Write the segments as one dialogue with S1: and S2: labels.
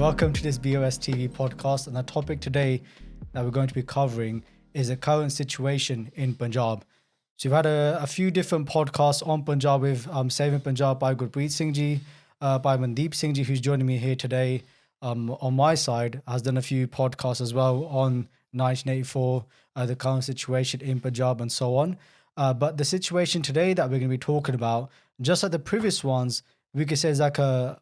S1: welcome to this BOS TV podcast, and the topic today that we're going to be covering is the current situation in Punjab. So we've had a few different podcasts on Punjab with Saving Punjab by Gurkeerat Singh Ji, by Mandeep Singh Ji, who's joining me here today. On my side, has done a few podcasts as well on 1984, the current situation in Punjab and so on. But the situation today that we're going to be talking about, just like the previous ones, we could say is like a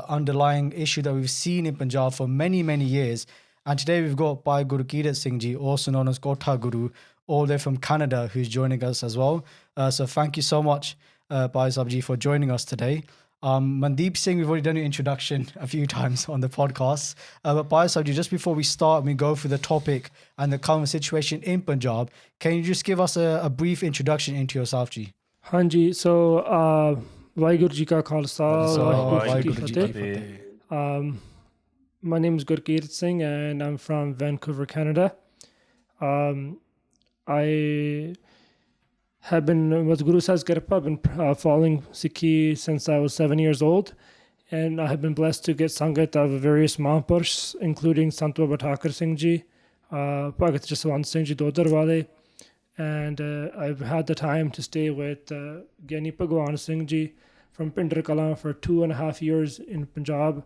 S1: underlying issue that we've seen in Punjab for many, many years. And today we've got Bhai Gurkeerat Singh Ji, also known as Kotha Guru, all the way from Canada, who's joining us as well. So thank you so much, Bhai Sahib Ji, for joining us today. Mandeep Singh, we've already done an introduction a few times on the podcast. But Bhai Sahib Ji, just before we start and we go through the topic and the current situation in Punjab, can you just give us a brief introduction into yourself, Ji?
S2: Hanji, so Vaheguru Ji Ka Khalsa,
S1: Vaheguru Ji Ki Fateh.
S2: My name is Gurkeerat Singh and I'm from Vancouver, Canada. I have been, with Guru Sahib's Kirpa, been following Sikhi since I was 7 years old. And I have been blessed to get Sangat of various Mahapurushs, including Sant Bhai Singh Ji, Bhagat Jaswant Singh Ji Dodarwale. And I've had the time to stay with Gyani Bhagwan Singh Ji from Pinder Kala for 2.5 years in Punjab.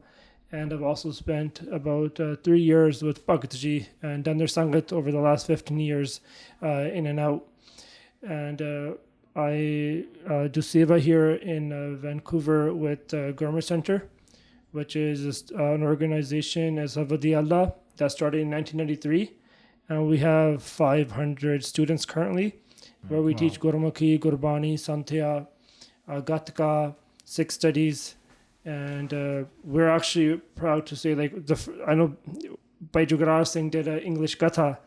S2: And I've also spent about 3 years with Bhagat Ji and done their Sangat over the last 15 years in and out. And I do Seva here in Vancouver with Gurma Center, which is an organization as Havadi Allah that started in 1993. And we have 500 students currently, where we teach Gurmukhi, Gurbani, Santhya, Gatka, Sikh studies. And we're actually proud to say, like, I know Bhai Gurkeerat Singh did an English Gatha,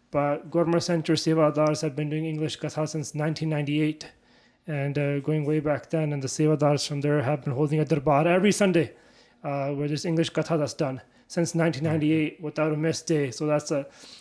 S2: but Gurma Center Sevadars have been doing English Gatha since 1998. And going way back then, and the Sevadars from there have been holding a darbar every Sunday where there's English Gatha that's done since 1998 without a missed day. So that's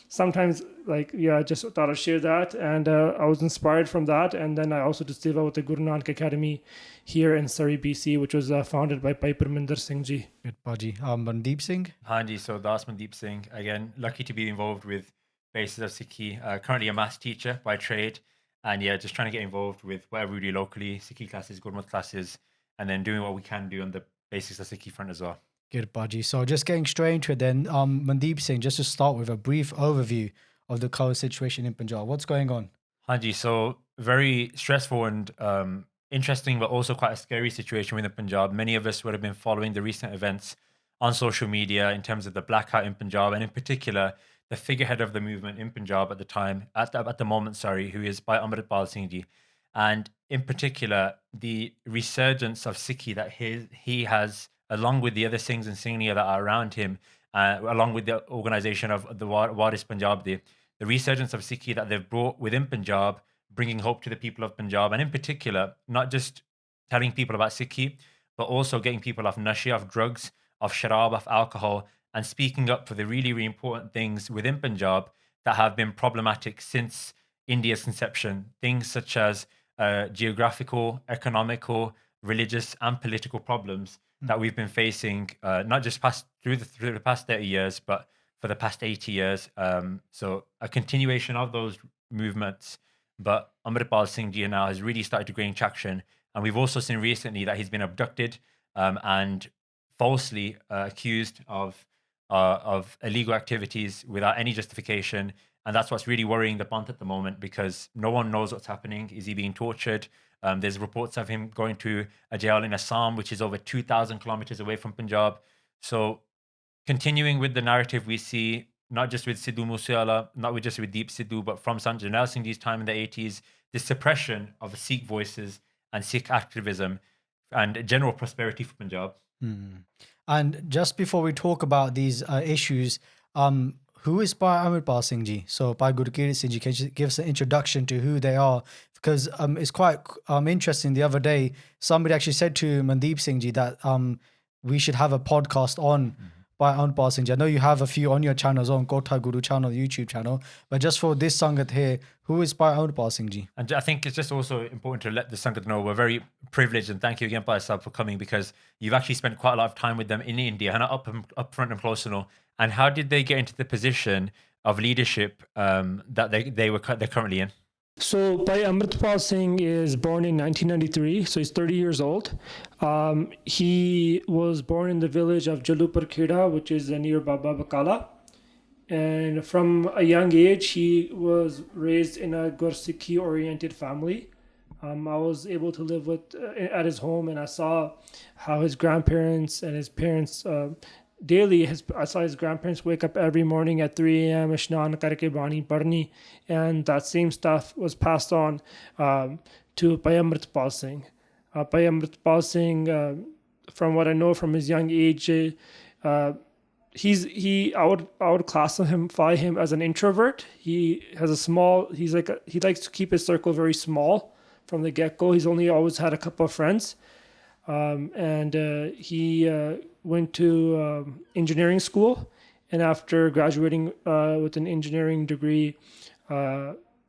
S2: sometimes, like, I just thought I'd share that. And I was inspired from that. And then I also did Seva with the Guru Nanak Academy here in Surrey, BC, which was founded by Bhai Parminder Singh Ji.
S1: Good, Bhaji. Mandeep Singh?
S3: Hanji, so that's Mandeep Singh. Again, lucky to be involved with Basis of Sikhi. Currently a maths teacher by trade. And just trying to get involved with whatever we do locally, Sikhi classes, Gurmat classes, and then doing what we can do on the Basics of Sikhi front as well.
S1: Good, Bhaji. So just getting straight into it then, Mandeep Singh, just to start with a brief overview of the current situation in Punjab. What's going on?
S3: Hanji, so very stressful and interesting, but also quite a scary situation within Punjab. Many of us would have been following the recent events on social media in terms of the blackout in Punjab, and in particular, the figurehead of the movement in Punjab at the moment, who is Bhai Amritpal Singh Ji. And in particular, the resurgence of Sikhi that he has, along with the other Singhs and Singhniya that are around him, along with the organization of the Waris Punjab, the resurgence of Sikhi that they've brought within Punjab, bringing hope to the people of Punjab. And in particular, not just telling people about Sikhi, but also getting people off nashe, off drugs, off sharab, off alcohol, and speaking up for the really, really important things within Punjab that have been problematic since India's conception. Things such as geographical, economical, religious, and political problems that we've been facing, not just through the past 30 years, but for the past 80 years. So a continuation of those movements. But Amritpal Singh Ji now has really started to gain traction. And we've also seen recently that he's been abducted and falsely accused of illegal activities without any justification. And that's what's really worrying the Panth at the moment, because no one knows what's happening. Is he being tortured? There's reports of him going to a jail in Assam, which is over 2,000 kilometers away from Punjab. So continuing with the narrative we see, not just with Sidhu Moosewale, not just with Deep Sidhu, but from Sant Jarnail Singh Ji's time in the 80s, the suppression of Sikh voices and Sikh activism and general prosperity for Punjab.
S1: And just before we talk about these issues, who is Bhai Amritpal Singh Ji? So Bhai Gurkeerat Singh Ji, can you give us an introduction to who they are? Because it's quite interesting. The other day, somebody actually said to Mandeep Singh Ji that we should have a podcast on Bhai Amritpal Singh Ji? I know you have a few on your channel as well, on Kotha Guru channel, YouTube channel, but just for this Sangat here, who is Bhai Amritpal Singh Ji?
S3: And I think it's just also important to let the Sangat know we're very privileged, and thank you again, Bhai Sahib, for coming, because you've actually spent quite a lot of time with them in India, and up front and close and all. And how did they get into the position of leadership that they're currently in?
S2: So Bhai Amritpal Singh is born in 1993, so he's 30 years old. He was born in the village of Jalupur Kheda, which is near Baba Bakala. And from a young age, he was raised in a Gursikhi oriented family. I was able to live at his home, and I saw how his grandparents and his parents daily, I saw his grandparents wake up every morning at 3 a.m. Ishnan karke bani parni, and that same stuff was passed on to Bhai Amritpal Singh. Bhai Amritpal Singh, from what I know from his young age, I would classify him as an introvert. He likes to keep his circle very small from the get-go. He's only always had a couple of friends. And he went to engineering school, and after graduating with an engineering degree,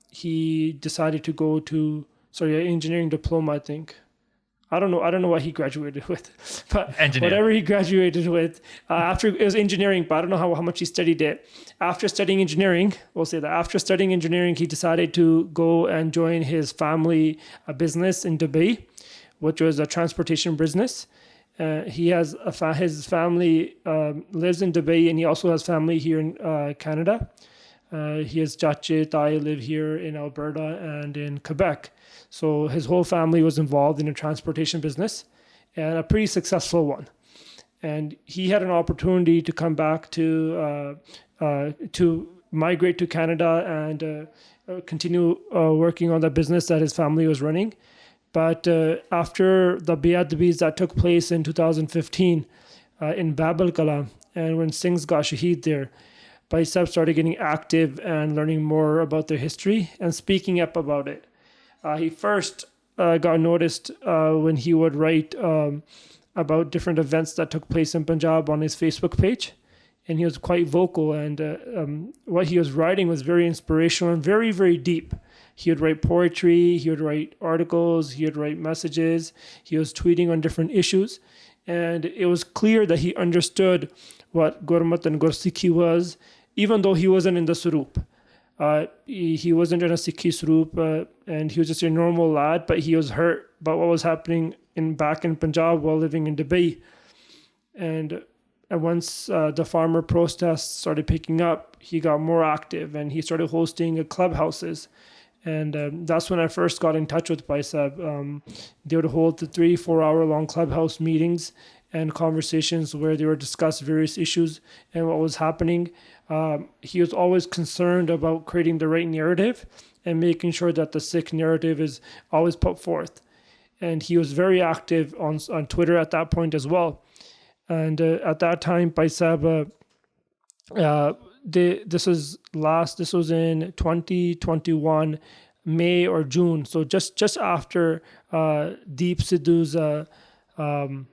S2: he decided to go to engineering diploma, I think. I don't know what he graduated with, but whatever he graduated with, after it was engineering, but I don't know how much he studied it. After studying engineering, he decided to go and join his family business in Dubai, which was a transportation business. He has his family lives in Dubai, and he also has family here in Canada. He has Chache, Tai live here in Alberta and in Quebec. So his whole family was involved in a transportation business, and a pretty successful one. And he had an opportunity to come back to migrate to Canada and continue working on the business that his family was running. But after the Beadabis that took place in 2015 in Babel Kala, and when Singhs got Shaheed there, Bhai Sahib started getting active and learning more about their history and speaking up about it. He first got noticed when he would write about different events that took place in Punjab on his Facebook page. And he was quite vocal, and what he was writing was very inspirational and very, very deep. He would write poetry, he would write articles, he would write messages, he was tweeting on different issues. And it was clear that he understood what Gurmat and Gursikhi was, even though he wasn't in the Surup. He wasn't in a Sikhi Surup, and he was just a normal lad, but he was hurt by what was happening back in Punjab while living in Dubai. And once the farmer protests started picking up, he got more active, and he started hosting clubhouses. And that's when I first got in touch with Bhai Sahib. They would hold the 3-4 hour long clubhouse meetings and conversations where they would discuss various issues and what was happening. He was always concerned about creating the right narrative and making sure that the Sikh narrative is always put forth. And he was very active on Twitter at that point as well. And at that time, Bhai Sahib, this was in 2021, May or June. So just after Deep Sidhu's when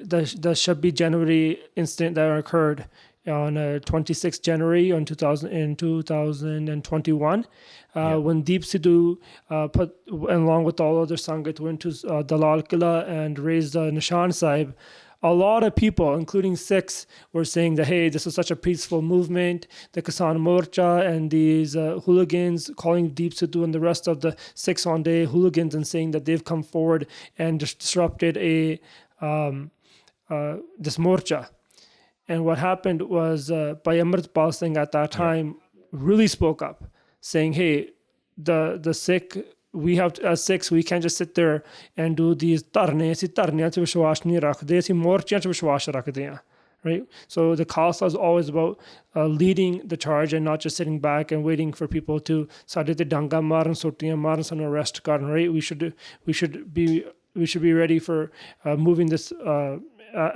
S2: the 26 January incident that occurred on 26th January in 2021, when Deep Sidhu along with all other Sangat, went to Dalal Killa and raised the Nishan Sahib. A lot of people, including Sikhs, were saying that, hey, this is such a peaceful movement. The Kisan Morcha and these hooligans, calling Deep Sidhu and the rest of the Sikhs on day hooligans, and saying that they've come forward and disrupted this morcha. And what happened was Bhai Amritpal Singh at that time really spoke up, saying, hey, the Sikh, we have to, as Sikhs, we can't just sit there and do these tarne, ਅਸੀਂ ਧਰਨਿਆਂ 'ਚ ਵਿਸ਼ਵਾਸ ਨਹੀਂ ਰੱਖਦੇ, ਅਸੀਂ ਮੋਰਚਿਆਂ 'ਚ ਵਿਸ਼ਵਾਸ ਰੱਖਦੇ ਹਾਂ, right? So the Khalsa is always about leading the charge and not just sitting back and waiting for people to ਸਾਡੇ ਤੇ ਡਾਂਗਾ ਮਾਰਨ, ਸੋਟੀਆਂ ਮਾਰਨ, ਸਾਨੂੰ arrest ਕਰਨ, right? We should be ready for moving this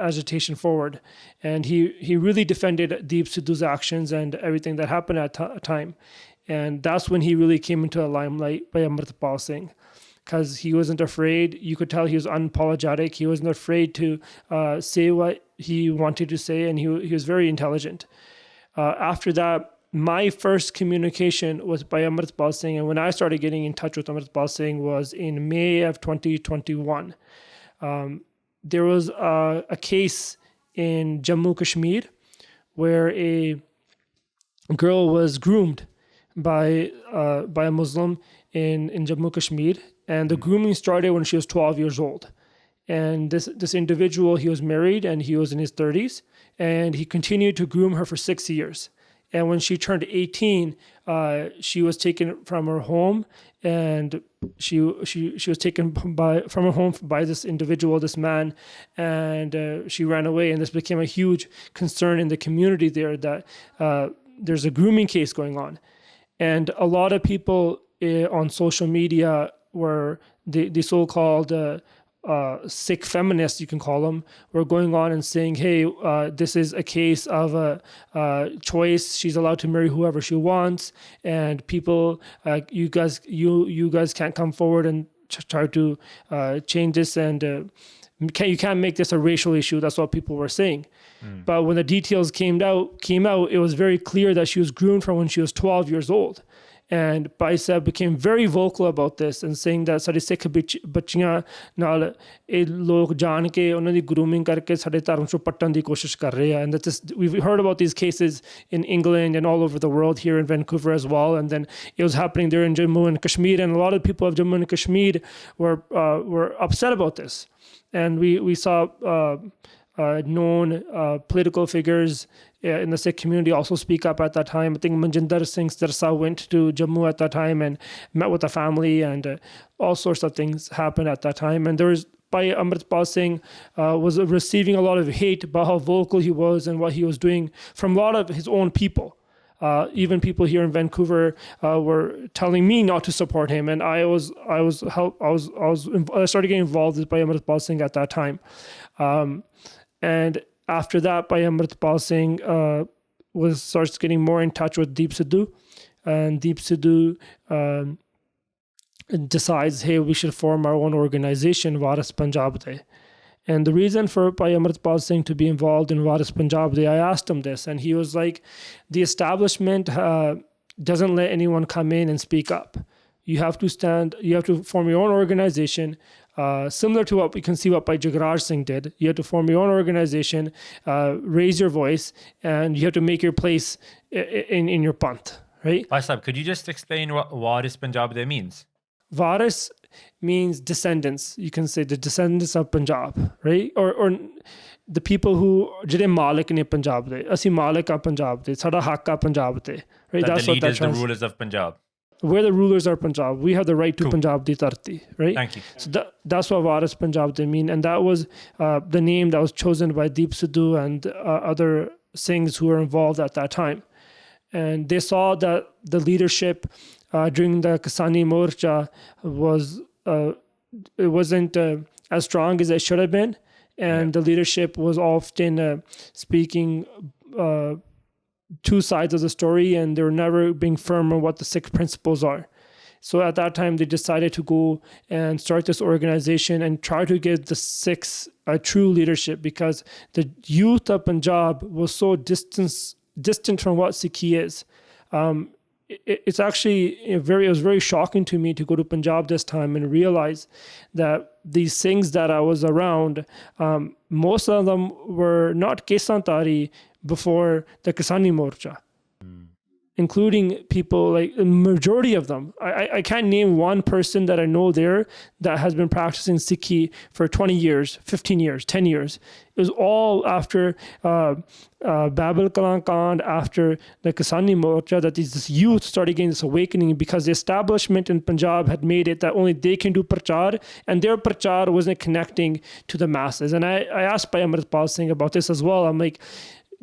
S2: agitation forward. And he really defended Deep Sidhu's actions and everything that happened at time. And that's when he really came into the limelight, by Amritpal Singh, because he wasn't afraid. You could tell he was unapologetic. He wasn't afraid to say what he wanted to say, and he was very intelligent. After that, my first communication was by Amritpal Singh, and when I started getting in touch with Amritpal Singh was in May of 2021. There was a case in Jammu Kashmir where a girl was groomed by a Muslim in Jammu Kashmir, and the grooming started when she was 12 years old. And this individual, he was married and he was in his 30s, and he continued to groom her for 6 years. And when she turned 18, she was taken from her home, and she was taken from her home by this individual, this man, and she ran away. And this became a huge concern in the community there, that there's a grooming case going on. And a lot of people on social media were the so-called Sikh feminists, you can call them, were going on and saying, hey, this is a case of a choice. She's allowed to marry whoever she wants, and people, you guys can't come forward and try to change this, and you can't make this a racial issue. That's what people were saying. But when the details came out, it was very clear that she was groomed from when she was 12 years old. And Bhai Sahib became very vocal about this and saying that ਸਾਡੇ ਸਿੱਖ ਬੱਚੀਆਂ ਨਾਲ ਇਹ ਲੋਕ ਜਾਣ ਕੇ ਉਹਨਾਂ ਦੀ grooming ਕਰਕੇ ਸਾਡੇ ਧਰਮ ਚੋਂ ਪੱਟਣ ਦੀ ਕੋਸ਼ਿਸ਼ ਕਰ ਰਹੇ ਆ. And that we've heard about these cases in England and all over the world, here in Vancouver as well. And then it was happening there in Jammu and Kashmir, and a lot of people of Jammu and Kashmir were upset about this. And we saw known political figures in the Sikh community also speak up at that time. I think Manjinder Singh Sirsa went to Jammu at that time and met with the family, and all sorts of things happened at that time. And there was Bhai Amritpal Singh was receiving a lot of hate about how vocal he was and what he was doing from a lot of his own people. Even people here in Vancouver were telling me not to support him, and I started getting involved with Bhai Amritpal Singh at that time. And after that, Bhai Amritpal Singh starts getting more in touch with Deep Sidhu, and Deep Sidhu decides, hey, we should form our own organization, Waris Punjab. And the reason for Bhai Amritpal Singh to be involved in Waris Punjab, I asked him this, and he was like, the establishment doesn't let anyone come in and speak up. You have to form your own organization, similar to what we can see what Bhai Gurkeerat Singh did. You have to form your own organization, raise your voice, and you have to make your place in your panth, right?
S3: Bhai Sahib, could you just explain what Waris Punjab means?
S2: Waris means descendants. You can say the descendants of Punjab, right? Or the people who jide malik ne Punjab de. Asi malik a Punjab de. Sada haq a Punjab de. Right?
S3: That's the leaders, the rulers of Punjab.
S2: We're the rulers of Punjab. We have the right to Punjab di tarti, right?
S3: Thank you.
S2: So that's what Waris Punjab mean. And that was the name that was chosen by Deep Sidhu and other Singhs who were involved at that time. And they saw that the leadership during the Kisani Morcha it wasn't as strong as it should have been. And the leadership was often speaking two sides of the story, and they were never being firm on what the Sikh principles are. So at that time, they decided to go and start this organization and try to give the Sikhs a true leadership, because the youth of Punjab was so distant from what Sikhi is. It's actually it was very shocking to me to go to Punjab this time and realize that these Singhs that I was around, most of them were not Kesantari before the Kisani Morcha, including people like the majority of them. I can't name one person that I know there that has been practicing Sikhi for 20 years, 15 years, 10 years. It was all after Babel Kalan Kand, after the Kisani Morcha, that this youth started getting this awakening, because the establishment in Punjab had made it that only they can do prachar, and their prachar wasn't connecting to the masses. And I asked Bhai Amritpal Singh about this as well. I'm like,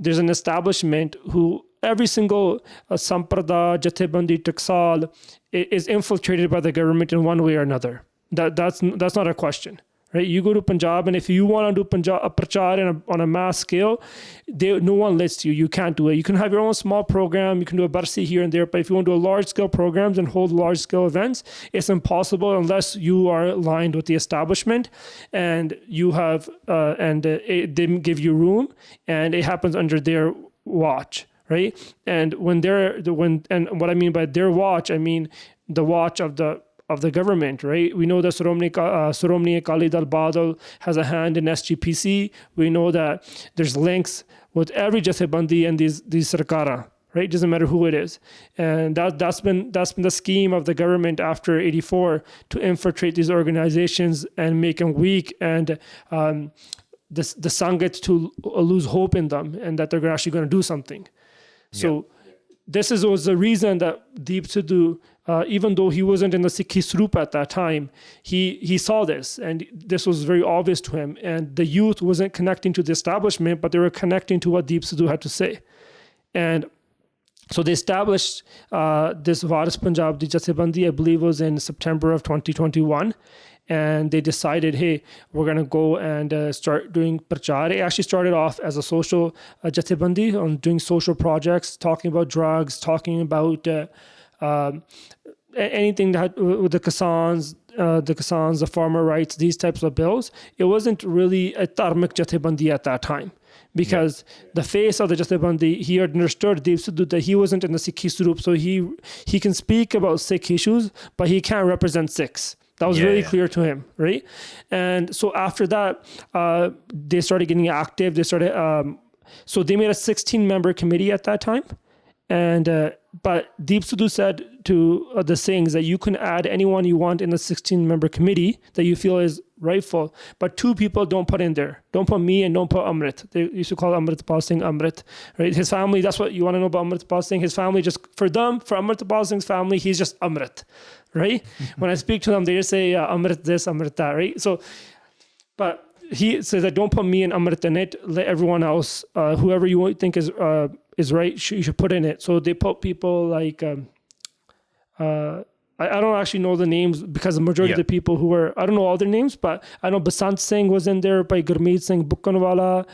S2: there's an establishment who every single Samprada, Jathebandi, Taksal is infiltrated by the government in one way or another. That's not a question. right? You go to Punjab, and if you want to do prachar on a mass scale, no one lets you. You can't do it. You can have your own small program. You can do a barsi here and there, but if you want to do large-scale programs and hold large-scale events, it's impossible unless you are aligned with the establishment, and you have it didn't give you room, and it happens under their watch, right? And what I mean by their watch, I mean the watch of the government, right? We know that Saromni Akali Dal Badal has a hand in SGPC. We know that there's links with every Jathebandi and these Sarkara, right? Doesn't matter who it is. And that's been the scheme of the government after 84 to infiltrate these organizations and make them weak, and the Sangat to lose hope in them and that they're actually going to do something. So this was the reason that Deep Sidhu, even though he wasn't in the Sikhi Srup at that time, he saw this, and this was very obvious to him. And the youth wasn't connecting to the establishment, but they were connecting to what Deep Sidhu had to say. And so they established this Waris Punjab Jathebandi, I believe was in September of 2021. And they decided, hey, we're going to go and start doing prachar. It actually started off as a social jathebandi on doing social projects, talking about drugs, talking about anything that had with the Kisans, the farmer rights, these types of bills. It wasn't really a dharmic jathebandi at that time, because the face of the jathebandi, he understood Deep Sidhu that he wasn't in the Sikhi Swarup, so he can speak about Sikh issues, but he can't represent Sikhs. That was really clear to him, right? And so after that, they started getting active. They started, so they made a 16-member committee at that time. And but Deep Sidhu said to the Singhs that you can add anyone you want in the 16-member committee that you feel is rightful, but 2 people don't put in there. Don't put me and don't put Amrit. They used to call Amritpal Singh Amrit, right? His family, that's what you want to know about Amritpal Singh. His family for Amritpal Singh's family, he's just Amrit, right? When I speak to them, they just say Amrit this, Amrit that, right? So, but he says that don't put me and Amrit in it. Let everyone else, whoever you think is right, you should put in it. So they put people like, I don't actually know the names, because the majority of the people who were, I don't know all their names, but I know Basant Singh was in there, Bhai Gurkeerat Singh Bukkanwala.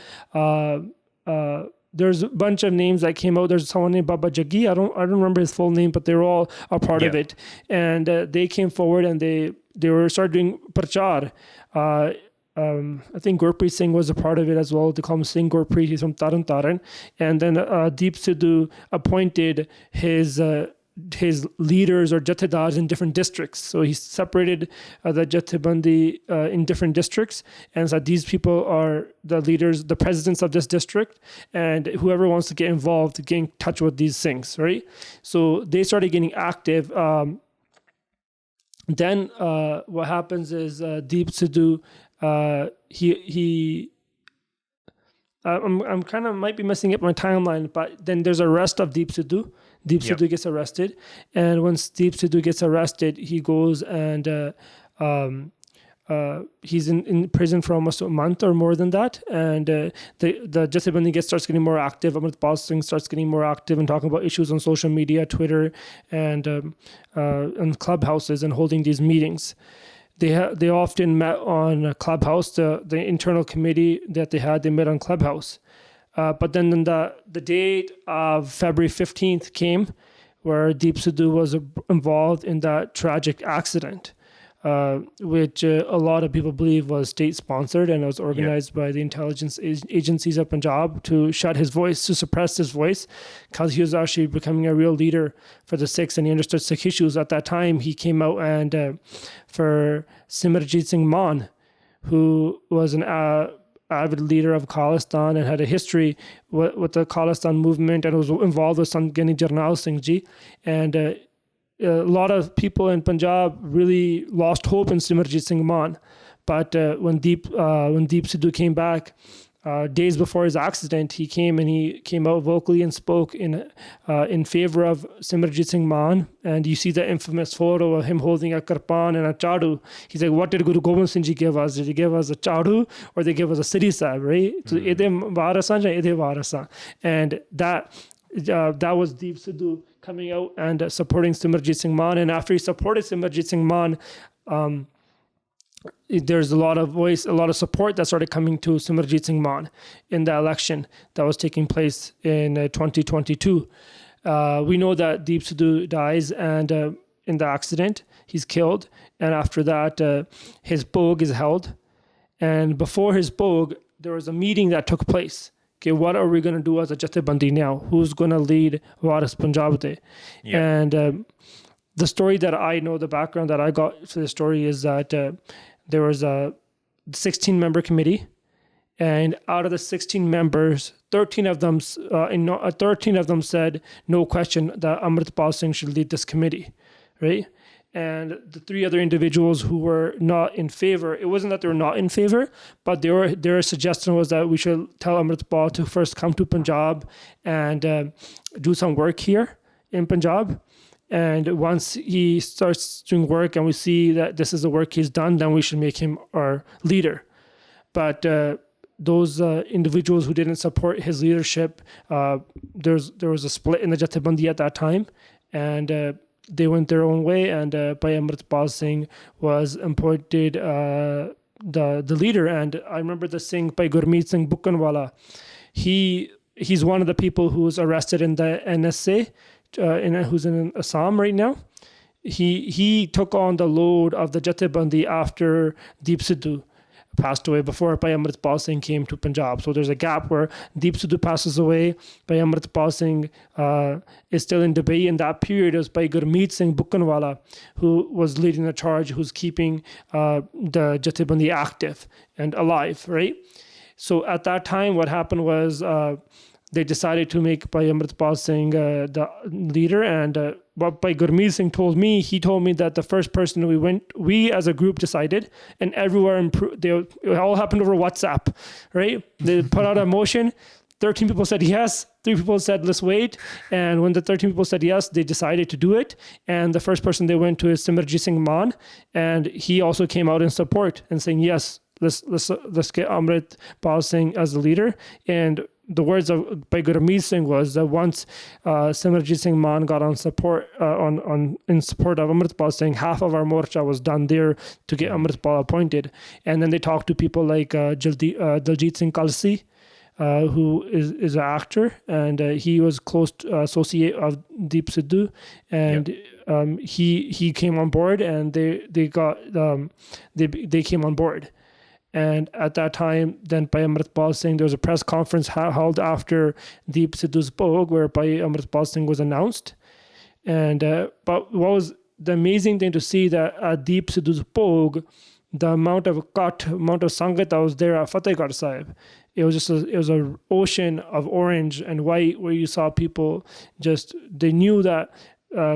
S2: There's a bunch of names that came out. There's someone named Baba Jaggi. I don't remember his full name, but they were all a part of it. And they came forward and they started doing prachar. I think Gurpreet Singh was a part of it as well. They call him Singh Gurpreet. He's from Taran. And then Deep Sidhu appointed his leaders or jathedars in different districts. So he separated the jathebandi in different districts, and said these people are the leaders, the presidents of this district, and whoever wants to get involved, get in touch with these things, right? So they started getting active. Then what happens is Deep Sidhu, I'm kind of might be messing up my timeline, but then there's arrest of Deep Sidhu. Deep Sidhu gets arrested, and once Deep Sidhu gets arrested, he goes and he's in prison for almost a month or more than that. And the Jathebandi starts getting more active. Amritpal Singh starts getting more active and talking about issues on social media, Twitter, and clubhouses, and holding these meetings. They often met on Clubhouse. The internal committee that they met on Clubhouse. But then the date of February 15th came, where Deep Sidhu was involved in that tragic accident, which a lot of people believe was state-sponsored, and it was organized by the intelligence agencies of Punjab to shut his voice, to suppress his voice, because he was actually becoming a real leader for the Sikhs, and he understood Sikh issues. At that time, he came out and for Summarising Singh Mann, who was an avid leader of Khalistan and had a history with the Khalistan movement, and was involved with Sant Jarnail Singh Ji. And a lot of people in Punjab really lost hope in Summarising Singh Mann. But when Deep Sidhu came back, days before his accident, he came out vocally and spoke in favor of Summarising Singh Mann. And you see the infamous photo of him holding a kirpan and a chadu. He's like, what did Guru Gobind Singh Ji give us? Did he give us a chadu, or they give us a Siri Sahib, right? So Ede Warasan, Ede Warasan. And that was Deep Sidhu coming out and supporting Summarising Singh Mann. And after he supported Summarising Singh Mann, there's a lot of support that started coming to Simarjit Singh Mann in the election that was taking place in 2022. We know that Deep Sidhu dies and in the accident, he's killed. And after that, his bog is held. And before his bog, there was a meeting that took place. Okay, what are we going to do as a Jathebandi now? Who's going to lead Waris Punjab? Yeah. And the story that I know, the background that I got for the story is that there was a 16-member committee, and out of the 16 members, 13 of them said no question that Amritpal Singh should lead this committee, right? And the 3 other individuals who were not in favor, it wasn't that they were not in favor, but their suggestion was that we should tell Amritpal to first come to Punjab and do some work here in Punjab. And once he starts doing work and we see that this is the work he's done, then we should make him our leader. But those individuals who didn't support his leadership, there was a split in the Jathebandi at that time, and they went their own way, and Bhai Amritpal Singh was appointed the leader. And I remember the Singh, Bhai Gurmeet Singh Bukkanwala. He's one of the people who was arrested in the NSA, who's in Assam right now. He took on the load of the Jathebandi after Deep Sidhu passed away, before Bhai Amritpal Singh came to Punjab. So there's a gap where Deep Sidhu passes away, Bhai Amritpal Singh is still in debate. In that period, it was Bhai Gurmeet Singh Bukkanwala who was leading the charge, who's keeping the Jathebandi active and alive, right? So at that time, what happened was they decided to make Bhai Amritpal Singh the leader. And what Bhai Gurmeet Singh told me, he told me that the first person we as a group decided, and everywhere it all happened over WhatsApp, right? They put out a motion. 13 people said yes, 3 people said let's wait. And when the 13 people said yes, they decided to do it. And the first person they went to is Simarjit Singh Mann, and he also came out in support and saying yes, let's get Amritpal Singh as the leader. And the words of Bhai Gurmeet Singh was that once Simarjit Singh Mann got in support of Amritpal Singh, half of our morcha was done there to get Amritpal appointed. And then they talked to people like Daljit Singh Khalsi, who is an actor, and he was close associate of Deep Sidhu, and he came on board, and they came on board. And at that time, then Bhai Amritpal Singh, there was a press conference held after Deep Sidhu's bog, where Bhai Amritpal Singh was announced. And but what was the amazing thing to see that at Deep Sidhu's bog, the amount of sangat that was there at Fatehgarh Sahib, it was an ocean of orange and white, where you saw people they knew that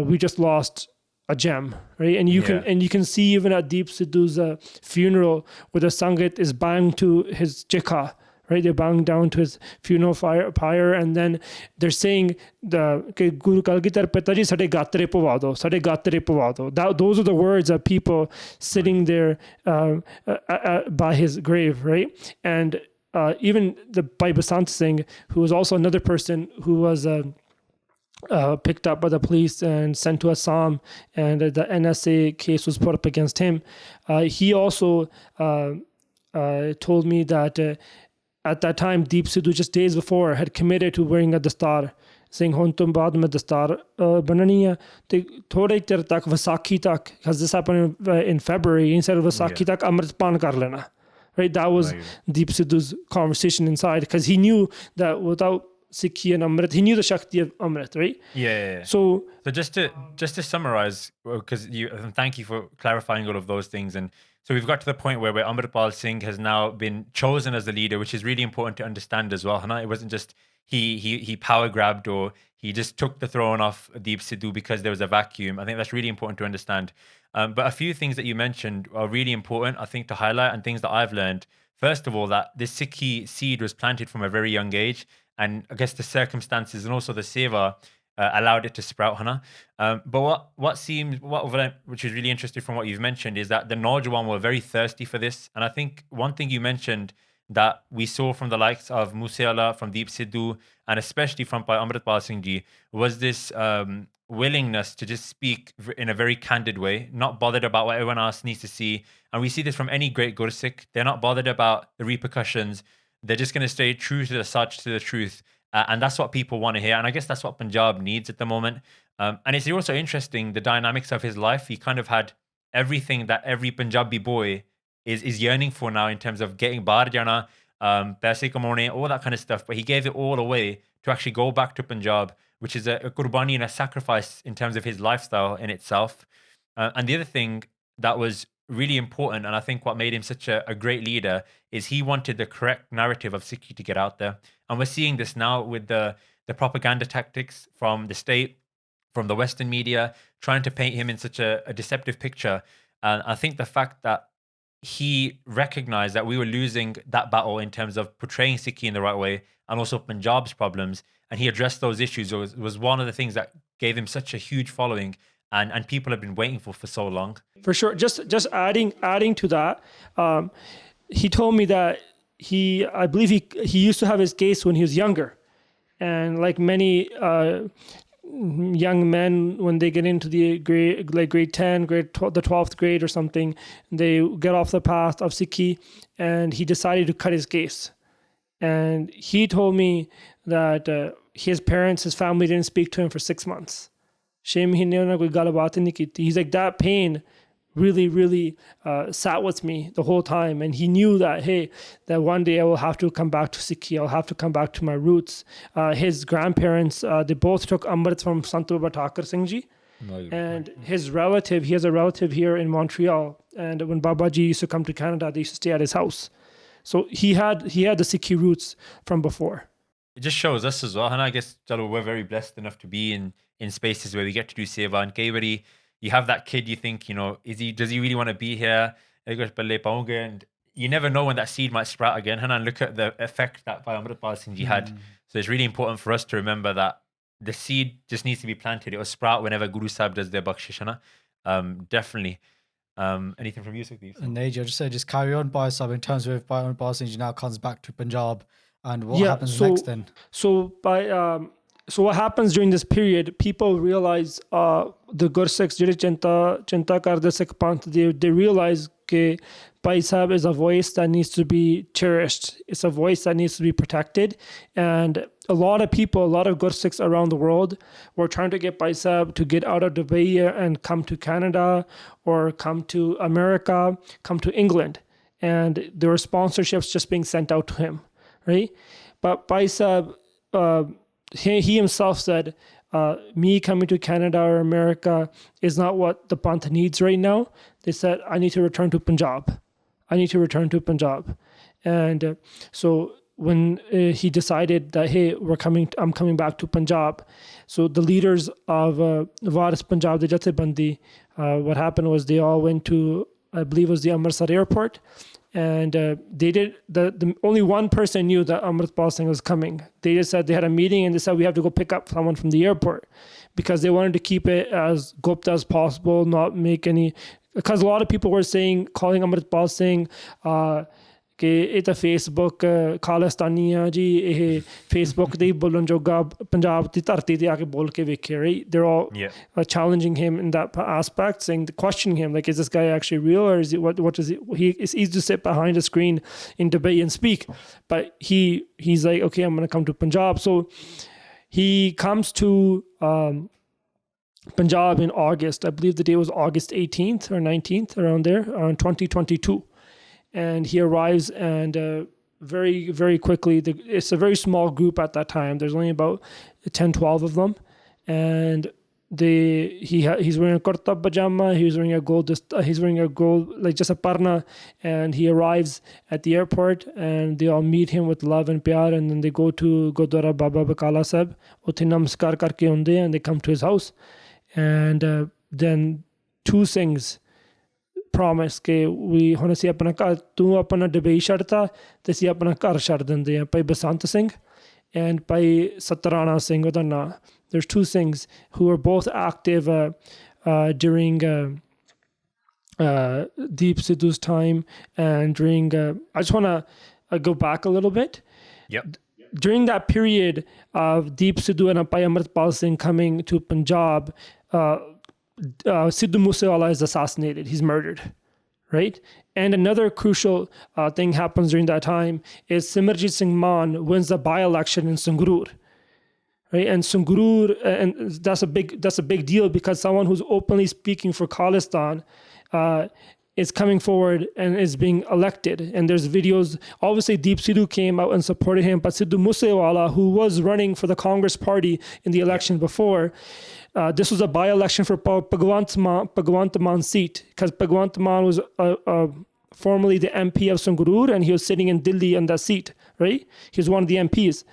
S2: we just lost a gem, right? And you can see even at Deep Sidhu's funeral, where the sangat is banged to his jikha, right? They're bowing down to his funeral pyre, and then they're saying Guru Kalgitar Pitaji sade gatre pavado, sade gatre pavado. Those are the words that people sitting there by his grave, right? And even the Bhai Basant Singh, who was also another person who was picked up by the police and sent to Assam, and the NSA case was put up against him. He also told me that at that time, Deep Sidhu, just days before, had committed to wearing a dastar, saying, "Hun tum baad mein dastar banani hai." Thode tir tak, Vaisakhi tak, because this happened in February, he said Vaisakhi tak Amritpan kar lena. Right? That was Deep Sidhu's conversation inside, because he knew that without Sikhi and Amrit, he knew the Shakti of Amrit, right?
S3: Yeah.
S2: So
S3: just to summarize, because thank you for clarifying all of those things. And so we've got to the point where Amritpal Singh has now been chosen as the leader, which is really important to understand as well. It wasn't just he power grabbed, or he just took the throne off Deep Sidhu because there was a vacuum. I think that's really important to understand. But a few things that you mentioned are really important, I think, to highlight, and things that I've learned. First of all, that this Sikhi seed was planted from a very young age. And I guess the circumstances and also the seva allowed it to sprout, but which is really interesting from what you've mentioned, is that the Naujawan were very thirsty for this. And I think one thing you mentioned that we saw from the likes of Moosewale, from Deep Sidhu, and especially from Bhai Amritpal Singh Ji, was this willingness to just speak in a very candid way, not bothered about what everyone else needs to see. And we see this from any great Gursikh. They're not bothered about the repercussions. They're just going to stay true to the truth. And that's what people want to hear. And I guess that's what Punjab needs at the moment. And it's also interesting, the dynamics of his life. He kind of had everything that every Punjabi boy is yearning for now in terms of getting baar jana, paise kamone, all that kind of stuff. But he gave it all away to actually go back to Punjab, which is a qurbani and a sacrifice in terms of his lifestyle in itself. And the other thing that was really important, and I think what made him such a great leader, is he wanted the correct narrative of Sikhi to get out there. And we're seeing this now with the propaganda tactics from the state, from the Western media, trying to paint him in such a deceptive picture. And I think the fact that he recognized that we were losing that battle in terms of portraying Sikhi in the right way, and also Punjab's problems, and he addressed those issues, was one of the things that gave him such a huge following, and people have been waiting for so long.
S2: For sure. Just adding to that, he told me that I believe he used to have his case when he was younger, and like many young men, when they get into the grade 10, the 12th grade or something, they get off the path of Sikhi, and he decided to cut his case. And he told me that his parents, his family didn't speak to him for 6 months. He's like, that pain really sat with me the whole time. And he knew that, hey, that one day I will have to come back to Sikhi. I'll have to come back to my roots. His grandparents, they both took Amrit from Sant Bhai Gurkeerat Singh Ji. And his relative, he has a relative here in Montreal. And when Babaji used to come to Canada, they used to stay at his house. So he had the Sikhi roots from before.
S3: It just shows us as well. And I guess, Jalo, we're very blessed enough to be in spaces where we get to do seva. And Kaibari, you have that kid, you think, does he really want to be here? And you never know when that seed might sprout again. And look at the effect that Bhai Amritpal Singh Ji had. So it's really important for us to remember that the seed just needs to be planted. It will sprout whenever Guru Sahib does their bakshish. Definitely. Anything from you, Sikhi?
S1: And Naja, just carry on, Bhai Sahib, in terms of Bhai Amritpal Singh Ji now comes back to Punjab, and what happens next then?
S2: So what happens during this period, people realize, the Gursikhs, Chinta Karde Sikh Panth, they realize that Bhai Sahib is a voice that needs to be cherished. It's a voice that needs to be protected. And a lot of people, a lot of Gursikhs around the world were trying to get Bhai Sahib to get out of Dubai and come to Canada or come to America, come to England. And there were sponsorships just being sent out to him, right? But Bhai Sahib, he himself said, me coming to Canada or America is not what the Panth needs right now. They said, I need to return to Punjab. And so when he decided that, hey, I'm coming back to Punjab. So the leaders of Waris Punjab, the Jathebandi, what happened was they all went to, I believe it was the Amritsar airport. And they did, the only one person knew that Amritpal Singh was coming. They just said they had a meeting and they said, we have to go pick up someone from the airport, because they wanted to keep it as gupta as possible, not make any, because a lot of people were calling Amritpal Singh, ਕਿ ਇਹ ਤਾਂ Facebook ਖਾਲਿਸਤਾਨੀ ਆ ਜੀ ਇਹ Facebook ਤੇ ਹੀ ਬੋਲਣ ਜੋਗਾ ਪੰਜਾਬ ਦੀ ਧਰਤੀ ਤੇ ਆ ਕੇ ਬੋਲ ਕੇ ਵੇਖੇ right they're all challenging him in that aspect, questioning him, like, is this guy actually real, or is it what is it? It's easy to sit behind a screen in debate and speak, but he's like, okay, I'm going to come to Punjab. So he comes to Punjab in August. I believe the day was August 18th or 19th, around there, 2022. And he arrives, and very, very quickly, it's a very small group at that time. There's only about 10, 12 of them. And he's wearing a kurta pajama, he's wearing a gold, like just a parna. And he arrives at the airport, and they all meet him with love and pyar. And then they go to Gurdwara Baba Bakala Sahib, utte namaskar karke hunde, and they come to his house. And then two things promise ਕਿ ਵੀ ਹੁਣ ਅਸੀਂ ਆਪਣਾ ਘਰ ਤੂੰ ਆਪਣਾ Dubai ਛੱਡਤਾ ਤੇ ਅਸੀਂ ਆਪਣਾ ਘਰ ਛੱਡ ਦਿੰਦੇ ਹਾਂ ਭਾਈ ਬਸੰਤ ਸਿੰਘ and ਭਾਈ ਸਤਰਾਣਾ ਸਿੰਘ ਉਹਦਾ ਨਾਂ. There's two things who are both active during Deep Sidhu's time and during I just want to go back a little bit. during that period of Deep Sidhu and Bhai Amritpal Singh coming to Punjab, Sidhu Moosewale is assassinated. He's murdered, right? And another crucial thing happens during that time is Simarjit Singh Mann wins the by-election in Sangrur, right? And Sangrur, and that's a big deal because someone who's openly speaking for Khalistan is coming forward and is being elected. And there's videos. Obviously, Deep Sidhu came out and supported him, but Sidhu Moosewale, who was running for the Congress party in the election before, this was a by-election for Bhagwant Man's seat, because Bhagwant Man was formerly the MP of Sangrur, and he was sitting in Delhi on that seat, right? He was one of the MPs.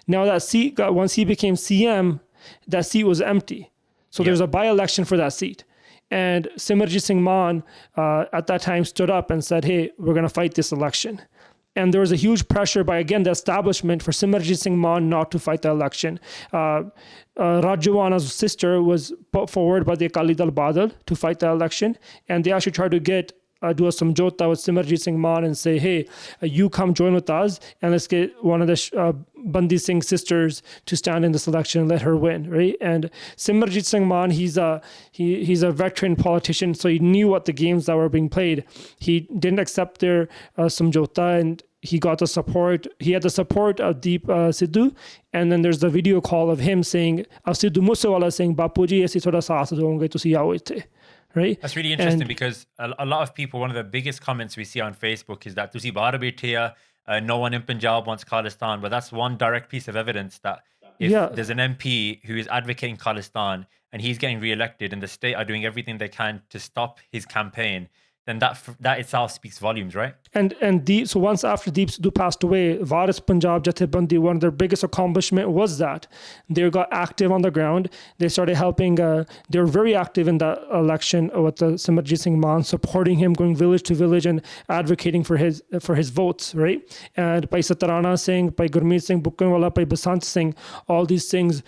S2: Now that seat, once he became CM, that seat was empty. So there's a by-election for that seat. And Simarjit Singh Mann at that time stood up and said, hey, we're going to fight this election. And there was a huge pressure by, again, the establishment for Simarjit Singh Mann not to fight the election. Rajawana's sister was put forward by the Akali Dal Badal to fight the election. And they actually tried to do a samjhota with Simarjit Singh Mann and say, hey, you come join with us and let's get one of the Bandi Singh sisters to stand in this election and let her win, right? And Simarjit Singh Mann, he's a veteran politician, so he knew what the games that were being played. He didn't accept their samjhota, and he got the support. He had the support of Deep Sidhu, and then there's the video call of him saying, Sidhu Moosewale saying, Bapu ji, ਅਸੀਂ ਤੁਹਾਡਾ ਸਾਥ ਦੇਵਾਂਗੇ, ਤੁਸੀਂ ਆਓ ਇੱਥੇ. Right?
S3: That's really interesting because a lot of people, one of the biggest comments we see on Facebook is that tusi bahar baithe hai, no one in Punjab wants Khalistan. But that's one direct piece of evidence that if there's an MP who is advocating Khalistan and he's getting re-elected and the state are doing everything they can to stop his campaign, then that itself speaks volumes, right?
S2: So once after Deep Sidhu passed away, Waris Punjab Jathebandi, one of their biggest accomplishment was that they got active on the ground. They started helping. They were very active in that election with Simarjit Singh Mann, supporting him, going village to village and advocating for his votes, right? And Bhai Satarana Singh, Bhai Gurmeet Singh Bukkanwala, Bhai Basant Singh, all these things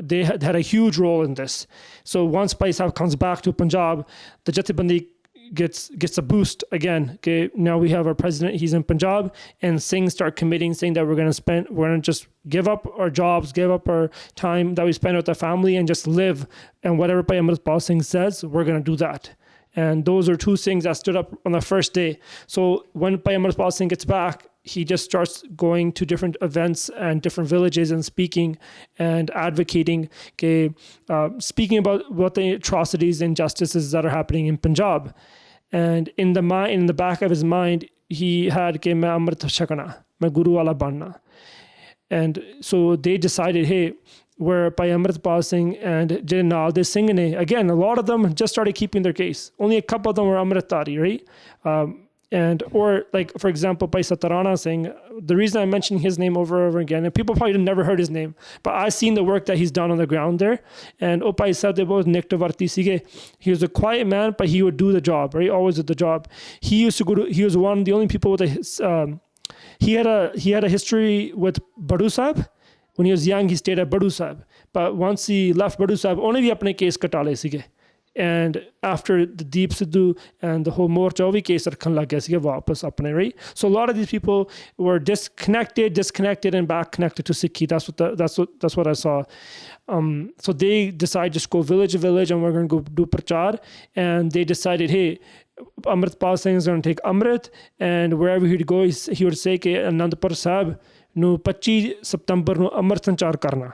S2: they had a huge role in this. So once Bhai Sahib comes back to Punjab, the Jathebandi gets a boost again. Okay, now we have our president, he's in Punjab, and Singh start committing, saying that we're going to just give up our jobs, give up our time that we spend with our family and just live. And whatever Bhai Amritpal Singh says, we're going to do that. And those are two things that stood up on the first day. So when Bhai Amritpal Singh gets back, he just starts going to different events and different villages and speaking and advocating, speaking about what the atrocities and injustices that are happening in Punjab. And in the back of his mind, he had कि मैं अमृत छकना, मैं गुरु वाला बनना. And so they decided, hey, where Bhai Amritpal Singh and Jarnail, they Singh ne, again, a lot of them just started keeping their case. Only a couple of them were Amritari, right? Or like, for example, Bhai Satarana Singh, the reason I'm mentioning his name over and over again, and people probably never heard his name, but I've seen the work that he's done on the ground there. And Bhai said they both Niktavarti Sige. He was a quiet man, but he would do the job, right? Always did the job. He was one of the only people with he had a history with Badu Sahib. When he was young, he stayed at Badu Sahib. But once he left Badu Sahib, only he apne case katale sige. And after the Deep Sidhu and the whole Morchavi case, right? So a lot of these people were disconnected and back connected to Sikhi. That's what I saw. So they decided just go village to village and we're going to go do prachar. And they decided, hey, Amritpal Singh is going to take Amrit, and wherever he'd go, he would say कि Anandpur Sahib ਨੂੰ 25 ਸਤੰਬਰ ਨੂੰ ਅੰਮ੍ਰਿਤ ਸੰਚਾਰ ਕਰਨਾ.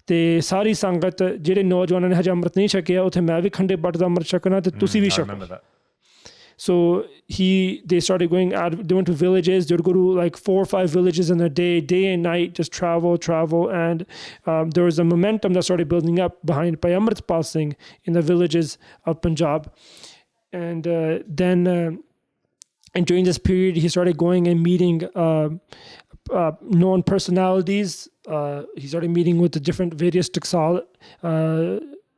S2: ਤੇ ਸਾਰੀ ਸੰਗਤ ਜਿਹੜੇ ਨੌਜਵਾਨਾਂ ਨੇ ਹਜੇ ਅੰਮ੍ਰਿਤ ਨਹੀਂ ਛਕਿਆ, ਉੱਥੇ ਮੈਂ ਵੀ ਖੰਡੇ ਬੱਟ ਦਾ ਅੰਮ੍ਰਿਤ ਛਕਣਾ ਤੇ ਤੁਸੀਂ ਵੀ ਛਕੋ. So they started going out, they went to villages, they would go to like 4 or 5 villages in a day and night, just travel. And there was a momentum that started building up behind Bhai Amritpal Singh in the villages of Punjab. And then during this period, he started going and meeting known personalities. He started meeting with the different various Taksal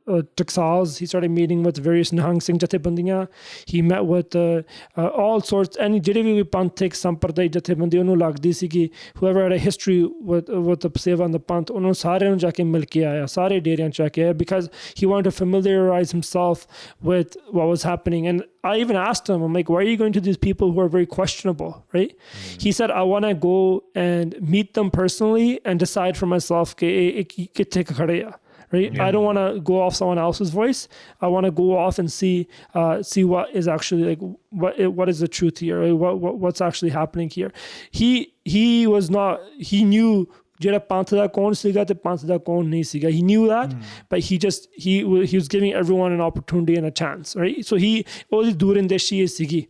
S2: Taksals. He started meeting with various Nihang Singh Jathebandiyan. He met with all sorts, and ਜਿਹੜੇ ਵੀ ਪੰਥਕ ਸੰਪਰਦਾਇ ਜਥੇਬੰਦੀ ਉਹਨੂੰ ਲੱਗਦੀ ਸੀ ਕਿ whoever had a history with the Seva and the Panth, ਉਹਨੂੰ ਸਾਰਿਆਂ ਨੂੰ ਜਾ ਕੇ ਮਿਲ ਕੇ ਆਇਆ, ਸਾਰੇ ਡੇਰਿਆਂ ਚ ਜਾ ਕੇ ਆਇਆ, because he wanted to familiarize himself with what was happening. And I even asked him, I'm like, why are you going to these people who are very questionable, right? He said, I want to go and meet them personally and decide for myself ਕਿ ਇਹ ਕਿੱਥੇ ਖੜੇ ਆ. Right? I don't want to go off someone else's voice. I want to go off and see what is actually like, what is the truth here, right? What's actually happening here. He knew ਜਿਹੜਾ ਪੰਥ ਦਾ ਕੌਣ ਸੀਗਾ ਤੇ ਪੰਥ ਦਾ ਕੌਣ ਨਹੀਂ ਸੀਗਾ. He knew that, but he was giving everyone an opportunity and a chance, right? So ਉਹਦੀ ਦੂਰਅੰਦੇਸ਼ੀ ਸੀਗੀ.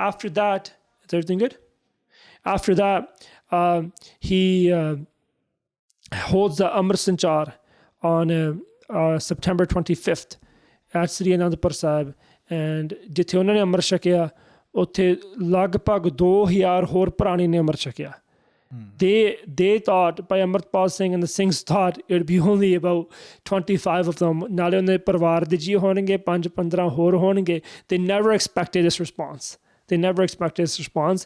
S2: After that, is everything good? After that, he holds the Amrit Sanchar on September 25th at Sri Anandpur Sahib, and ਜਿੱਥੇ ਉਹਨਾਂ ਨੇ ਅੰਮ੍ਰਿਤ ਛਕਿਆ ਉੱਥੇ ਲਗਭਗ 2000 ਹੋਰ ਭਰਾਣੀ ਨੇ ਅੰਮ੍ਰਿਤ ਛਕਿਆ. They thought, Bhai Amritpal Singh and the Singhs thought it would be only about 25 of them. ਨਾਲੇ ਉਹਨਾਂ ਦੇ ਪਰਿਵਾਰ ਦੇ ਜੀ ਹੋਣਗੇ 5-15 ਹੋਰ ਹੋਣਗੇ. They never expected this response. They never expected this response.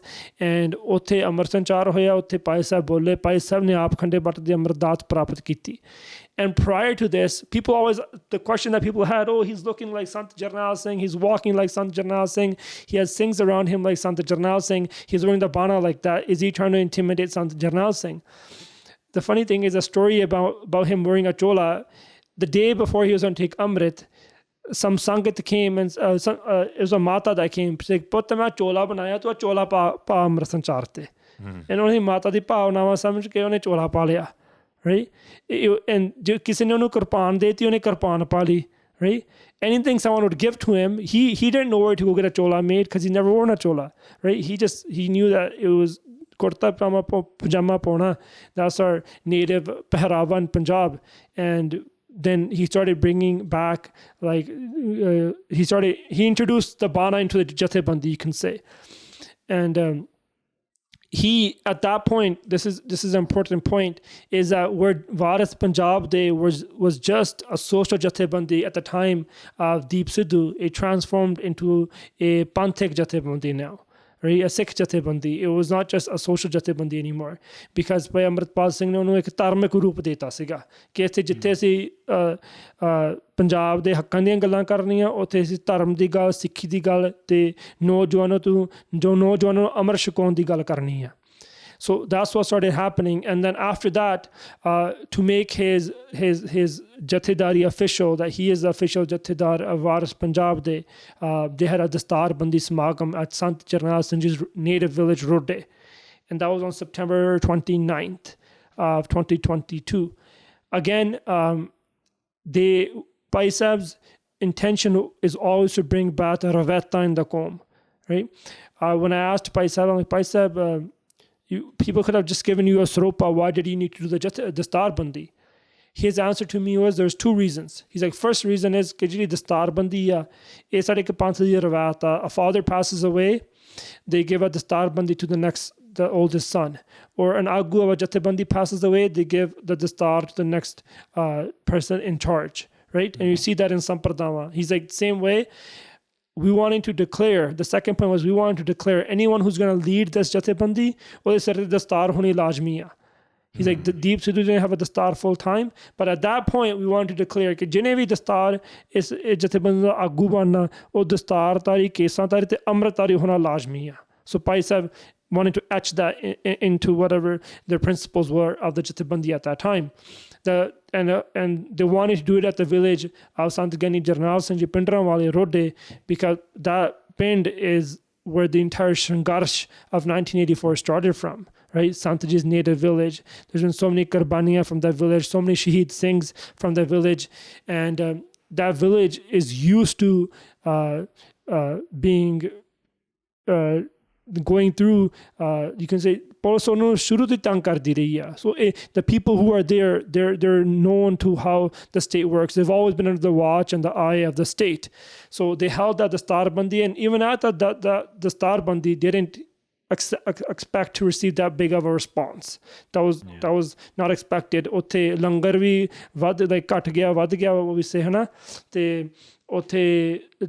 S2: And ਉੱਥੇ ਅੰਮ੍ਰਿਤ ਸੰਚਾਰ ਹੋਇਆ, ਉੱਥੇ ਭਾਈ ਸਾਹਿਬ ਬੋਲੇ, ਭਾਈ ਸਾਹਿਬ ਨੇ ਆਪ ਖੰਡੇ ਬੱਟ ਦੀ ਅੰਮ੍ਰਿਤਦਾਤ ਪ੍ਰਾਪਤ ਕੀਤੀ. And prior to this, people always, the question that people had, oh, he's looking like Sant Jarnail Singh, he's walking like Sant Jarnail Singh, he has Singhs around him like Sant Jarnail Singh, he's wearing the bana like that. Is he trying to intimidate Sant Jarnail Singh? The funny thing is a story about him wearing a chola. The day before he was going to take Amrit, some Sangat came and it was a Mata that came. She's like, Putt main chola banaya, tu chola pa Amrit sanchar te. And only Mata di bhavnaਵਾਂ ਸਮਝ ਕੇ ਉਹਨੇ chola ਪਾ ਲਿਆ. Right? And ਕਿਸੇ ਨੇ ਉਹਨੂੰ ਕਿਰਪਾਨ ਦੇਤੀ, ਉਹਨੇ ਕਿਰਪਾਨ ਪਾ ਲਈ. Right? Anything someone would give to him, he didn't know where to go get a chola made because he never worn a chola. Right? He knew that it was kurta pajama pona. That's our native pehrava in Punjab. And then he started bringing back, like, he introduced the bana into the jathebandi, you can say. And he, at that point, this is an important point, is that where Waris Punjab Day was just a social jathebandi at the time of Deep Sidhu, it transformed into a panthik jathebandi now. Right? A Sikh jathebandi. It was not just a social jathebandi anymore, because Bhai Amritpal Singh ਨੇ ਉਹਨੂੰ ਇੱਕ ਧਾਰਮਿਕ ਰੂਪ ਦਿੱਤਾ ਸੀਗਾ ਕਿ ਇੱਥੇ ਜਿੱਥੇ ਅਸੀਂ ਪੰਜਾਬ ਦੇ ਹੱਕਾਂ ਦੀਆਂ ਗੱਲਾਂ ਕਰਨੀਆਂ, ਉੱਥੇ ਅਸੀਂ ਧਰਮ ਦੀ ਗੱਲ, ਸਿੱਖੀ ਦੀ ਗੱਲ ਤੇ ਨੌਜਵਾਨਾਂ ਨੂੰ ਅਮਰ ਛਕਾਉਣ ਦੀ ਗੱਲ ਕਰਨੀ ਆ. So that's what started happening. And then after that, to make his Jathedari official, that he is the official Jathedar of Waris Punjab, they had a Dastar Bandi Samagam at Sant Jarnail Singh Ji's native village, Rodde. And that was on September 29th of 2022. Again, Bhai Sahib's intention is always to bring back the Raveta in the Qawm, right? When I asked Bhai Sahib, I'm like, Bhai Sahib, people could have just given you a sropa. Why did you need to do the star bandi? His answer to me was, there's two reasons. He's like, first reason is कि the star bandi is a father passes away, they give a star bandi to the oldest son, or an agu of a jathebandi passes away, they give the star to the next person in charge, right? And you see that in Sampradama. He's like, same way. We wanted to declare, the second point was we wanted to declare anyone who's going to lead this jathebandi, well, they said the dastar honi lazmi. He's like, the Deep Sidhu didn't have a dastar full time, but at that point we wanted to declare that jine vi dastar is jathebandi da agu banna, oh dastar tari, kesan tari te amrit tari hona lazmi. So Bhai Sahib wanted to etch that into whatever their principles were of the jathebandi at that time. And they wanted to do it at the village of Sant Gani Jarnail Singh Ji Pindranwale Rodde, because that pind is where the entire Shangarsh of 1984 started from, right? Sant Ji's native village. There's been so many Qurbaniyan from that village, so many Shaheed Singhs from that village, and that village is used to being going through, you can say, so the people who are there, they're known to how the state works. They've always been under the watch and the eye of the state. So they held that the Star Bandi, and even at the Star Bandi didn't expect to receive that big of a response. That was not expected. Utte langar vi ਘਟ ਗਿਆ ਵੱਧ ਗਿਆ ਉਹ ਵੀ ਸੇ ਹਨਾ ਤੇ ਉੱਥੇ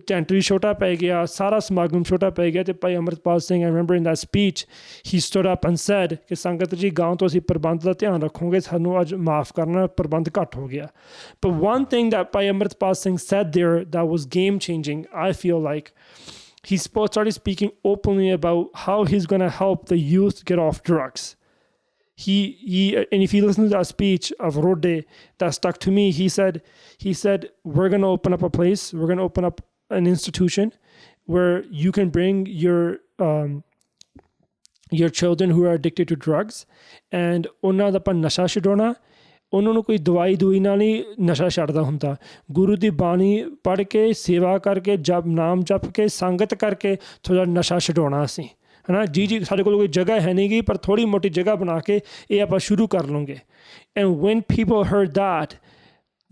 S2: tent ਵੀ ਛੋਟਾ ਪੈ ਗਿਆ ਸਾਰਾ ਸਮਾਗਮ ਛੋਟਾ ਪੈ ਗਿਆ ਤੇ ਭਾਈ Amritpal Singh I remember in that speech he stood up and said ਕਿ ਸੰਗਤ ਜੀ ਗਾਂ ਤੋਂ ਅਸੀਂ ਪ੍ਰਬੰਧ ਦਾ ਧਿਆਨ ਰੱਖੋਗੇ ਸਾਨੂੰ ਅੱਜ ਮਾਫ ਕਰਨਾ ਪ੍ਰਬੰਧ ਘੱਟ ਹੋ ਗਿਆ but one thing that Bhai Amritpal Singh said there that was game changing I feel like he started speaking openly about how he's going to help the youth get off drugs. He and if you listen to that speech of Rode that stuck to me, he said we're going to open up a place, we're going to open up an institution where you can bring your children who are addicted to drugs and ਉਹਨਾਂ ਦਾ ਆਪਾਂ ਨਸ਼ਾ ਛਡਾਉਣਾ ਉਹਨਾਂ ਨੂੰ ਕੋਈ ਦਵਾਈ ਦੂਈ ਨਾਲ ਨਹੀਂ ਨਸ਼ਾ ਛੱਡਦਾ ਹੁੰਦਾ ਗੁਰੂ ਦੀ ਬਾਣੀ ਪੜ੍ਹ ਕੇ ਸੇਵਾ ਕਰਕੇ ਨਾਮ ਜਪ ਕੇ ਸੰਗਤ ਕਰਕੇ ਥੋੜ੍ਹਾ ਨਸ਼ਾ ਛਡਾਉਣਾ ਅਸੀਂ ਹੈ ਨਾ ਜੀ ਸਾਡੇ ਕੋਲ ਕੋਈ ਜਗ੍ਹਾ ਹੈ ਨਹੀਂ ਗੀ ਪਰ ਥੋੜ੍ਹੀ ਮੋਟੀ ਜਗ੍ਹਾ ਬਣਾ ਕੇ ਇਹ ਆਪਾਂ ਸ਼ੁਰੂ ਕਰ ਲਵਾਂਗੇ and when people heard that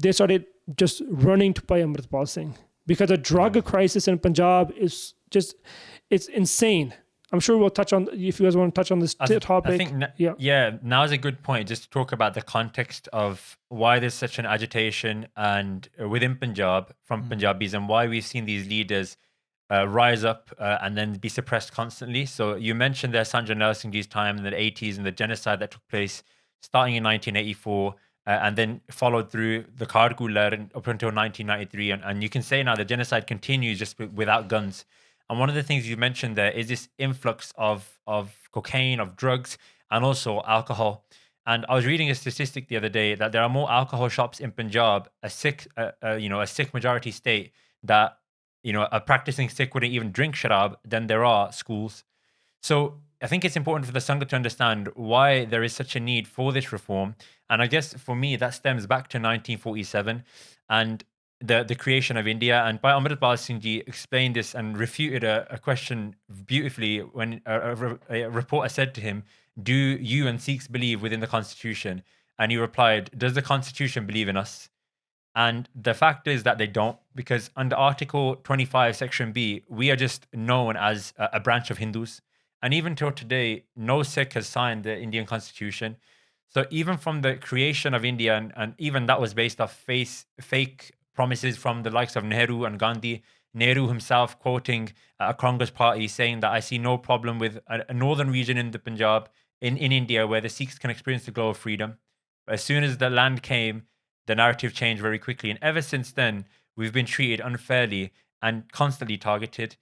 S2: they started just running to Bhai Amritpal Singh because the drug crisis in Punjab is just it's insane. I'm sure we'll touch on if you guys want to touch on this topic.
S3: I think now is a good point just to talk about the context of why there's such an agitation and within Punjab from Punjabis and why we've seen these leaders rise up and then be suppressed constantly. So you mentioned there Jarnail Singh Ji's time in the 80s and the genocide that took place starting in 1984 and then followed through the Khargula up until 1993. And you can say now the genocide continues just without guns. And one of the things you mentioned there is this influx of cocaine, of drugs, and also alcohol. And I was reading a statistic the other day that there are more alcohol shops in Punjab, a Sikh majority state, that a practicing Sikh wouldn't even drink sharab, than there are schools. So I think it's important for the Sangha to understand why there is such a need for this reform. And I guess for me, that stems back to 1947 and the creation of India. And Bhai Amritpal Singh Ji explained this and refuted a question beautifully when a reporter said to him, do you and Sikhs believe within the Constitution? And he replied, does the Constitution believe in us? And the fact is that they don't, because under Article 25, Section B, we are just known as a branch of Hindus. And even till today, no Sikh has signed the Indian Constitution. So even from the creation of India, and even that was based off fake promises from the likes of Nehru and Gandhi, Nehru himself quoting a Congress party saying that I see no problem with a northern region in the Punjab in India where the Sikhs can experience the glow of freedom. But as soon as the land came, the narrative changed very quickly. And ever since then, we've been treated unfairly and constantly targeted.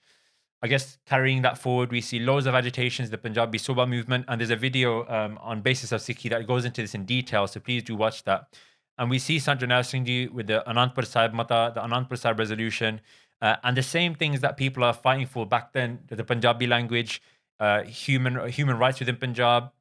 S3: I guess carrying that forward, we see loads of agitations, the Punjabi Soba movement, and there's a video on basis of Sikhi that goes into this in detail, so please do watch that. And we see Sant Jarnail Singh Ji with the Anandpur Sahib Mata, the Anandpur Sahib resolution, and the same things that people are fighting for back then, the Punjabi language, human rights within Punjab,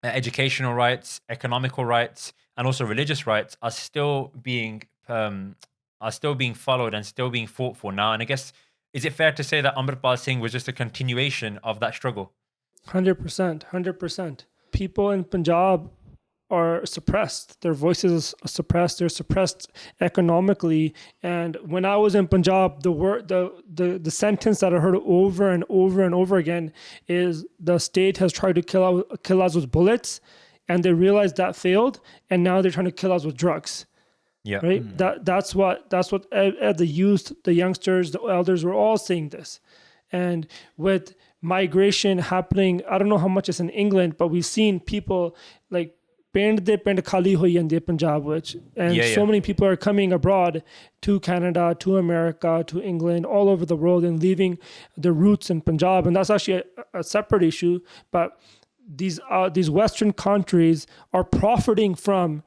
S3: educational rights, economical rights, and also religious rights are still being followed and still being fought for now. And I guess, is it fair to say that Amritpal Singh was just a continuation of that struggle?
S2: 100%. People in Punjab are suppressed. Their voices are suppressed. They're suppressed economically. And when I was in Punjab, the sentence that I heard over and over and over again is the state has tried to kill us with bullets, and they realized that failed, and now they're trying to kill us with drugs.
S3: Yeah.
S2: Right. That's what the youth, the youngsters, the elders were all saying this. And with migration happening, I don't know how much it's in England, but we've seen people like pind khali hoyi jande Punjab vich, and so many people are coming abroad to Canada, to America, to England, all over the world, and leaving their roots in Punjab. And that's actually a separate issue. But these Western countries are profiting from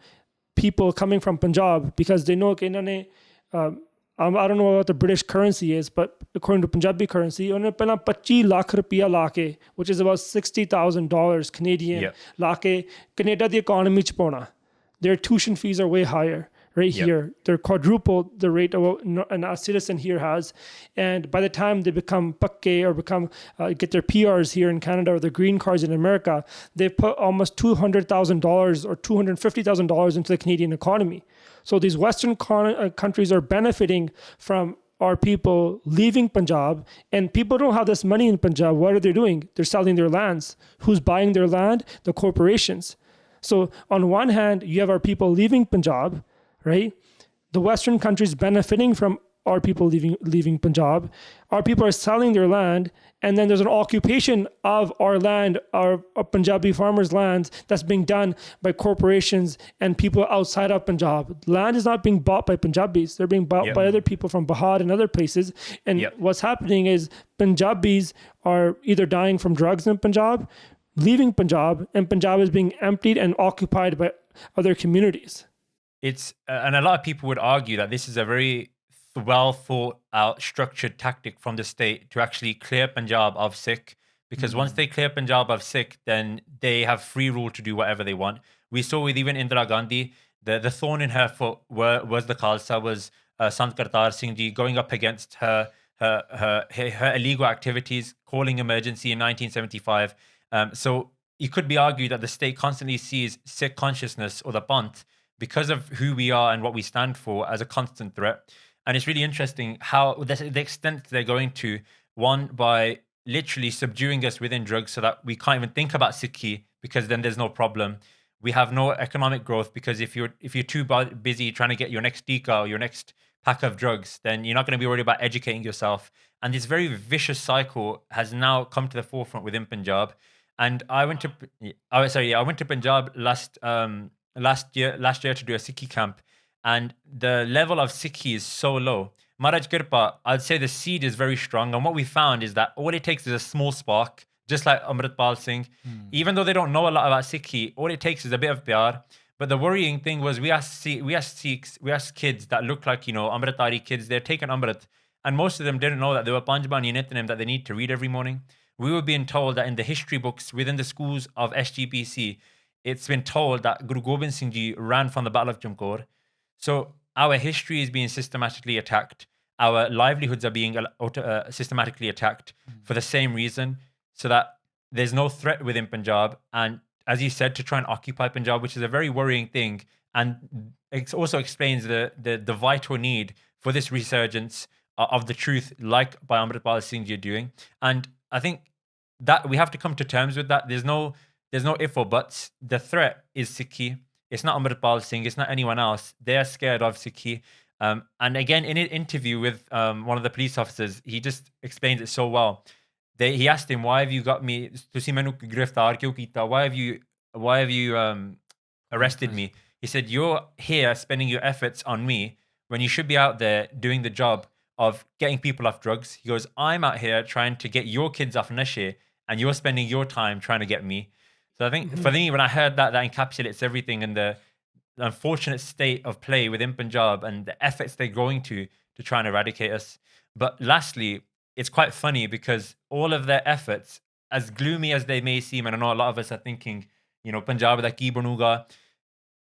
S2: people coming from Punjab because they know that I don't know what the British currency is, but according to Punjabi currency, उन्होंने पहला 25 लाख रुपया लाके, which is about $60,000 Canadian, लाके Canada the economy च पाना. Their tuition fees are way higher here. They're quadruple the rate of a citizen here has. And by the time they become pakke or get their PRs here in Canada or their green cards in America, they put almost $200,000 or $250,000 into the Canadian economy. So these Western countries are benefiting from are people leaving Punjab, and people don't have this money in Punjab. What are they doing? They're selling their lands. Who's buying their land? The corporations. So on one hand, you have our people leaving Punjab, right? The Western countries benefiting from our people leaving Punjab. Our people are selling their land, and then there's an occupation of our land, our Punjabi farmers' lands, that's being done by corporations and people outside of Punjab. Land is not being bought by Punjabis. They're being bought by other people from Bahad and other places. And what's happening is Punjabis are either dying from drugs in Punjab, leaving Punjab, and Punjab is being emptied and occupied by other communities.
S3: It's and a lot of people would argue that this is a very well thought out, structured tactic from the state to actually clear Punjab of Sikh. Because once they clear Punjab of Sikh, then they have free rule to do whatever they want. We saw with even Indira Gandhi, the thorn in her foot was the Khalsa, was Sant Singh Ji going up against her illegal activities, calling emergency in 1975. So it could be argued that the state constantly sees Sikh consciousness or the Panth because of who we are and what we stand for as a constant threat. And it's really interesting how the extent they're going to, one, by literally subduing us within drugs so that we can't even think about Sikhi because then there's no problem. We have no economic growth because if you're too busy trying to get your next tika or your next pack of drugs, then you're not going to be worried about educating yourself. And this very vicious cycle has now come to the forefront within Punjab. And I went to Punjab last year to do a Sikhi camp. And the level of Sikhi is so low. Maharaj Kirpa, I'd say the seed is very strong. And what we found is that all it takes is a small spark, just like Amritpal Singh. Even though they don't know a lot about Sikhi, all it takes is a bit of pyar. But the worrying thing was we asked Sikhs, we asked kids that look like, Amritari kids, they're taking Amrit. And most of them didn't know that there were Panjbani Nitnem that they need to read every morning. We were being told that in the history books within the schools of SGPC, it's been told that Guru Gobind Singh Ji ran from the Battle of Chamkaur. So our history is being systematically attacked. Our livelihoods are being systematically attacked for the same reason, so that there's no threat within Punjab. And as you said, to try and occupy Punjab, which is a very worrying thing. And it also explains the vital need for this resurgence of the truth, like Bhai Amritpal Singh Ji are doing. And I think that we have to come to terms with that. There's no if or buts. The threat is Sikhi. It's not Amritpal Singh. It's not anyone else. They are scared of Sikhi. And again, in an interview with one of the police officers, he just explains it so well. He asked him, "Why have you got me? Why have you arrested me?" He said, "You're here spending your efforts on me when you should be out there doing the job of getting people off drugs." He goes, "I'm out here trying to get your kids off nashe, and you're spending your time trying to get me." So I think for me, when I heard that encapsulates everything in the unfortunate state of play within Punjab and the efforts they're going to try and eradicate us. But lastly, it's quite funny because all of their efforts, as gloomy as they may seem, and I know a lot of us are thinking, Punjab da ki banuga,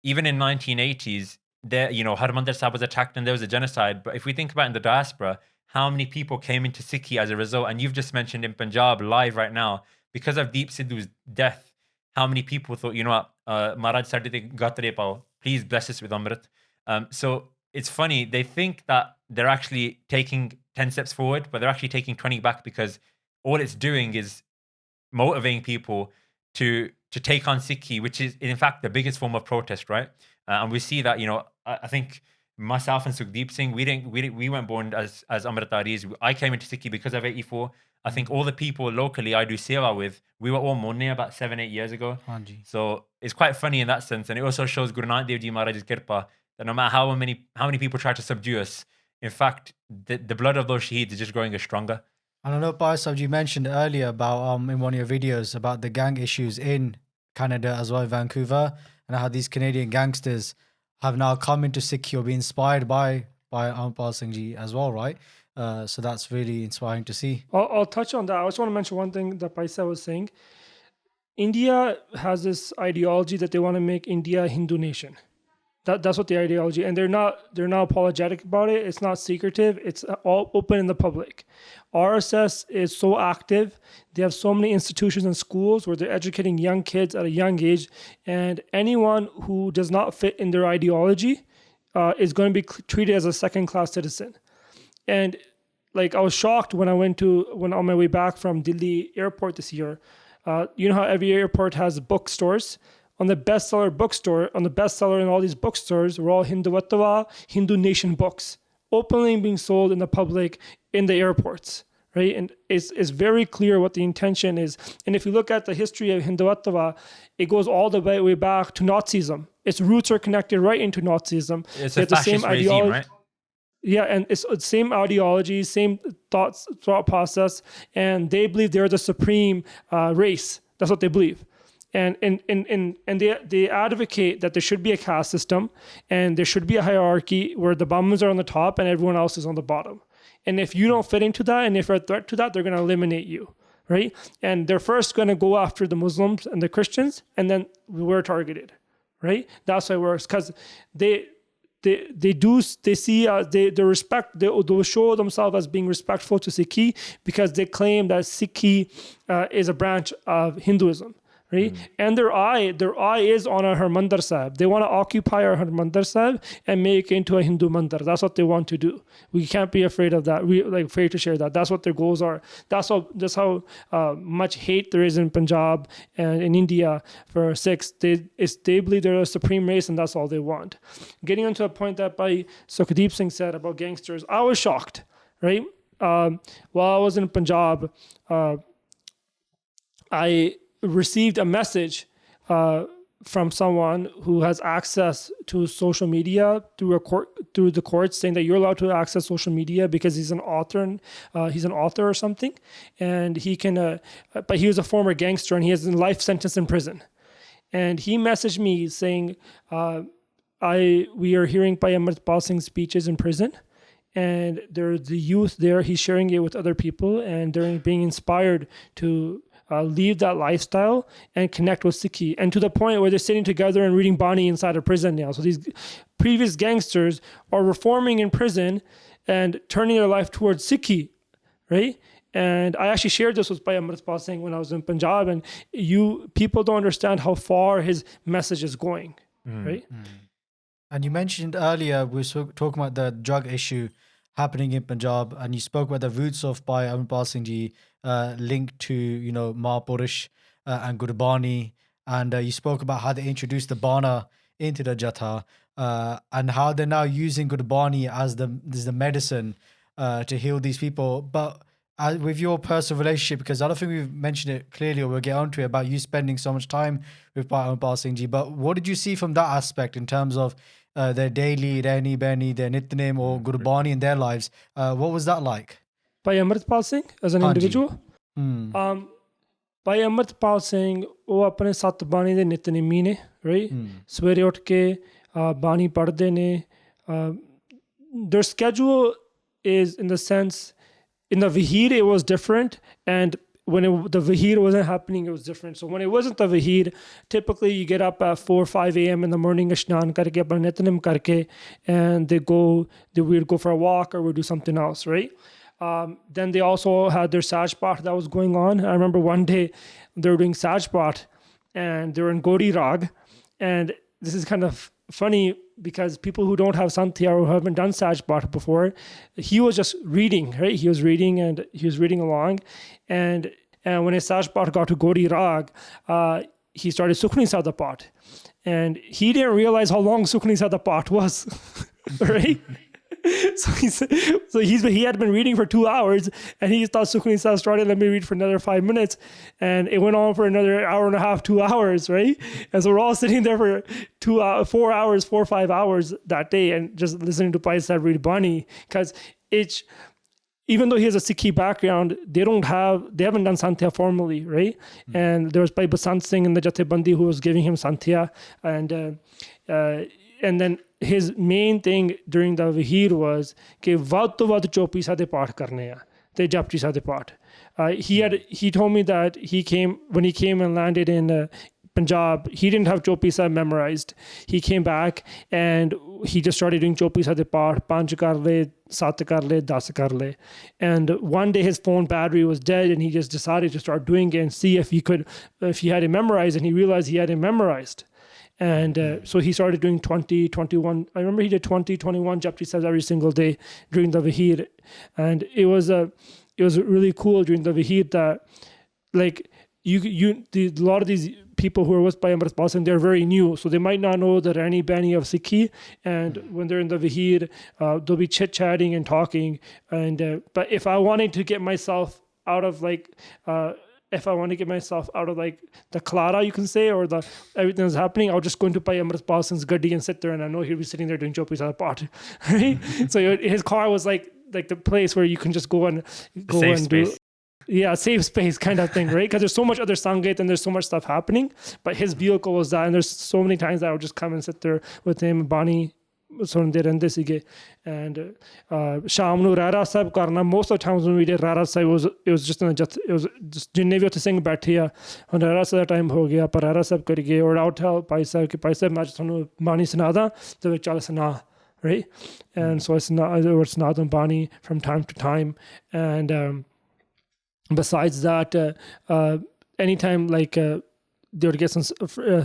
S3: even in 1980s, there, Harmandir Sahib was attacked and there was a genocide. But if we think about in the diaspora, how many people came into Sikhi as a result? And you've just mentioned in Punjab live right now, because of Deep Sidhu's death, how many people thought, Maharaj Sadhite Gatre Pao, please bless us with Amrit. So it's funny, they think that they're actually taking 10 steps forward, but they're actually taking 20 back because all it's doing is motivating people to take on Sikhi, which is in fact the biggest form of protest, right? And we see that, I think myself and Sukhdeep Singh, we weren't born as Amritaris. I came into Sikhi because of 84. I think all the people locally I do seva with, we were all Monne about 7-8 years ago. So it's quite funny in that sense. And it also shows Guru Nanak Dev Ji Maharaj's kirpa that no matter how many people try to subdue us, in fact, the blood of those shaheeds is just growing us stronger.
S1: And I know, Bhai Sahib, you mentioned earlier about in one of your videos about the gang issues in Canada as well, Vancouver, and how these Canadian gangsters have now come into Sikhi or been inspired by Amritpal Singh Ji as well, right? So that's really inspiring to see.
S2: I'll touch on that. I just want to mention one thing that Paisa was saying. India has this ideology that they want to make India a Hindu nation. That's what the ideology, and they're not apologetic about it. It's not secretive. It's all open in the public. RSS is so active. They have so many institutions and schools where they're educating young kids at a young age, and anyone who does not fit in their ideology is going to be treated as a second-class citizen. And like I was shocked when when on my way back from Delhi airport this year. You know how every airport has bookstores? On the bestseller in all these bookstores were all Hindu Nation books, openly being sold in the public in the airports, right? And it's very clear what the intention is. And if you look at the history of Hinduttva, it goes all the way back to Nazism. Its roots are connected right into Nazism.
S3: It's a fascist regime, right?
S2: Yeah, and it's the same ideology, same thought process, and they believe they're the supreme race. That's what they believe. And they advocate that there should be a caste system and there should be a hierarchy where the Brahmins are on the top and everyone else is on the bottom. And if you don't fit into that and if you're a threat to that, they're going to eliminate you, right? And they're first going to go after the Muslims and the Christians, and then we're targeted, right? That's how it works, because they show themselves as being respectful to Sikhi because they claim that Sikhi is a branch of Hinduism. Right? And their eye is on a Harmandir Sahib. They want to occupy our Harmandir Sahib and make it into a Hindu mandir. That's what they want to do. We can't be afraid of that. We afraid to share that. That's what their goals are. That's how much hate there is in Punjab and in India for Sikhs. They believe they're a supreme race and that's all they want. Getting onto a point that Bhai Sukhdeep Singh said about gangsters, I was shocked. Right? While I was in Punjab, I received a message from someone who has access to social media through the courts, saying that you're allowed to access social media because he's an author or something, and he can. But he was a former gangster and he has a life sentence in prison, and he messaged me saying, "We are hearing Bhai Amritpal Singh's speeches in prison." And there's the youth there. He's sharing it with other people, and they're being inspired to leave that lifestyle and connect with Sikhi. And to the point where they're sitting together and reading Bani inside a prison now. So these previous gangsters are reforming in prison and turning their life towards Sikhi, right? And I actually shared this with Bhai Amritpal Singh when I was in Punjab, and people don't understand how far his message is going, right?
S1: And you mentioned earlier, we were talking about the drug issue happening in Punjab, and you spoke about the roots of Bhai Amritpal Singh Ji linked to, Mahapurush and Gurbani, and you spoke about how they introduced the Bana into the Jatha, and how they're now using Gurbani as the medicine to heal these people. But with your personal relationship, because I don't think we've mentioned it clearly, or we'll get onto it, about you spending so much time with Bhai Amritpal Singh Ji, but what did you see from that aspect in terms of their daily Rehni Behni, their Nitnem or Gurbani in their lives? What was that like?
S2: Bhai Amritpal Singh as an individual? Bhai Amritpal Singh, ਉਹ ਆਪਣੇ ਸੱਤ ਬਾਣੀ ਦੇ ਨਿਤਨੇਮੀ ਨੇ, right? ਸਵੇਰੇ ਉੱਠ ਕੇ ਬਾਣੀ ਪੜ੍ਹਦੇ ਨੇ. Their schedule is, in the sense, in the Vaheer it was different, and when the Vaheer wasn't happening, it was different. So when it wasn't the Vaheer, typically you get up at 4 or 5 a.m. in the morning, ashnan karke, apna nitnem karke, and we'd go for a walk or we'd do something else, right? Then they also had their Sajpat that was going on. I remember one day they were doing Sajpat and they were in Godi Rag. And this is kind of funny because people who don't have Santhya or who haven't done Sajpat before, he was just reading, right? He was reading along. And when his Sajpat got to Godi Rag, he started Sukhni Sadapat. And he didn't realize how long Sukhni Sadapat was, right? So he had been reading for 2 hours, and he thought Sukhni Sahib started, let me read for another 5 minutes, and it went on for another hour and a half, 2 hours, right? And so we're all sitting there for 4 or 5 hours that day, and just listening to Bhai Sahib read Bani, because even though he has a Sikhi background, they haven't done Santhya formally, right? And there was Bhai Basant Singh in the Jathebandi who was giving him Santhya, and then his main thing during the Vaheer was कि वध तो वध चौपी सादे पाठ करने हैं ते japji सादे पाठ. He told me that when he came and landed in Punjab, he didn't have Chopi Sahib memorized. He came back and he just started doing Chopi Sahib Path, 5 kar le, 7 kar le, 10 kar le. And one day his phone battery was dead and he just decided to start doing it and see if he had it memorized, and he realized he had it memorized. And so he started doing 20, 21. I remember he did 20, 21 Japji Sahibs every single day during the Vaheer. And it was really cool during the Vaheer that like a lot of these people who are with Bhai Amritpal Singh, they're very new, so they might not know the Rani Bani of Sikhi. And when they're in the Vaheer, they'll be chit-chatting and talking. And but if I wanted to get myself out of like the Clara, you can say, or the everything that's happening, I'll just go into Bhai Amritpal Singh's gaddi and sit there, and I know he'll be sitting there doing Chopi Sahib Path, right? So his car was like the place where you can just go and do. Yeah, safe space kind of thing, right? Because there's so much other Sangeet and there's so much stuff happening, but his vehicle was that, and there's so many times that I would just come and sit there with him, Bani, ਸੁਣਦੇ ਰਹਿੰਦੇ ਸੀਗੇ. And ਸ਼ਾਮ ਨੂੰ ਰਹਿਰਾ ਸਾਹਿਬ ਕਰਨਾ, most of the times when we did Rehras Sahib, it was just ਜਿੰਨੇ ਵੀ ਉੱਥੇ ਸਿੰਘ ਬੈਠੇ ਆ, ਹੁਣ ਰਹਿਰਾ ਸਾਹਿਬ ਦਾ ਟਾਈਮ ਹੋ ਗਿਆ, ਪਰ ਰਹਿਰਾ ਸਾਹਿਬ ਕਰੀਏ, or I'll tell Bhai Sahib ਕਿ ਭਾਈ ਸਾਹਿਬ ਮੈਂ ਤੁਹਾਨੂੰ ਬਾਣੀ ਸੁਣਾ ਦਾਂ, ਤੇ ਵਿੱਚ ਚੱਲ ਸੁਣਾ, right? And so it's not Bani from time to time. And besides that, anytime like they would get some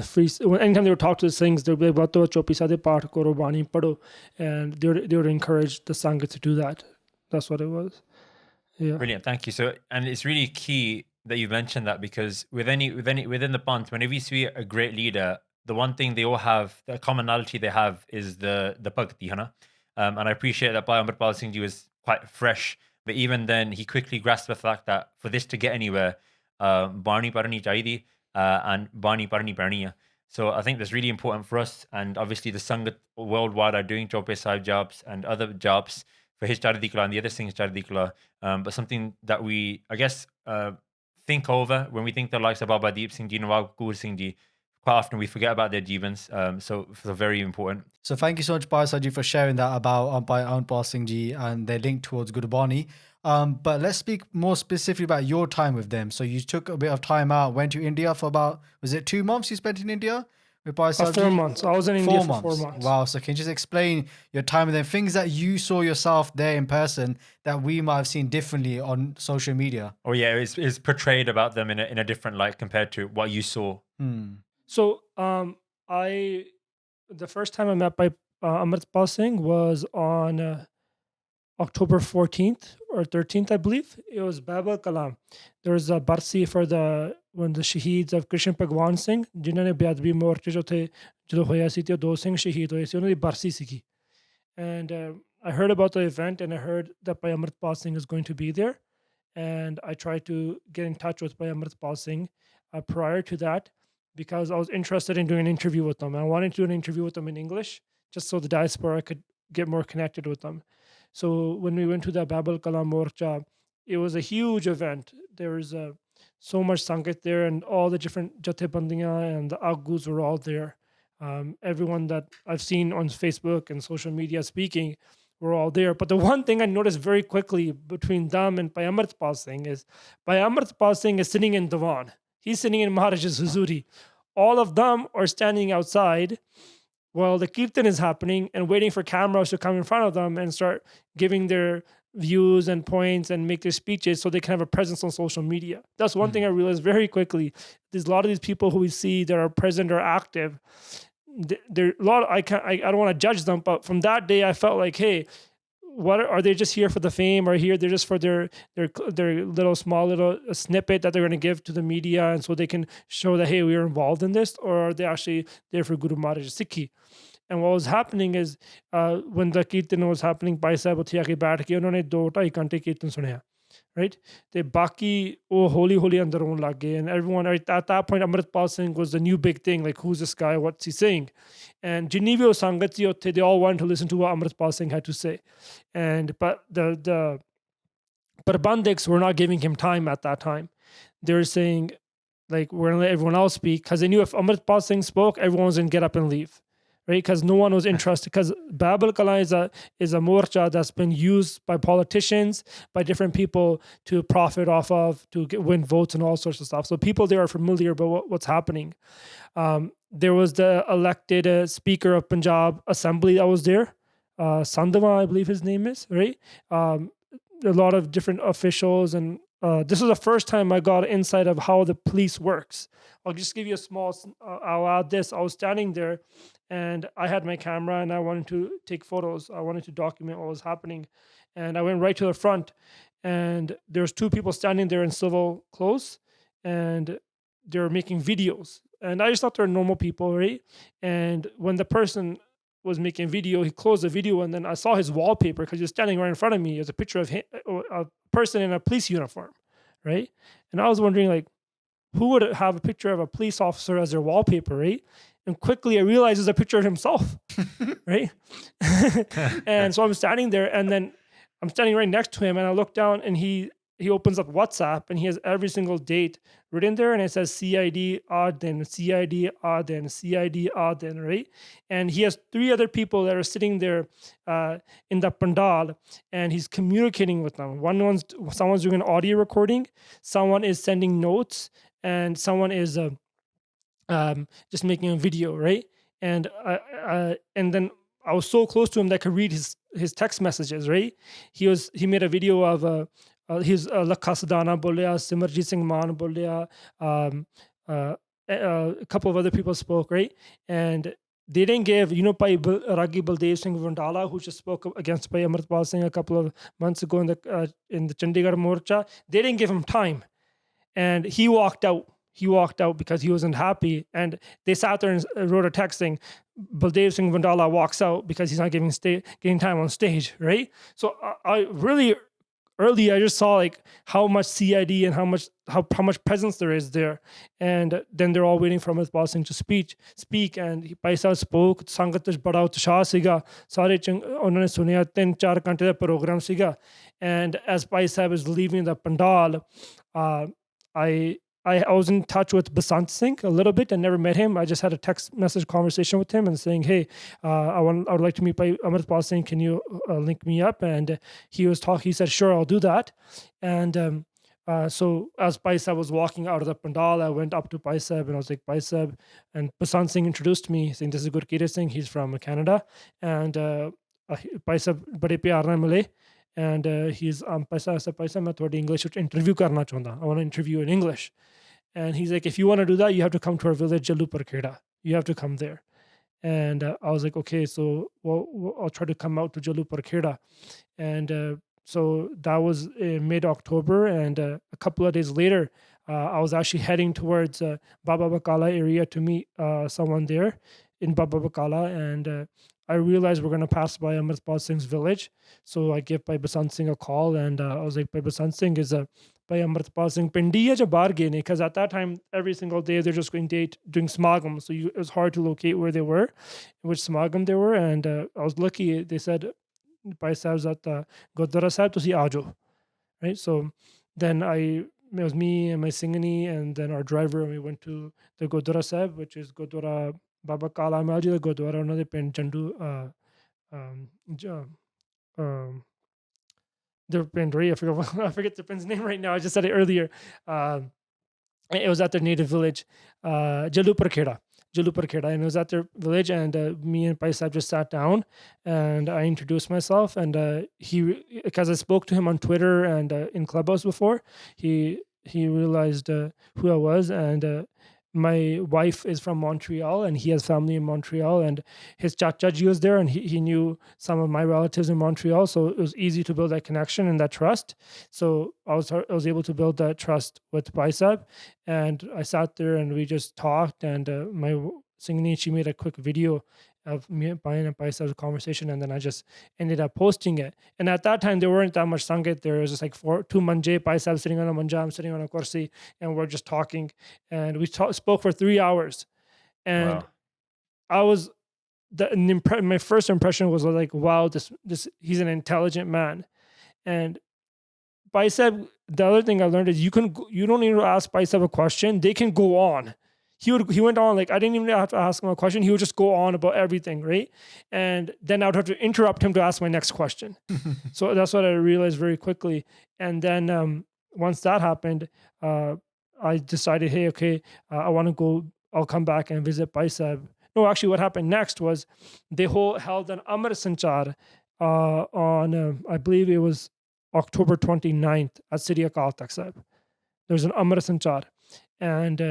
S2: free, anytime they would talk to the Singhs, they would be like, "Bato chopi sade path karo, bani padho," and they would encourage the Sangha to do that. That's what it was. Yeah.
S3: Brilliant, thank you. So, and it's really key that you mentioned that, because within the Panth, whenever you see a great leader, the one thing they all have, the commonality they have, is the bhakti, and I appreciate that Bhai Amritpal Singh Ji was quite fresh. But even then, he quickly grasped the fact that for this to get anywhere, Bani Parni Chaidi and Bani Parni Parniya. So I think that's really important for us. And obviously, the Sangat worldwide are doing Chope Sahib jobs and other jobs for his Chardi Kala and the other Singh's Chardi Kala. But something that we, I guess, think over when we think the likes of Baba Deep Singh Ji, Nawab Gurkeerat Singh Ji, quite often we forget about their jeevans. So very important.
S1: So thank you so much, Bhai Saji, for sharing that about Bhai Amritpal Singh Ji and their link towards Gurbani. But let's speak more specifically about your time with them. So you took a bit of time out, went to India for about, was it 2 months you spent in India with Bhai Saji?
S2: 4 months. I was in India for 4 months.
S1: Wow. So can you just explain your time with them, things that you saw yourself there in person that we might have seen differently on social media?
S3: Oh yeah, it's portrayed about them in a different light compared to what you saw.
S2: So the first time I met by Amritpal Singh was on October 14th or 13th, I believe. It was Babal Kalam. There was a barsi for when the Shaheeds of Krishan Bhagwan Singh, जिन्होंने बेअदबी मोर्चे जो थे जो होया सी थे, 2 सिंह शहीद हुए सी, उन्होंने barsi सीखी. And I heard about the event, and I heard that Bhai Amritpal Singh is going to be there. And I tried to get in touch with Bhai Amritpal Singh prior to that, because I was interested in doing an interview with them. I wanted to do an interview with them in English, just so the diaspora could get more connected with them. So when we went to the Babal Kalam Morcha, it was a huge event. There was so much Sangat there, and all the different Jathebandiyan and the Aggus were all there. Everyone that I've seen on Facebook and social media speaking were all there. But the one thing I noticed very quickly between them and Bhai Amritpal Singh is Bhai Amritpal Singh is sitting in Diwan. He's sitting in Maharaj's Huzuri. All of them are standing outside while the Kirtan is happening and waiting for cameras to come in front of them and start giving their views and points and make their speeches so they can have a presence on social media. That's one thing I realized very quickly. There's a lot of these people who we see that are present or active. There a lot. I don't want to judge them, but from that day I felt like, hey, what are they just here for the fame, or here they're just for their little small little snippet that they're going to give to the media, and so they can show that, hey, we are involved in this, or are they actually there for Guru Maharaj Sikhi? And what was happening is when the Kirtan was happening, Bhai Sahib uthe aake baith ke unhone 2-2.5 घंटे Kirtan sunaya, right? They baki holy andar hoon lag gaye, and everyone at that point Amritpal Singh was the new big thing, like, who's this guy, what's he saying? And Jinni vi sangat ji utthe, they all wanted to listen to what Amritpal Singh had to say. But the Prabandhiks were not giving him time at that time. They were saying, like, we're going to let everyone else speak, because they knew if Amritpal Singh spoke, everyone was going to get up and leave, right? Because no one was interested. Because Babal Kala is a morcha that's been used by politicians, by different people to profit off of, to win votes and all sorts of stuff. So people there are familiar about what's happening. There was the elected Speaker of Punjab Assembly that was there. Sandhwa, I believe his name is, right? A lot of different officials and this is the first time I got insight of how the police works. I'll just give you a small, I'll add this. I was standing there and I had my camera and I wanted to take photos. I wanted to document what was happening. And I went right to the front and there's two people standing there in civil clothes and they're making videos. And I just thought they're normal people, right? And when the person was making video, he closed the video and then I saw his wallpaper because he was standing right in front of me. There's a picture of him, a person in a police uniform, right? And I was wondering, like, who would have a picture of a police officer as their wallpaper, right? And quickly I realized it's a picture of himself, right? And so I'm standing there and then I'm standing right next to him and I look down and he opens up WhatsApp and he has every single date written there and it says CID Aden, CID Aden, CID Aden, right? And he has three other people that are sitting there in the pandal and he's communicating with them. Someone's doing an audio recording, someone is sending notes, and someone is just making a video, right? And then I was so close to him that I could read his text messages, right? He made a video of he's Lakhasadana bolya, Simarjit Singh Maan bolya, a couple of other people spoke, right? And they didn't give, Bhai Ragi Baldev Singh Vandala, who just spoke against Bhai Amritpal Singh a couple of months ago in the Chandigarh Morcha, they didn't give him time. And he walked out. He walked out because he wasn't happy. And they sat there and wrote a text saying, Baldev Singh Vandala walks out because he's not getting time on stage, right? So I really early, I just saw like how much CID and how much presence there is there. And then they're all waiting for Amritpal Singh to speak. And Bhai Sahib spoke. Sangat vich bada utshah siga. Sare unhone sunya 3-4 घंटे ਦਾ program siga. And as Bhai Sahib is leaving the pandal, I was in touch with Basant Singh a little bit and never met him. I just had a text message conversation with him and saying, hey, I would like to meet Bhai Amritpal Singh. Can you link me up? And he said, sure, I'll do that. And so as Bhai Sahib was walking out of the pandal, I went up to Bhai Sahib and I was like, Bhai Sahib. And Basant Singh introduced me, saying, this is Gurkeerat Singh. He's from Canada. And Bhai Sahib bade pyar naal mile. And he's Bhai Sahib, main tuhadi English interview karna chaਹੁੰਦਾ. I want to interview in English. And he's like, if you want to do that, you have to come to our village, Jalupurkheda. You have to come there. And I was like, okay, so I'll try to come out to Jalupurkheda. And so that was in mid-October. And a couple of days later, I was actually heading towards Baba Bakala area to meet someone there in Baba Bakala. And I realized we're going to pass by Amritpal Singh's village. So I give Bhai Basant Singh a call. And I was like, Bhai Basant Singh is Bhai Amritpal Singh Pindi hai ja bahar gaye ne? Because at that time, every single day, they're just doing smagam. So it was hard to locate where they were, which smagam they were. And I was lucky. They said, Bhai Sahib's at Gurdwara Sahib, tusi aajo. Right? So then it was me and my Singhani and then our driver, and we went to the Gurdwara Sahib, which is Gurdwara Baba Kala Mahal Ji da Gurdwara, ਉਹਨਾਂ ਦੇ ਪਿੰਡ ਚੰਡੂ their pind, right? I forget the pind's name right now. I just said it earlier. It was at their native village, Jalupurkheda, and it was at their village. And me and Bhai Sahib just sat down, and I introduced myself. And because I spoke to him on Twitter and in Clubhouse before, he realized who I was. And my wife is from Montreal and he has family in Montreal, and his chachaji was there, and he knew some of my relatives in Montreal. So it was easy to build that connection and that trust. So I was able to build that trust with Bhai Sahib, and I sat there and we just talked, and my Singhani, she made a quick video of me and Bhai Sahib's conversation, and then I just ended up posting it. And at that time, there weren't that much sangat. There was just like two manje, Bhai Sahib sitting on a manja, I'm sitting on a kursi, and we're just talking. And we spoke for 3 hours. And wow. I was, my first impression was like, wow, this he's an intelligent man. And Bhai Sahib, the other thing I learned is you don't need to ask Bhai Sahib a question. They can go on. He went on, like, I didn't even have to ask him a question. He would just go on about everything, right? And then I would have to interrupt him to ask my next question. So that's what I realized very quickly. And then once that happened, I decided, hey, okay, I want to go, I'll come back and visit Bhai Sahib. No, actually what happened next was they held an Amrit Sanchar on, I believe it was October 29th at Sri Akaal Takhat Sahib. There was an Amrit Sanchar. And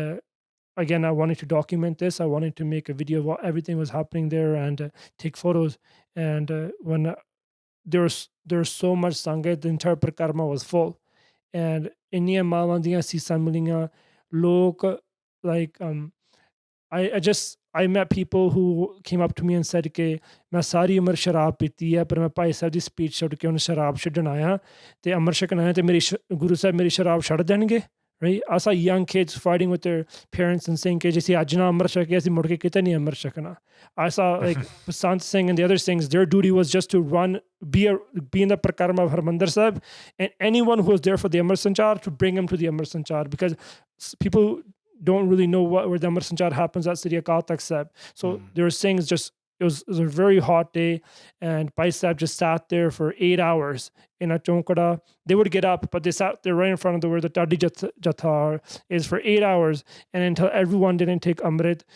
S2: again, I wanted to document this. I wanted to make a video of what everything was happening there and take photos. And when there was so much sangat, the entire parikrama was full. And inniyan maawan diyan seesan miliyan, lok like I met people who came up to me and said कि मैं सारी उम्र शराब पीती है पर मैं भाई साहब दी स्पीच छुड़ के उन्हें शराब छड्डण आया ते अमर छकण आया ते मेरी गुरु साहब मेरी शराब छड्ड देणगे. Right? I saw young kids fighting with their parents and saying कि जिसे Ajnala Amrit छके ਅਸੀਂ ਮੁੜ ਕੇ ਕਿਤੇ ਨਹੀਂ ਅਮਰ ਛਕਣਾ. I saw like Sant Singh and the other Singhs, their duty was just to run, be in the Prakarma of Harmandir Sahib, and anyone who was there for the Amrit Sanchar to bring them to the Amrit Sanchar, because people don't really know where the Amrit Sanchar happens at Sri Akaal Takhat Sahib. So there were Singhs just, it was a very hot day, and Bhai Sahib just sat there for 8 hours in a chonkada. They would get up, but they sat there right in front of where the Tadi Jatha is for 8 hours, and until everyone didn't take Amrit,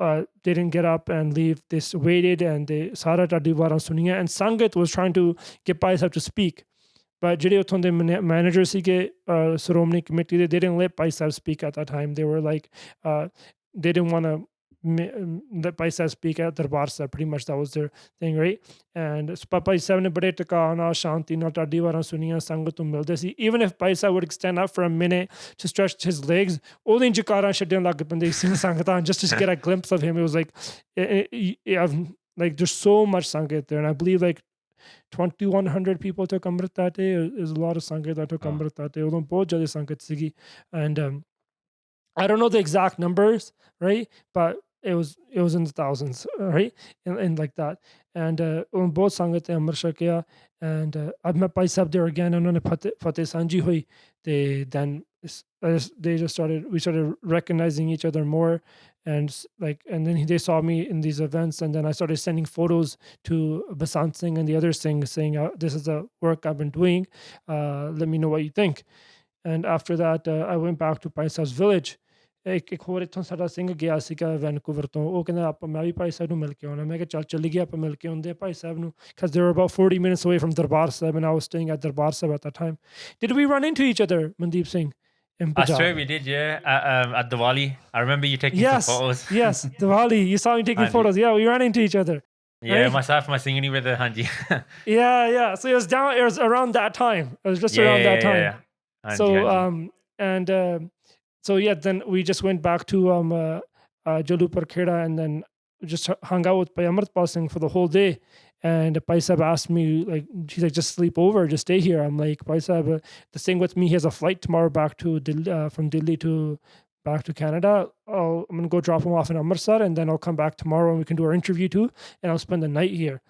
S2: they didn't get up and leave. They waited and they Sara Tadi Varan Suniya, and Sangat was trying to get Bhai Sahib to speak. But ਜਿਹੜੇ ਉੱਥੋਂ ਦੇ manager ਸੀਗੇ Shiromani committee ਦੇ, they didn't let Bhai Sahib speak at that time. They were like, they didn't want to let Bhai Sahib speak at Darbar Sahib. Pretty much that was their thing, right? And Bhai Sahib ਨੇ ਬੜੇ ਟਿਕਾ ਨਾਲ ਸ਼ਾਂਤੀ ਨਾਲ ਟਾਡੀ ਵਾਰਾਂ ਸੁਣੀਆਂ, ਸੰਗਤ ਨੂੰ ਮਿਲਦੇ ਸੀ. Even if Bhai Sahib would stand up for a minute to stretch his legs, ਉਹਦੇ ਜਕਾਰਾਂ ਛੱਡਣ ਲੱਗ ਪੈਂਦੇ ਸੀ ਸੰਗਤਾਂ just to get a glimpse of him. It was like there's so much sangat there, and I believe like 2,100 people took Amrit that day. There's a lot of sangat that took Amrit that day. ਉਦੋਂ ਬਹੁਤ ਜ਼ਿਆਦਾ ਸੰਗਤ ਸੀਗੀ. And I don't know the exact numbers, right? But it was in the thousands, right? And like that. And both sangat te Amrit ਛਕਿਆ. And I've met Bhai Sahib there again. ਉਹਨਾਂ ਨੇ ਫਤਿਹ ਸਾਂਝੀ ਹੋਈ. Then we started recognizing each other more. And then they saw me in these events, and then I started sending photos to Sant Singh and the other Singhs saying, this is the work I've been doing. Let me know what you think. And after that, I went back to Bhai Sahib's village. ਇੱਕ ਹੋਰ ਇੱਥੋਂ ਸਾਡਾ ਸਿੰਘ ਗਿਆ ਸੀਗਾ Vancouver ਤੋਂ. ਉਹ ਕਹਿੰਦਾ ਆਪਾਂ ਮੈਂ ਵੀ ਭਾਈ ਸਾਹਿਬ ਨੂੰ ਮਿਲ ਕੇ ਆਉਣਾ. ਮੈਂ ਕਿਹਾ ਚੱਲ ਗਿਆ, ਆਪਾਂ ਮਿਲ ਕੇ ਆਉਂਦੇ ਭਾਈ ਸਾਹਿਬ ਨੂੰ, because they were about 40 minutes away from Darbar Sahib, and I was staying at Darbar Sahib at that time. Did we run into each other, Mandeep Singh?
S3: I swear we did, yeah. At Diwali, I remember you taking some photos.
S2: Yes, Diwali. You saw me taking photos. Yeah, we ran into each other.
S3: Yeah, right? Myself, my singing with the Hanji.
S2: yeah. So it was around that time. It was just around that time.
S3: Yeah.
S2: So so yeah, then we just went back to Jalupur Kheda, and then just hung out with Bhai Amritpal Singh for the whole day. And Bhai Sahib asked me, like, she's like, just sleep over, just stay here. I'm like, Bhai Sahib, the thing with me, he has a flight tomorrow back to from Delhi back to Canada. I'm going to go drop him off in Amritsar, and then I'll come back tomorrow and we can do our interview too. And I'll spend the night here.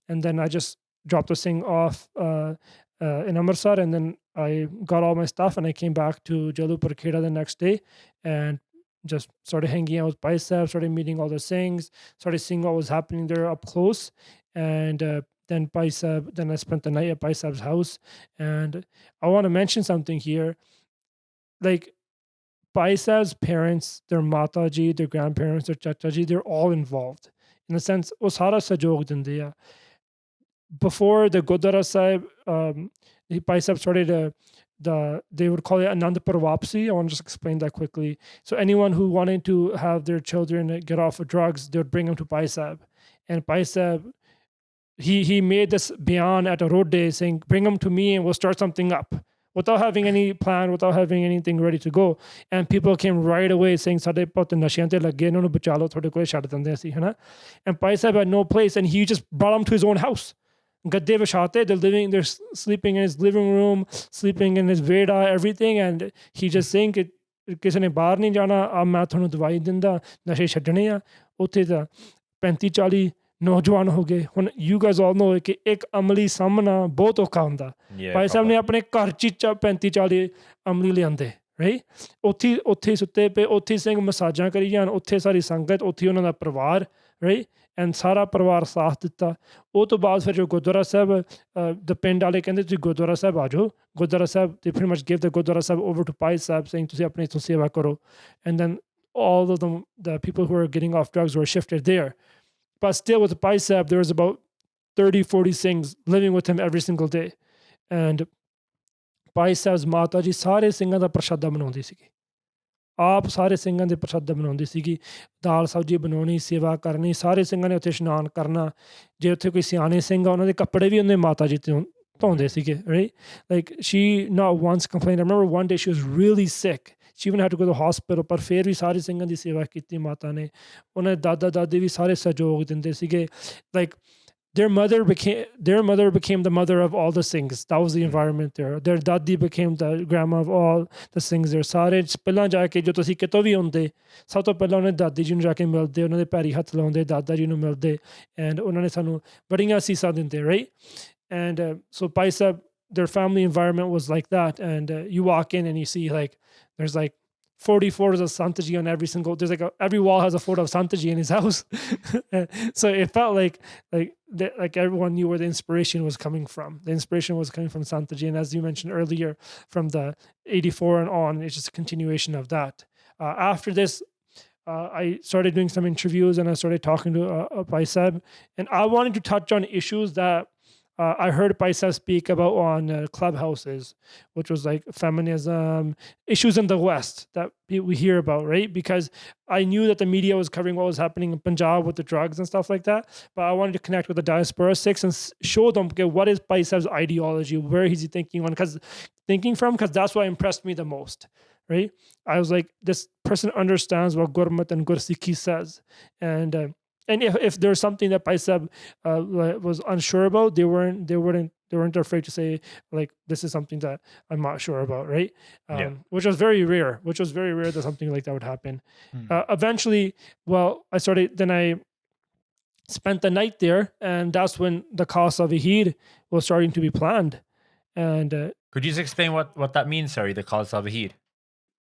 S2: And then I just dropped the thing off in Amritsar, and then I got all my stuff and I came back to Jalupur Kheda the next day and just started hanging out with Bhai Sahib, started meeting all the Singhs, started seeing what was happening there up close. And then I spent the night at Bhai Sahib's house. And I want to mention something here. Like, Bhai Sahib's parents, their Mataji, their grandparents, their Chachaji, they're all involved. In the sense, ਉਹ ਸਾਰਾ ਸਹਿਯੋਗ ਦਿੰਦੇ ਆ. Before the Gurdwara Sahib, Bhai Sahib started they would call it Anandpur Wapsi. I want to just explain that quickly. So anyone who wanted to have their children get off of drugs, they would bring them to Bhai Sahib. And Bhai Sahib, he made this bayan at a road day saying, bring them to me and we'll start something up, without having any plan, without having anything ready to go. And people came right away saying, Sade putt nashiyan te lage, innu bacha lo, thode kole chhad dinde assi, hai na? And Bhai Sahib had no place, and he just brought them to his own house. Gadde vishate, they're sleeping in his living room, sleeping in his veda, everything. And he just saying ਕਿ ਕਿਸੇ ਨੇ ਬਾਹਰ ਨਹੀਂ ਜਾਣਾ, ਆ ਮੈਂ ਤੁਹਾਨੂੰ ਦਵਾਈ ਦਿੰਦਾ, ਨਸ਼ੇ ਛੱਡਣੇ ਆ. ਉੱਥੇ ਤਾਂ 35-40 ਨੌਜਵਾਨ ਹੋ ਗਏ. ਹੁਣ you guys all know ਕਿ ਇੱਕ ਅਮਲੀ ਸਾਹਮਣਾ ਬਹੁਤ ਔਖਾ ਹੁੰਦਾ. ਭਾਈ ਸਾਹਿਬ ਨੇ ਆਪਣੇ ਘਰ 'ਚ 35-40 ਅਮਲੀ ਲਿਆਂਦੇ, right? ਉੱਥੇ ਸੁੱਤੇ ਪਏ, ਉੱਥੇ ਸਿੰਘ ਮਸਾਜਾਂ ਕਰੀ ਜਾਣ, ਉੱਥੇ ਸਾਰੀ ਸੰਗਤ, ਉੱਥੇ ਉਹਨਾਂ ਦਾ ਪਰਿਵਾਰ, right? And ਸਾਰਾ ਪਰਿਵਾਰ ਸਾਥ ਦਿੱਤਾ. ਉਹ ਤੋਂ ਬਾਅਦ ਫਿਰ ਜੋ ਗੁਰਦੁਆਰਾ ਸਾਹਿਬ ਦੇ ਪਿੰਡ ਵਾਲੇ ਕਹਿੰਦੇ ਤੁਸੀਂ ਗੁਰਦੁਆਰਾ ਸਾਹਿਬ ਆ ਜਾਓ. ਗੁਰਦੁਆਰਾ ਸਾਹਿਬ, they pretty much gave the Gurdwara Sahib over to Bhai Sahib, saying ਤੁਸੀਂ ਆਪਣੇ ਇੱਥੋਂ ਸੇਵਾ ਕਰੋ. And then all of them, the people who were getting off drugs were shifted there. But still with Bhai Sahib, there was about 30-40 Singhs living with him every single day. And Bhai Sahib ਮਾਤਾ ਜੀ ਸਾਰੇ ਸਿੰਘਾਂ ਦਾ ਪ੍ਰਸ਼ਾਦਾ ਬਣਾਉਂਦੇ ਸੀਗੇ, ਆਪ ਸਾਰੇ ਸਿੰਘਾਂ ਦੇ ਪ੍ਰਸ਼ਾਦਾ ਬਣਾਉਂਦੀ ਸੀਗੀ, ਦਾਲ ਸਬਜ਼ੀ ਬਣਾਉਣੀ, ਸੇਵਾ ਕਰਨੀ, ਸਾਰੇ ਸਿੰਘਾਂ ਨੇ ਉੱਥੇ ਇਸ਼ਨਾਨ ਕਰਨਾ। ਜੇ ਉੱਥੇ ਕੋਈ ਸਿਆਣੇ ਸਿੰਘ ਆ ਉਹਨਾਂ ਦੇ ਕੱਪੜੇ ਵੀ ਉਹਨੇ ਮਾਤਾ ਜੀ ਤੋਂ ਧੋਂਦੇ ਸੀਗੇ, right? Like she not once complained. I remember one day she was really sick. She even had to go to the hospital, ਪਰ ਫਿਰ ਵੀ ਸਾਰੇ ਸਿੰਘਾਂ ਦੀ ਸੇਵਾ ਕੀਤੀ ਮਾਤਾ ਨੇ। ਉਹਨਾਂ ਦੇ ਦਾਦਾ ਦਾਦੀ ਵੀ ਸਾਰੇ ਸਹਿਯੋਗ ਦਿੰਦੇ ਸੀਗੇ। Like their mother became the mother of all the Singhs. That was the environment there. Their dadi became the grandma of all the Singhs there. ਸਾਰੇ ਪਹਿਲਾਂ ਜਾ ਕੇ ਜੋ ਤੁਸੀਂ ਕਿਤੋਂ ਵੀ ਆਉਂਦੇ, ਸਭ ਤੋਂ ਪਹਿਲਾਂ ਉਹਨੇ ਦਾਦੀ ਜੀ ਨੂੰ ਜਾ ਕੇ ਮਿਲਦੇ, ਉਹਨਾਂ ਦੇ ਪੈਰੀ ਹੱਥ ਲਾਉਂਦੇ, ਦਾਦਾ ਜੀ ਨੂੰ ਮਿਲਦੇ, ਐਂਡ ਉਹਨਾਂ ਨੇ ਸਾਨੂੰ ਬੜੀਆਂ ਅਸੀਸਾਂ ਦਿੰਦੇ, right? And so Bhai Sahib, their family environment was like that. And you walk in and you see like there's like 40 photos of Sant Ji on every single. There's like every wall has a photo of Sant Ji in his house. So it felt like everyone knew where the inspiration was coming from. The inspiration was coming from Sant Ji, and as you mentioned earlier, from the 84 and on, it's just a continuation of that. After this, I started doing some interviews and I started talking to Bhai Sahib, and I wanted to touch on issues that I heard Bhai Sahib speak about on clubhouses, which was like feminism, issues in the West that we hear about, right? Because I knew that the media was covering what was happening in Punjab with the drugs and stuff like that, but I wanted to connect with the diaspora Sikhs and show them, okay, what is Bhai Sahib's ideology? Where is he thinking from? Because that's what impressed me the most, right? I was like, this person understands what Gurmat and Gursikhi says, and if there's something that Bhai Sahib was unsure about, they weren't afraid to say like, this is something that I'm not sure about, right? Which was very rare. That something like that would happen. Eventually, I spent the night there, and that's when the Khalsa Vaheer was starting to be planned. And
S3: could you just explain what that means? Sorry, the Khalsa Vaheer.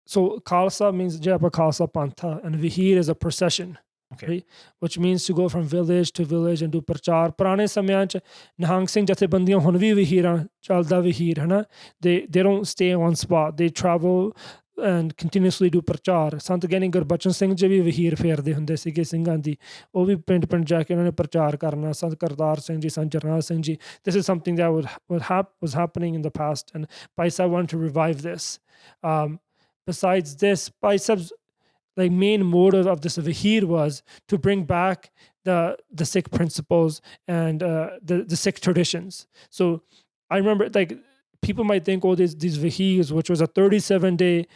S2: So Khalsa means Japa Khalsa Pantha, and Vaheer is a procession.
S3: Okay.
S2: Right? Which means to go from village to village and do ਪ੍ਰਚਾਰ। ਪੁਰਾਣੇ ਸਮਿਆਂ 'ਚ ਨਿਹੰਗ ਸਿੰਘ ਜਥੇਬੰਦੀਆਂ ਹੁਣ ਵੀ ਵਹੀਰਾਂ ਚੱਲਦਾ ਵਹੀਰ, ਹਨਾ? They don't stay on spot. They travel and continuously do ਪ੍ਰਚਾਰ। ਸੰਤ ਗਿਆਨੀ ਗੁਰਬਚਨ ਸਿੰਘ ਜੀ ਵੀ ਵਹੀਰ ਫੇਰਦੇ ਹੁੰਦੇ ਸੀਗੇ ਸਿੰਘਾਂ ਦੀ, ਉਹ ਵੀ ਪਿੰਡ ਪਿੰਡ ਜਾ ਕੇ ਉਹਨਾਂ ਨੇ ਪ੍ਰਚਾਰ ਕਰਨਾ। ਸੰਤ Kartar Singh ji, Sant Jarnail Singh ji, this is something that was happening in the past, and Bhai Sahib wanted to revive this. Besides this, Bhai Sahib's like main motive of this Vaheer was to bring back the Sikh principles and the Sikh traditions. So I remember, like, people might think, oh, these Vaheers, which was a 37-day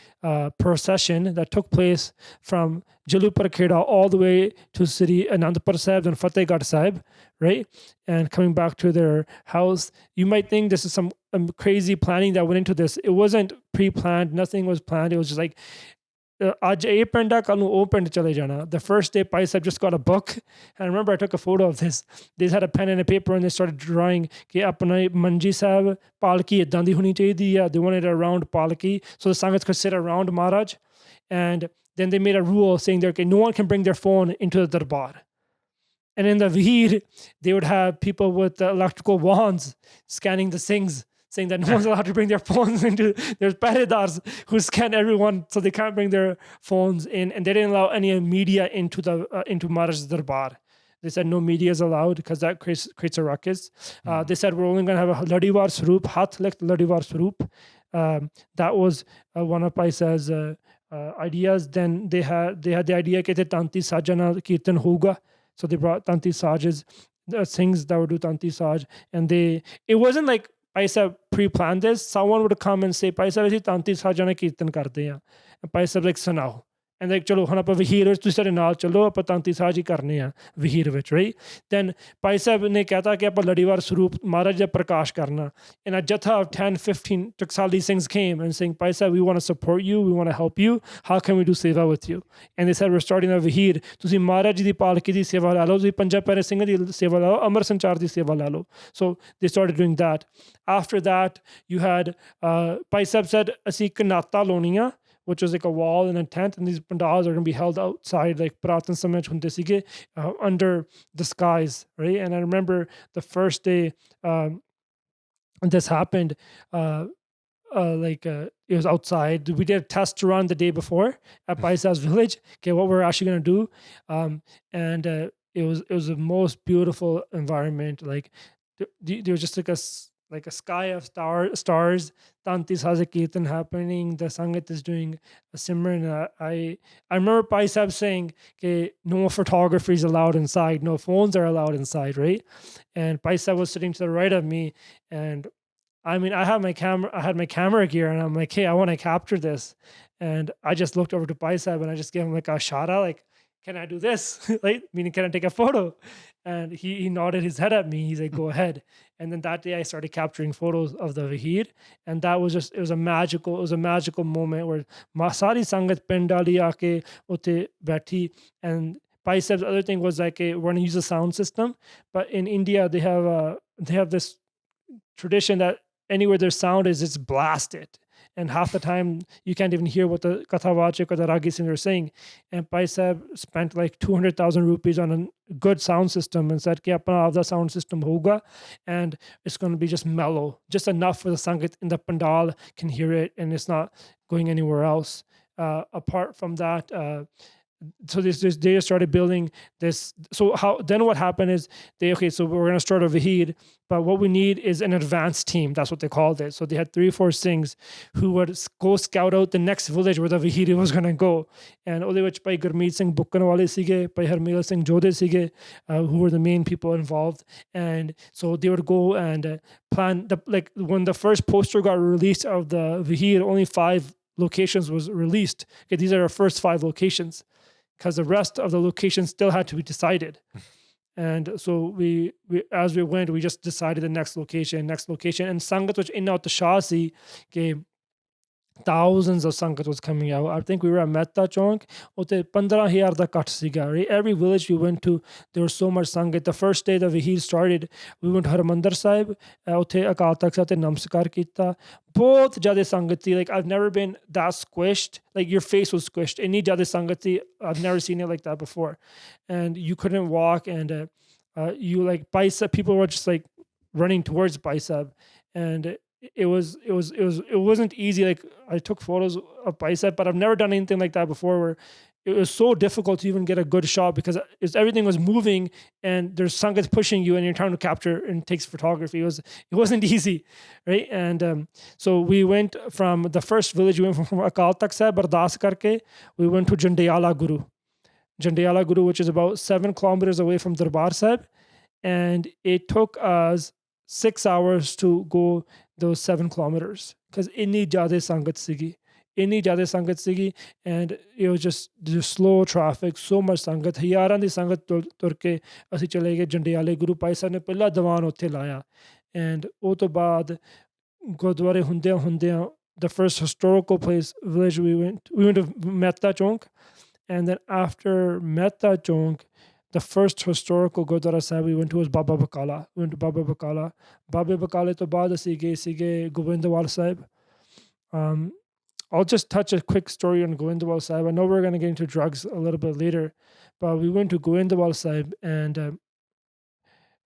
S2: procession that took place from Jalupur Kheda all the way to Sri Anandpur Sahib and Fatehgarh Sahib, right? And coming back to their house. You might think this is some crazy planning that went into this. It wasn't pre-planned. Nothing was planned. It was just like, ਅੱਜ ਇਹ ਪਿੰਡ ਆ, ਕੱਲ ਨੂੰ ਉਹ ਪਿੰਡ ਚਲੇ ਜਾਣਾ. The first day, Bhai Sahib just got a book, and I remember I took a photo of this. They had a pen and a paper and they started drawing ਕਿ ਆਪਣਾ ਮੰਜੀ ਸਾਹਿਬ ਪਾਲਕੀ ਇਦਾਂ ਦੀ ਹੋਣੀ ਚਾਹੀਦੀ ਆ. They wanted a round ਪਾਲਕੀ so the Sanghas could sit around Maharaj, and then they made a rule saying that no one can bring their phone into the darbar. And in the Vaheer, they would have people with electrical wands scanning the Singhs, saying that no one's allowed to bring their phones into. There's paredars who scan everyone, so they can't bring their phones in, and they didn't allow any media into Maharaj's darbar. They said no media is allowed because that creates a ruckus. They said we're only going to have a ladiwar swaroop, hath likt ladiwar swaroop. That was one of Bhai Sahib's ideas. Then they had the idea that Tanti Sajana Kirtan hoga, so they brought Tanti Sajas, Singhs that would do Tanti Saj, and it wasn't like Bhai Sahib pre-planned this. Someone would come and say, Bhai Sahib, ਅਸੀਂ ਤਾਂਤੀ ਸਾਜਣਾ ਕੀਰਤਨ ਕਰਦੇ ਹਾਂ। Bhai Sahib like, ਸੁਣਾਓ। And like, ਚਲੋ ਹੁਣ ਆਪਾਂ ਵਹੀਰ ਵਿੱਚ ਤੁਸੀਂ ਸਾਡੇ ਨਾਲ ਚੱਲੋ, ਆਪਾਂ ਤਾਂਤੀ ਸਾਜ ਹੀ ਕਰਨੇ ਆ ਵਹੀਰ ਵਿੱਚ, right? Then Bhai Sahib ਨੇ ਕਹਿਤਾ ਕਿ ਆਪਾਂ ਲੜੀਵਾਰ ਸਰੂਪ ਮਹਾਰਾਜ ਦਾ ਪ੍ਰਕਾਸ਼ ਕਰਨਾ। And a Jatha of 10-15 Taksali Singhs came and saying, Bhai Sahib, we want to support you, we want to help you. How can we do seva with you? And they said, we're starting a ਵਹੀਰ, ਤੁਸੀਂ ਮਹਾਰਾਜ ਜੀ ਦੀ ਪਾਲਕੀ ਦੀ ਸੇਵਾ ਲੈ ਲਓ, ਤੁਸੀਂ ਪੰਜਾਂ ਪਿਆਰੇ ਸਿੰਘਾਂ ਦੀ ਸੇਵਾ ਲੈ ਲਓ, ਅਮਰ ਸੰਚਾਰ ਦੀ ਸੇਵਾ ਲੈ ਲਓ. So they started doing that. After that, you had Bhai Sahib said, ਅਸੀਂ ਇੱਕ ਨਾਤਾ ਲਾਉਣੀ ਆ, which was like a wall and a tent, and these pandals are going to be held outside, like Pratan Samaj hunde sige, under the skies, right? And I remember the first day this happened, it was outside. We did a test run the day before at Bhai Sahib's village, okay, what we're actually going to do, and it was the most beautiful environment. Like there was just like like a sky of stars. Tanti Saza Kirtan happening. The Sangat is doing a Simran. I remember Bhai Sahib saying, okay, no photography is allowed inside. No phones are allowed inside, right? And Bhai Sahib was sitting to the right of me. And I mean, I had my camera gear, and I'm like, hey, I want to capture this. And I just looked over to Bhai Sahib and I just gave him like a shara, like, can I do this? Like, meaning, can I take a photo? And he nodded his head at me. He's like, go ahead. And then that day I started capturing photos of the Vaheer. And that was it was a magical moment where Sari Sangat Pendali aake utte baithi. And Bhai Sahib's other thing was like, we're going to use a sound system. But in India, they have this tradition that anywhere there's sound is, it's blasted. And half the time you can't even hear what the Kathavachik or the Ragi singer are saying. And Bhai Sahib spent like 200,000 rupees on a good sound system and said, "Ki apna aapda sound system hoga, and it's going to be just mellow, just enough for the Sangat in the Pandal can hear it, and it's not going anywhere else." Apart from that, so they started building this. So what happened is so we're going to start a Vaheer, but what we need is an advanced team. That's what they called it. So they had 3 or 4 Singhs who would go scout out the next village where the Vaheer was going to go. And ਉਹਦੇ ਵਿੱਚ Bhai Gurmeet Singh Bukkanwale sige, Bhai Harmila Singh Jodhe sige, who were the main people involved. And so they would go and plan when the first poster got released of the Vaheer, only 5 locations was released. Okay, these are our first 5 locations, because the rest of the locations still had to be decided. And so we as we went, we just decided the next location. And Sangat was in out the Shasi, okay, thousands of Sangat was coming out. I think we were at Mehta Chowk. Utte 15,000 da cut siga. Right? Every village we went to, there was so much Sangat. The first day that Vaheer started, we went to Harmandir Sahib. Utte Akaal Takhat te namaskar kita. Both jade Sangati. Like, I've never been that squished. Like, your face was squished. Any jade Sangati, I've never seen it like that before. And you couldn't walk, and you like Bhai Sahib, people were just like running towards Bhai Sahib. And it wasn't easy. Like, I took photos of Bhai Sahib, but I've never done anything like that before, where it was so difficult to even get a good shot, because everything was moving and there's Sangat pushing you and you're trying to capture and takes photography. It wasn't easy, right? And so we went from the first village, we went from Akaal Tak Sahib, Bardas Karke, we went to Jandiala Guru, which is about 7 kilometers away from Darbar Sahib. And it took us 6 hours to go those 7 kilometers, because inni jade sangat sigi, and it was just slow traffic, so much sangat. Hayaran di sangat tur ke ਅਸੀਂ ਚਲੇ ਗਏ ਜੰਡਿਆਲੇ ਗੁਰੂ ਭਾਈ ਸਾਹਿਬ ਨੇ ਪਹਿਲਾ ਦੀਵਾਨ ਉੱਥੇ ਲਾਇਆ. And ਉਹ ਤੋਂ ਬਾਅਦ ਗੁਰਦੁਆਰੇ ਹੁੰਦਿਆਂ the first historical place village we went to Mehta Chowk. And then after Mehta Chowk, the first historical Gurdwara Sahib we went to was Baba Bakala. We went to Baba Bakala. Baba Bakala to baad assi ge Goindwal Sahib. I'll just touch a quick story on Goindwal Sahib. I know we're going to get into drugs a little bit later, but we went to Goindwal Sahib, and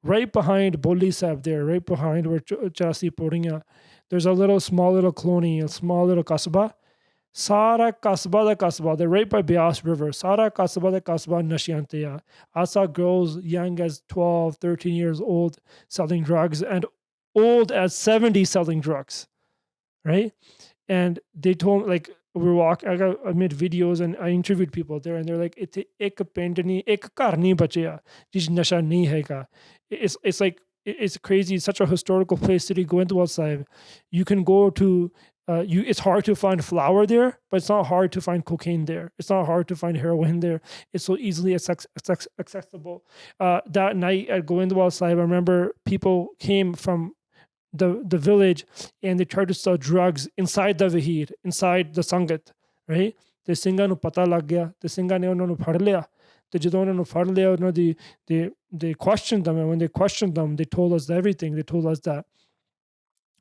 S2: right behind Boli Sahib there, right behind where Chasi Poriya, there's a small little colony, a small little kasbah. Sara kasbah da kasbah, they're right by Beas River. Sara kasbah da kasbah nashiyanteya. I saw girls young as 12, 13 years old selling drugs, and old as 70 selling drugs, right? And they told me, like, we were walking, I made videos and I interviewed people there, and they're like, ek pind nahi, ek ghar nahi bachya, jish nasha nahi hai. It's like, it's crazy. It's such a historical place, Sri Goindwal Sahib. You can go to, it's hard to find flour there, but it's not hard to find cocaine there. It's not hard to find heroin there. It's so easily accessible. That night at Goindwal Sahib, I remember people came from the village, and they tried to sell drugs inside the Vaheer, inside the Sangat, right? The Singha nu pata lag gaya, the Singha ne ਉਹਨਾਂ ਨੂੰ ਫੜ ਲਿਆ. ਤੇ ਜਦੋਂ ਉਹਨਾਂ ਨੂੰ ਫੜ ਲਿਆ, ਉਹਨਾਂ ਦੀ they questioned them, and when they questioned them, they told us everything. They told us that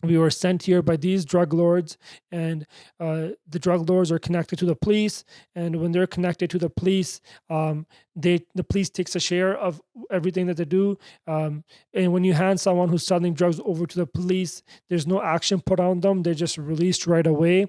S2: we were sent here by these drug lords, and the drug lords are connected to the police, and when they're connected to the police, the police takes a share of everything that they do, and when you hand someone who's selling drugs over to the police, there's no action put on them. They're just released right away.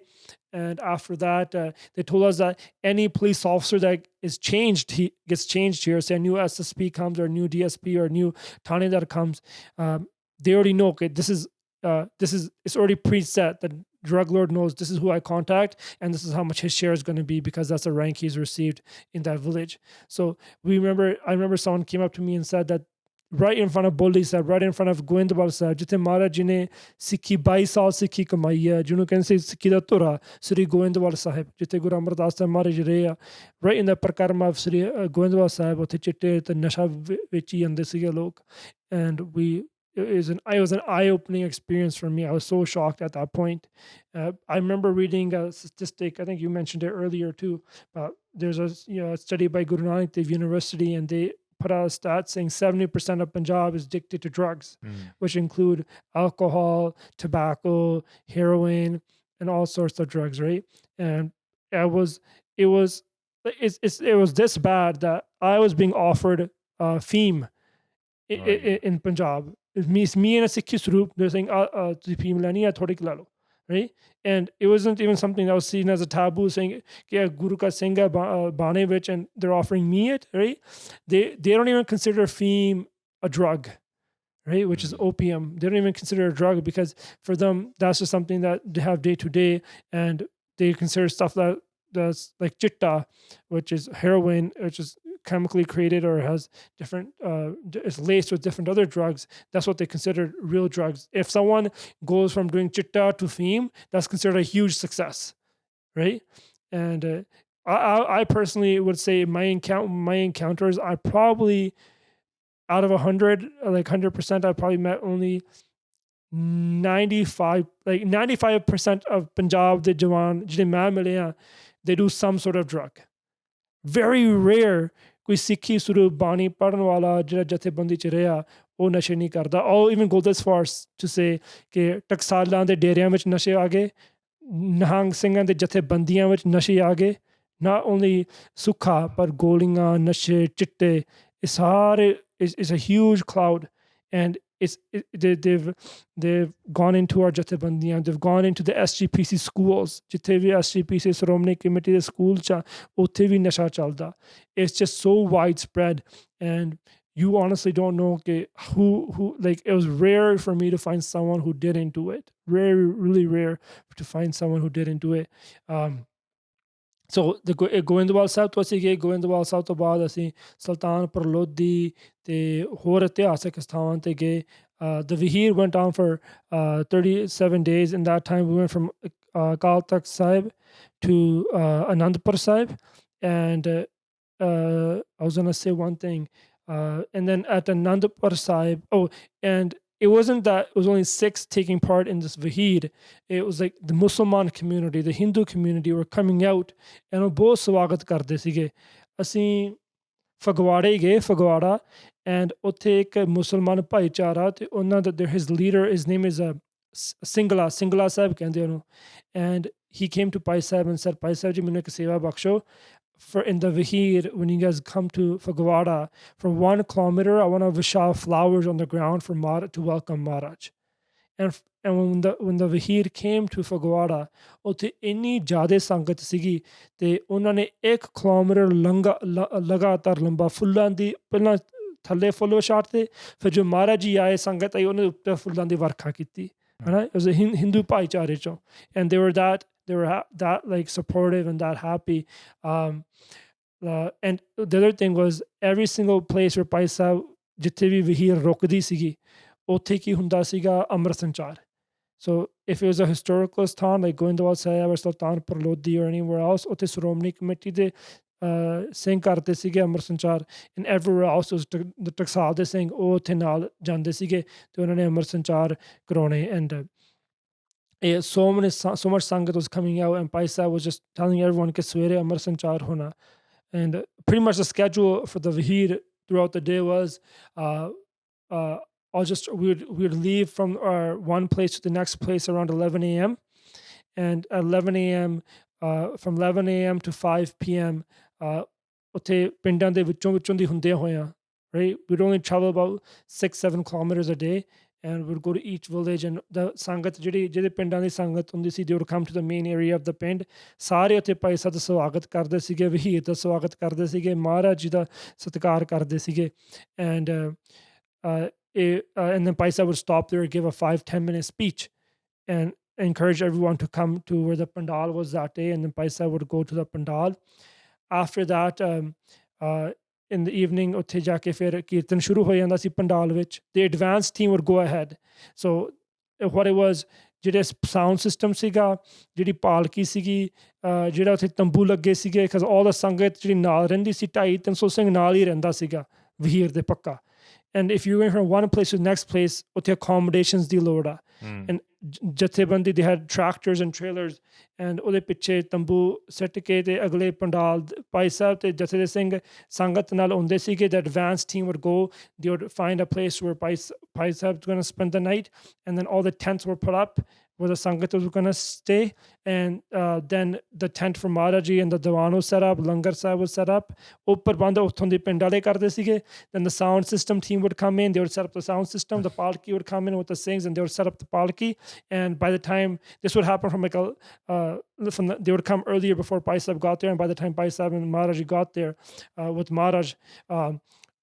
S2: And after that, they told us that any police officer that is changed, he gets changed here. Say a new SSP comes, or a new DSP, or a new Thane that comes, they already know, okay, this is it's already preset that drug lord knows this is who I contact and this is how much his share is going to be because that's the rank he's received in that village. So I remember someone came up to me and said that right in front of Bolli Sahib, right in front of Goindwal Sahib, jithe Maharaj ji ne Sikhi 22 saal Sikhi kamai hai, ਜਿਹਨੂੰ ਕਹਿੰਦੇ Sikhi da ਧੁਰਾ, Sri Goindwal Sahib, jithe Guru Amrit Sahib Maharaj ਰਹੇ, right in the parkarma of Sri Goindwal Sahib, ਉੱਥੇ ਚਿੱਟੇ ਤੇ ਨਸ਼ਾ ਵੇਚੀ ਜਾਂਦੇ ਸੀਗੇ ਲੋਕ. And it was an eye-opening experience for me. I was so shocked at that point. I remember reading a statistic, I think you mentioned it earlier too, there's a study by Guru Granth Sahib University, and they put out a stat saying 70% of Punjab is addicted to drugs, which include alcohol, tobacco, heroin, and all sorts of drugs, right? And it was this bad that I was being offered feme in Punjab. It's me and a Sikh group. They're saying, feme lani hai, thodi khila lo, right? And it wasn't even something that was seen as a taboo, saying Guru Ka Singh hai bane vich, and they're offering me it, right? They don't even consider feme a drug, right? Which is opium. They don't even consider it a drug because for them that's just something that they have day to day, and they consider stuff that's like chitta, which is heroin, which is chemically created or has different is laced with different other drugs. That's what they consider real drugs. If someone goes from doing chitta to feme, that's considered a huge success, right? And I personally would say my encounters, I probably out of 100, like 100%, I probably met only 95% of Punjab the Jawan ਜਿਹੜੇ ਮੈਂ ਮਿਲੇ ਆ, they do some sort of drug. Very rare ਕੋਈ ਸਿੱਖੀ ਸਰੂਪ ਬਾਣੀ ਪੜ੍ਹਨ ਵਾਲਾ ਜਿਹੜਾ ਜਥੇਬੰਦੀ 'ਚ ਰਿਹਾ ਉਹ ਨਸ਼ੇ ਨਹੀਂ ਕਰਦਾ. I'll even go this far to say ਕਿ ਟਕਸਾਲਾਂ ਦੇ ਡੇਰਿਆਂ ਵਿੱਚ ਨਸ਼ੇ ਆ ਗਏ, ਨਿਹੰਗ ਸਿੰਘਾਂ ਦੇ ਜਥੇਬੰਦੀਆਂ ਵਿੱਚ ਨਸ਼ੇ ਆ ਗਏ. Not only ਸੁੱਖਾ ਪਰ ਗੋਲੀਆਂ, ਨਸ਼ੇ, ਚਿੱਟੇ, ਇਹ ਸਾਰੇ is a huge cloud, and they've gone into our ਜਥੇਬੰਦੀਆਂ, they've gone into the SGPC schools, ਜਿੱਥੇ ਵੀ SGPC ਸ਼੍ਰੋਮਣੀ ਕਮੇਟੀ ਦੇ ਸਕੂਲ 'ਚ ਉੱਥੇ ਵੀ ਨਸ਼ਾ ਚੱਲਦਾ. It's just so widespread, and you honestly don't know who like, it was rare for me to find someone who didn't do it. Really rare to find someone who didn't do it. So the Goindwal Sahib ਤੋਂ ਅਸੀਂ ਗਏ. Goindwal Sahib ਤੋਂ ਬਾਅਦ ਅਸੀਂ ਸੁਲਤਾਨਪੁਰ ਲੋਧੀ ਤੇ ਹੋਰ ਇਤਿਹਾਸਕ ਸਥਾਨਾਂ ਤੇ ਗਏ. The Vaheer went on for 37 days. In that time, we went from Akaal Takht Sahib to Anandpur Sahib. And I was going to say one thing. And then at Anandpur Sahib, and it wasn't that it was only Sikhs taking part in this Vaheer. It was like the Muslim community, the Hindu community were coming out and ਉਹ ਬਹੁਤ ਸਵਾਗਤ ਕਰਦੇ ਸੀਗੇ. ਅਸੀਂ ਫਗਵਾੜੇ ਗਏ, Phagwara, and ਉੱਥੇ ਇੱਕ ਮੁਸਲਮਾਨ ਭਾਈਚਾਰਾ ਤੇ ਉਹਨਾਂ ਦਾ his leader, his name is Singla Sahib ਕਹਿੰਦੇ ਉਹਨੂੰ. And he came to Bhai Sahib and said, Bhai Sahib ji ਮੈਨੂੰ ਇੱਕ ਸੇਵਾ ਬਖਸ਼ੋ. For in the Vaheer, when you guys come to Fagwada, for 1 kilometer, I want to wish out flowers on the ground for Maharaj to welcome Maharaj. And when the Vaheer came to Fagwada, ਉੱਥੇ ਇੰਨੀ ਜ਼ਿਆਦਾ ਸੰਗਤ ਸੀਗੀ ਤੇ ਉਹਨਾਂ ਨੇ 1 kilometre ਲਗਾਤਾਰ ਲੰਬਾ ਫੁੱਲਾਂ ਦੀ ਪਹਿਲਾਂ ਥੱਲੇ ਫੁੱਲ ਵਿਛਾੜਤੇ, ਫਿਰ ਜੋ ਮਹਾਰਾਜ ਜੀ ਆਏ ਸੰਗਤ ਆਈ ਉਹਨੇ ਉੱਤੇ ਫੁੱਲਾਂ ਦੀ ਵਰਖਾ ਕੀਤੀ. It was a Hindu ਭਾਈਚਾਰੇ ਚੋਂ, and they were that like supportive and that happy. And the other thing was every single place where Bhai Sahib ਜਿੱਥੇ ਵੀ Vaheer ਰੁਕਦੀ ਸੀਗੀ ਉੱਥੇ ਕੀ ਹੁੰਦਾ ਸੀਗਾ ਅੰਮ੍ਰਿਤ ਸੰਚਾਰ. So if it was a historical stan like Goindwal Sahib or Sultanpur Lodi or anywhere else, ਉੱਥੇ Shiromani committee ਦੇ ਸਿੰਘ ਕਰਦੇ ਸੀਗੇ ਅੰਮ੍ਰਿਤ ਸੰਚਾਰ. And everywhere else was the ਟਕਸਾਲ ਦੇ ਸਿੰਘ ਉਹ ਉੱਥੇ ਨਾਲ ਜਾਂਦੇ ਸੀਗੇ ਤੇ ਉਹਨਾਂ ਨੇ ਅੰਮ੍ਰਿਤ ਸੰਚਾਰ ਕਰਾਉਣੇ. And so much sangat was coming out, and Bhai Sahib was just telling everyone कि सवेरे अमर संचार होना. And pretty much the schedule for the Vaheer throughout the day was we would leave from one place to the next place around 11 a.m. And at 11 a.m. From 11 a.m. to 5 p.m. ਉੱਥੇ ਪਿੰਡਾਂ ਦੇ ਵਿੱਚੋਂ ਦੀ ਹੁੰਦੇ ਹੋਇਆ, right? We'd only travel about 6-7 kilometers a day. And we'd go to each village, and the sangat ਜਿਹੜੇ ਪਿੰਡਾਂ ਦੀ ਸੰਗਤ ਹੁੰਦੀ ਸੀ, they would come to the main area of the ਪਿੰਡ. ਸਾਰੇ ਉੱਥੇ ਭਾਈ ਸਾਹਿਬ ਦਾ ਸਵਾਗਤ ਕਰਦੇ ਸੀਗੇ, Vaheer ਦਾ ਸਵਾਗਤ ਕਰਦੇ ਸੀਗੇ, ਮਹਾਰਾਜ ਜੀ ਦਾ ਸਤਿਕਾਰ ਕਰਦੇ ਸੀਗੇ. And and then Bhai Sahib would stop there and give a 5-10 minute speech and encourage everyone to come to where the pandal was that day, and then Bhai Sahib would go to the pandal. After that, in the evening, ਉੱਥੇ ਜਾ ਕੇ ਫਿਰ ਕੀਰਤਨ ਸ਼ੁਰੂ ਹੋ ਜਾਂਦਾ ਸੀ ਪੰਡਾਲ ਵਿੱਚ. The advanced team would go ahead. So what it was, ਜਿਹੜੇ sound system ਸੀਗਾ, ਜਿਹੜੀ ਪਾਲਕੀ ਸੀਗੀ, ਜਿਹੜਾ ਉੱਥੇ ਤੰਬੂ ਲੱਗੇ ਸੀਗੇ, because all the ਸੰਗਤ ਜਿਹੜੀ ਨਾਲ ਰਹਿੰਦੀ ਸੀ 250-300 ਸਿੰਘ ਨਾਲ ਹੀ ਰਹਿੰਦਾ ਸੀਗਾ ਵਹੀਰ ਦੇ ਪੱਕਾ. And if you're going from one place to the next place, ਉੱਥੇ accommodations ਦੀ ਲੋੜ ਆ. And ਜਥੇਬੰਦੀ, they had tractors and trailers, and ਉਹਦੇ ਪਿੱਛੇ ਤੰਬੂ ਸੱਟ ਕੇ ਤੇ ਅਗਲੇ ਪੰਡਾਲ ਭਾਈ ਸਾਹਿਬ ਤੇ ਜਥੇ ਦੇ ਸਿੰਘ ਸੰਗਤ ਨਾਲ ਹੁੰਦੇ ਸੀਗੇ. The advanced team would go, they would find a place where Bhai Sahib was going to spend the night, and then all the tents were put up where the sangat was going to stay, and then the tent for Maharaji and the Diwan was set up, Langar Sahib was set up. Uppar banda uthon di pendale karde sige. Then the sound system team would come in, they would set up the sound system, the palki would come in with the sings, and they would set up the palki. And by the time this would happen from they would come earlier before Bhai Sahib got there, and by the time Bhai Sahib and Maharaji got there with Maharaj,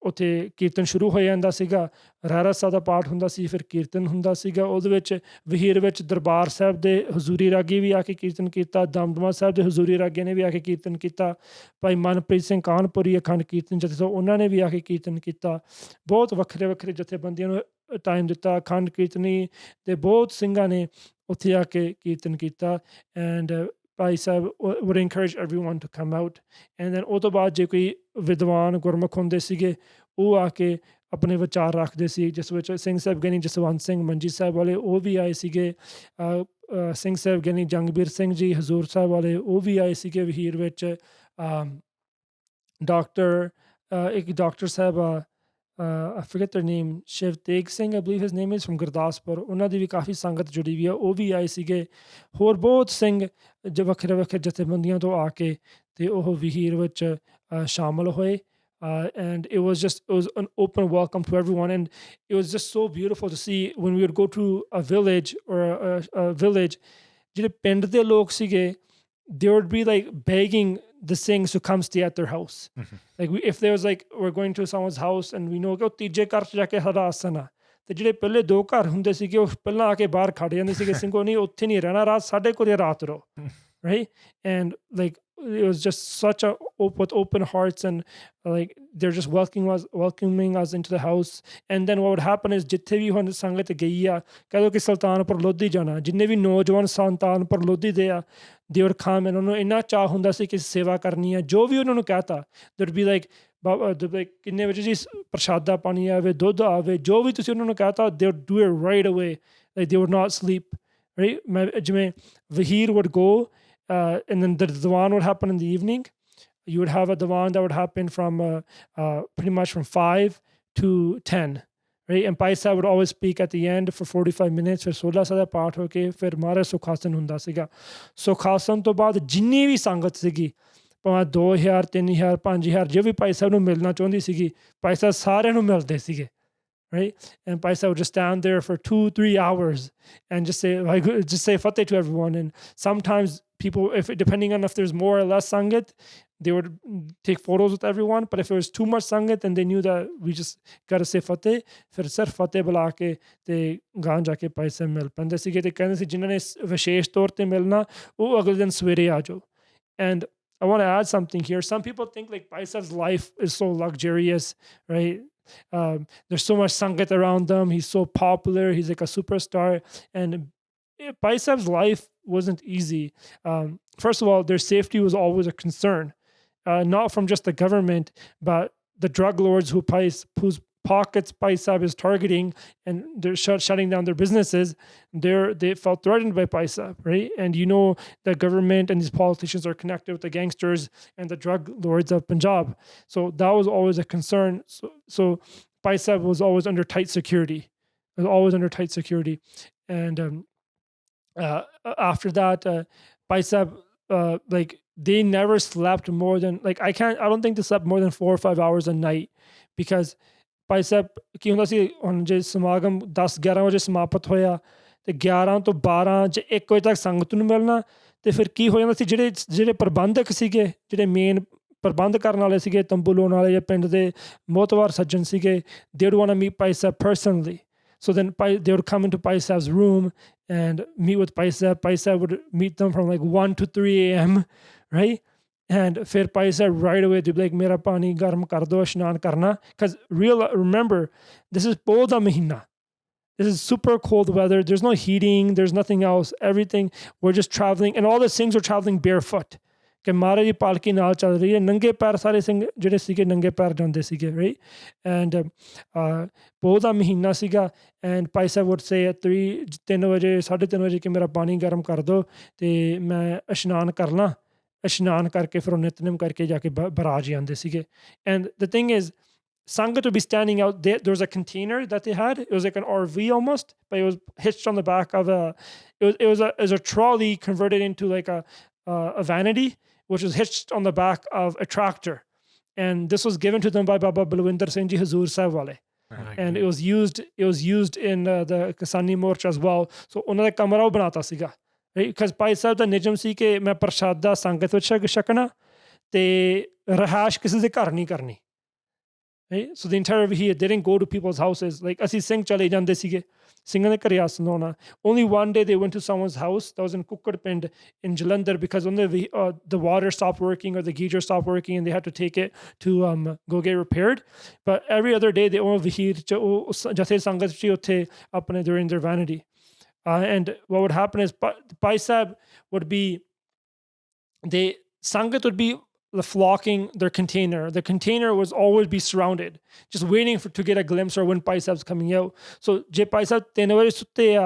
S2: ਉੱਥੇ ਕੀਰਤਨ ਸ਼ੁਰੂ ਹੋ ਜਾਂਦਾ ਸੀਗਾ. ਰਹਿਰਾਸ ਸਾਹਿਬ ਦਾ ਪਾਠ ਹੁੰਦਾ ਸੀ, ਫਿਰ ਕੀਰਤਨ ਹੁੰਦਾ ਸੀਗਾ. ਉਹਦੇ ਵਿੱਚ ਵਹੀਰ ਵਿੱਚ ਦਰਬਾਰ ਸਾਹਿਬ ਦੇ ਹਜ਼ੂਰੀ ਰਾਗੀ ਵੀ ਆ ਕੇ ਕੀਰਤਨ ਕੀਤਾ, ਦਮਦਮਾ ਸਾਹਿਬ ਦੇ ਹਜ਼ੂਰੀ ਰਾਗੀ ਨੇ ਵੀ ਆ ਕੇ ਕੀਰਤਨ ਕੀਤਾ, ਭਾਈ ਮਨਪ੍ਰੀਤ ਸਿੰਘ ਕਾਨਪੁਰੀ ਅਖੰਡ ਕੀਰਤਨ ਜਥੇ ਤੋਂ ਉਹਨਾਂ ਨੇ ਵੀ ਆ ਕੇ ਕੀਰਤਨ ਕੀਤਾ. ਬਹੁਤ ਵੱਖਰੇ ਵੱਖਰੇ ਜਥੇਬੰਦੀਆਂ ਨੂੰ ਟਾਈਮ ਦਿੱਤਾ. ਅਖੰਡ ਕੀਰਤਨੀ ਦੇ ਬਹੁਤ ਸਿੰਘਾਂ ਨੇ ਉੱਥੇ ਆ ਕੇ ਕੀਰਤਨ ਕੀਤਾ. And Bhai Sahib would encourage everyone to come out. And then ਉਹ ਤੋਂ ਬਾਅਦ ਜੇ ਕੋਈ ਵਿਦਵਾਨ ਗੁਰਮੁਖ ਹੁੰਦੇ ਸੀਗੇ, ਉਹ ਆ ਕੇ ਆਪਣੇ ਵਿਚਾਰ ਰੱਖਦੇ ਸੀ, ਜਿਸ ਵਿੱਚ ਸਿੰਘ ਸਾਹਿਬ ਗਿਆਨੀ ਜਸਵੰਤ ਸਿੰਘ ਮੰਜੀ ਸਾਹਿਬ ਵਾਲੇ ਉਹ ਵੀ ਆਏ ਸੀਗੇ. ਸਿੰਘ ਸਾਹਿਬ ਗਿਆਨੀ ਜੰਗਬੀਰ ਸਿੰਘ ਜੀ ਹਜ਼ੂਰ ਸਾਹਿਬ ਵਾਲੇ ਉਹ ਵੀ ਆਏ ਸੀਗੇ ਵਹੀਰ ਵਿੱਚ. ਇੱਕ doctor Sahib, I forget their name, Shiv Teg Singh, I believe his name is, from Gurdaspur. ਉਹਨਾਂ ਦੀ ਵੀ ਕਾਫੀ ਸੰਗਤ ਜੁੜੀ ਵੀ ਆ, ਉਹ ਵੀ ਆਏ ਸੀਗੇ. ਹੋਰ ਬਹੁਤ ਸਿੰਘ ਜੋ ਵੱਖਰੇ ਵੱਖਰੇ ਜਥੇਬੰਦੀਆਂ ਤੋਂ ਆ ਕੇ ਤੇ ਉਹ ਵਹੀਰ ਵਿੱਚ ਸ਼ਾਮਲ ਹੋਏ. And it was an open welcome to everyone, and it was just so beautiful to see when we would go to a village or a village, ਜਿਹੜੇ ਪਿੰਡ ਦੇ ਲੋਕ ਸੀਗੇ, they would be like begging the Singhs to come stay at their house. Like if there was like, we're going to someone's house and we know ਕਿ ਉਹ ਤੀਜੇ ਘਰ 'ਚ ਜਾ ਕੇ ਸਾਡਾ ਆਸਨ ਆ, ਤੇ ਜਿਹੜੇ ਪਹਿਲੇ 2 ਘਰ ਹੁੰਦੇ ਸੀਗੇ ਉਹ ਪਹਿਲਾਂ ਆ ਕੇ ਬਾਹਰ ਖੜ ਜਾਂਦੇ ਸੀਗੇ, ਸਿੰਘੋ ਨਹੀਂ ਉੱਥੇ ਨਹੀਂ ਰਹਿਣਾ ਰਾਤ, ਸਾਡੇ ਕੋਲ ਰਾਤ ਰਹੋ, right? And like it was just such a with open hearts, and like they're just welcoming us into the house. And then what would happen is ਜਿੱਥੇ ਵੀ ਹੁਣ ਸੰਗਤ ਗਈ ਆ, ਕਹਿ ਲਓ ਕਿ ਸੁਲਤਾਨਪੁਰ ਲੋਧੀ ਜਾਣਾ, ਜਿੰਨੇ ਵੀ ਨੌਜਵਾਨ ਸੁਲਤਾਨਪੁਰ ਲੋਧੀ ਦੇ ਆ, they would come, and ਉਹਨੂੰ ਇੰਨਾ ਚਾਅ ਹੁੰਦਾ ਸੀ ਕਿ ਸੇਵਾ ਕਰਨੀ ਹੈ. ਜੋ ਵੀ ਉਹਨਾਂ ਨੂੰ ਕਹਿਤਾ, there would be like ਕਿੰਨੇ ਵਜੇ ਜੀ ਪ੍ਰਸ਼ਾਦਾ ਪਾਣੀ ਆਵੇ, ਦੁੱਧ ਆਵੇ, ਜੋ ਵੀ ਤੁਸੀਂ ਉਹਨਾਂ ਨੂੰ ਕਹਿਤਾ, they would do it right away. Like they would not sleep, right? ਜਿਵੇਂ ਵਹੀਰ would go, and then the Diwan would happen in the evening. You would have a Diwan that would happen from pretty much from 5 to 10, right? And Bhai Sahib would always speak at the end for 45 minutes. ਫਿਰ 16 ਸਾਲ ਦਾ ਪਾਠ ਹੋ ਕੇ ਫਿਰ ਮਹਾਰਾਜ ਸੁਖਾਸਨ ਹੁੰਦਾ ਸੀਗਾ. ਸੁਖਾਸਨ ਤੋਂ ਬਾਅਦ ਜਿੰਨੀ ਵੀ ਸੰਗਤ ਸੀਗੀ, ਭਾਵੇਂ 2000, 3000, 5000, ਜੇ ਵੀ ਭਾਈ ਸਾਹਿਬ ਨੂੰ ਮਿਲਣਾ ਚਾਹੁੰਦੀ ਸੀਗੀ, ਭਾਈ ਸਾਹਿਬ ਸਾਰਿਆਂ ਨੂੰ ਮਿਲਦੇ ਸੀਗੇ, right? And Bhai Sahib would just stand there for 2-3 hours and just say Fateh to everyone. And sometimes people, depending on if there's more or less sangat, they would take photos with everyone. But if it was too much sangat, then they knew that we just got to say Fateh. ਫਿਰ ਸਿਰਫ ਫਤਿਹ ਬੁਲਾ ਕੇ ਤੇ ਗਾਂ ਜਾ ਕੇ Bhai Sahib ਮਿਲ ਪੈਂਦੇ ਸੀਗੇ, ਤੇ ਕਹਿੰਦੇ ਸੀ ਜਿਨ੍ਹਾਂ ਨੇ ਵਿਸ਼ੇਸ਼ ਤੌਰ ਤੇ ਮਿਲਣਾ ਉਹ ਅਗਲੇ ਦਿਨ ਸਵੇਰੇ ਆ ਜਾਓ. And I want to add something here. Some people think like Bhai Sahib's life is so luxurious, right? There's so much sangat around them. He's so popular. He's like a superstar. And Bhai Sahib's life wasn't easy. First of all, their safety was always a concern, not from just the government, but the drug lords whose pockets Bhai Sahib is targeting, and they're shutting down their businesses. They felt threatened by Bhai Sahib, right? And you know the government and these politicians are connected with the gangsters and the drug lords of Punjab. So that was always a concern. So Bhai Sahib was always under tight security. And after that, Bhai Sahib, like they never slept more than, like I don't think they slept more than 4 or 5 hours a night, because Bhai Sahib ਕੀ ਹੁੰਦਾ ਸੀ, ਹੁਣ ਜੇ ਸਮਾਗਮ 10-11 ਵਜੇ ਸਮਾਪਤ ਹੋਇਆ ਤੇ 11 ਤੋਂ 12 ਜਾਂ 1 ਵਜੇ ਤੱਕ ਸੰਗਤ ਨੂੰ ਮਿਲਣਾ, ਤੇ ਫਿਰ ਕੀ ਹੋ ਜਾਂਦਾ ਸੀ, ਜਿਹੜੇ ਪ੍ਰਬੰਧਕ ਸੀਗੇ, ਜਿਹੜੇ ਮੇਨ ਪ੍ਰਬੰਧ ਕਰਨ ਵਾਲੇ ਸੀਗੇ, ਤੰਬੂ ਲਾਉਣ ਵਾਲੇ ਜਾਂ ਪਿੰਡ ਦੇ ਮੋਤਵਾਰ ਸੱਜਣ ਸੀਗੇ, they would want to meet Bhai Sahib personally. So then they would come into Bhai Sahib's room and meet with Bhai Sahib. Bhai Sahib would meet them from like 1 to 3 a.m., right? And फिर Bhai Sahib right away they'd be like, मेरा पानी गर्म कर दो, स्नान करना. Because remember, this is पौध का महीना. This is super cold weather. There's no heating. There's nothing else. Everything, we're just traveling. And all the Singhs are traveling barefoot. कि महाराज की पालकी नाल चल रही है, नंगे पैर सारे सिंह ਜਿਹੜੇ ਸੀਗੇ ਨੰਗੇ ਪੈਰ ਜਾਂਦੇ ਸੀਗੇ, right? And ਪੋਹ ਦਾ ਮਹੀਨਾ ਸੀਗਾ, and Bhai Sahib would say at 3 ਵਜੇ 3:30 ਵਜੇ ਕਿ ਮੇਰਾ ਪਾਣੀ ਗਰਮ ਕਰ ਦਿਓ ਤੇ ਮੈਂ ਇਸ਼ਨਾਨ ਕਰ ਲਾਂ. ਇਸ਼ਨਾਨ ਕਰਕੇ ਫਿਰ ਉਹ ਨਿਤਨੇਮ ਕਰਕੇ ਜਾ ਕੇ ਬਰਾਜ ਜਾਂਦੇ ਸੀਗੇ. And the thing is, Sangat would be standing out there. There was a container that they had. It was like an RV almost, but it was hitched on the back of it was a trolley converted into like a vanity, which was hitched on the back of a tractor. And this was given to them by Baba Balwinder Singh Ji Hazur Sahib Wale. And it was used in the Kisani Morcha as well. So ਉਹਨਾਂ ਦਾ ਕਮਰਾ ਉਹ ਬਣਾਤਾ ਸੀਗਾ, right? Because Bhai Sahib ਦਾ ਨਿਯਮ ਸੀ ਕਿ ਮੈਂ ਪ੍ਰਸ਼ਾਦਾ ਸੰਗਤ ਵਿੱਚ ਛਕਣਾ ਤੇ ਰਹਾਇਸ਼ ਕਿਸੇ ਦੇ ਘਰ ਨਹੀਂ ਕਰਨੀ. Right? So the entire Vaheer, they didn't go to people's houses. Like ਅਸੀਂ ਸਿੰਘ ਚਲੇ ਜਾਂਦੇ ਸੀਗੇ, ਸਿੰਘਾਂ ਦੇ ਘਰੇ ਆਸਣ ਲਾਉਣਾ. Only one day they went to someone's house that was in Kukkadpind in Jalandhar, because when the water stopped working or the geyser stopped working and they had to take it to go get repaired. But every other day they own Vaheer Jatha Sangat chi utthe apne during their vanity. And what would happen is Bhai Sahib would be, Sangat would be flocking their container. The container was always be surrounded, just waiting to get a glimpse or when Bhai Sahib's coming out. So je Bhai Sahib 3 ਵਜੇ ਸੁੱਤੇ ਆ,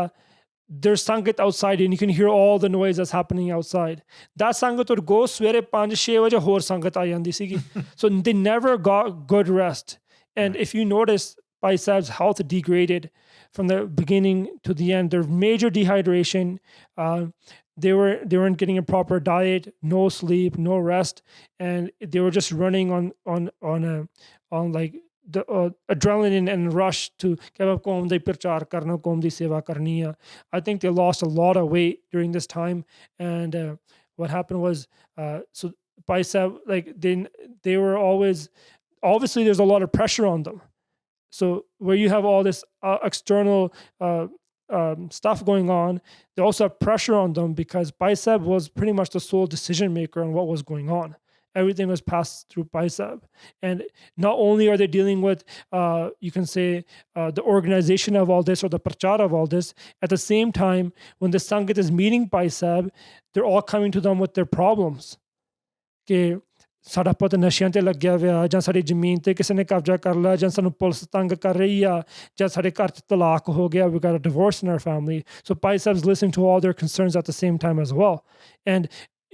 S2: there's sangat outside and you can hear all the noise that's happening outside. That sangat would go ਸਵੇਰੇ 5-6 ਵਜੇ ਹੋਰ ਸੰਗਤ ਆ ਜਾਂਦੀ ਸੀਗੀ. So they never got good rest. And if you notice, Bhai Sahib's health degraded from the beginning to the end. There's major dehydration. They weren't getting a proper diet, no sleep, no rest, and they were just running on like the adrenaline and rush to give up qawm da prachar karna, qawm di seva karni hai. I think they lost a lot of weight during this time, and what happened was, so Bhai Sahib, like they were always, obviously there's a lot of pressure on them. So where you have all this external stuff going on, they also have pressure on them because Bhai Sahib was pretty much the sole decision maker on what was going on. Everything was passed through Bhai Sahib. And not only are they dealing with, you can say, the organization of all this or the prachar of all this, at the same time, when the Sangat is meeting Bhai Sahib, they're all coming to them with their problems. Okay. ਸਾਡਾ ਪੁੱਤ ਨਸ਼ਿਆਂ 'ਤੇ ਲੱਗਿਆ ਹੋਇਆ, ਜਾਂ ਸਾਡੀ ਜ਼ਮੀਨ 'ਤੇ ਕਿਸੇ ਨੇ ਕਬਜ਼ਾ ਕਰ ਲਿਆ, ਜਾਂ ਸਾਨੂੰ ਪੁਲਿਸ ਤੰਗ ਕਰ ਰਹੀ ਆ, ਜਾਂ ਸਾਡੇ ਘਰ 'ਚ ਤਲਾਕ ਹੋ ਗਿਆ, we got a divorce in our family. So Bhai Sahib's listening to all their concerns at the same time as well. And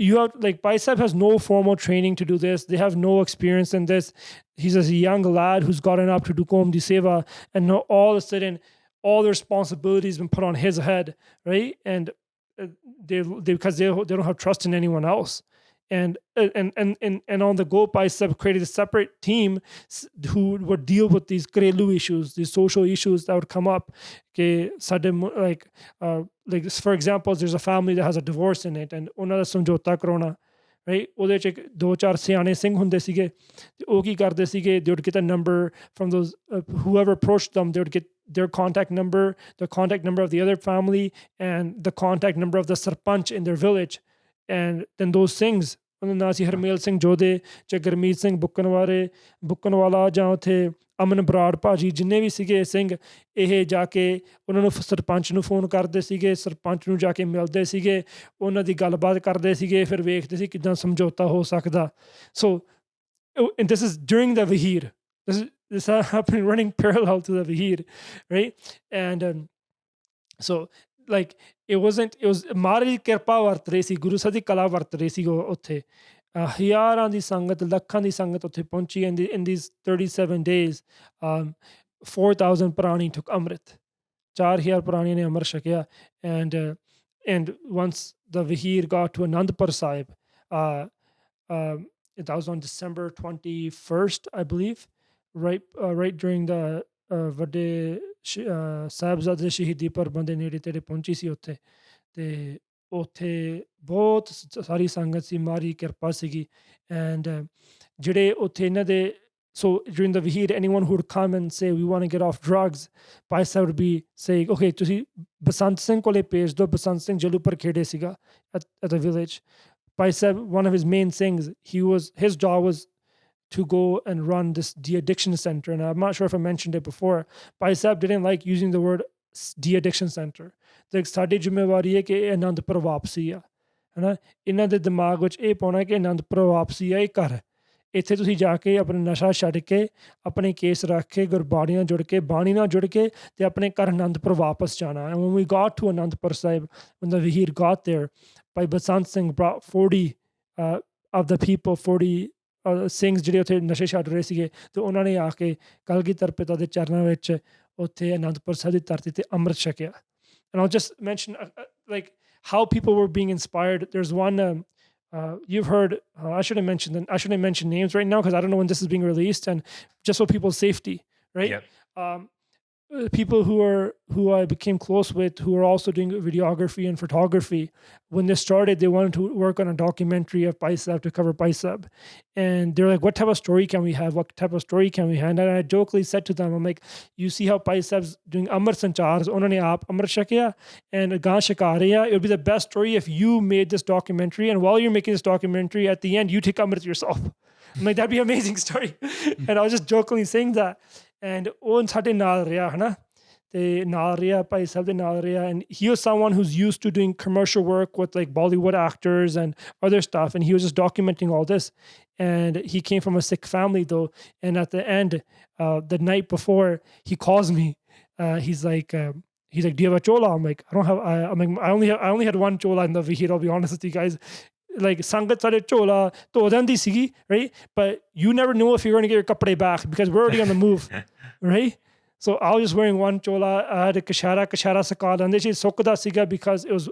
S2: you have, like, Bhai Sahib has no formal training to do this. They have no experience in this. He's a young lad who's gotten up to do Qawm di Seva, and now all of a sudden all the responsibilities been put on his head, right? And because they don't have trust in anyone else. And on the go, Bhai Sahib created a separate team who would deal with these grelu issues, these social issues that would come up. Like for example, there's a family that has a divorce in it, and ਉਹਨਾਂ ਦਾ ਸਮਝੌਤਾ ਕਰਾਉਣਾ, right? ਉਹਦੇ 'ਚ 2-4 ਸਿਆਣੇ ਸਿੰਘ ਹੁੰਦੇ ਸੀਗੇ, ਤੇ ਉਹ ਕੀ ਕਰਦੇ ਸੀਗੇ, they would get a number from those whoever approached them. They would get their contact number, the contact number of the other family, and the contact number of the sarpanch in their village. And then those things, ਉਹਨਾਂ ਦਾ ਨਾਂ ਸੀ ਹਰਮੇਲ ਸਿੰਘ ਜੋਧੇ, ਜਾਂ ਗੁਰਮੀਤ ਸਿੰਘ ਬੁੱਕਣਵਾਲਾ, ਜਾਂ ਉੱਥੇ ਅਮਨ ਬਰਾੜ ਭਾਜੀ, ਜਿੰਨੇ ਵੀ ਸੀਗੇ ਸਿੰਘ, ਇਹ ਜਾ ਕੇ ਉਹਨਾਂ ਨੂੰ ਸਰਪੰਚ ਨੂੰ ਫੋਨ ਕਰਦੇ ਸੀਗੇ, ਸਰਪੰਚ ਨੂੰ ਜਾ ਕੇ ਮਿਲਦੇ ਸੀਗੇ, ਉਹਨਾਂ ਦੀ ਗੱਲਬਾਤ ਕਰਦੇ ਸੀਗੇ, ਫਿਰ ਵੇਖਦੇ ਸੀ ਕਿੱਦਾਂ ਸਮਝੌਤਾ ਹੋ ਸਕਦਾ. So and this is during the Vaheer. This happened running parallel to the Vaheer, right? And so like it was ਮਹਾਰਾਜ ਦੀ ਕਿਰਪਾ ਵਰਤ ਰਹੀ ਸੀ, ਗੁਰੂ ਸਾਹਿਬ ਦੀ ਕਲਾ ਵਰਤ ਰਹੀ ਸੀ ਉੱਥੇ. ਹਜ਼ਾਰਾਂ ਦੀ ਸੰਗਤ, ਲੱਖਾਂ ਦੀ ਸੰਗਤ ਉੱਥੇ ਪਹੁੰਚੀ. In these 37 days, 4,000 ਪ੍ਰਾਣੀ took Amrit. 4,000 ਪ੍ਰਾਣੀਆਂ ਨੇ ਅੰਮ੍ਰਿਤ ਛਕਿਆ. And once the Vaheer got to Anandpur Sahib, that was on December 21st, I believe, right during the ਵੱਡੇ ਸਾਹਿਬਜ਼ਾਦੇ ਸ਼ਹੀਦੀ ਪਰਬਾਂ ਦੇ ਨੇੜੇ ਤੇੜੇ ਪਹੁੰਚੀ ਸੀ ਉੱਥੇ. ਅਤੇ ਉੱਥੇ ਬਹੁਤ ਸਾਰੀ ਸੰਗਤ ਸੀ, ਮਾਰੀ ਕਿਰਪਾ ਸੀਗੀ. ਐਂਡ ਜਿਹੜੇ ਉੱਥੇ ਇਹਨਾਂ ਦੇ so during the Vaheer, anyone who would come and say, we want to get off drugs, Bhai Sahib would be saying, okay, ਤੁਸੀਂ ਬਸੰਤ ਸਿੰਘ ਕੋਲੇ ਭੇਜ ਦਿਓ, ਬਸੰਤ ਸਿੰਘ ਜਲੂਪਰ ਖੇੜੇ ਸੀਗਾ at the village. Bhai Sahib, one of his main things, his job was to go and run this de-addiction center. And I'm not sure if I mentioned it before. Bhai Sahib didn't like using the word de-addiction center. ਤੇ ਸਾਡੀ ਜ਼ਿੰਮੇਵਾਰੀ ਹੈ ਕਿ ਇਹ ਆਨੰਦਪੁਰ ਵਾਪਸੀ ਆ, ਹੈ ਨਾ। ਇਹਨਾਂ ਦੇ ਦਿਮਾਗ ਵਿੱਚ ਇਹ ਪਾਉਣਾ ਕਿ ਆਨੰਦਪੁਰ ਵਾਪਸੀ ਆ, ਇਹ ਘਰ ਇੱਥੇ ਤੁਸੀਂ ਜਾ ਕੇ ਆਪਣਾ ਨਸ਼ਾ ਛੱਡ ਕੇ ਆਪਣੇ ਕੇਸ ਰੱਖ ਕੇ ਗੁਰਬਾਣੀ ਨਾਲ ਜੁੜ ਕੇ ਬਾਣੀ ਨਾਲ ਜੁੜ ਕੇ ਤੇ ਆਪਣੇ ਘਰ ਆਨੰਦਪੁਰ ਵਾਪਸ ਜਾਣਾ। And when we got to Anandpur Sahib, when the Vaheer got there, Bhai Basant Singh brought 40 of the people, 40 ਸਿੰਘs ਜਿਹੜੇ ਉੱਥੇ ਨਸ਼ੇ ਛੱਡ ਰਹੇ ਸੀਗੇ, ਤੇ ਉਹਨਾਂ ਨੇ ਆ ਕੇ ਕਲਗੀਧਰ ਪਿਤਾ ਦੇ ਚਰਨਾਂ ਵਿੱਚ ਉੱਥੇ ਆਨੰਦਪੁਰ ਸਾਹਿਬ ਦੀ ਧਰਤੀ ਤੇ ਅੰਮ੍ਰਿਤ ਛਕਿਆ। And I'll just mention like how people were being inspired. There's one you've heard, I shouldn't mention names right now because I don't know when this is being released, and just for people's safety, right?
S3: Yep.
S2: People who I became close with, who are also doing videography and photography, when they started, they wanted to work on a documentary of Bhai Sahib to cover Bhai Sahib. And they're like, what type of story can we have? What type of story can we have? And I jokingly said to them, I'm like, you see how Bhai Sahib's doing Amrit Sanchar, unhone aap Amrit shakya and gaan shaka rahe hai. It would be the best story if you made this documentary, and while you're making this documentary, at the end, you take Amrit yourself. I'm like, that'd be an amazing story. And I was just jokingly saying that. And ਉਹ ਸਾਡੇ ਨਾਲ ਰਿਹਾ, ਹੈ ਨਾ, ਤੇ ਨਾਲ ਰਿਹਾ, ਭਾਈ ਸਾਹਿਬ ਦੇ ਨਾਲ ਰਿਹਾ. And he was someone who's used to doing commercial work with like Bollywood actors and other stuff, and he was just documenting all this. And he came from a Sikh family though, and at the end, the night before, he calls me. He's like, do you have a chola? I'm like, I don't have. I'm like, I only had one chola in the Vaheer. I'll be honest with you guys. Like sangat sare chola to jandi sigi, right? But you never know if you're going to get your kapde back because we're already on the move, right? So I was just wearing one chola. I had a kashara sakal, and this is sokda siga because it was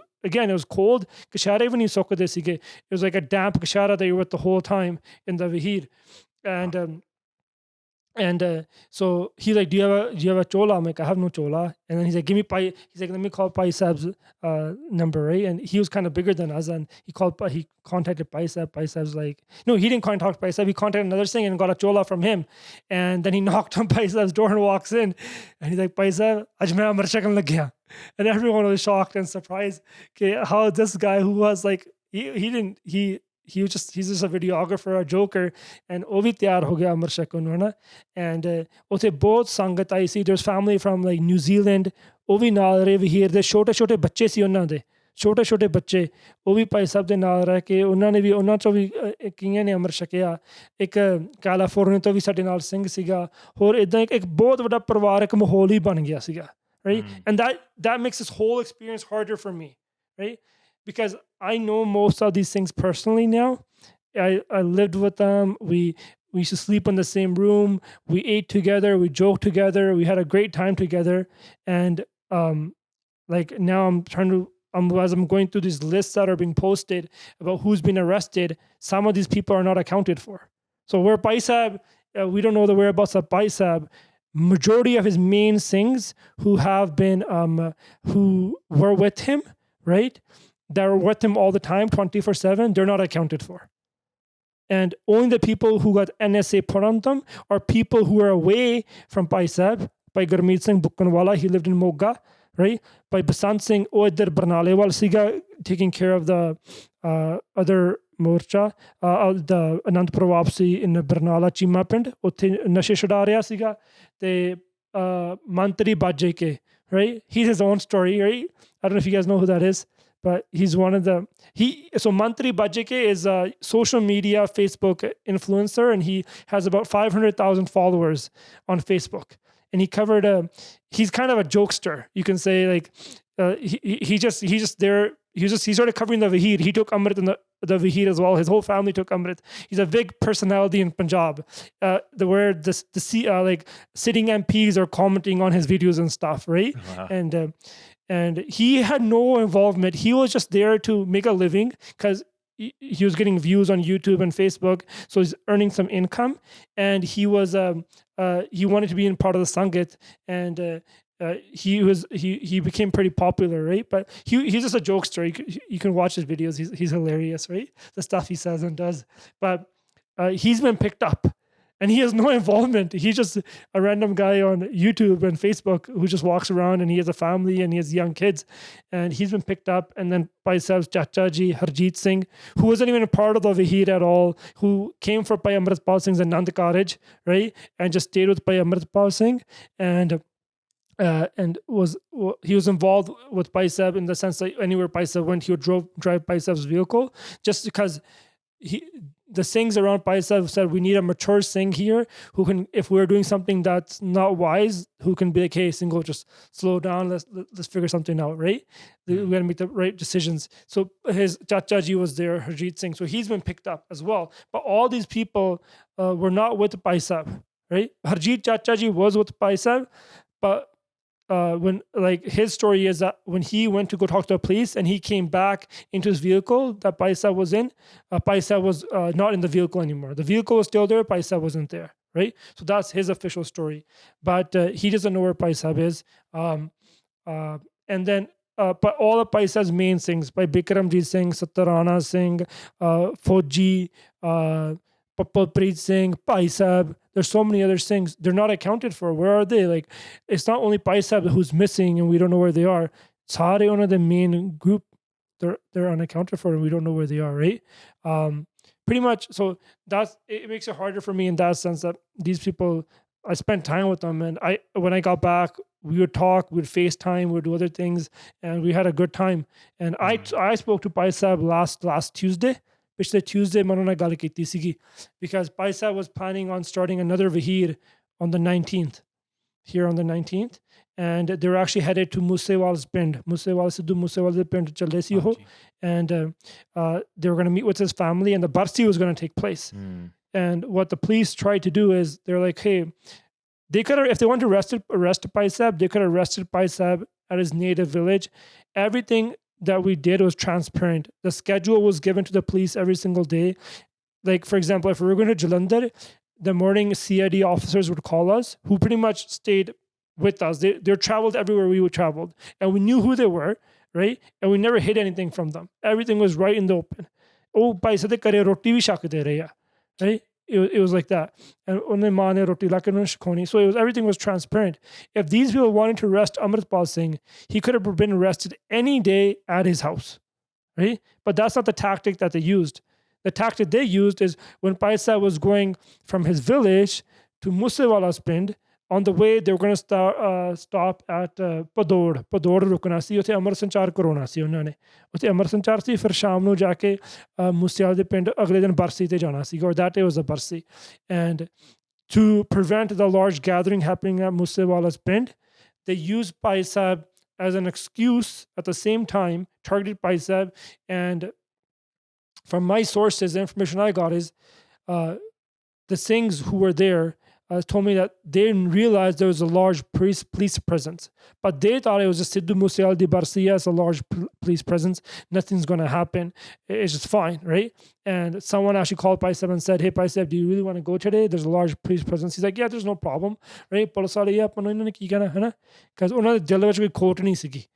S2: cold. Kashara even sokda sige. It was like a damp kashara that you were with the whole time in the Vaheer. And so he's like, do you have a chola? I'm like, I have no chola. And then he's like, he's like, let me call Bhai Sahib's number, right? And he was kind of bigger than us, and he contacted Bhai Sahib. Bhai Sahib's like, no, he didn't contact Bhai Sahib. He contacted another Singh and got a chola from him. And then he knocked on Bhai Sahib's door and walks in, and he's like, Bhai Sahib, aj main amar shakal lag gaya. And everyone was shocked and surprised how this guy who was like, he's just a videographer, a joker, and ਉਹ ਵੀ ਤਿਆਰ ਹੋ ਗਿਆ ਅਮਰ ਛਕਣ ਨੂੰ, ਹੈ ਨਾ। And ਉੱਥੇ ਬਹੁਤ ਸੰਗਤ ਆਈ ਸੀ. there's family from like New Zealand, ਉਹ ਵੀ ਨਾਲ ਰਹੇ। Vaheer ਦੇ ਛੋਟੇ ਬੱਚੇ ਸੀ, ਉਹਨਾਂ ਦੇ ਛੋਟੇ ਬੱਚੇ, ਉਹ ਵੀ ਭਾਈ ਸਾਹਿਬ ਦੇ ਨਾਲ ਰਹਿ ਕੇ ਉਹਨਾਂ ਚੋਂ ਵੀ ਕਈਆਂ ਨੇ ਅਮਰ ਛਕਿਆ। ਇੱਕ ਕੈਲੀਫੋਰਨੀਆ ਤੋਂ ਵੀ ਸਾਡੇ ਨਾਲ ਸਿੰਘ ਸੀਗਾ। ਹੋਰ ਇੱਦਾਂ ਇੱਕ ਬਹੁਤ ਵੱਡਾ ਪਰਿਵਾਰਕ ਮਾਹੌਲ ਹੀ ਬਣ ਗਿਆ ਸੀਗਾ, right? And that makes this whole experience harder for me, right? Because I know most of these things personally now. I lived with them. We used to sleep in the same room. We ate together. We joked together. We had a great time together. And like now as I'm going through these lists that are being posted about who's been arrested, some of these people are not accounted for. So where Bhai Sahib, we don't know the whereabouts of Bhai Sahib. Majority of his main Singhs who have been, who were with him, right? That are with him all the time, 24/7, they're not accounted for. And only the people who got NSA put on them are people who are away from Bhai Sahib. Bhai Gurkeerat Singh Bukkanwala, he lived in Moga, right? Bhai Basant Singh, idhar Barnalewal siga, taking care of the other morcha, the Anandpur Wapsi in Barnala Chima Pind, utthe nashe chada reha siga. Te Mantri Bajeke, right? He's his own story, right? I don't know if you guys know who that is. But he's one of so Mantri Bajeke is a social media Facebook influencer, and he has about 500,000 followers on Facebook. And he covered he's kind of a jokester, you can say. Like he started covering the Vaheer. He took Amrit in the Vaheer as well. His whole family took Amrit. He's a big personality in Punjab, where like sitting MPs are commenting on his videos and stuff, right? Uh-huh. And he had no involvement. He was just there to make a living because he was getting views on YouTube and Facebook, so he's earning some income. And he was he wanted to be in part of the Sangat, and he became pretty popular, right? But he's just a jokester. You can watch his videos. He's hilarious, right? The stuff he says and does. But he's been picked up. And he has no involvement. He's just a random guy on YouTube and Facebook who just walks around, and he has a family and he has young kids. And he's been picked up. And then Bhai Sahib's Chacha Ji, Harjeet Singh, who wasn't even a part of the Vaheer at all, who came for Bhai Amritpal Singh's Anand Karaj, right? And just stayed with Bhai Amritpal Singh. And he was involved with Bhai Sahib in the sense that anywhere Bhai Sahib went, he would drive Bhai Sahib's vehicle, just because the Singhs around Bhai Sahib said, we need a mature Singh here who can, if we're doing something that's not wise, who can be like, hey, Singh, just slow down. Let's figure something out, right? We got to make the right decisions. So his Chacha Ji was there, Harjeet Singh. So he's been picked up as well. But all these people were not with Bhai Sahib, right? Harjeet Chacha Ji was with Bhai Sahib, but when like his story is that when he went to go talk to the police and he came back into his vehicle that Bhai Sahib was in, Bhai Sahib was not in the vehicle anymore. The vehicle was still there, Bhai Sahib wasn't there, right? So that's his official story. But he doesn't know where Bhai Sahib is. And then, but all of Bhai Sahib's main things, by Bikramjit Singh, Satarana Singh, Fauji, Papalpreet Singh, Bhai Sahib, there's so many other things. They're not accounted for. Where are they? Like, it's not only Bhai Sahib who's missing and we don't know where they are. Sare one of the main group, they're unaccounted for and we don't know where they are, right? Pretty much. So it makes it harder for me in that sense that these people, I spent time with them, and when I got back, we would talk, we'd FaceTime, we'd do other things, and we had a good time. And I spoke to Bhai Sahib last Tuesday. Pichhle Tuesday मैं उन्होंने गल कीती सीगी, because Bhai Sahib was planning on starting another Vaheer on the 19th, here on the 19th, and they were actually headed to Moosewale's pind. Sidhu Moosewale pind chale si ho, and they were going to meet with his family, and the barsi was going to take place. And what the police tried to do is they're like, hey, they could have, if they wanted to arrest Bhai Sahib, they could have arrested Bhai Sahib at his native village. Everything that we did was transparent. The schedule was given to the police every single day. Like, for example, if we were going to Jalandhar, the morning CID officers would call us, who pretty much stayed with us. They traveled everywhere we would traveled, and we knew who they were, right? And we never hid anything from them. Everything was right in the open. Oh, Bhai Sahib kare roti vi shak de rahe, right? It was like that. And unne maa ne roti la ke unne shikhoni. So everything was transparent. If these people wanted to arrest Amritpal Singh, he could have been arrested any day at his house, right? But that's not the tactic that they used. The tactic they used is when Bhai Sahib was going from his village to Moosewala's pind, on the way, they were going to stop at Padod. Padod rukna si, utte Amar Sanchar karona si unna ne. Utte Amar Sanchar si, fir sham nu jaake Moosewale de pind agle din barsi te jana si, or that day was a barsi. And to prevent the large gathering happening at Moosewala's pind, they used Bhai Sahib as an excuse at the same time, targeted Bhai Sahib. And from my sources, the information I got is the Singhs who were there told me that they didn't realize there was a large police presence. But they thought it was just Sidhu Moosewale di Barsiya as a large police presence. Nothing's going to happen. It's just fine, right? And someone actually called Bhai Sahib and said, hey, Bhai Sahib, do you really want to go today? There's a large police presence. He's like, yeah, there's no problem, right? Police wale ye apna inna ne ki kehna, hai na? Because unna de dil vich koi khot nahi sigi.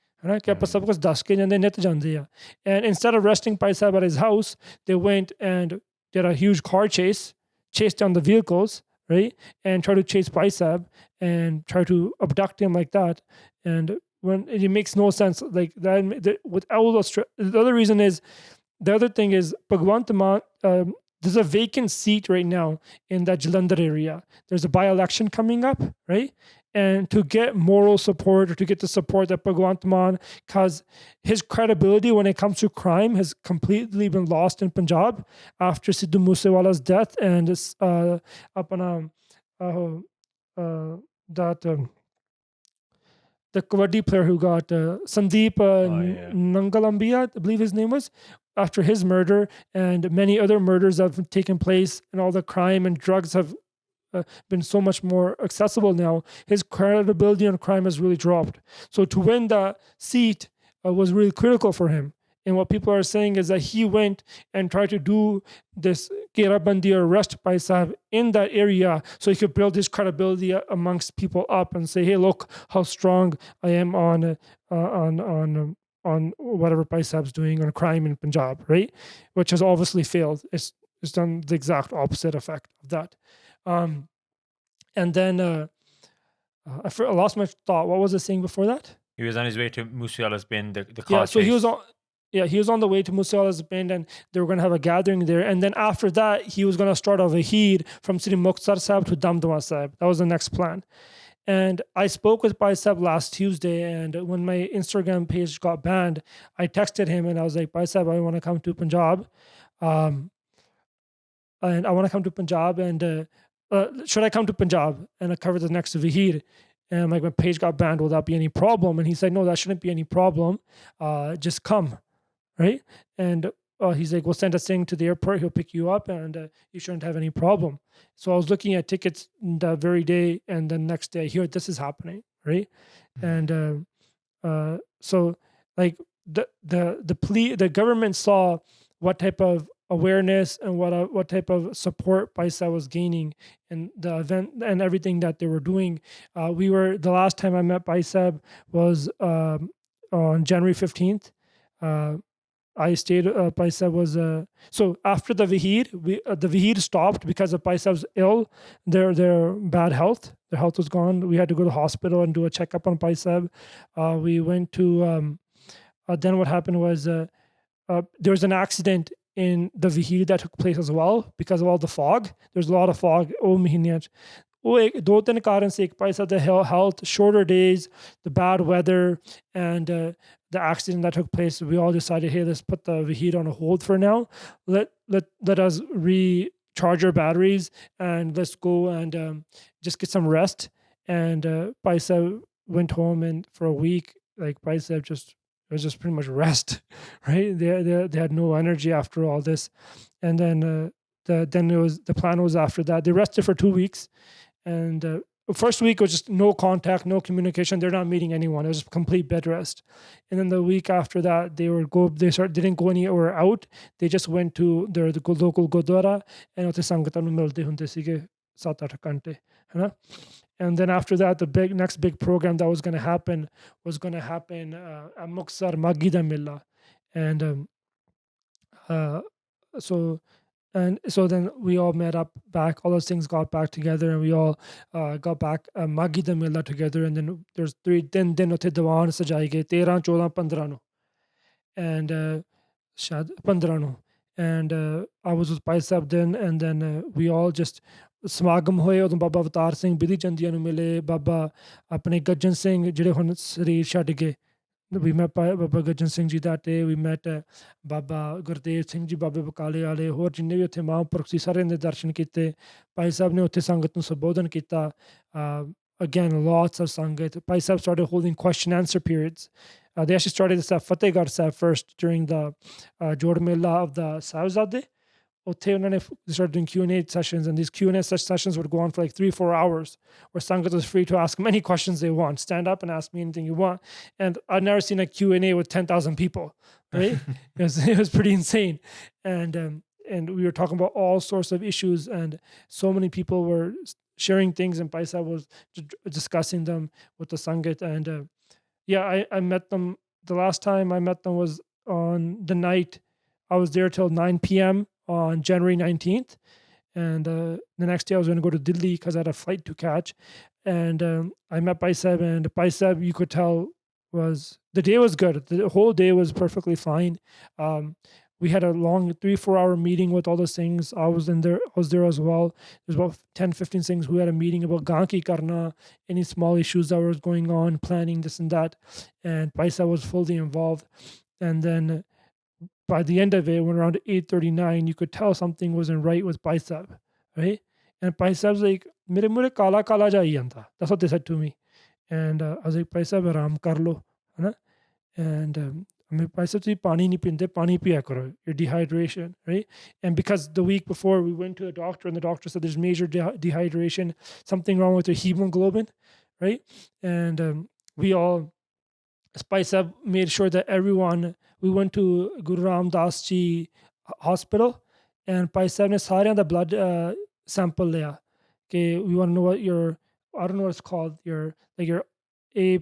S2: And instead of arresting Bhai Sahib at his house, they went and did a huge car chased down the vehicles, right? And try to chase Bhai Sahib and try to abduct him like that. And when it makes no sense, like that, with all the other reason is, the other thing is, Bhagwant Mann, there's a vacant seat right now in that Jalandhar area. There's a by-election coming up, right? And to get moral support, or to get the support that Bhagwant Mann, because his credibility when it comes to crime has completely been lost in Punjab after Sidhu Moosewala's death, and the kabaddi player who got Sandeep Nangalambiya, I believe his name was, after his murder, and many other murders have taken place, and all the crime and drugs have been so much more accessible now. His credibility on crime has really dropped. So to win the seat was really critical for him. And what people are saying is that he went and tried to do this Kerabandi or arrest Bhai Sahib in that area so he could build his credibility amongst people up and say, hey, look how strong I am on whatever Bhai Sahib's doing on crime in Punjab, right? Which has obviously failed. it's done the exact opposite effect of that. And then I lost my thought. What was I saying before that?
S3: He was on his way to Moosewale's bin, the car
S2: Yeah, so he was
S3: chase.
S2: on. Yeah, he was on the way to Moosewale's band, and they were going to have a gathering there. And then after that, he was going to start a Vaheer from Sri Mukhtar Sahib to Damdama Sahib. That was the next plan. And I spoke with Bhai Sahib last Tuesday, and when my Instagram page got banned, I texted him and I was like, Bhai Sahib, I want to come to Punjab. And I want to come to Punjab, and should I come to Punjab and I cover the next Vaheer? And I'm like, my page got banned. Will that be any problem? And he said, no, that shouldn't be any problem. Just come, right? And he's like, we'll send a Singh to the airport. He'll pick you up, and you shouldn't have any problem. So I was looking at tickets that very day, and the next day I hear this is happening, right? And so like the government saw what type of awareness and what type of support Bhai Sahib was gaining in the event and everything that they were doing. The last time I met Bhai Sahib was on January 15th. I stayed. Bhai Sahib was so after the Vaheer, the Vaheer stopped because of Bhai Sahib's ill. Their bad health. Their health was gone. We had to go to the hospital and do a checkup on Bhai Sahib. We went to. Then what happened was there was an accident in the Vaheer that took place as well because of all the fog. There's a lot of fog. Oh, Mahiniyat. ਦੋ ਤਿੰਨ ਕਾਰਨ ਸੀ ਇੱਕ Bhai Sahib the health, shorter days, the bad weather, and the accident that took place. We all decided, hey, let's put the Vaheer on a hold for now. Let us recharge our batteries and let's go and just get some rest. And Bhai Sahib went home, and for a week, like Bhai Sahib it was just pretty much rest, right? They had no energy after all this, and then the plan was after that they rested for 2 weeks, and first week was just no contact, no communication. They're not meeting anyone. It was just complete bed rest. And then the week after that, they didn't go anywhere out. They just went to the local Gurdwara, and ਉੱਥੇ ਸੰਗਤਾਂ ਨੂੰ ਮਿਲਦੇ ਹੁੰਦੇ ਸੀਗੇ 7-8 ਘੰਟੇ, ਹੈ. And then after that, the next big program that was going to happen at Muxar Maghi da Milla. And so then we all met up back. All those things got back together, and we all got back Maghi da Milla together. And then there's 3 din ਉੱਥੇ ਦੀਵਾਨ ਸਜਾਏ ਗਏ 13, 14, 15 ਨੂੰ. And ਸ਼ਾਇਦ 15 ਨੂੰ. And I was with Bhai Sahib then, and then we all just ਸਮਾਗਮ ਹੋਏ. ਉਦੋਂ ਬਾਬਾ ਅਵਤਾਰ ਸਿੰਘ ਬਿਧੀ ਚੰਦੀਆਂ ਨੂੰ ਮਿਲੇ, ਬਾਬਾ ਆਪਣੇ ਗੱਜਨ ਸਿੰਘ ਜਿਹੜੇ ਹੁਣ ਸਰੀਰ ਛੱਡ ਗਏ. We met Baba Gajan Singh Ji that day. We met Baba Gurkeerat Singh Ji, Babe Bakale ਵਾਲੇ, ਹੋਰ ਜਿੰਨੇ ਵੀ ਉੱਥੇ ਮਹਾਂਪੁਰਖ ਸੀ ਸਾਰਿਆਂ ਦੇ ਦਰਸ਼ਨ ਕੀਤੇ. ਭਾਈ ਸਾਹਿਬ ਨੇ ਉੱਥੇ ਸੰਗਤ ਨੂੰ ਸੰਬੋਧਨ ਕੀਤਾ. Again, lots of sangat. Bhai Sahib started holding question answer periods. They actually started this at Fatehgarh Sahib first during the Jod Mela of the Sahibzade. They started doing Q&A sessions, and these Q&A sessions would go on for like 3-4 hours, where Sangat was free to ask many questions they want. Stand up and ask me anything you want. And I've never seen a Q&A with 10,000 people, right? It was pretty insane. And we were talking about all sorts of issues, and so many people were sharing things, and Bhai Sahib was discussing them with the Sangat. And I met them. The last time I met them was on the night. I was there till 9 p.m. on January 19th. And the next day I was going to go to Delhi because I had a flight to catch. And I met Bhai Sahib, and Bhai Sahib, you could tell, the day was good. The whole day was perfectly fine. We had a long 3-4 hour meeting with all those things. I was there as well. There's about 10-15 things. We had a meeting about Ganki Karna, any small issues that was going on, planning this and that. And Bhai Sahib was fully involved. And then by the end of it, when around 8:39, you could tell something wasn't right with Bhai Sahib, right? And Bhai Sahib's like, "Mere mure kala kala jai janta." That's what they said to me. And I was like, "Bhai Sahib, aram kar lo," hai na? And Bhai Sahib, "Tusi pani nahi pinte, pani piya karo. Your dehydration," right? And because the week before we went to the doctor, and the doctor said there's major dehydration, something wrong with your hemoglobin, right? And we all, Bhai Sahib made sure that everyone. We went to Guru Ramdas Ji hospital, and Bhai Sahib ne saaryan da blood sample liya. Okay, we want to know what I don't know what it's called, your A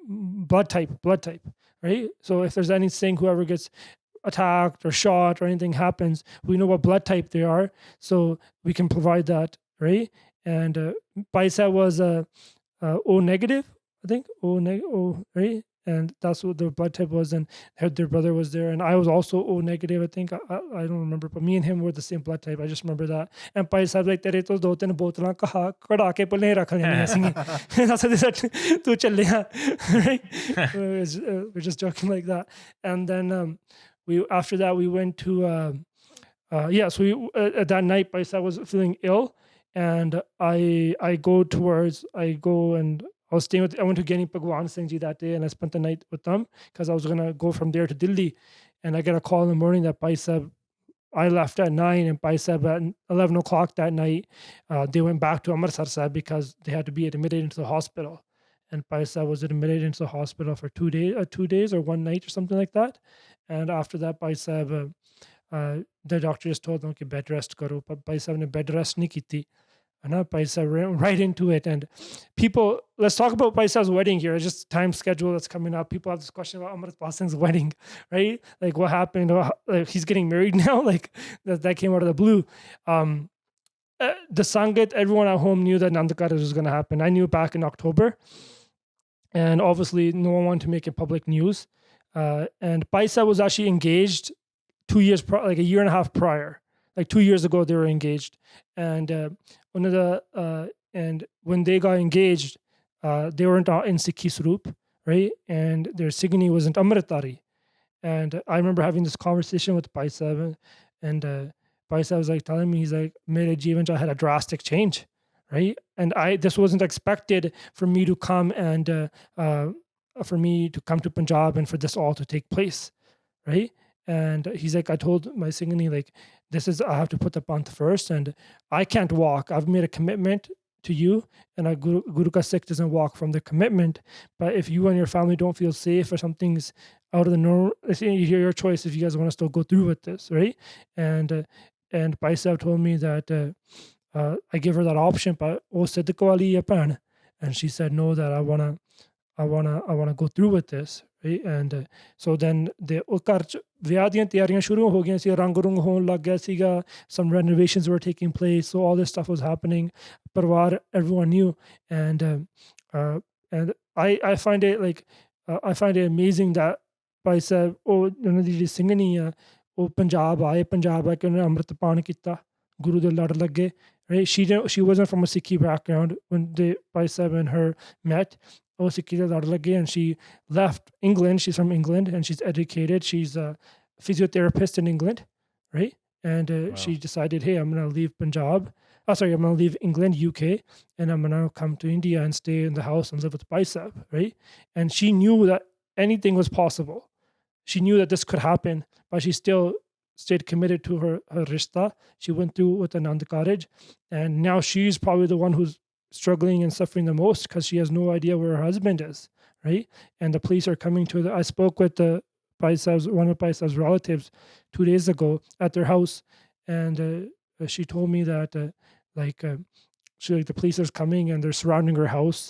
S2: blood type, right? So if there's anything, whoever gets attacked or shot or anything happens, we know what blood type they are, so we can provide that, right? And Paisa was O negative, I think, O, right? And that's what their blood type was, and their brother was there, and I was also O negative, I think. I don't remember, but me and him were the same blood type. I just remember that. And Pai Sahib like, tere to do tin botlan kada ke pale rakh lene singe. That's what they said. Tu challe ha, right? We're just joking like that. And then after that we went to so we that night Pai Sahib was feeling ill, and I was staying I went to Guru Granth Singh Ji that day, and I spent the night with them because I was going to go from there to Delhi. And I get a call in the morning that Bhai Sahib, I left at 9, and Bhai Sahib at 11 o'clock that night, they went back to Amritsar Sahib because they had to be admitted into the hospital. And Bhai Sahib was admitted into the hospital for 2 days or 1 night or something like that. And after that, Bhai Sahib, the doctor just told them, bed rest karo, but Bhai Sahib ne bed rest nahi kiti. And Bhai Sahib ran right into it. And people, let's talk about Bhai Sahib's wedding here. It's just time schedule that's coming up. People have this question about Amritpal Singh's wedding, right? Like what happened? Like he's getting married now. Like that came out of the blue. The Sangat, everyone at home knew that Nanda Karaj was going to happen. I knew back in October. And obviously no one wanted to make it public news. And Bhai Sahib was actually engaged 2 years, like a year and a half prior. Like 2 years ago, they were engaged. And and when they got engaged, they weren't in Sikhi Swaroop, right? And their Sikhini wasn't Amritari. And I remember having this conversation with Bhai Sahib, and Bhai Sahib was like telling me, he's like, mere jeevan I had a drastic change, right? And this wasn't expected for me to come and to Punjab and for this all to take place, right? And he's like, I told my Singhini, like, I have to put the panth first, and I can't walk. I've made a commitment to you, and Guru Ka Sikh doesn't walk from the commitment. But if you and your family don't feel safe or something's out of the norm, you hear your choice if you guys want to still go through with this, right? And Bhai Sahib told me that I give her that option, but oh Siddiq wali pan, and she said no, that I wanna go through with this, right? And so then ਉਹ ਘਰ ਚ ਵਿਆਹ ਦੀਆਂ ਤਿਆਰੀਆਂ ਸ਼ੁਰੂ ਹੋ ਗਈਆਂ ਸੀ, ਰੰਗ ਰੁੰਗ ਹੋਣ ਲੱਗ ਗਿਆ ਸੀਗਾ, some renovations were taking place, so all this stuff was happening. Parivar, everyone knew, and I find it like I find it amazing that Bhai Sahib ਉਹਨਾਂ ਦੀ ਜਿਹੜੀ ਸਿੰਘਣੀ ਆ ਉਹ ਪੰਜਾਬ ਆ ਕੇ ਉਹਨੇ ਅੰਮ੍ਰਿਤ ਪਾਨ ਕੀਤਾ, ਗੁਰੂ ਦੇ ਲੜ ਲੱਗੇ, right? She wasn't from a Sikhi background when Bhai Sahib and her met. And she left England. She's from England, and she's educated. She's a physiotherapist in England, right? And wow. She decided, hey, I'm going to leave Punjab. I'm going to leave England, UK, and I'm going to come to India and stay in the house and live with Bhai Sahib, right? And she knew that anything was possible. She knew that this could happen, but she still stayed committed to her rishta. She went through with Anand Karaj, and now she's probably the one who's struggling and suffering the most because she has no idea where her husband is, right? And the police are coming to her. I spoke with one of Bhai Sahib's relatives 2 days ago at their house, and she told me that the police are coming and they're surrounding her house,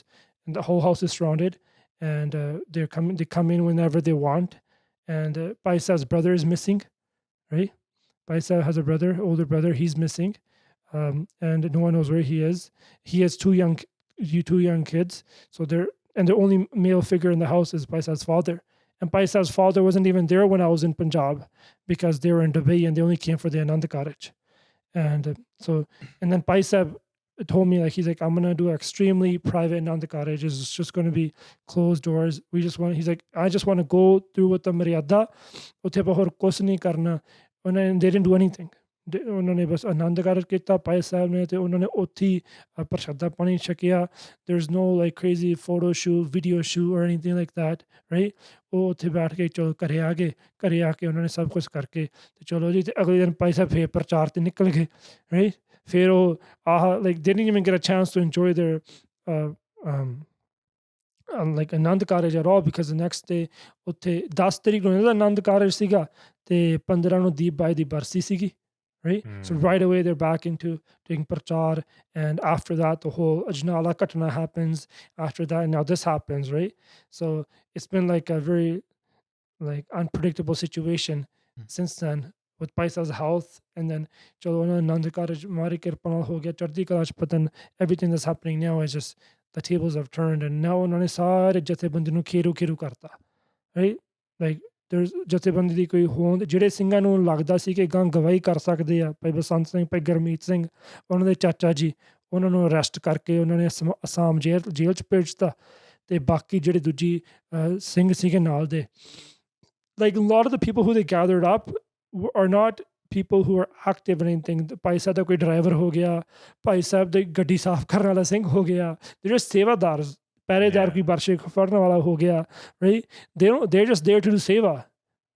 S2: and the whole house is surrounded, and they come in whenever they want. And Bhai Sahib's brother is missing, right? Bhai Sahib has a brother, older brother, he's missing. And no one knows where he is. He has two young kids. So the only male figure in the house is Bhai Sahib's father. And Bhai Sahib's father wasn't even there when I was in Punjab because they were in Dubai and they only came for the Anand Karaj. And then Bhai Sahib told me, like, he's like, I'm gonna do an extremely private Anand Karaj. It's just gonna be closed doors. He's like, I just want to go through with the Maryada. Utte bahar kuch nahi karna. And they didn't do anything. ਉਹਨਾਂ ਨੇ ਬਸ ਆਨੰਦ ਕਾਰਜ ਕੀਤਾ ਭਾਈ ਸਾਹਿਬ ਨੇ, ਤੇ ਉਹਨਾਂ ਨੇ ਉੱਥੇ ਪ੍ਰਸ਼ਾਦਾ ਪਾਣੀ ਛਕਿਆ. there's no like crazy photo shoot, video shoot or anything like that, right? ਉਹ ਉੱਥੇ ਬੈਠ ਕੇ ਚਲੋ ਘਰੇ ਆ ਕੇ ਉਹਨਾਂ ਨੇ ਸਭ ਕੁਝ ਕਰਕੇ ਤੇ ਚਲੋ ਜੀ, ਤੇ ਅਗਲੇ ਦਿਨ ਭਾਈ ਸਾਹਿਬ ਫੇਰ ਪ੍ਰਚਾਰ ਤੇ ਨਿਕਲ ਗਏ, right? ਫਿਰ ਉਹ like they didn't even get a chance to enjoy their like Anand Karaj at all, because the next day ਉੱਥੇ 10 ਤਰੀਕ ਨੂੰ ਆਨੰਦ ਕਾਰਜ ਸੀਗਾ ਤੇ 15 ਨੂੰ ਦੀਪ ਬਾਈ ਦੀ ਬਰਸੀ ਸੀਗੀ, right? So right away they're back into doing prachar, and after that the whole Ajnala Katna happens. After that, now this happens, right? So it's been like a very like unpredictable situation. since then with Bhai Sahib's health, and then chalo na Nand Karaj Mari Kirpa ਨਾਲ ਹੋ ਗਿਆ ਚੜ੍ਹਦੀ ਕਲਾ 'ਚ ਪਤਨ, everything that's happening now is just the tables have turned, and now ਉਹਨਾਂ ਨੇ ਸਾਰੇ ਜਥੇਬੰਦੀ ਨੂੰ ਖੇਰੂ ਕਰਤਾ, right? Like there's ਜਥੇਬੰਦੀ ਦੀ ਕੋਈ ਹੋਂਦ, ਜਿਹੜੇ ਸਿੰਘਾਂ ਨੂੰ ਲੱਗਦਾ ਸੀ ਕਿ ਗਾਂ ਗਵਾਹੀ ਕਰ ਸਕਦੇ ਆ, ਭਾਈ ਬਸੰਤ ਸਿੰਘ, ਭਾਈ ਗੁਰਮੀਤ ਸਿੰਘ, ਉਹਨਾਂ ਦੇ ਚਾਚਾ ਜੀ, ਉਹਨਾਂ ਨੂੰ ਅਰੈਸਟ ਕਰਕੇ ਉਹਨਾਂ ਨੇ ਅਸਾਮ ਜੇਲ੍ਹ 'ਚ ਭੇਜਤਾ, ਤੇ ਬਾਕੀ ਜਿਹੜੇ ਦੂਜੀ ਸਿੰਘ ਸੀਗੇ ਨਾਲ ਦੇ, like a lot of the people who they gathered up are not people who are active in anything. Bhai Sahib ਦਾ ਕੋਈ ਡਰਾਈਵਰ ਹੋ ਗਿਆ, ਭਾਈ ਸਾਹਿਬ ਦੀ ਗੱਡੀ ਸਾਫ਼ ਕਰਨ ਵਾਲਾ ਸਿੰਘ ਹੋ ਗਿਆ, they're just ਸੇਵਾਦਾਰ, ਪਹਿਰੇਦਾਰ ਕੋਈ ਬਰਸ਼ੇ ਫੜਨ ਵਾਲਾ ਹੋ ਗਿਆ, right? They're just there to do seva,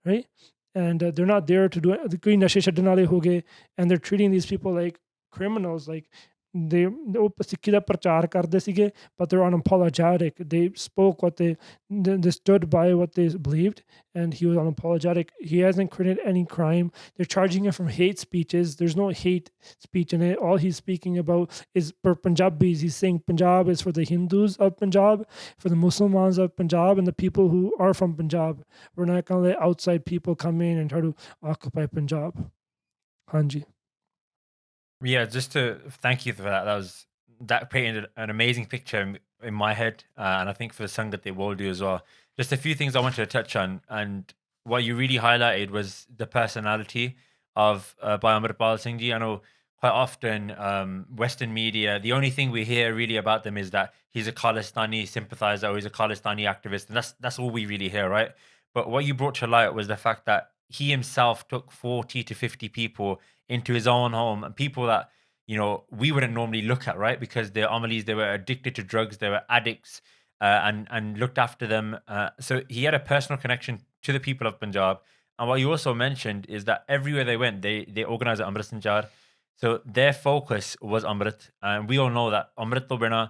S2: right? And they're not there to do ਕੋਈ ਨਸ਼ੇ ਛੱਡਣ ਵਾਲੇ ਹੋ ਗਏ, and they're treating these people like criminals. Like ਉਹ ਸਿੱਖੀ ਦਾ ਪ੍ਰਚਾਰ ਕਰਦੇ ਸੀਗੇ, but they're unapologetic. They spoke what they stood by what they believed, and he was unapologetic. He hasn't committed any crime. They're charging him from hate speeches. There's no hate speech in it. All he's speaking about is for Punjabis. He's saying Punjab is for the Hindus of Punjab, for the Muslims of Punjab, and the people who are from Punjab. We're not going to let outside people come in and try to occupy Punjab. Hanji.
S3: Yeah, just to thank you for that. That painted an amazing picture in my head, and I think for the Sangat they will do as well. Just a few things I wanted to touch on, and what you really highlighted was the personality of Bhai Amritpal Singh Ji. I know quite often Western media, the only thing we hear really about them is that he's a Khalistani sympathizer or he's a Khalistani activist, and that's all we really hear, right? But what you brought to light was the fact that he himself took 40 to 50 people into his own home, and people that, you know, we wouldn't normally look at, right? Because they're Amalis, they were addicted to drugs, they were addicts, and looked after them. So he had a personal connection to the people of Punjab. And what you also mentioned is that everywhere they went, they organized an Amrit Sanchar. So their focus was Amrit, and we all know that Amrit to bina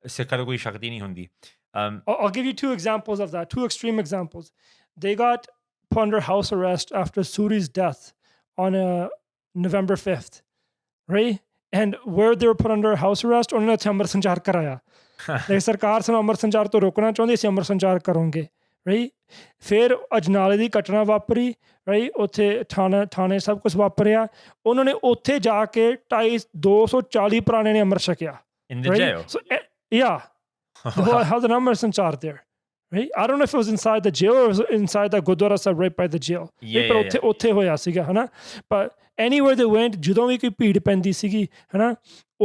S3: Sikha koi shakti nahi hundi.
S2: I'll give you two examples of that, two extreme examples. They got put under house arrest after Suri's death on November 5th, right? And where they were put under house arrest, ਉਹਨਾਂ ਨੇ ਉੱਥੇ ਅੰਮ੍ਰਿਤ ਸੰਚਾਰ ਕਰਾਇਆ। ਲੇਕਿਨ ਸਰਕਾਰ ਸਾਨੂੰ ਅੰਮ੍ਰਿਤ ਸੰਚਾਰ ਤੋਂ ਰੋਕਣਾ ਚਾਹੁੰਦੀ ਸੀ, ਅੰਮ੍ਰਿਤ ਸੰਚਾਰ ਕਰੋਗੇ, right? ਫਿਰ ਅਜਨਾਲੇ ਦੀ ਘਟਨਾ ਵਾਪਰੀ, right? ਉੱਥੇ ਥਾਣੇ ਸਭ ਕੁਝ ਵਾਪਰਿਆ, ਉਹਨਾਂ ਨੇ ਉੱਥੇ ਜਾ ਕੇ 240 ਪੁਰਾਣੇ ਨੇ ਅੰਮ੍ਰਿਤ ਛਕਿਆ।
S3: In the jail?
S2: So, yeah. Held an Amrit Sanchar there, right? I don't know if it was inside the jail or it was inside the Gurdwara Sahib right by the jail.
S3: Yeah.
S2: ਉੱਥੇ ਹੋਇਆ ਸੀਗਾ, ਹਨਾ? But anywhere they went, ਜਦੋਂ ਵੀ ਕੋਈ ਭੀੜ ਪੈਂਦੀ ਸੀਗੀ, ਹਨਾ,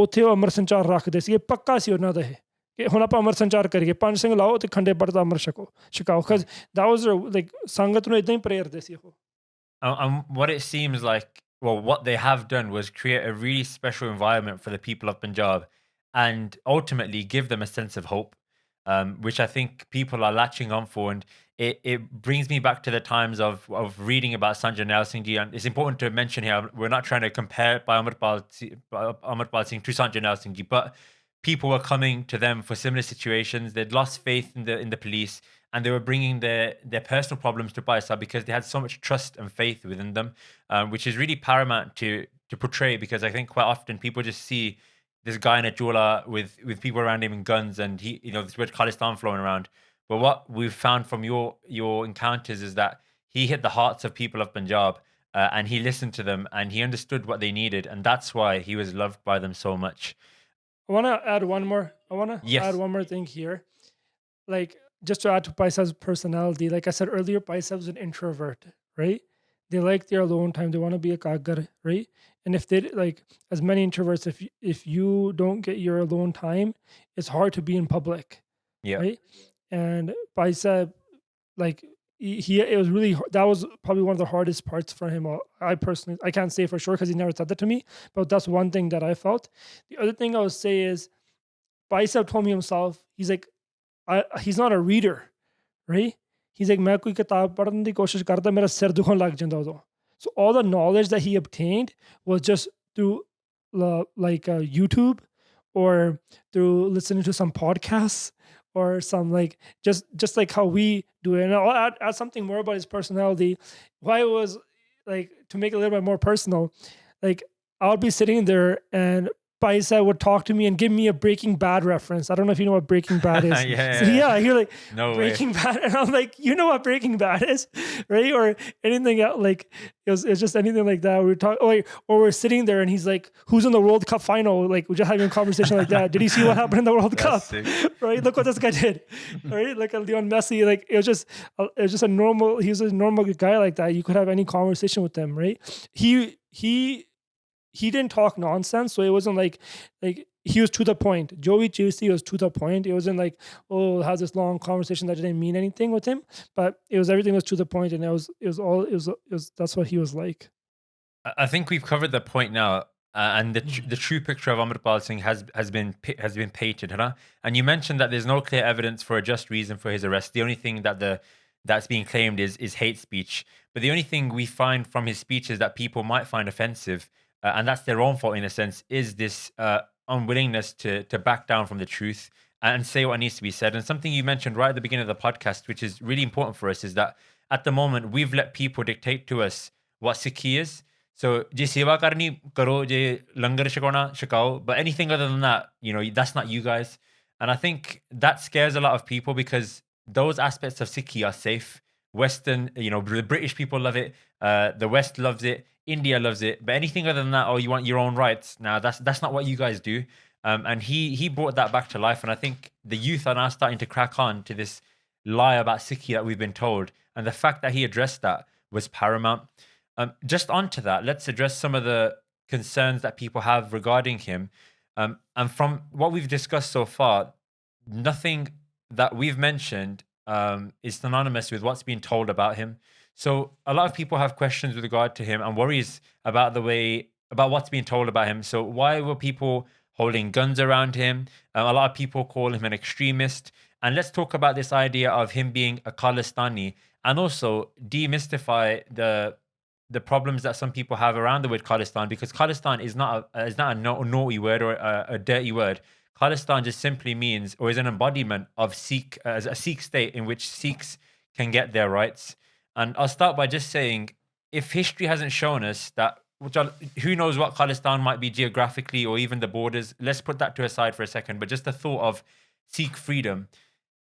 S2: ਉੱਥੇ ਉਹ ਅੰਮ੍ਰਿਤ ਸੰਚਾਰ ਰੱਖਦੇ ਸੀਗੇ। ਪੱਕਾ ਸੀ ਉਹਨਾਂ ਦਾ ਇਹ ਕਿ ਹੁਣ ਆਪਾਂ ਅੰਮ੍ਰਿਤ ਸੰਚਾਰ ਕਰੀਏ, 5 ਸਿੰਘ ਲਾਓ ਤੇ ਖੰਡੇ ਪੜ ਦਾ ਅੰਮ੍ਰਿਤ ਛਕਾਓ, because that was like ਸੰਗਤ ਨੂੰ ਇਦਾਂ ਹੀ ਪ੍ਰੇਰਦੇ ਸੀ ਉਹ।
S3: What it seems like, well, what they have done was create a really special environment for the people of Punjab and ultimately give them a sense of hope, which I think people are latching on for. And it brings me back to the times of reading about Sant Jarnail Singh Ji. And it's important to mention here, we're not trying to compare Bhai Amritpal Singh to Sant Jarnail Singh Ji, but people were coming to them for similar situations. They'd lost faith in the police, and they were bringing their personal problems to Bhai Sahib because they had so much trust and faith within them, which is really paramount to portray, because I think quite often people just see this guy in a jula with people around him in guns, and he, you know, this word Khalistan flowing around. But what we've found from your encounters is that he hit the hearts of people of Punjab, and he listened to them and he understood what they needed, and that's why he was loved by them so much.
S2: I want to add one more. Add one more thing here, like just to add to Bhai Sahib's personality. Like I said earlier, Bhai Sahib's an introvert, right? They like their alone time. They want to be a kagar, right? And if they, like, as many introverts, if you don't get your alone time, it's hard to be in public.
S3: Yeah.
S2: Right. And Bhai Sahib, like, it was really, that was probably one of the hardest parts for him. I personally, I can't say for sure because he never said that to me, but that's one thing that I felt. The other thing I would say is Bhai Sahib told me himself, he's like, he's not a reader, right? He's like, मैं कोई किताब पढ़ने की कोशिश करता, मेरा सिर दुखन लग जाता उਦੋਂ. So all the knowledge that he obtained was just through YouTube or through listening to some podcasts or some like just like how we do it. And I'll add something more about his personality. Why it was like, to make it a little bit more personal, like I'll be sitting there and Bhai Sahib would talk to me and give me a Breaking Bad reference. I don't know if you know what Breaking Bad is.
S3: Yeah.
S2: You're like,
S3: No
S2: Breaking Bad. And I'm like, you know what Breaking Bad is, right? Or anything else, like, it was just anything like that. We were talking, or we're sitting there and he's like, who's in the World Cup final? Like, we're just having a conversation like that. Did you see what happened in the World Cup?
S3: Sick.
S2: Right? Look what this guy did. Right? Like, Leon Messi, like, it was just a normal, he was a normal guy like that. You could have any conversation with him, right? He didn't talk nonsense, so it wasn't like he was to the point. Joey Juicy was to the point. It wasn't like, oh, has this long conversation that didn't mean anything with him, but everything was to the point, and it was that's what he was like.
S3: I think we've covered the point now, and the true picture of Amritpal Singh has been painted, huh? And you mentioned that there's no clear evidence for a just reason for his arrest. The only thing that's being claimed is hate speech. But the only thing we find from his speeches that people might find offensive, and that's their own fault in a sense, is this unwillingness to back down from the truth and say what needs to be said. And something you mentioned right at the beginning of the podcast, which is really important for us, is that at the moment we've let people dictate to us what Sikhi is. So, je seva karni karo, je langar shikona shikao, but anything other than that, that's not you guys. And I think that scares a lot of people because those aspects of Sikhi are safe. Western, the British people love it. The West loves it. India loves it. But anything other than that, you want your own rights. Now, that's not what you guys do. And he brought that back to life. And I think the youth are now starting to crack on to this lie about Sikhi that we've been told. And the fact that he addressed that was paramount. Just onto that, let's address some of the concerns that people have regarding him. And from what we've discussed so far, nothing that we've mentioned is synonymous with what's been told about him. So a lot of people have questions with regard to him and worries about what's being told about him. So why were people holding guns around him? A lot of people call him an extremist. And let's talk about this idea of him being a Khalistani and also demystify the problems that some people have around the word Khalistan, because Khalistan is not a naughty word or a dirty word. Khalistan just simply means, or is an embodiment of a Sikh state in which Sikhs can get their rights. And I'll start by just saying, if history hasn't shown us that, who knows what Khalistan might be geographically or even the borders, let's put that to a side for a second, but just the thought of Sikh freedom.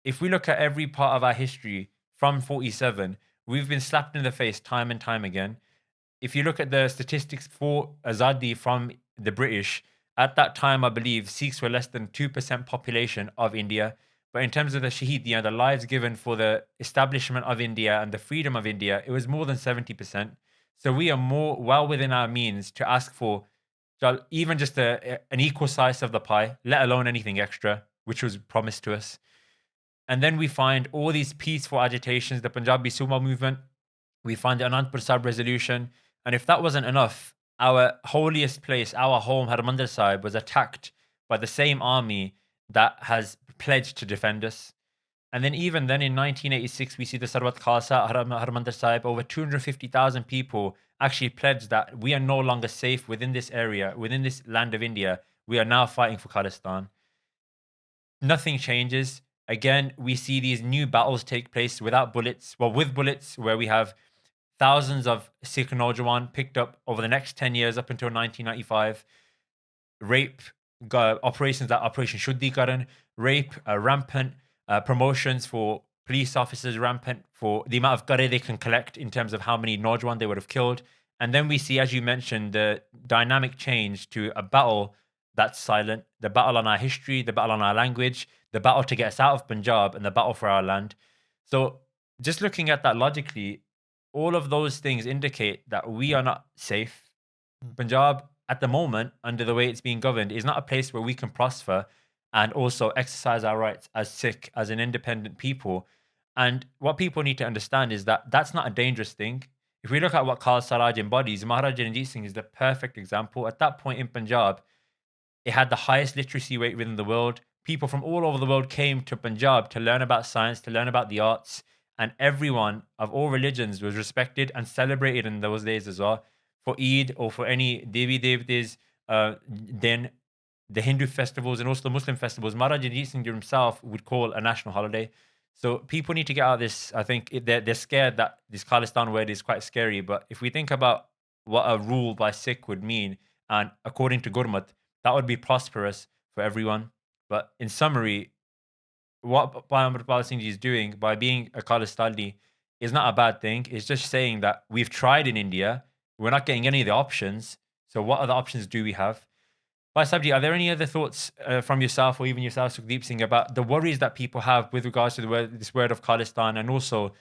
S3: If we look at every part of our history from 47, we've been slapped in the face time and time again. If you look at the statistics for Azadi from the British, at that time, I believe Sikhs were less than 2% population of India. But in terms of the Shaheedi, the lives given for the establishment of India and the freedom of India, it was more than 70%. So we are well within our means to ask for even just an equal slice of the pie, let alone anything extra, which was promised to us. And then we find all these peaceful agitations, the Punjabi Sumo movement. We find the Anandpur Sahib resolution. And if that wasn't enough, our holiest place, our home, Harmandir Sahib, was attacked by the same army that has pledged to defend us. And then even then in 1986, we see the Sarwat Khalsa Harmandir Sahib, over 250,000 people actually pledged that we are no longer safe within this area, within this land of India. We are now fighting for Khalistan. Nothing changes. Again, we see these new battles take place without bullets, with bullets, where we have thousands of Sikh Naujawan picked up over the next 10 years up until 1995. Rape, Operation Shuddhi Karan, rape, rampant, promotions for police officers rampant, for the amount of kare they can collect in terms of how many Naujawan they would have killed. And then we see, as you mentioned, the dynamic change to a battle that's silent, the battle on our history, the battle on our language, the battle to get us out of Punjab, and the battle for our land. So just looking at that logically, all of those things indicate that we are not safe. Punjab, at the moment, under the way it's being governed, is not a place where we can prosper and also exercise our rights as Sikh, as an independent people. And what people need to understand is that that's not a dangerous thing. If we look at what Khalsa Raj embodies, Maharaja Ranjit Singh is the perfect example. At that point in Punjab, it had the highest literacy rate within the world. People from all over the world came to Punjab to learn about science, to learn about the arts, and everyone of all religions was respected and celebrated in those days as well. For Eid or for any Devi Devtas, then the Hindu festivals and also the Muslim festivals, Maharaja Ranjit Singh himself would call a national holiday. So people need to get out of this. I think they're scared that this Khalistan word is quite scary. But if we think about what a rule by Sikh would mean, and according to Gurmat, that would be prosperous for everyone. But in summary, what Bhai Amritpal Singh Ji is doing by being a Khalistani is not a bad thing. It's just saying that we've tried in India, we're not getting any of the options. So what other options do we have? Bhai Sabji, are there any other thoughts from yourself or even yourself, Sukhdeep Singh, about the worries that people have with regards to this word of Khalistan, and also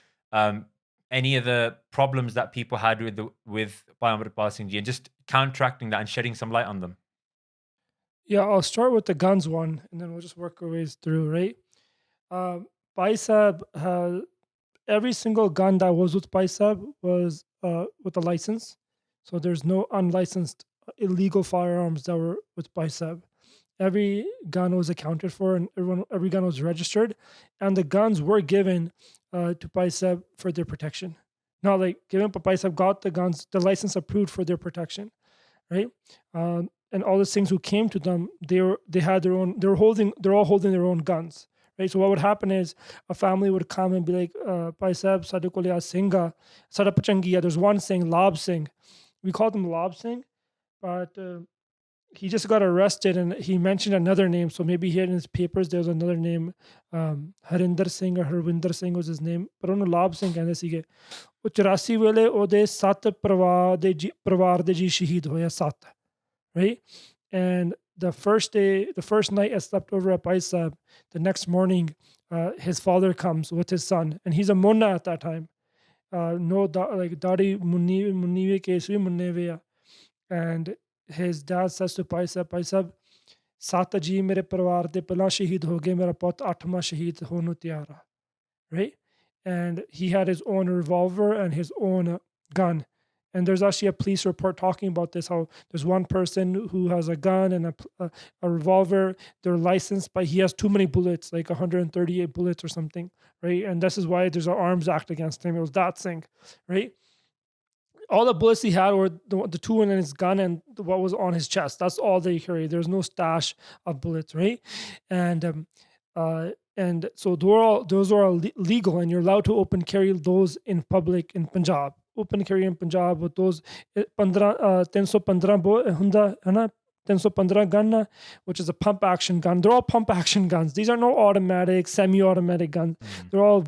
S3: any of the problems that people had with Bhai Amritpal Singh Ji, and just counteracting that and shedding some light on them?
S2: Yeah, I'll start with the guns one, and then we'll just work our ways through, right? Bhai Sahib, every single gun that was with Bhai Sahib was with a license. So there's no unlicensed illegal firearms that were with Bhai Sahib. Every gun was accounted for, and every gun was registered, and the guns were given to Bhai Sahib for their protection. Not like given, but Bhai Sahib got the guns, the license approved for their protection, right? And all the Singhs who came to them, they had their own. They're all holding their own guns, right? So what would happen is a family would come and be like, Bhai Sahib, sade kol ya Singha, sada pachangiya. There's one Singh, Lab Singh. We called him Lab Singh, but he just got arrested, and he mentioned another name. So maybe he had in his papers there was another name, Harinder Singh or Harwinder Singh was his name. But ਉਹਨੂੰ ਲਾਭ ਸਿੰਘ ਕਹਿੰਦੇ ਸੀਗੇ। ਉਹ 84 ਵੇਲੇ ਉਹਦੇ 7 ਪਰਿਵਾਰ ਦੇ ਜੀ ਸ਼ਹੀਦ ਹੋਇਆ 7, right? And the first night I slept over at Bhai Sahib, the next morning his father comes with his son, and he's a munna at that time. Like Dadi Munnive Kesri Munneveya. And his dad says to Bhai Sahib, 7 ਜੀ ਮੇਰੇ ਪਰਿਵਾਰ ਦੇ ਪਹਿਲਾਂ ਸ਼ਹੀਦ ਹੋ ਗਏ, ਮੇਰਾ ਪੁੱਤ 8ਵਾਂ ਸ਼ਹੀਦ ਹੋਣ ਨੂੰ ਤਿਆਰ ਆ, right? And he had his own revolver and his own gun. And there's actually a police report talking about this, how there's one person who has a gun and a revolver. They're licensed, but he has too many bullets, like 138 bullets or something, right? And this is why there's an arms act against him. It was that thing, right? All the bullets he had were the two in his gun and what was on his chest. That's all they carried. There's no stash of bullets, right? And so those are all legal, and you're allowed to open carry those in public in Punjab. Open carry in Punjab with those 315 hunda hai na, 315 gun, which is a pump action gun. They're all pump action guns. These are no automatic, semi-automatic guns. They're all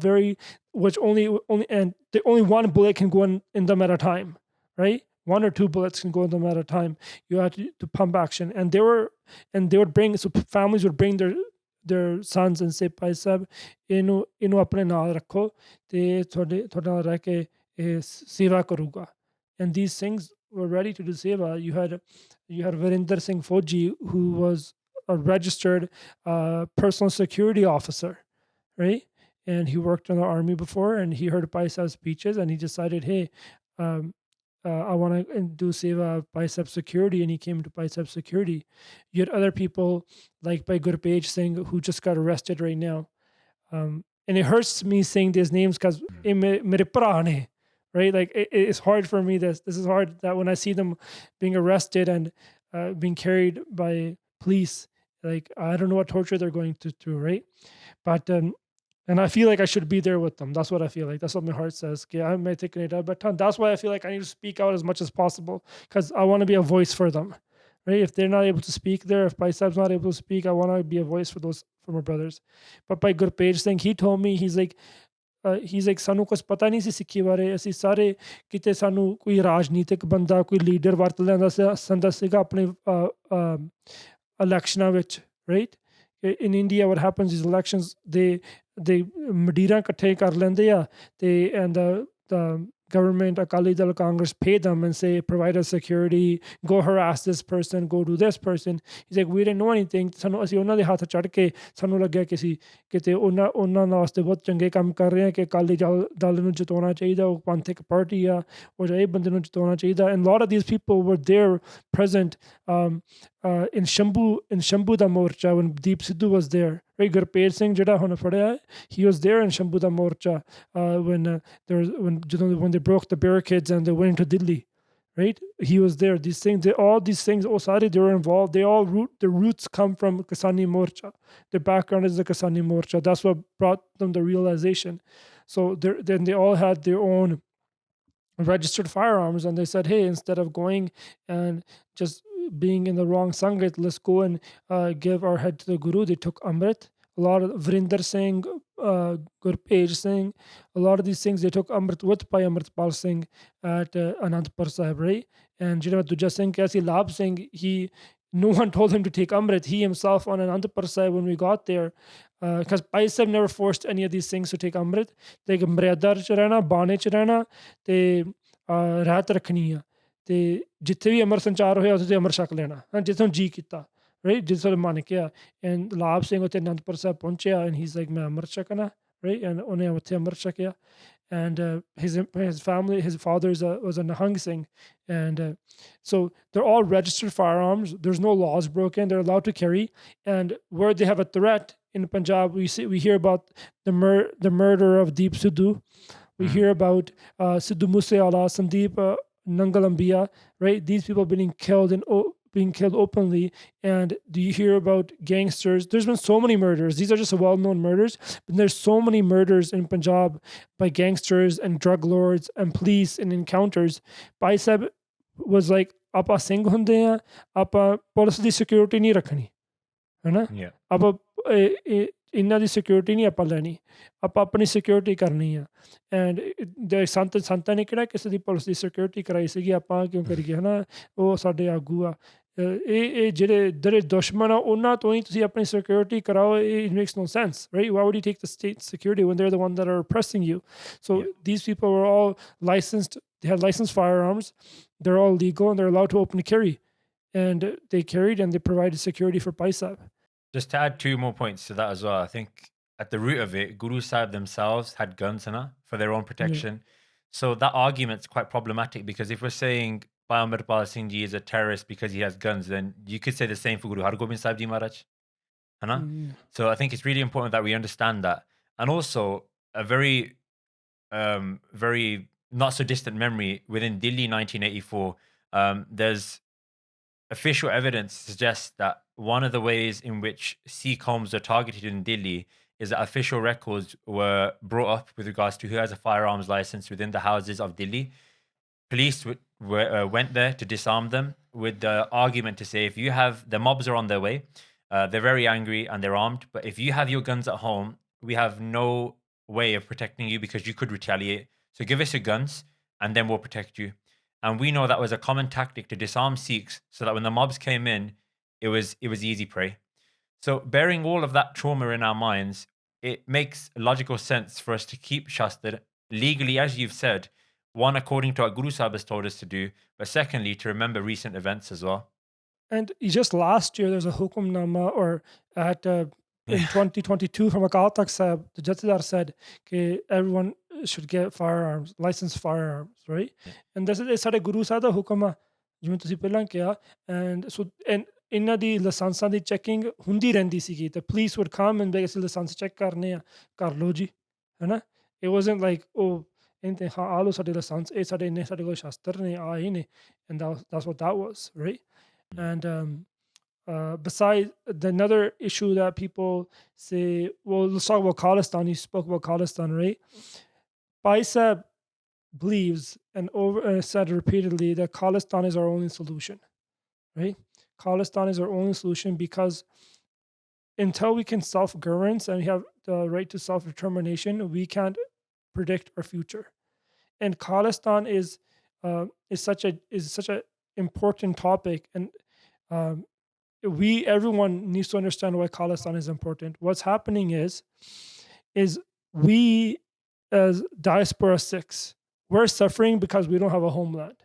S2: which only one bullet can go in them at a time, right? 1 or 2 bullets can go in them at a time. You have to pump action, and they would bring, so families would bring their sons and say, Bhai Sahib, inu apne naal rakho, te thode naal reh ke seva karuga. And these things were ready to do seva. You had Varinder Singh Fauji, who was a registered personal security officer, right? And he worked in the army before, and he heard Bhai Sahib's speeches, and he decided, hey, I want to do seva of Bhai Sahib security, and he came to Bhai Sahib security. You had other people like Bhai Gurkeerat Singh, who just got arrested right now. And it hurts me saying these names because mere pra ne, right? Like it's hard for me. This is hard that when I see them being arrested and being carried by police, like I don't know what torture they're going through, right? But and I feel like I should be there with them. That's what I feel like. That's what my heart says. Okay, I may take it out, but that's why I feel like I need to speak out as much as possible because I want to be a voice for them, right? If they're not able to speak there, if Bhai Sahib's not able to speak, I want to be a voice for my brothers. But Bhai Gurkeerat Singh, he told me, he's like ਸਾਨੂੰ ਕੁਝ ਪਤਾ ਨਹੀਂ ਸੀ ਸਿੱਖੀ ਬਾਰੇ, ਅਸੀਂ ਸਾਰੇ ਕਿਤੇ ਸਾਨੂੰ ਕੋਈ ਰਾਜਨੀਤਿਕ ਬੰਦਾ, ਕੋਈ ਲੀਡਰ ਵਰਤ ਲੈਂਦਾ ਸੀਗਾ ਆਪਣੇ ਇਲੈਕਸ਼ਨਾਂ ਵਿੱਚ, right? In India, what happens is elections, they ਮਡੀਰਾਂ ਇਕੱਠੇ ਕਰ ਲੈਂਦੇ ਆ, and the government, Akali Dal Congress, pay them and say, provide us security, go harass this person, go do this person. He's like, we didn't know anything. ਸਾਨੂੰ ਅਸੀਂ ਉਹਨਾਂ ਦੇ ਹੱਥ ਚੜ੍ਹ ਕੇ ਸਾਨੂੰ ਲੱਗਿਆ ਕਿਤੇ ਉਹਨਾਂ ਵਾਸਤੇ ਬਹੁਤ ਚੰਗੇ ਕੰਮ ਕਰ ਰਹੇ ਆ ਕਿ ਅਕਾਲੀ ਦਲ ਨੂੰ ਜਿਤਾਉਣਾ ਚਾਹੀਦਾ, ਉਹ ਪੰਥਕ ਪਾਰਟੀ ਆ, ਉਹ ਇਹ ਬੰਦੇ ਨੂੰ ਜਿਤਾਉਣਾ ਚਾਹੀਦਾ. And a lot of these people were there present in Shambhu da Morcha when Deep Sidhu was there. Right, Gurkeerat Singh ਜਿਹੜਾ ਹੁਣ ਫੜਿਆ, he was there in Shambhu da Morcha when they broke the barricades and they went into Delhi, right? He was there. All these things, they were involved. Their roots come from Kisani Morcha. Their background is the Kisani Morcha. That's what brought them the realization. So then they all had their own registered firearms, and they said, hey, instead of going and just being in the wrong sangat, let's go and give our head to the Guru. They took Amrit. A lot of Vrinder Singh, Gurkeerat Singh, a lot of these things, they took Amrit with Bhai Amritpal Singh at Anandpur Sahib, right? And Dujja Singh, Kasi Lab Singh, no one told him to take Amrit. He himself on Anandpur Sahib, when we got there, because Bhai Sahib never forced any of these things to take Amrit. They Mriadar ਚ ਰਹਿਣਾ, ਬਾਣੇ ਚ ਰਹਿਣਾ, ਤੇ ਰਾਤ ਰੱਖਣੀ ਆ, ਤੇ ਜਿੱਥੇ ਵੀ ਅਮਰ ਸੰਚਾਰ ਹੋਇਆ ਉੱਥੇ ਅਮਰ ਛਕ ਲੈਣਾ, ਜਿੱਥੋਂ ਜੀ ਕੀਤਾ, right? ਜਿਸ ਵੇਲੇ ਮੰਨ ਗਿਆ, and ਲਾਭ ਸਿੰਘ ਉੱਥੇ ਅਨੰਦਪੁਰ ਸਾਹਿਬ ਪਹੁੰਚਿਆ, and he's like, ਮੈਂ ਅਮਰ ਛਕਣਾ, right? And ਉਹਨੇ ਉੱਥੇ ਅਮਰ ਛਕਿਆ, and his family, his father was a Nahang Singh, and so they're all registered firearms. There's no laws broken. They're allowed to carry, and where they have a threat in Punjab, we hear about the murder of Deep Sidhu. We hear about Sidhu Moosewale, Sandeep Nangalambiya, right? These people being killed openly. And do you hear about gangsters? There's been so many murders. These are just well-known murders, but there's so many murders in Punjab by gangsters and drug lords and police and encounters. Bhai Sahib was like, "Apa Singh hunde hain, apa police di security nahi rakhni, hai na? Apa ਇਹਨਾਂ ਦੀ security ਨਹੀਂ ਆਪਾਂ ਲੈਣੀ, ਆਪਾਂ ਆਪਣੀ security ਕਰਨੀ ਆ। And ਸੰਤਾਂ ਨੇ ਕਿਹੜਾ ਕਿਸੇ ਦੀ ਪੁਲਿਸ ਦੀ ਸਿਕਿਉਰਿਟੀ ਕਰਾਈ ਸੀਗੀ, ਆਪਾਂ ਕਿਉਂ ਕਰੀਏ, ਹੈ ਨਾ? ਉਹ ਸਾਡੇ ਆਗੂ ਆ। ਇਹ ਜਿਹੜੇ ਦੁਸ਼ਮਣ ਆ ਉਹਨਾਂ ਤੋਂ ਹੀ ਤੁਸੀਂ ਆਪਣੀ ਸਿਕਿਉਰਿਟੀ ਕਰਾਓ। It makes no sense, right? Why would you take the state security when they're the ones that are oppressing you? So these people were all licensed. They had licensed firearms. They're all legal and they're allowed to open carry. And they carried and they provided security for Bhai Sahib.
S3: Just to add 2 more points to that as well, I think at the root of it, Guru Sahib themselves had guns for their own protection. So that argument's quite problematic, because if we're saying Bhai Amritpal Singh Ji is a terrorist because he has guns, then you could say the same for Guru Hargobind Sahib Ji Maharaj. So I think it's really important that we understand that. And also a very, very not so distant memory, within Delhi 1984, there's official evidence suggests that one of the ways in which Sikh homes are targeted in Delhi is that official records were brought up with regards to who has a firearms license within the houses of Delhi. Police went there to disarm them with the argument to say, if you have, the mobs are on their way, they're very angry and they're armed, but if you have your guns at home, we have no way of protecting you because you could retaliate. So give us your guns and then we'll protect you. And we know that was a common tactic to disarm Sikhs so that when the mobs came in, it was easy prey. So bearing all of that trauma in our minds, it makes logical sense for us to keep Shastra legally, as you've said, one, according to what Guru Sahib has told us to do, but secondly, to remember recent events as well.
S2: And just last year, there's a hukumnama, or at in 2022 from Akaal Takhat Sahib, the Jatha said that everyone should get firearms, licensed firearms, right? And this is ਸਾਡੇ ਗੁਰੂ ਸਾਹਿਬ ਦਾ ਹੁਕਮ ਆ, ਜਿਵੇਂ ਤੁਸੀਂ ਪਹਿਲਾਂ ਕਿਹਾ, and so and ਇਹਨਾਂ ਦੀ ਲਾਇਸੈਂਸਾਂ ਦੀ checking ਹੁੰਦੀ ਰਹਿੰਦੀ ਸੀਗੀ, ਤੇ police would come and they say licence check ਕਰਨੇ ਆ, ਕਰ ਲਓ ਜੀ, ਹੈ ਨਾ? It wasn't like, oh, ਇਹਨੇ ਹਾਂ ਆ ਲਓ ਸਾਡੇ ਲਾਇਸੈਂਸ, ਇਹ ਸਾਡੇ ਇੰਨੇ ਸਾਡੇ ਕੋਲ ਸ਼ਸਤਰ ਨੇ, ਆ ਇਹ ਨੇ, and that's what that was, right? And besides, another issue that people say, well, let's talk about Khalistan. You spoke about Khalistan, right? Bhai Sahib believes and said repeatedly that Khalistan is our only solution, right? Khalistan is our only solution because until we can self-governance and we have the right to self-determination, we can't predict our future. And Khalistan is such a important topic, and everyone needs to understand why Khalistan is important. What's happening is we as diaspora Sikhs, we're suffering because we don't have a homeland.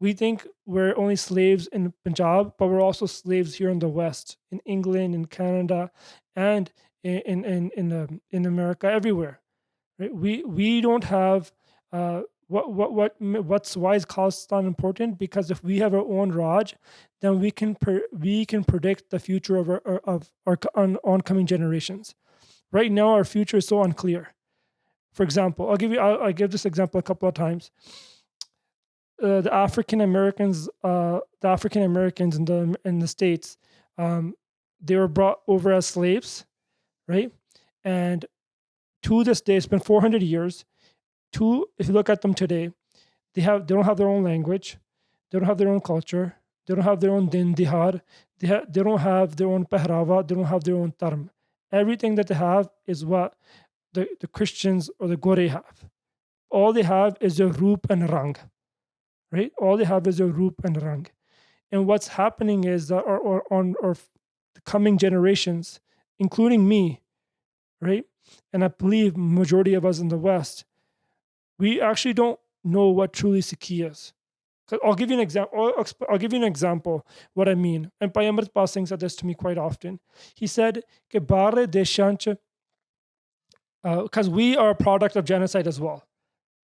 S2: We think we're only slaves in Punjab, but we're also slaves here in the West, in England, in Canada, and in America, everywhere. Right? We don't have why is Khalistan important? Because if we have our own Raj, then we can predict the future of our oncoming generations. Right now, our future is so unclear. For example, I'll give this example a couple of times. The African Americans in the States, they were brought over as slaves, right? And to this day, it's been 400 years. If you look at them today, they don't have their own language, they don't have their own culture, They don't have their own din dihar. They don't have their own pehrava. They don't have their own dharm. Everything that they have is what the Christians or the Gore have. All they have is their roop and rang, right? All they have is their roop and rang. And what's happening is that on the coming generations, including me, right? And I believe majority of us in the West, we actually don't know what truly Sikhi is. I'll give you an example. I'll give you an example what I mean. And Bhai Amritpal Singh said this to me quite often. He said, because we are a product of genocide as well.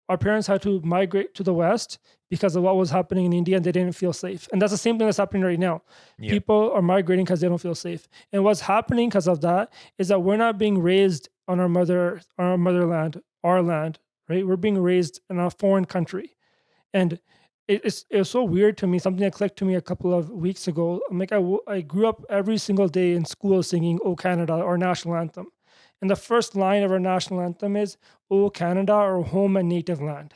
S2: Our parents had to migrate to the West because of what was happening in India, and they didn't feel safe. And that's the same thing that's happening right now. Yeah. People are migrating because they don't feel safe. And what's happening because of that is that we're not being raised on our motherland, our land, right? We're being raised in a foreign country. And it was so weird to me, something that clicked to me a couple of weeks ago. I'm like, I grew up every single day in school singing "O Canada," our national anthem. And the first line of our national anthem is, "O Canada, our home and native land,"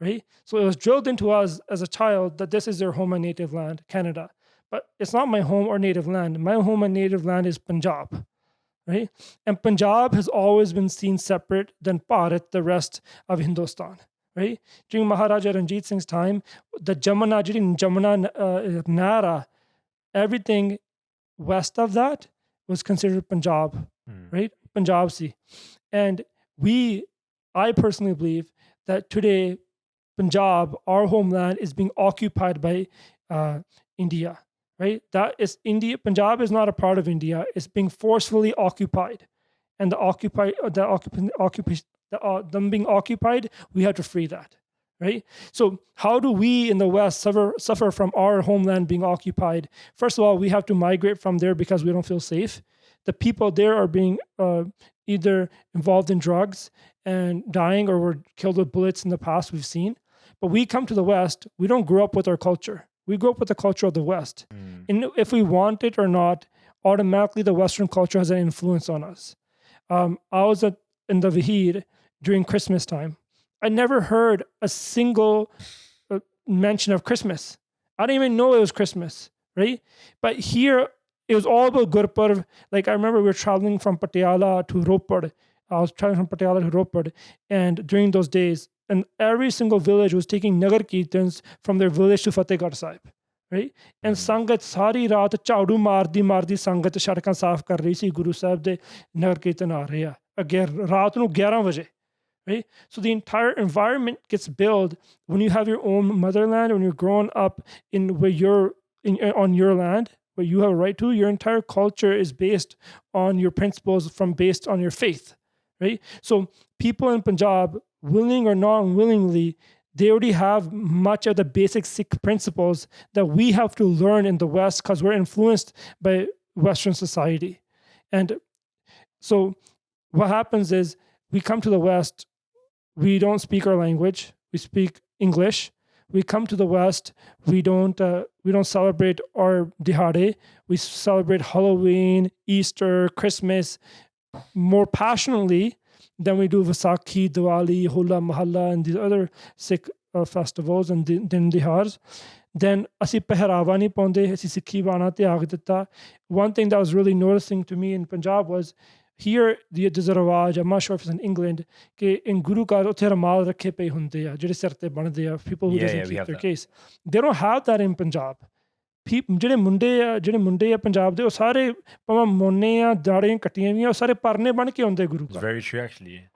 S2: right? So it was drilled into us as a child that this is their home and native land, Canada. But it's not my home or native land. My home and native land is Punjab, right? And Punjab has always been seen separate than Bharat, the rest of Hindustan, right? During Maharaja Ranjit Singh's time, the Jamuna Nara, everything west of that was considered Punjab, right? Punjab si. And I personally believe that today, Punjab, our homeland, is being occupied by India, right? That is India. Punjab is not a part of India. It's being forcefully occupied. And them being occupied, we have to free that, right? So how do we in the West suffer from our homeland being occupied? First of all, we have to migrate from there because we don't feel safe. The people there are being either involved in drugs and dying or were killed with bullets in the past, we've seen. But we come to the West, we don't grow up with our culture. We grew up with the culture of the West. And if we want it or not, automatically the Western culture has an influence on us. I was in the Vaheer during Christmas time. I never heard a single mention of Christmas. I didn't even know it was Christmas, right? But here, it was all about Gurpurv. Like I remember we were traveling from Patiala to Ropar. I was traveling from Patiala to Ropar. And during those days, and every single village was taking Nagar Kirtans from their village to Fatehgarh Sahib, right? And Sangat sari raat chaudu mardi Sangat shadkan saaf kar rahi si Guru Sahib de Nagar Kirtan aa rahe raat nu 11 baje, right? So the entire environment gets built when you have your own motherland, when you're growing up on your land, where you have a right to. Your entire culture is based on your principles based on your faith, right? So people in Punjab, willing or non-willingly, they already have much of the basic Sikh principles that we have to learn in the West because we're influenced by Western society. And so what happens is we come to the West, we don't speak our language, we speak English. We come to the West, we don't celebrate our Dihade. We celebrate Halloween, Easter, Christmas more passionately than we do Vaisakhi, Diwali, Hola Mahalla, and these other Sikh festivals and Din Dihars. Then asi pehrava nahi paunde, asi Sikhi bana tyag ditta. One thing that was really noticing to me in Punjab was here there's a rawaj, I'm not sure if it's in England, कि in Guru Ghar उत्थे रमाल रखे पे हुंदे आ, जेडे सिर ते बनदे आ, people who doesn't keep their case. They don't have that in Punjab. ਜਿਹੜੇ ਮੁੰਡੇ ਆ ਪੰਜਾਬ ਦੇ ਉਹ ਸਾਰੇ ਭਾਵੇਂ ਮੋਨੇ ਆ ਦਾੜੀਆਂ ਕੱਟੀਆਂ ਵੀ ਆ ਉਹ ਸਾਰੇ ਪਰਨੇ ਬਣ ਕੇ ਆਉਂਦੇ ਗੁਰੂ ਘਰ.
S3: Very true actually.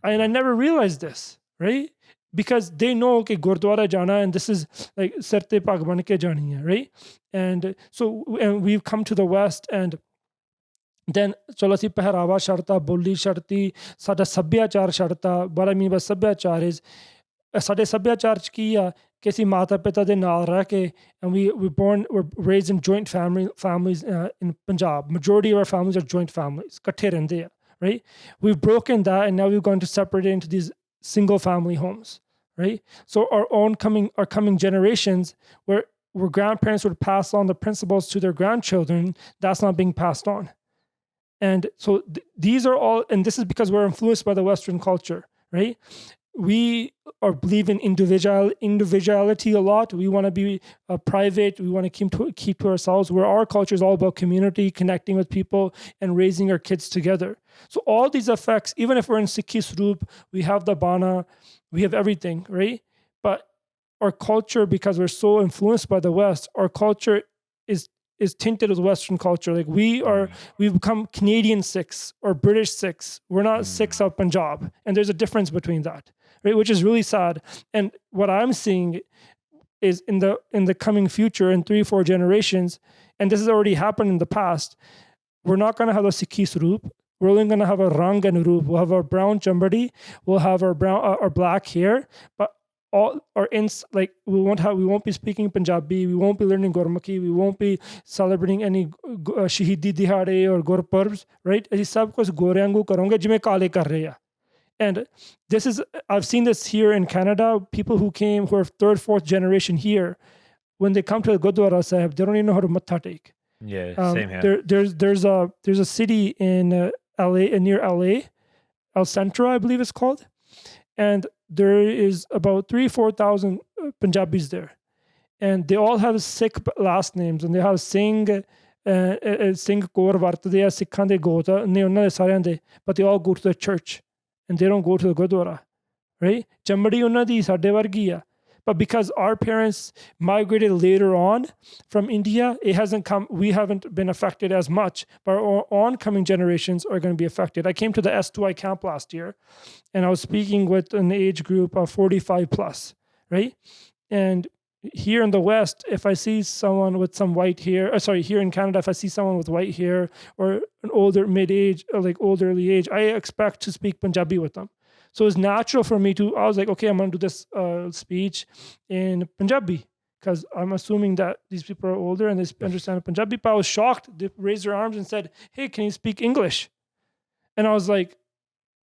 S2: And I never realized this, right? Because they know कि Gurdwara jana and this is like ਸਿਰ ਤੇ ਪੱਗ ਬਣ ਕੇ ਜਾਣੀ ਹੈ, right? And we've come to the West and then ਚਲੋ ਅਸੀਂ ਪਹਿਰਾਵਾ ਛੱਡਤਾ, ਬੋਲੀ ਛੱਡਤੀ, ਸਾਡਾ ਸੱਭਿਆਚਾਰ ਛੱਡਤਾ. What I mean by ਸੱਭਿਆਚਾਰ is ਸਾਡੇ ਸੱਭਿਆਚਾਰ 'ਚ ਕੀ ਆ ਕਿ ਅਸੀਂ ਮਾਤਾ ਪਿਤਾ ਦੇ ਨਾਲ ਰਹਿ ਕੇ and we're raised in joint families in Punjab. Majority of our families are joint families. ਇਕੱਠੇ ਰਹਿੰਦੇ ਆ, right? We've broken that and now we've gone to separate it into these single family homes, right? So our coming generations where grandparents would pass on the principles to their grandchildren, that's not being passed on. And so these are all, and this is because we're influenced by the Western culture, right? we are believe in individuality a lot. We want to be private. We want to keep to ourselves, where our culture is all about community, connecting with people, and raising our kids together. So all these effects, even if we're in Sikhi Swaroop, we have the Bana, we have everything, right? But our culture, because we're so influenced by the West, our culture is tinted with Western culture. Like we've become Canadian Sikhs or British Sikhs. We're not Sikhs of Punjab. And there's a difference between that, right? Which is really sad. And what I'm seeing is in the coming future, in 3-4 generations, and this has already happened in the past, we're not going to have a Sikhi Swaroop. We're only going to have a Rang and Roop. We'll have our brown chambadi. We'll have our our black hair, but we won't be speaking Punjabi. We won't be learning Gurmukhi. We won't be celebrating any Shaheedi Dihade or Gurparbs, right? ਅਸੀਂ ਸਭ ਕੁਝ ਗੋਰਿਆਂ ਵਾਂਗੂ ਕਰਾਂਗੇ ਜਿਵੇਂ ਕਾਲੇ ਕਰ ਰਹੇ ਆ. And I've seen this here in Canada. People who are 3rd, 4th generation here, when they come to the Gurdwara Sahib, they don't even know how to matha take.
S3: Yeah, same here.
S2: There's a city in LA, near LA, El Centro, I believe it's called. And there is about 3,000-4,000 Punjabis there. And they all have Sikh last names. And they have Singh, Singh Kaur Vartade, Sikhan de Gota, ne unna de sareyan de, but they all go to the church. And they don't go to the Gurdwara, right? Chambadi unna di sade vargi a. But because our parents migrated later on from India, we haven't been affected as much, but our oncoming generations are going to be affected. I came to the S2I camp last year, and I was speaking with an age group of 45 plus, right? And here in the West, if I see someone with some white hair, here in Canada, if I see someone with white hair or an older mid-age, or like elderly age, I expect to speak Punjabi with them. So it's natural for me I was like, okay, I'm going to do this speech in Punjabi, because I'm assuming that these people are older and they understand Punjabi. But I was shocked. They raised their arms and said, hey, can you speak English? And I was like,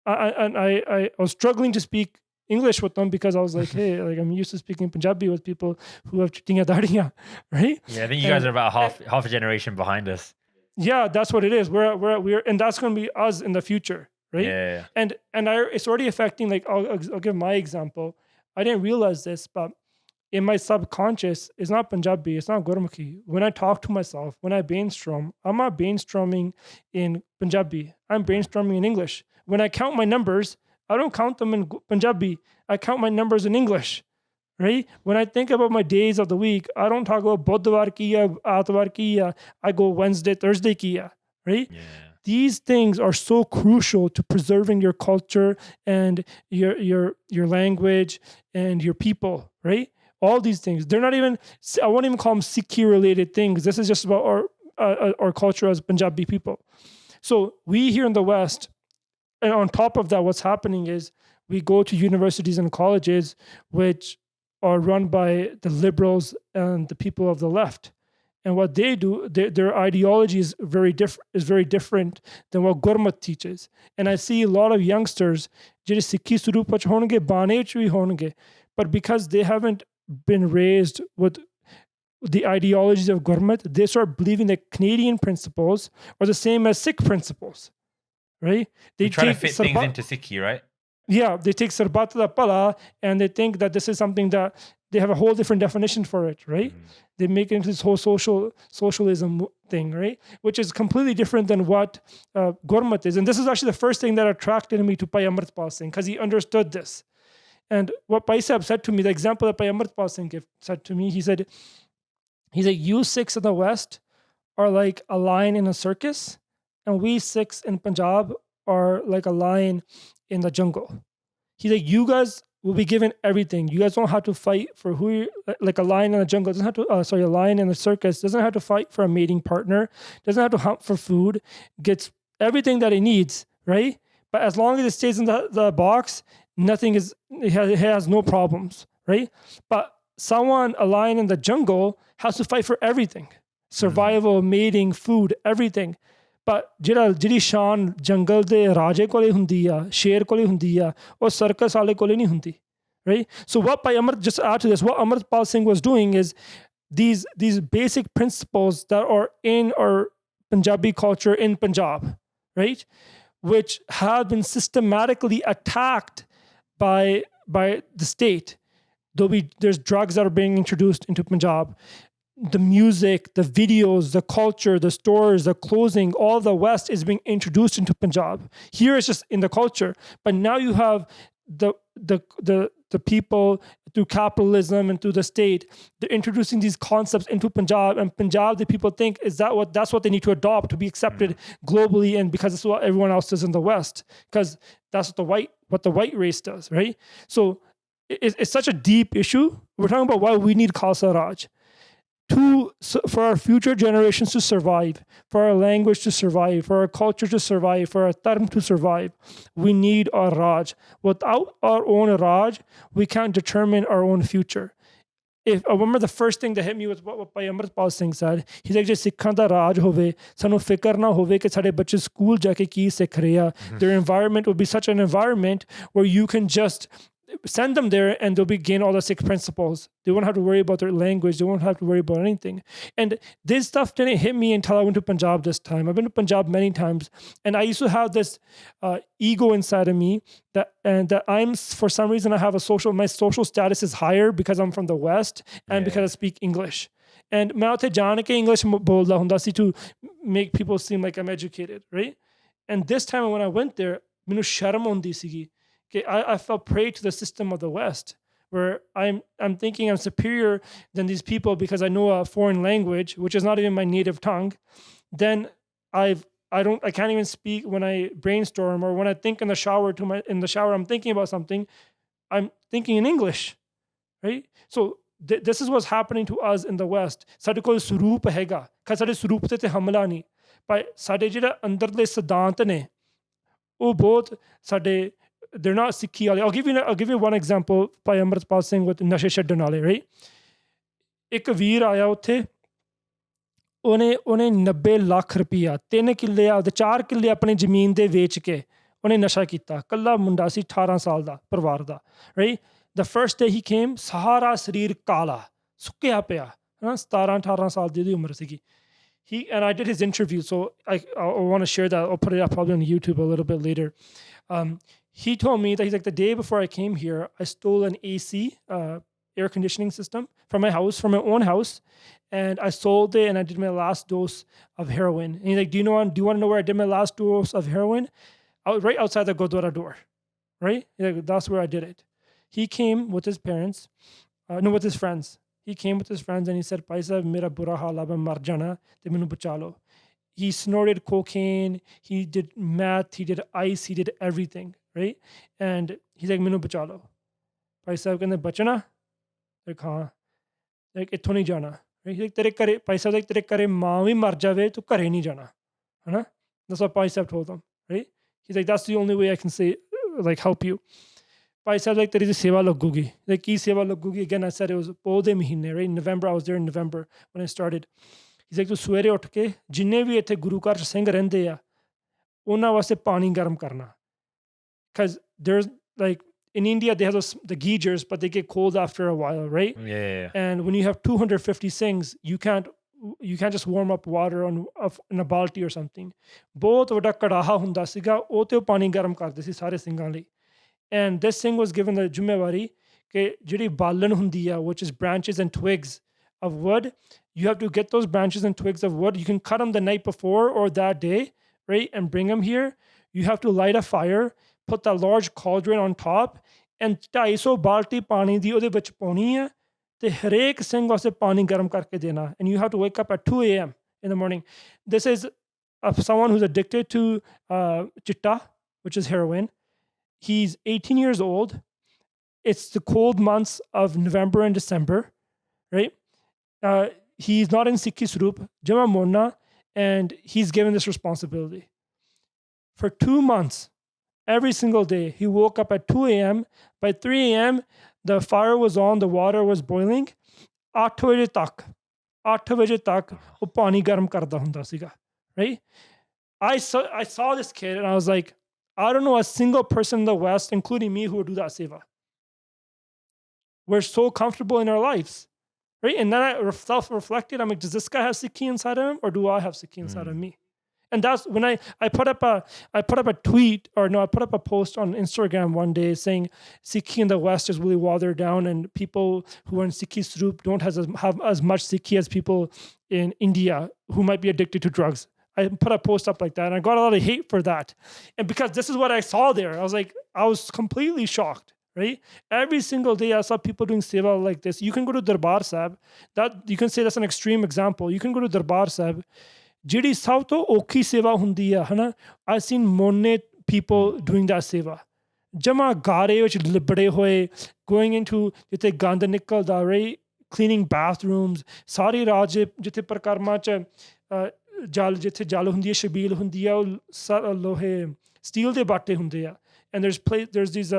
S2: I was struggling to speak English with them, because I was like, hey, like I'm used to speaking Punjabi with people who have chuttiyan dadiyan, right?
S3: Yeah, I think you guys are about half a generation behind us.
S2: Yeah, that's what it is. We're and that's going to be us in the future. Right?
S3: Yeah.
S2: And it's already affecting, like, I'll give my example. I didn't realize this, but in my subconscious, it's not Punjabi, it's not Gurmukhi. When I talk to myself, when I brainstorm, I'm not brainstorming in Punjabi. I'm brainstorming in English. When I count my numbers, I don't count them in Punjabi. I count my numbers in English. Right? When I think about my days of the week, I don't talk about Budhwar kiya, Atwar kiya. I go Wednesday, Thursday kiya. Right?
S3: Yeah.
S2: These things are so crucial to preserving your culture and your language and your people, right? All these things. They're not even, I won't even call them Sikhi related things. This is just about our culture as Punjabi people. So we here in the West, and on top of that, what's happening is we go to universities and colleges which are run by the liberals and the people of the left. And what they do, their ideology is very different than what Gurmat teaches. And I see a lot of youngsters, Sikhi Swaroop vich honge, Bane vich vi honge, but because they haven't been raised with the ideologies of Gurmat, they start believing that Canadian principles are the same as Sikh principles, right? They
S3: try to fit things into Sikhi, right?
S2: Yeah, they take Sarbat da Pala and they think that this is something that they have a whole different definition for it, right? They make it into this whole socialism thing, right? Which is completely different than what Gurmat is. And this is actually the first thing that attracted me to Bhai Amritpal Singh, because he understood this. And what Bhai Sahib said to me, the example that Bhai Amritpal Singh said to me, he said, you Sikhs in the West are like a lion in a circus, and we Sikhs in Punjab are like a lion in the jungle. He's like, you guys will be given everything. You guys don't have to fight for who you're, like a lion in the jungle doesn't have to, a lion in the circus doesn't have to fight for a mating partner, doesn't have to hunt for food, gets everything that he needs, right? But as long as it stays in the box, it has no problems, right? But a lion in the jungle has to fight for everything. Survival, mating, food, everything. But ਜਿਹੜੀ ਸ਼ਾਨ ਜੰਗਲ ਦੇ ਰਾਜੇ ਕੋਲੇ ਹੁੰਦੀ ਆ, ਸ਼ੇਰ ਕੋਲੇ ਹੁੰਦੀ ਆ, ਉਹ ਸਰਕਸ ਵਾਲੇ ਕੋਲੇ ਨਹੀਂ ਹੁੰਦੀ, right? So what by Amrit, just add to this, what Amritpal Singh was doing is these basic principles that are in our Punjabi culture in Punjab, right? Which have been systematically attacked by by the state. There's drugs that are being introduced into Punjab. The music, the videos, the culture, the stores, the clothing, all the West is being introduced into Punjab. Here it's just in the culture, but now you have the people through capitalism and through the state. They're introducing these concepts into Punjab, and Punjab, the people think that's what they need to adopt to be accepted globally, and because it's what everyone else does in the West, because that's what the white race does, right? So it's such a deep issue. We're talking about why we need Khalsa Raj. For our future generations to survive, for our language to survive, for our culture to survive, for our dharm to survive, we need our Raj. Without our own Raj, we can't determine our own future. I remember the first thing that hit me was what Bhai Amritpal Singh said. He's like, "Je Sikhan da Raj hove, sanu fikr na hove ke sade bachche school ja ke ki sikh rahe ha." Their environment will be such an environment where you can just send them there and they'll be gain all the Sikh principles. They won't have to worry about their language. They won't have to worry about anything. And this stuff didn't hit me until I went to Punjab this time. I've been to Punjab many times, and I used to have this ego inside of me that I'm, for some reason, my social status is higher because I'm from the West and because I speak English. And मैं उथे जान के English बोलदा हुंदा सी to make people seem like I'm educated, right? And this time when I went there, मैनू शर्म आउंदी सीगी. I fell prey to the system of the West, where I'm thinking I'm superior than these people because I know a foreign language, which is not even my native tongue. Then I can't even speak when I brainstorm, or when I think in the shower I'm thinking about something, I'm thinking in English, right? So this is what's happening to us in the West. ਸਾਡੇ ਕੋਲ ਸਰੂਪ ਹੈਗਾ, ਕਿ ਸਾਡੇ ਸਰੂਪ ਤੇ ਹਮਲਾ ਨਹੀਂ, ਪਰ ਸਾਡੇ ਜਿਹੜੇ ਅੰਦਰਲੇ ਸਿਧਾਂਤ ਨੇ ਉਹ ਬਹੁਤ ਸਾਡੇ they're not Sikhi. I'll give you one example. Bhai Amritpal Singh with Nashe Chaddan Wale, right? ਇੱਕ ਵੀਰ ਆਇਆ ਉੱਥੇ, ਉਹਨੇ 90 ਲੱਖ ਰੁਪਈਆ 3 ਕਿੱਲੇ ਆਪਦੇ 4 ਕਿੱਲੇ ਆਪਣੀ ਜ਼ਮੀਨ ਦੇ ਵੇਚ ਕੇ ਉਹਨੇ ਨਸ਼ਾ ਕੀਤਾ. ਕੱਲਾ ਮੁੰਡਾ ਸੀ 18 ਸਾਲ ਦਾ ਪਰਿਵਾਰ ਦਾ, right? The first day he came, ਸਾਰਾ ਸਰੀਰ ਕਾਲਾ ਸੁੱਕਿਆ ਪਿਆ, 17-18 ਸਾਲ ਦੀ ਉਮਰ ਸੀਗੀ. And I did his interview, so I want to share that. I'll put it up probably on YouTube a little bit later. He told me that he's like, the day before I came here, I stole an AC, air conditioning system from my own house, and I sold it, and I did my last dose of heroin. And he's like, do you want to know where I did my last dose of heroin? Right outside the Gurdwara door, right? Like, that's where I did it. He came with his parents, with his friends. He came with his friends and he said, "Bhai sahab, mera bura haal hai, main mar jana, te mainu bacha lo." He snorted cocaine, he did meth, he did ice, he did everything, right? And he's like, "Mainu bacha lo." Bhai sahab kehande, "Bachana?" Like, haan. Like, itthon nahi jana. Right? He's like, "Tere kare," Bhai sahab like, "Tere kare maa bhi mar jave, tu kare nahi jana." Hai na? That's what Bhai sahab told him, right? He's like, "That's the only way I can say, like, help you." Bhai sahab like, "Teri seva lagugi." Like, ki seva lagugi? Again, I said it was pode mahine, right? In November, I was there in November when I started. He's like, "Tu swere ਉੱਠ ਕੇ ਜਿੰਨੇ ਵੀ ਇੱਥੇ ਗੁਰੂ ਘਰ ਸਿੰਘ ਰਹਿੰਦੇ ਆ ਉਹਨਾਂ ਵਾਸਤੇ ਪਾਣੀ ਗਰਮ ਕਰਨਾ." Because there's like in India they have the geysers, but they get cold after a while, right?
S3: Yeah.
S2: And when you have 250 Singhs, you can't just warm up water in a balti or something. ਬਹੁਤ ਵੱਡਾ ਕੜਾਹਾ ਹੁੰਦਾ ਸੀਗਾ, ਉਹ ਤੇ ਪਾਣੀ ਗਰਮ ਕਰਦੇ ਸੀ ਸਾਰੇ ਸਿੰਘਾਂ ਲਈ. And this Singh was given the ਜ਼ਿੰਮੇਵਾਰੀ ਕਿ ਜਿਹੜੀ ਬਾਲਣ ਹੁੰਦੀ ਆ, which is branches and twigs of wood, you have to get those branches and twigs of wood. You can cut them the night before or that day, right? And bring them here. You have to light a fire, put that large cauldron on top, and 250 balti ਪਾਣੀ ਦੀ ਉਹਦੇ ਵਿੱਚ ਪਾਉਣੀ ਹੈ ਤੇ ਹਰੇਕ ਸਿੰਘ ਵਾਸਤੇ ਪਾਣੀ ਗਰਮ ਕਰਕੇ ਦੇਣਾ. And you have to wake up at 2 a.m. in the morning. This is someone who's addicted to chitta, which is heroin. He's 18 years old. It's the cold months of November and December, right? He's not in Sikhi Swaroop, Jama Monna, and he's given this responsibility. For 2 months, every single day, he woke up at 2 a.m. By 3 a.m., the fire was on, the water was boiling. 8 ਵਜੇ ਤੱਕ ਉਹ ਪਾਣੀ ਗਰਮ ਕਰਦਾ ਹੁੰਦਾ ਸੀਗਾ, right? I saw this kid and I was like, I don't know a single person in the West, including me, who would do that seva. We're so comfortable in our lives, right? And then I self-reflected. I'm like, does this guy have Sikhi inside of him, or do I have Sikhi inside of me? And that's when I put up a tweet, or no, I put up a post on Instagram one day saying Sikhi in the West is really watered down, and people who are in Sikhi Sroop don't have as much Sikhi as people in India who might be addicted to drugs. I put a post up like that, and I got a lot of hate for that. And because this is what I saw there, I was completely shocked, right? Every single day I saw people doing seva like this. You can go to Darbar Sahib. That you can say that's an extreme example. You can go to Darbar Sahib. ਜਿਹੜੀ ਸਭ ਤੋਂ ਔਖੀ ਸੇਵਾ ਹੁੰਦੀ ਆ ਹਨਾ, I've seen mone people doing that ਸੇਵਾ, ਜਮਾ ਗਾਰੇ ਵਿੱਚ ਲਿਬੜੇ ਹੋਏ, going into ਜਿੱਥੇ ਗੰਦ ਨਿਕਲਦਾ, right, cleaning bathrooms, ਸਾਰੀ ਰਾਤ ਜਿੱਥੇ ਪ੍ਰਕਰਮਾਂ 'ਚ ਜਿੱਥੇ ਜਲ ਹੁੰਦੀ ਹੈ, ਛਬੀਲ ਹੁੰਦੀ ਆ, ਉਹ ਲੋਹੇ ਸਟੀਲ ਦੇ ਬਾਟੇ ਹੁੰਦੇ ਆ, and there's these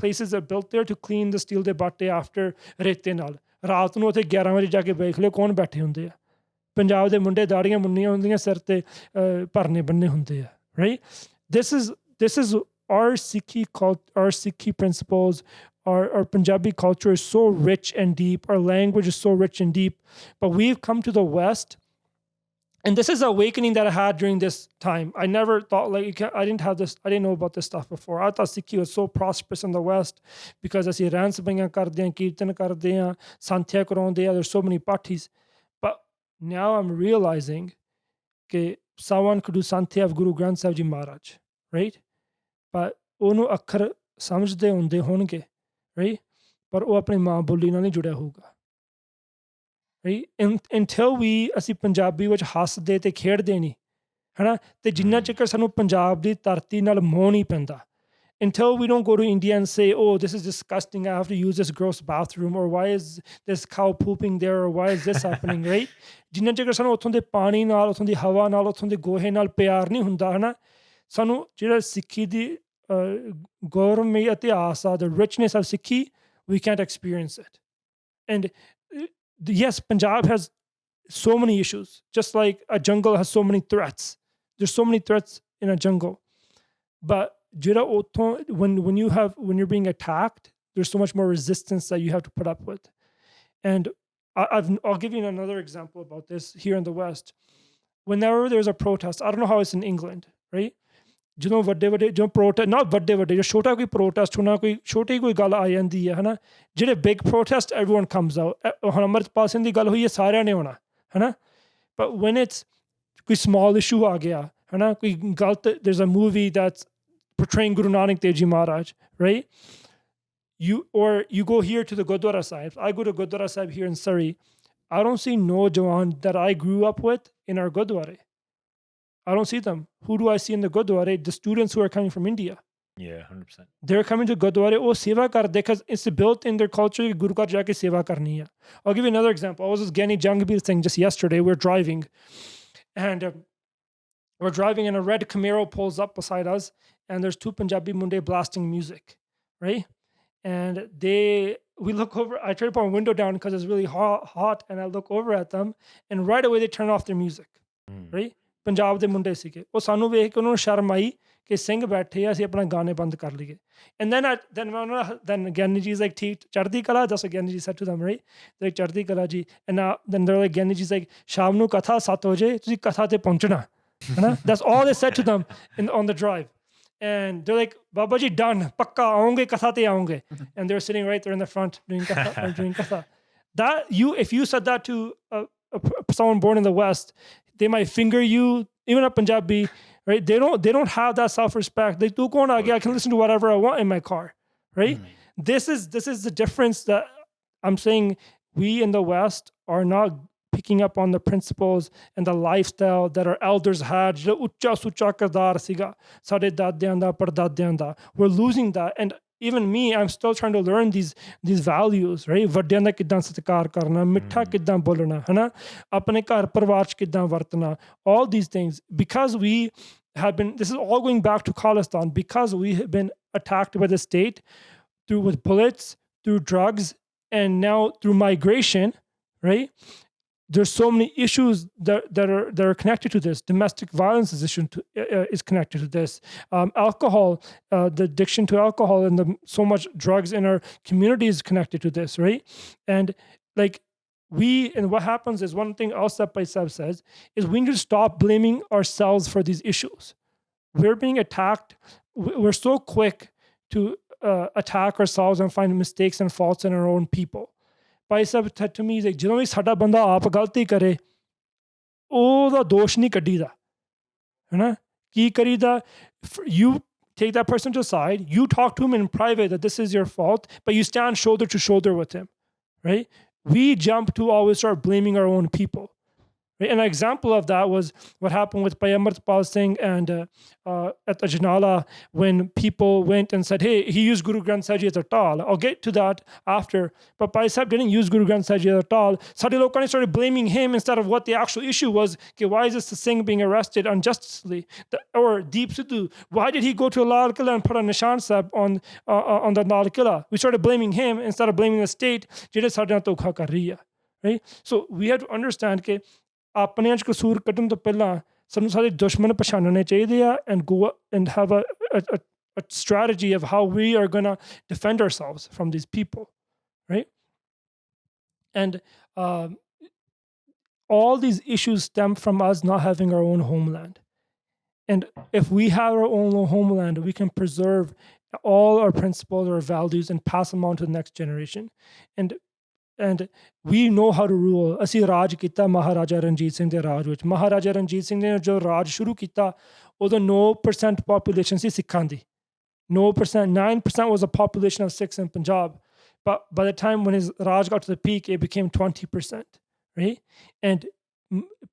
S2: places that are built there to clean the steel ਦੇ ਬਾਟੇ after ਰੇਤੇ ਨਾਲ. ਰਾਤ ਨੂੰ ਉੱਥੇ 11 ਵਜੇ ਜਾ ਕੇ ਵੇਖ ਲਿਓ ਕੌਣ ਬੈਠੇ ਹੁੰਦੇ ਆ. ਪੰਜਾਬ ਦੇ ਮੁੰਡੇ ਦਾੜੀਆਂ ਮੁੰਨੀਆਂ ਹੁੰਦੀਆਂ, ਸਿਰ ਤੇ ਭਰਨੇ ਬੰਨੇ ਹੁੰਦੇ ਆ, right? This is our Sikhi principles. Our Punjabi culture is so rich and deep. Our language is so rich and deep. But we've come to the West, and this is an awakening that I had during this time. I never thought I didn't have this. I didn't know about this stuff before. I thought Sikhi was so prosperous in the West because ਅਸੀਂ ਰਹਿਣ ਸਭਾਈਆਂ ਕਰਦੇ ਹਾਂ, ਕੀਰਤਨ ਕਰਦੇ ਹਾਂ, ਸੰਥਿਆ ਕਰਾਉਂਦੇ ਆ. There's so many parties. Now I'm realizing that someone could do Santhya of Guru Granth Sahib Ji Maharaj, right? But ਉਹਨੂੰ ਅੱਖਰ ਸਮਝਦੇ ਹੁੰਦੇ ਹੋਣਗੇ, right? ਪਰ ਉਹ ਆਪਣੀ ਮਾਂ ਬੋਲੀ ਨਾਲ ਨਹੀਂ ਜੁੜਿਆ ਹੋਊਗਾ, right? Until ਅਸੀਂ ਪੰਜਾਬੀ ਵਿੱਚ ਹੱਸਦੇ ਤੇ ਖੇਡਦੇ ਨਹੀਂ, ਹਨਾ, ਤੇ ਜਿੰਨਾ ਚਿਰ ਸਾਨੂੰ ਪੰਜਾਬ ਦੀ ਧਰਤੀ ਨਾਲ ਮੋਹ ਨਹੀਂ ਪੈਂਦਾ, until we don't go to India and say, oh, this is disgusting, I have to use this gross bathroom, or why is this cow pooping there, or why is this happening, right? ਜਿੰਨਾ ਚਿਰ ਸਾਨੂੰ ਉੱਥੋਂ ਦੇ ਪਾਣੀ ਨਾਲ, ਉੱਥੋਂ ਦੀ ਹਵਾ ਨਾਲ, ਉੱਥੋਂ ਦੇ ਗੋਹੇ ਨਾਲ ਪਿਆਰ ਨਹੀਂ ਹੁੰਦਾ, ਹਨਾ, ਸਾਨੂੰ ਜਿਹੜਾ ਸਿੱਖੀ ਦੀ ਗੌਰਵਮਈ ਇਤਿਹਾਸ ਆ, the richness of Sikhi, we can't experience it. And yes, Punjab has so many issues, just like a jungle has so many threats. There's so many threats in a jungle. But when you're being attacked, there's so much more resistance that you have to put up with. And I'll give you another example about this here in the West. Whenever there's a protest, I don't know how it's in England, right? ਜਦੋਂ ਵੱਡੇ ਜੋ protest, not ਵੱਡੇ ਜੋ ਛੋਟਾ ਕੋਈ protest ਹੋਣਾ, ਕੋਈ ਛੋਟੀ ਕੋਈ ਗੱਲ ਆ ਜਾਂਦੀ ਹੈ, ਹਨਾ, ਜਿਹੜੇ big protest, everyone comes out. ਹੁਣ ਅੰਮ੍ਰਿਤਪਾਲ ਸਿੰਘ ਦੀ ਗੱਲ ਹੋਈ ਹੈ, ਸਾਰਿਆਂ ਨੇ ਆਉਣਾ, ਹਨਾ. But when it's ਕੋਈ small issue ਆ ਗਿਆ, ਹਨਾ, ਕੋਈ ਗਲਤ, there's a movie that's portraying Guru Nanak Dev Ji Maharaj, right? You go here to the Gurdwara Sahibs. I go to Gurdwara Sahib here in Surrey. I don't see no Jawan that I grew up with in our Gurdwara. I don't see them. Who do I see in the Gurdwara? The students who are coming from India.
S3: Yeah, 100%.
S2: They're coming to Gurdwara. Oh, seva karde, because it's built in their culture. Guru Ka jaake seva karni hai. I'll give you another example. I was with Gani Jangbir thing just yesterday. We're driving, and we're driving, and a red Camaro pulls up beside us, and there's two Punjabi munde blasting music, right? And we look over. I try to put my window down because it's really hot, and I look over at them, and right away they turn off their music, right? Punjab ਦੇ ਮੁੰਡੇ ਸੀਗੇ, ਉਹ ਸਾਨੂੰ ਵੇਖ ਕੇ ਉਹਨਾਂ ਨੂੰ ਸ਼ਰਮ ਆਈ ਕਿ ਸਿੰਘ ਬੈਠੇ ਆ, ਅਸੀਂ ਆਪਣਾ ਗਾਣੇ ਬੰਦ ਕਰ ਲਈਏ. And then Gyani Ji is like, ਠੀਕ ਚੜ੍ਹਦੀ ਕਲਾ, that's what Gyani Ji said to them, right? They're like, ਚੜ੍ਹਦੀ ਕਲਾ ਜੀ. And now then they're like, Gyani Ji's like, ਸ਼ਾਮ ਨੂੰ ਕਥਾ 7 ਵਜੇ ਤੁਸੀਂ ਕਥਾ ਤੇ ਪਹੁੰਚਣਾ, ਹਨਾ. That's all they said to them on the drive. And they're like, Baba ji, done, pakka aonge, katha te aonge. And they're sitting right there in the front doing katha. If you said that to someone born in the West, they might finger you, even a Punjabi, right? They don't have that self-respect. They do go on, I can listen to whatever I want in my car, right? This is the difference that I'm saying. We in the West are not picking up on the principles and the lifestyle that our elders had. We're losing that. And even me, I'm still trying to learn these values, right? ਵੱਡਿਆਂ ਦਾ ਕਿੱਦਾਂ ਸਤਿਕਾਰ ਕਰਨਾ, ਮਿੱਠਾ ਕਿੱਦਾਂ ਬੋਲਣਾ, ਹਨਾ, ਆਪਣੇ ਘਰ ਪਰਿਵਾਰ 'ਚ ਕਿੱਦਾਂ ਵਰਤਣਾ, all these things. Because we have been, this is all going back to Khalistan, because we have been attacked by the state with bullets, through drugs, and now through migration, right? There's so many issues that are connected to this. Domestic violence is connected to this. Alcohol, the addiction to alcohol, and so much drugs in our community is connected to this, right? And like, and what happens is, one thing else that Bhai Sahib says is we need to stop blaming ourselves for these issues. We're being attacked. We're so quick to attack ourselves and find mistakes and faults in our own people. Bhai Sahib said to me, he's like, ਜਦੋਂ ਵੀ ਸਾਡਾ ਬੰਦਾ ਆਪ ਗਲਤੀ ਕਰੇ ਉਹਦਾ ਦੋਸ਼ ਨਹੀਂ ਕੱਢੀਦਾ ਹੈਨਾ ਕੀ ਕਰੀਦਾ you take that person to the side, you talk to him in private that this is your fault, but you stand shoulder to shoulder with him, right? We jump to always start blaming our own people. Right? And an example of that was what happened with Bhai Amritpal Singh and at Ajnala, when people went and said, hey, he used Guru Granth Sahib Ji as a taal. I'll get to that after. But Bhai Sahib didn't use Guru Granth Sahib Ji as a taal. Sade lokani started blaming him instead of what the actual issue was. Okay, why is this Singh being arrested unjustly? Or Deep Sidhu, why did he go to a Lal Killa and put a Nishan Sahib on the Lal Killa? We started blaming him instead of blaming the state. Right? So we have to understand that ਆਪਣੇ 'ਚ ਕਸੂਰ ਕੱਢਣ ਤੋਂ ਪਹਿਲਾਂ ਸਾਨੂੰ ਸਾਰੇ ਦੁਸ਼ਮਣ ਪਛਾਣਨੇ ਚਾਹੀਦੇ ਆ and go and have a strategy of how we are going to defend ourselves from these people, right? And all these issues stem from us not having our own homeland. And if we have our own homeland, we can preserve all our principles, our values, and pass them on to the next generation. And we know how to rule. ਅਸੀਂ ਰਾਜ ਕੀਤਾ ਮਹਾਰਾਜਾ ਰਣਜੀਤ ਸਿੰਘ ਦੇ ਰਾਜ ਵਿੱਚ ਮਹਾਰਾਜਾ ਰਣਜੀਤ ਸਿੰਘ ਨੇ ਜੋ ਰਾਜ ਸ਼ੁਰੂ ਕੀਤਾ ਉਦੋਂ 9% population ਸੀ ਸਿੱਖਾਂ ਦੀ 9% was the population of Sikhs in Punjab, but by the time when his Raj got to the peak, it became 20%, right? And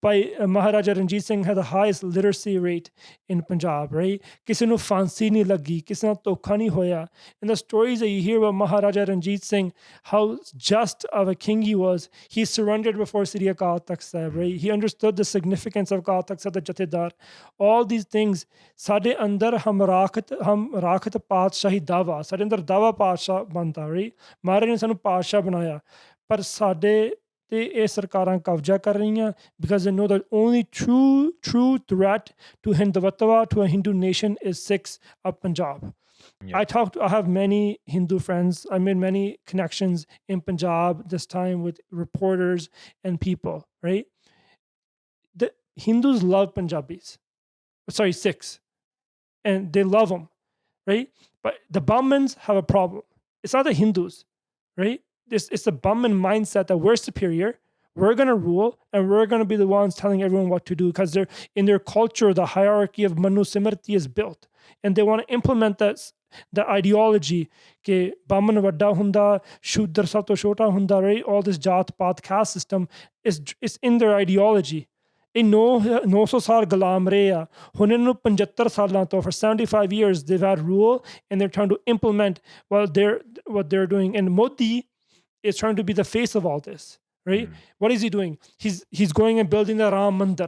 S2: by Maharaja Ranjit Singh had the highest literacy rate in Punjab, right? Kisi nu fancy nahi lagi, kisi na dhokha nahi hoya. And the stories that you hear about Maharaja Ranjit Singh, how just of a king he was, he surrendered before Sri Akaal Takhat Sahib, right? He understood the significance of Akaal Takhat Sahib, the Jathedar. All these things, sade andar hum rakhat padshahi dawa, sade andar dawa padshah banta, right? Maharaj ne sanu padshah banaya, par sade ਤੇ ਇਹ ਸਰਕਾਰਾਂ ਕਬਜ਼ਾ ਕਰ ਰਹੀਆਂ because they know that only true threat to Hindutva, to a Hindu nation, is Sikhs of Punjab. Yeah. I have many Hindu friends. I made many connections in Punjab this time with reporters and people, right? The Hindus love Sikhs, and they love them, right? But the Brahmins have a problem. It's not the Hindus, right? It's the Brahmin mindset that we're superior, we're going to rule, and we're going to be the ones telling everyone what to do, because they're in their culture, the hierarchy of Manu Simrati is built, and they want to implement the ideology ke Brahmin vadda hunda, Shudra sab to chota hunda, right? All this Jat Paat caste system is in their ideology. ਇਹ 900 ਸਾਲ ਗੁਲਾਮ ਰਹੇ ਆ ਹੁਣ ਇਹਨਾਂ ਨੂੰ 75 ਸਾਲਾਂ ਤੋਂ for 75 years they've had rule, and they're trying to implement what they're doing. And Modi is trying to be the face of all this, right? What is he doing? He's going and building the Ram Mandir,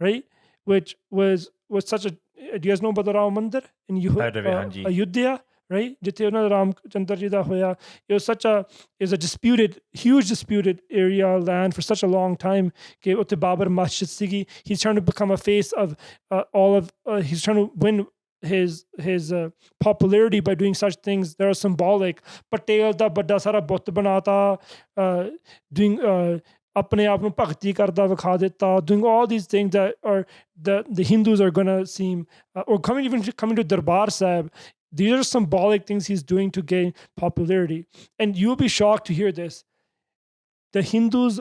S2: right? Which was such a, do you guys know about the Ram Mandir in Ayodhya, right? Jithe ਉਹਨਾਂ ਦਾ Ram Chandra ji da hoya. It was a huge disputed area of land for such a long time. Ke utte Babar Masjid sigi. He's trying to become a face of he's trying to win his popularity by doing such things that are symbolic. Patel da badda sara butt banata, doing apne aap nu bhakti karda vikha deta, doing all these things that are the Hindus are going to seem or coming to Darbar Sahib. These are symbolic things he's doing to gain popularity. And you'll be shocked to hear this. The Hindus,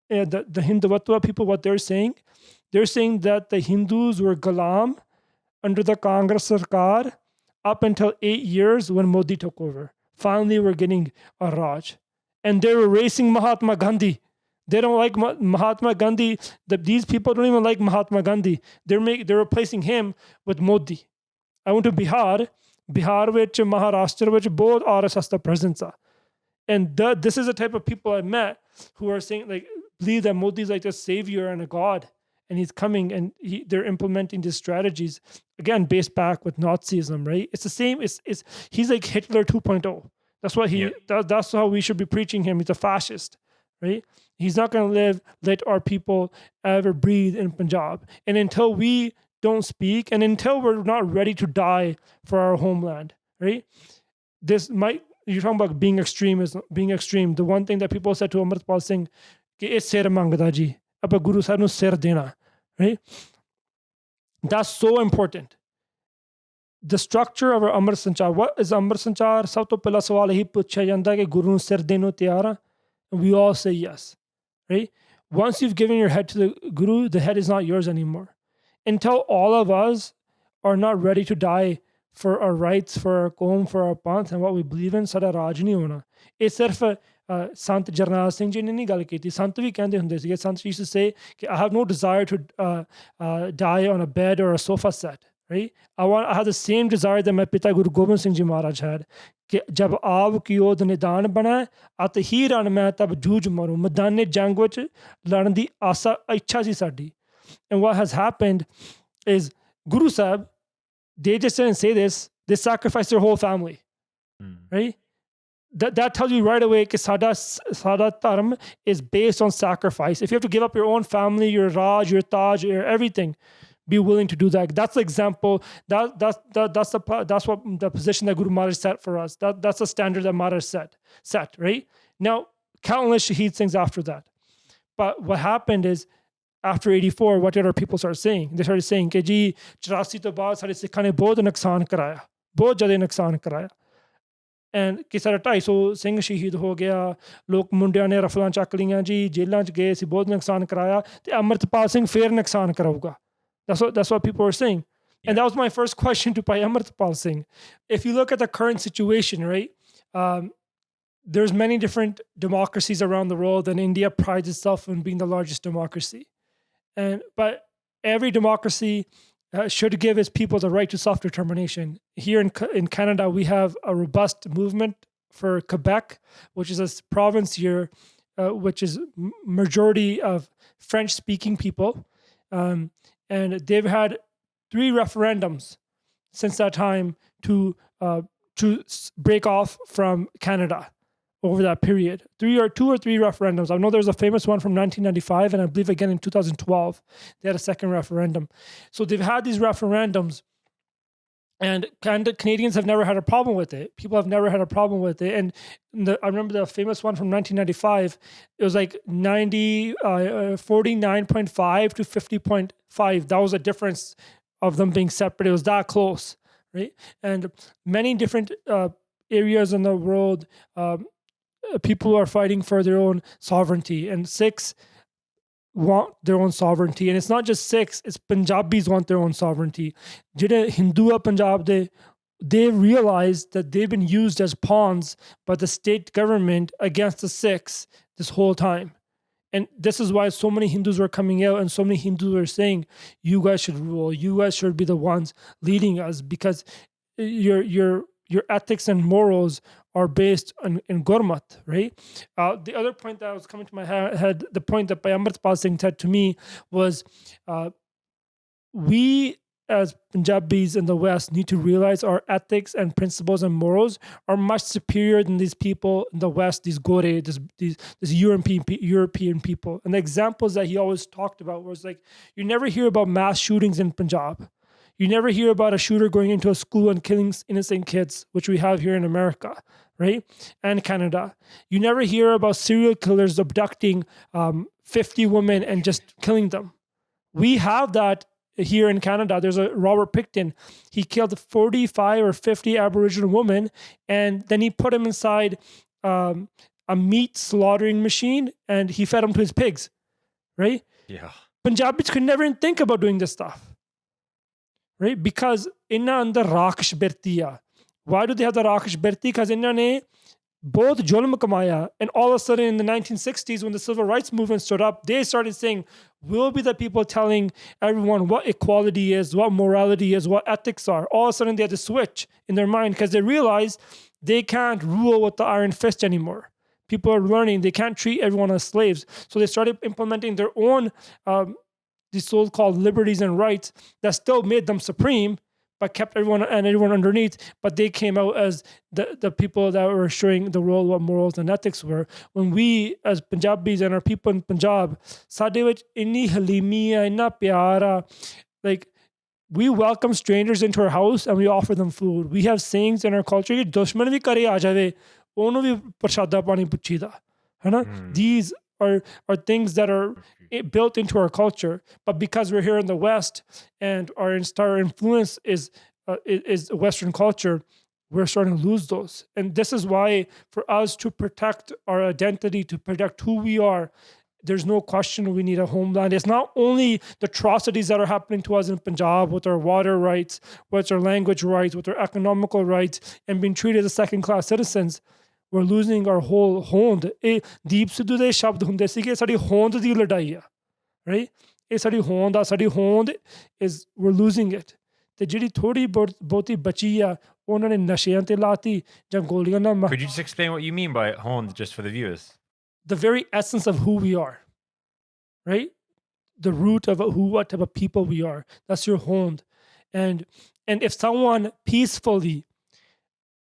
S2: the Hindutva people, what they're saying that the Hindus were Gulam under the Congress Sarkar up until 8 years when Modi took over. Finally, we're getting a Raj. And they were racing Mahatma Gandhi. They don't like Mahatma Gandhi. These people don't even like Mahatma Gandhi. They're replacing him with Modi. I went to Bihar which Maharashtra which both RSS the presence are. And this is the type of people I met who are saying, like, believe that Modi is like a savior and a god. And he's coming, and they're implementing these strategies, again, based back with Nazism, right? It's the same. He's like Hitler 2.0. That's what that's how we should be preaching him. He's a fascist, right? He's not going to let our people ever breathe in Punjab. And until we don't speak, and until we're not ready to die for our homeland, right? You're talking about being extreme. The one thing that people said to Amritpal Singh, ਕਿ ਇਹ ਸਿਰ ਮੰਗਦਾ ਜੀ ਆਪਾਂ ਗੁਰੂ ਸਾਹਿਬ ਨੂੰ ਸਿਰ ਦੇਣਾ right that's so important the structure of our Amrit Sanchar what is Amrit Sanchar ਸਭ ਤੋਂ ਪਹਿਲਾ ਸਵਾਲ ਇਹੀ ਪੁੱਛਿਆ ਜਾਂਦਾ ਕਿ ਗੁਰੂ ਨੂੰ ਸਿਰ ਦੇਣ ਨੂੰ ਤਿਆਰ ਆ and we all say yes right once you've given your head to the Guru the head is not yours anymore until all of us are not ready to die for our rights, for our qawm, for our panth and what we believe in, ਸਾਡਾ ਰਾਜ ਨਹੀਂ ਹੋਣਾ ਇਹ ਸਿਰਫ ਸੰਤ ਜਰਨੈਲ ਸਿੰਘ ਜੀ ਨੇ ਨਹੀਂ ਗੱਲ ਕੀਤੀ ਸੰਤ ਵੀ ਕਹਿੰਦੇ ਹੁੰਦੇ ਸੀਗੇ ਸੰਤ used to say ਕਿ I have no desire to die on a bed or a sofa set right I have the same desire that my pita Guru Gobind Singh Ji Maharaj had कि जब आप की ओद निदान बना अत ही रण मैं तब जूझ मरूं मैदाने जंग विच लड़न दी आसा इच्छा सी साडी and what has happened is Guru Sahib they just didn't say this they sacrificed their whole family right that tells you right away that sada dharm is based on sacrifice if you have to give up your own family your raj your taj your everything be willing to do that that's the example that's what the position that Guru Maharaj set for us that's the standard that Maharaj set right now countless shaheed things after that but what happened is after 84 what did our people start saying they started saying कि जी 84 ਤੋਂ ਬਾਅਦ ਸਾਡੇ ਸਿੱਖਾਂ ਨੇ ਬਹੁਤ ਨੁਕਸਾਨ ਕਰਾਇਆ ਬਹੁਤ ਜ਼ਿਆਦਾ ਨੁਕਸਾਨ ਕਰਾਇਆ ਐਂਡ ਕਿ ਸਾਡਾ 250 ਸਿੰਘ ਸ਼ਹੀਦ ਹੋ ਗਿਆ ਲੋਕ ਮੁੰਡਿਆਂ ਨੇ ਰਫਲਾਂ ਚੱਕ ਲਈਆਂ ਜੀ ਜੇਲ੍ਹਾਂ 'ਚ ਗਏ ਸੀ ਬਹੁਤ ਨੁਕਸਾਨ ਕਰਾਇਆ ਤੇ ਅੰਮ੍ਰਿਤਪਾਲ ਸਿੰਘ ਫੇਰ ਨੁਕਸਾਨ ਕਰਾਊਗਾ that's what people were saying and that was my first question to Bhai Amritpal Singh if you look at the current situation right there's many different democracies around the world and India prides itself on being the largest democracy but every democracy should give its people the right to self-determination. Here in Canada, we have a robust movement for Quebec, which is a province here, which is majority of French-speaking people. And they've had 3 referendums since that time to break off from Canada. Over that period, 2 or 3 referendums. I know there's a famous one from 1995, and I believe again in 2012, they had a second referendum. So they've had these referendums, and Canadians have never had a problem with it. People have never had a problem with it. And I remember the famous one from 1995. It was like 49.5 to 50.5. That was the difference of them being separate. It was that close, right? And many different areas in the world, people are fighting for their own sovereignty, and Sikhs want their own sovereignty. And it's not just Sikhs, it's Punjabis want their own sovereignty. Jede Hindu Punjab, they realized that they've been used as pawns by the state government against the Sikhs this whole time. And this is why so many Hindus were coming out and so many Hindus were saying, you guys should rule, you guys should be the ones leading us, because your ethics and morals are based in Gurmat, right? The other point that was coming to my head, the point that Bhai Amritpal Singh said to me was, we as Punjabis in the West need to realize our ethics and principles and morals are much superior than these people in the West, these Gore, this European people. And the examples that he always talked about was like, you never hear about mass shootings in Punjab. You never hear about a shooter going into a school and killing innocent kids, which we have here in America, right? And Canada. You never hear about serial killers abducting 50 women and just killing them. We have that here in Canada. There's a Robert Picton. He killed 45 or 50 Aboriginal women, and then he put them inside a meat slaughtering machine, and he fed them to his pigs, right?
S3: Yeah.
S2: Punjabis could never even think about doing this stuff. Right? Because inna andar Raksha birti a. Why do they have the Raksha birti? Because inna ne both zulm kamaya. And all of a sudden in the 1960s, when the civil rights movement stood up, they started saying, we'll be the people telling everyone what equality is, what morality is, what ethics are. All of a sudden they had to switch in their mind because they realized they can't rule with the iron fist anymore. People are learning they can't treat everyone as slaves. So they started implementing their own these so-called liberties and rights that still made them supreme, but kept everyone underneath. But they came out as the people that were showing the world what morals and ethics were. When we, as Punjabis and our people in Punjab, sade vich inni halimi hai, inna pyar hai, like we welcome strangers into our house and we offer them food. We have sayings in our culture, dushman vi kare aa jave, onu vi prashada pani puchida. These are things that are built into our culture. But because we're here in the West and our entire influence is Western culture, we're starting to lose those. And this is why for us to protect our identity, to protect who we are, there's no question we need a homeland. It's not only the atrocities that are happening to us in Punjab with our water rights, with our language rights, with our economical rights, and being treated as second-class citizens. We're losing our whole hond. Deep Sidhu de shabd hunde sige, sadi hond di ladai hai, right? Sadi hond is, we're losing it. ਤੇ ਜਿਹੜੀ ਥੋੜੀ ਬਹੁਤੀ ਬਚੀ ਆ ਉਹਨਾਂ ਨੇ ਨਸ਼ਿਆਂ ਤੇ ਲਾਤੀ ਜਾਂ ਗੋਲੀਆਂ ਨਾਲ
S3: Could you just explain what you mean by hond just for the viewers?
S2: The very essence of who we are, right? The root of what type of people we are. That's your hond. And if someone peacefully,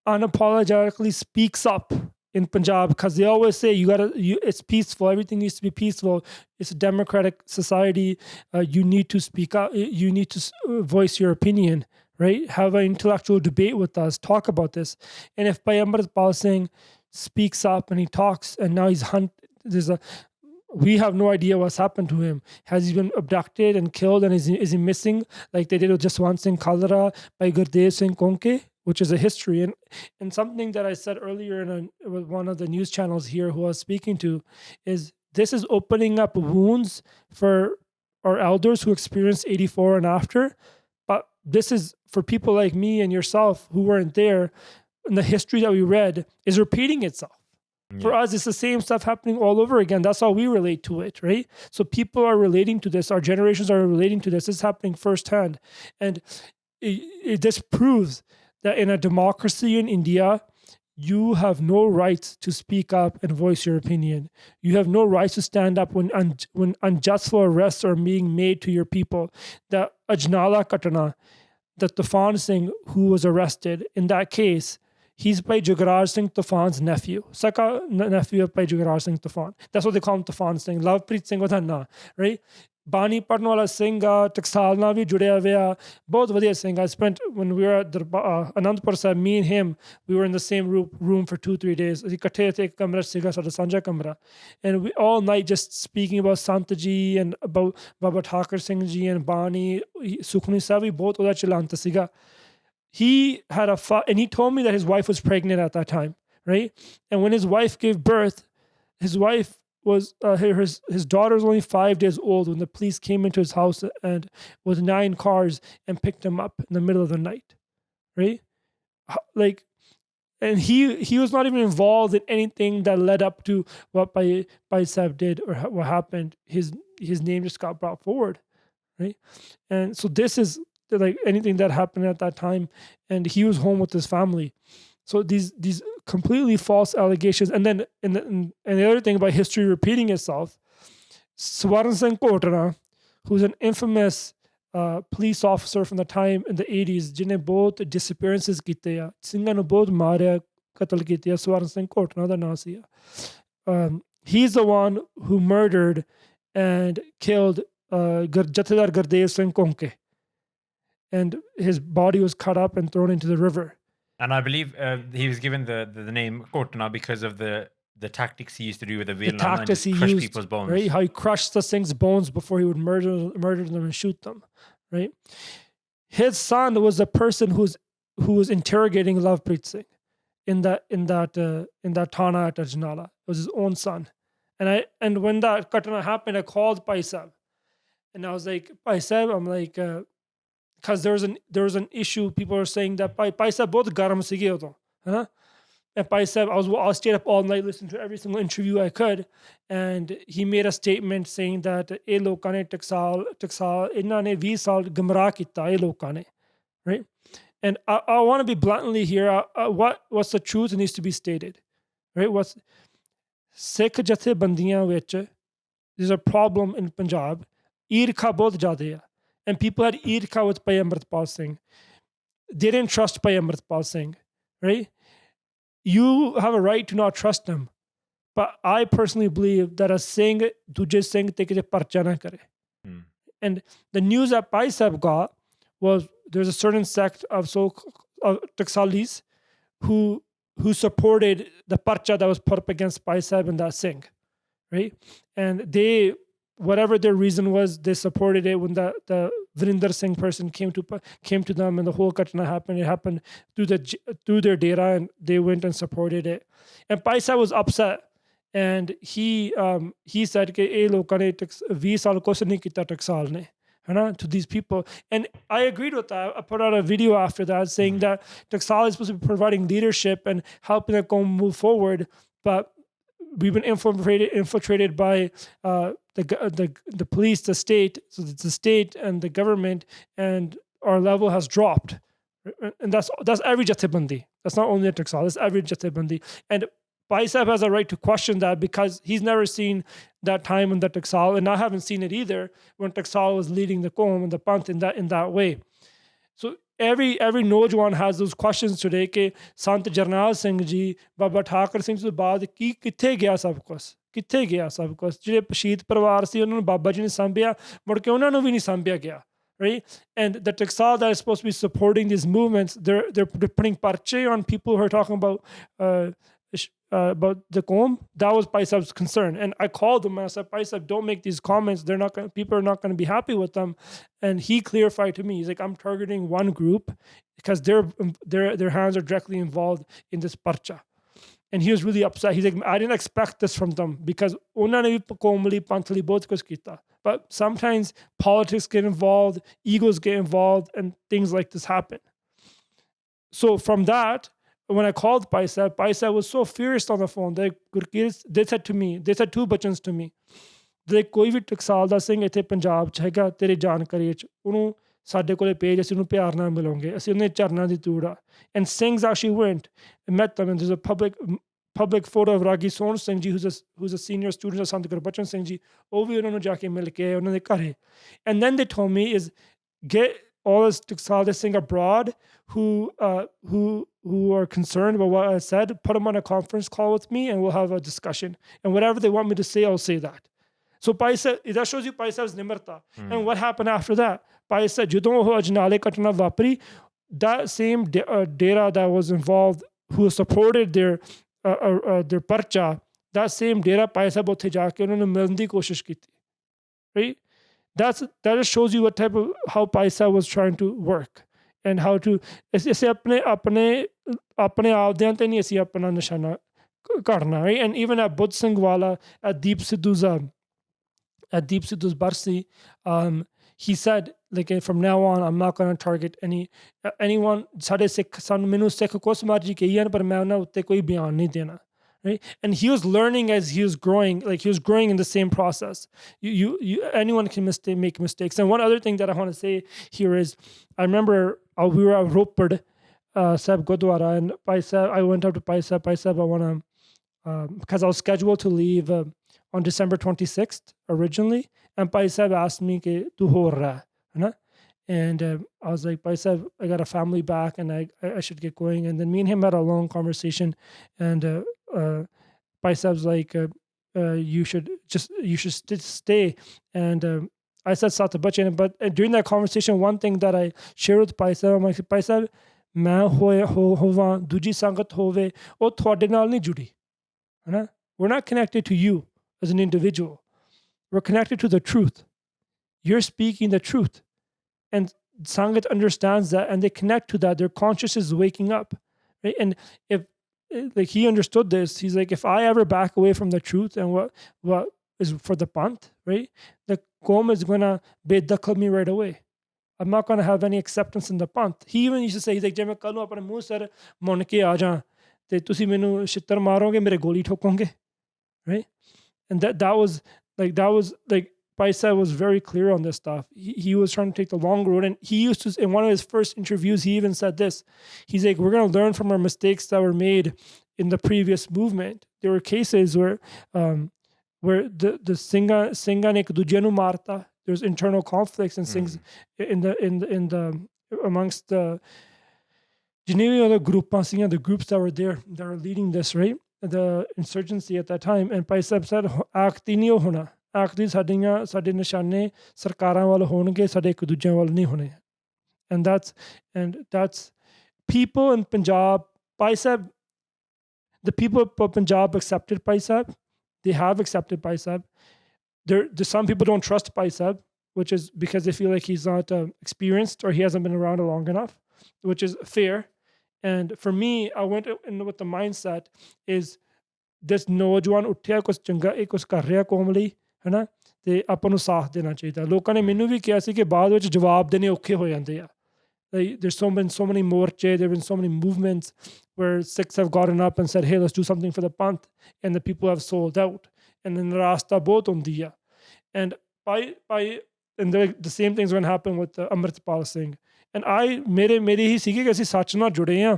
S2: unapologetically speaks up in Punjab, because they always say it's peaceful, everything needs to be peaceful, it's a democratic society, you need to speak up, you need to voice your opinion, right? Have an intellectual debate with us, talk about this. And if Bhai Amritpal Singh speaks up and he talks and now he's we have no idea what's happened to him. Has he been abducted and killed, and is he missing like they did with Jaswant Singh Khalra, Bhai Gurkeerat Singh Konke, which is a history. And something that I said earlier with one of the news channels here who I was speaking to is this is opening up wounds for our elders who experienced 84 and after. But this is for people like me and yourself who weren't there, and the history that we read is repeating itself. Yeah. For us, it's the same stuff happening all over again. That's how we relate to it, right? So people are relating to this. Our generations are relating to this. This is happening firsthand. And this proves that in a democracy in India, you have no rights to speak up and voice your opinion. You have no rights to stand up when unjustful arrests are being made to your people. The Ajnala Katana, the Tufan Singh who was arrested, in that case, he's Bhai Gurkeerat Singh Tufan's nephew. Saka nephew of Bhai Gurkeerat Singh Tufan. That's what they call him, Tufan Singh. Lovepreet Singh was na, right? Bani Padnwala Singh, Taksal na bhi judia hua. Both vadiya Singh. I spent, when we were at Anandpur Sahib, me and him, we were in the same room for 2-3 days. Assi kathe the ek kamra siga sada Sanchar kamra. And we all night just speaking about Sant Ji and about Baba Thakur Singh Ji and Bani, Sukhni Sahib, we both oda chilanta siga. He had and he told me that his wife was pregnant at that time, right? And when his wife gave birth, his wife was, his daughter was only 5 days old when the police came into his house and with 9 cars and picked him up in the middle of the night, right? Like, and he was not even involved in anything that led up to what Bhai Sahib did or what happened. His name just got brought forward, right? And so this is like anything that happened at that time, and he was home with his family. So these completely false allegations, and then and the other thing about history repeating itself, Swaran Singh Kotana, who's an infamous police officer from the time in the 80s, जिन्हें बहुत disappearances कीते हैं, सिंघां ਨੂੰ बहुत मारिया, कत्ल कीते, Swaran Singh Kotana ਦਾ ਨਾਮ ਸੀ. He's the one who murdered and killed Jathedar Gurdwara Singh Konke, and his body was cut up and thrown into the river.
S3: And I believe he was given the name Kotana because of the tactics he used to do with the Vietnam and crush people's bones.
S2: Right? How he crushed the Singh's bones before he would murder them and shoot them. Right? His son was the person who was interrogating Lovepreet Singh in that Thana at Ajnala. It was his own son. And when that Katana happened, I called Bhai Sahib. And I was like, Bhai Sahib, I'm like, because there was an issue. People were saying that Bhai Sahib bahut garam sige udo, huh? And Bhai Sahib, I stayed up all night listening to every single interview I could, and he made a statement saying that eh lokan ne taksal inna ne 20 saal gumrah kita eh lokan ne, right? And I want to be bluntly here. What's the truth needs to be stated, right? What's Sikh jathebandiyan vich, there's a problem in Punjab. Irkha bahut zyada hai. And people had irkha with Bhai Amritpal Singh. They didn't trust Bhai Amritpal Singh, right? You have a right to not trust him. But I personally believe that a Singh, duje Singh te kite parcha na kare. And the news that Bhai Sahib got was there's a certain sect of Taksalis who supported the parcha that was put up against Bhai Sahib and that Singh, right? And they, whatever their reason was, they supported it. When the Virinder Singh person came to them, and the whole Katna happened. It happened through their data, and they went and supported it. And Paisa was upset, and he said कि ये लोगों ने 20 साल कुछ नहीं किया टकसाल ने, है ना, to these people. And I agreed with that. I put out a video after that saying that Taksal is supposed to be providing leadership and helping the Qawm move forward, but we've been infiltrated by the police, the state, so it's the state and the government, and our level has dropped. And that's every Jathebandi. That's not only a Taksal, that's every Jathebandi. And Bhai Sahib has a right to question that, because he's never seen that time in the Taksal, and I haven't seen it either when Taksal was leading the Qawm and the Panth in that way. So every Nojawan has those questions today कि Sant Jarnail Singh Ji, Baba Thakar Singh ਤੋਂ ਬਾਅਦ ਕਿੱਥੇ ਗਿਆ ਸਭ ਕੁਝ ਜਿਹੜੇ ਸ਼ਹੀਦ ਪਰਿਵਾਰ ਸੀ ਉਹਨਾਂ ਨੂੰ ਬਾਬਾ ਜੀ ਨੇ ਸਾਂਭਿਆ, ਮੁੜ ਕੇ ਉਹਨਾਂ ਨੂੰ ਵੀ ਨਹੀਂ ਸਾਂਭਿਆ ਗਿਆ, right? And the Taksal that is supposed to be supporting these movements, they're putting parche on people who are talking about the Qawm. That was Bhai Sahib's concern, and I called him and I said, Bhai Sahib, don't make these comments. People are not going to be happy with them. And he clarified to me, he's like, I'm targeting one group because their hands are directly involved in this parcha. And he was really upset. He's like, I didn't expect this from them because ਉਹਨਾਂ ਨੇ ਵੀ Qawm ਲਈ ਪੰਥ ਲਈ ਬਹੁਤ ਕੁਝ ਕੀਤਾ. But sometimes politics get involved, egos get involved, and things like this happen. So from that, when I called Bhai Sahib was so furious on the phone. They said two bachans to me. They ਕੋਈ ਵੀ ਟਕਸਾਲ ਦਾ ਸਿੰਘ ਇੱਥੇ ਪੰਜਾਬ 'ਚ ਹੈਗਾ ਤੇਰੀ ਜਾਣਕਾਰੀ 'ਚ, ਉਹਨੂੰ ਸਾਡੇ ਕੋਲੇ ਭੇਜ, ਅਸੀਂ ਉਹਨੂੰ ਪਿਆਰ ਨਾਲ ਮਿਲਾਂਗੇ, ਅਸੀਂ ਉਹਨੇ ਚਰਨਾਂ ਦੀ ਤੂੜ ਆ. And Singhs actually went and met them, and there's a public photo of Ragi Son Singh Ji, who's a senior student of Sant Gurbachan Singh Ji. ਉਹ ਵੀ ਉਹਨਾਂ ਨੂੰ ਜਾ ਕੇ ਮਿਲ ਕੇ ਉਹਨਾਂ ਦੇ ਘਰੇ. And then they told me is get all this Taksal Singh abroad who are concerned about what I said, put them on a conference call with me and we'll have a discussion. And whatever they want me to say, I'll say that. So Bhai Sahib, that shows you Bhai Sahib's nimarta. And what happened after that? Bhai Sahib, ਜਦੋਂ ਉਹ ਅਜਨਾਲੇ ਘਟਨਾ ਵਾਪਰੀ, that same dera that was involved, who supported their parcha, that same dera Bhai Sahib ਉੱਥੇ ਜਾ ਕੇ ਉਹਨਾਂ ਨੂੰ ਮਿਲਣ ਦੀ ਕੋਸ਼ਿਸ਼ ਕੀਤੀ, right? That just shows you what type of how Bhai Sahib was trying to work and how to ਅਸੀਂ ਆਪਣੇ ਆਪਦਿਆਂ ਤੇ ਨਹੀਂ ਅਸੀਂ ਆਪਣਾ ਨਿਸ਼ਾਨਾ ਕਰਨਾ, right? And even at Budh Singh Wala, at Deep Sidhu's Barsi, he said, like, from now on, I'm not going to target anyone. ਸਾਡੇ ਸਿੱਖ ਸਾਨੂੰ ਮੈਨੂੰ ਸਿੱਖ ਕੁਛ ਮਰਜ਼ੀ ਕਹੀ ਜਾਣ, ਪਰ ਮੈਂ ਉਹਨਾਂ ਉੱਤੇ ਕੋਈ ਬਿਆਨ ਨਹੀਂ ਦੇਣਾ. Right? And he was learning as he was growing, like he was growing in the same process. Anyone can make mistakes. And one other thing that I want to say here is, I remember we were at Ropad Sahib Gurdwara, and I went up to Bhai Sahib, I want to, because I was scheduled to leave on December 26th originally, and Bhai Sahib asked me, tu ho raha hai? And I was like, Bhai Sahib, I got a family back and I should get going. And then me and him had a long conversation, and Bhai Sahib's like, you should stay. And I said Sat Bachan, but during that conversation, one thing that I shared with Bhai Sahib, I'm like, Bhai Sahib, ਮੈਂ ਹੋਵਾਂ ਦੂਜੀ ਸੰਗਤ ਹੋਵੇ, ਉਹ ਤੁਹਾਡੇ ਨਾਲ ਨਹੀਂ ਜੁੜੀ, ਹੈ ਨਾ? We're not connected to you as an individual. We're connected to the truth. You're speaking the truth. And Sangat understands that, and they connect to that. Their conscious is waking up, right? And if, like, he understood this, he's like, if I ever back away from the truth and what is for the Panth, right? The Qawm is going to bedakhal me right away. I'm not going to have any acceptance in the Panth. He even used to say, he's like, ਜੇ ਮੈਂ ਕੱਲ ਨੂੰ ਆਪਣੇ ਮੂੰਹ ਸਿਰ ਮੁੰਨ ਕੇ ਆ ਜਾ ਤੇ ਤੁਸੀਂ ਮੈਨੂੰ ਛਿੱਤਰ ਮਾਰੋਗੇ, ਮੇਰੇ ਗੋਲੀ ਠੋਕੋਗੇ, right? And that was like Bhai Sahib was very clear on this stuff. He was trying to take the long road, and he used to, in one of his first interviews, he even said this. He's like, we're going to learn from our mistakes that were made in the previous movement. There were cases where the Singha ne ek duje nu marta. There's internal conflicts and things in the amongst the Geneva other groups that were there that were leading this, right? The insurgency at that time. And Bhai Sahib said, ਆਖਤੀ ਨਹੀਂ ਹੋਣਾ, ਆਖਦੀ ਸਾਡੇ ਨਿਸ਼ਾਨੇ ਸਰਕਾਰਾਂ ਵੱਲ ਹੋਣਗੇ, ਸਾਡੇ ਇੱਕ ਦੂਜਿਆਂ ਵੱਲ ਨਹੀਂ ਹੋਣੇ. And that's people in Punjab. Bhai Sahib, the people of Punjab accepted Bhai Sahib. they have accepted Bhai Sahib. Some people don't trust Bhai Sahib, which is because they feel like he's not experienced or he hasn't been around long enough, which is fair. And for me, I went in with the mindset is this ਨੌਜਵਾਨ ਉੱਠਿਆ ਕੁਛ ਚੰਗਾ ਇਹ ਕੁਛ ਕਰ ਰਿਹਾ ਕੌਮ ਲਈ ਹੈ ਨਾ ਤੇ ਆਪਾਂ ਨੂੰ ਸਾਥ ਦੇਣਾ ਚਾਹੀਦਾ ਲੋਕਾਂ ਨੇ ਮੈਨੂੰ ਵੀ ਕਿਹਾ ਸੀ ਕਿ ਬਾਅਦ ਵਿੱਚ ਜਵਾਬ ਦੇਣੇ ਔਖੇ ਹੋ ਜਾਂਦੇ ਆ there's so many morche, there have been so many movements where Sikhs have gotten up and said, hey, let's do something for the Panth, and the people have sold out. And then rasta bahut hundi hai. And the same thing's going to happen with Amritpal Singh. And mere hi sige ਕਿ ਅਸੀਂ ਸੱਚ ਨਾਲ ਜੁੜੇ ਆ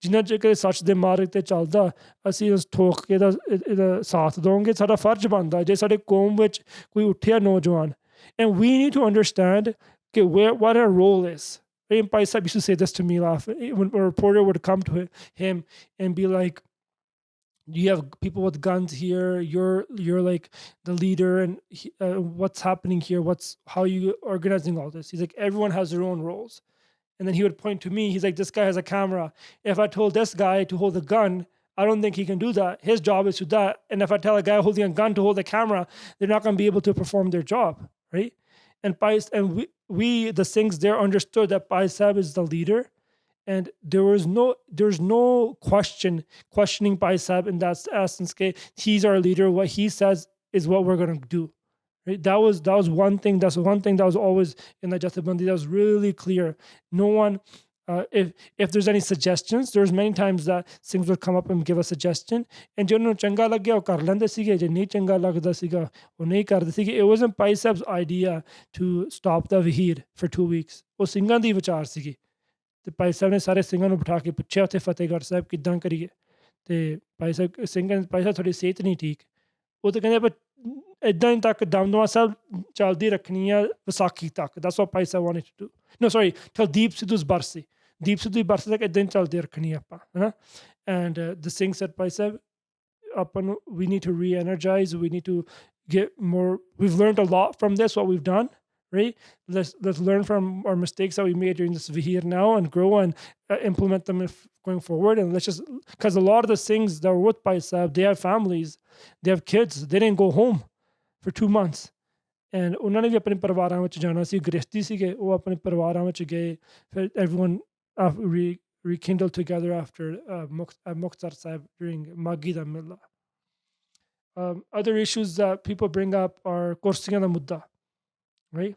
S2: ਜਿੰਨਾ ਚਿਰ ਸੱਚ ਦੇ ਮਾਰਗ ਤੇ ਚੱਲਦਾ ਅਸੀਂ ਉਸ ਠੋਕ ਕੇ ਇਹਦਾ ਸਾਥ ਦਵਾਂਗੇ ਸਾਡਾ ਫਰਜ਼ ਬਣਦਾ ਜੇ ਸਾਡੇ ਕੌਮ ਵਿੱਚ ਕੋਈ ਉੱਠਿਆ ਨੌਜਵਾਨ and we need to understand what our role is. Bhai Sahib used to say this to me when a reporter would come to him and be like, you have people with guns here, you're like the leader, and what's happening here, how are you organizing all this? He's like, everyone has their own roles. And then he would point to me, he's like, this guy has a camera. If I told this guy to hold a gun, I don't think he can do that. His job is to do that. And if I tell a guy holding a gun to hold a camera, they're not going to be able to perform their job, right? And we the Singhs there understood that Bhai Sahib is the leader, and there's no questioning Bhai Sahib in that essence. He's our leader. What he says is what we're going to do. Right? That was one thing. That's one thing that was always in the Jathebandi. That was really clear. No one. If there's any suggestions, there's many times that Singhs would come up and give a suggestion, and ਜਿਹਨੂੰ ਚੰਗਾ ਲੱਗਿਆ ਉਹ ਕਰ ਲੈਂਦੇ ਸੀਗੇ ਜੇ ਨਹੀਂ ਚੰਗਾ ਲੱਗਦਾ ਸੀਗਾ ਉਹ ਨਹੀਂ ਕਰਦੇ ਸੀਗੇ. It wasn't Bhai Sahib's idea to stop the Vaheer for 2 weeks. ਉਹ ਸਿੰਘਾਂ ਦੀ ਵਿਚਾਰ ਸੀਗੀ ਤੇ Bhai Sahib ਨੇ ਸਾਰੇ ਸਿੰਘਾਂ ਨੂੰ ਬਿਠਾ ਕੇ ਪੁੱਛਿਆ ਉੱਥੇ ਫਤਿਹਗੜ੍ਹ ਸਾਹਿਬ ਕਿੱਦਾਂ ਕਰੀਏ ਤੇ Bhai Sahib ਤੁਹਾਡੀ ਸਿਹਤ ਨਹੀਂ ਠੀਕ ਉਹ ਤਾਂ ਕਹਿੰਦੇ ਆਪਾਂ ਇੱਦਾਂ ਹੀ ਤੱਕ ਦਮਦਮਾ ਸਾਹਿਬ ਚੱਲਦੀ ਰੱਖਣੀ ਆ ਵਿਸਾਖੀ ਤੱਕ. That's what Bhai Sahib wanted to do. No, sorry, till Deep Sidhu's barsi. Deep Sidhu barsi ਤੱਕ ਇੱਦਾਂ ਹੀ ਚੱਲਦੀ ਰੱਖਣੀ ਆਪਾਂ ਹੈ ਨਾ. And the Singh said, Bhai Sahib, we need to re-energize. We need to get more. We've learned a lot from this, what we've done, right? Let's learn from our mistakes that we made during this Vaheer now and grow and implement them going forward. And let's just, because a lot of the Singhs that were with Bhai Sahib, they have families, they have kids. They didn't go home for 2 months. And ਉਹਨਾਂ ਨੇ ਵੀ ਆਪਣੇ ਪਰਿਵਾਰਾਂ ਵਿੱਚ ਜਾਣਾ ਸੀ ਗ੍ਰਸਤੀ ਸੀਗੇ ਉਹ ਆਪਣੇ ਪਰਿਵਾਰਾਂ ਵਿੱਚ ਗਏ ਫਿਰ everyone rekindled together after Mukhtar Sahib during Maghi da Milla. Other issues that people bring up are kursiyan da mudda, right?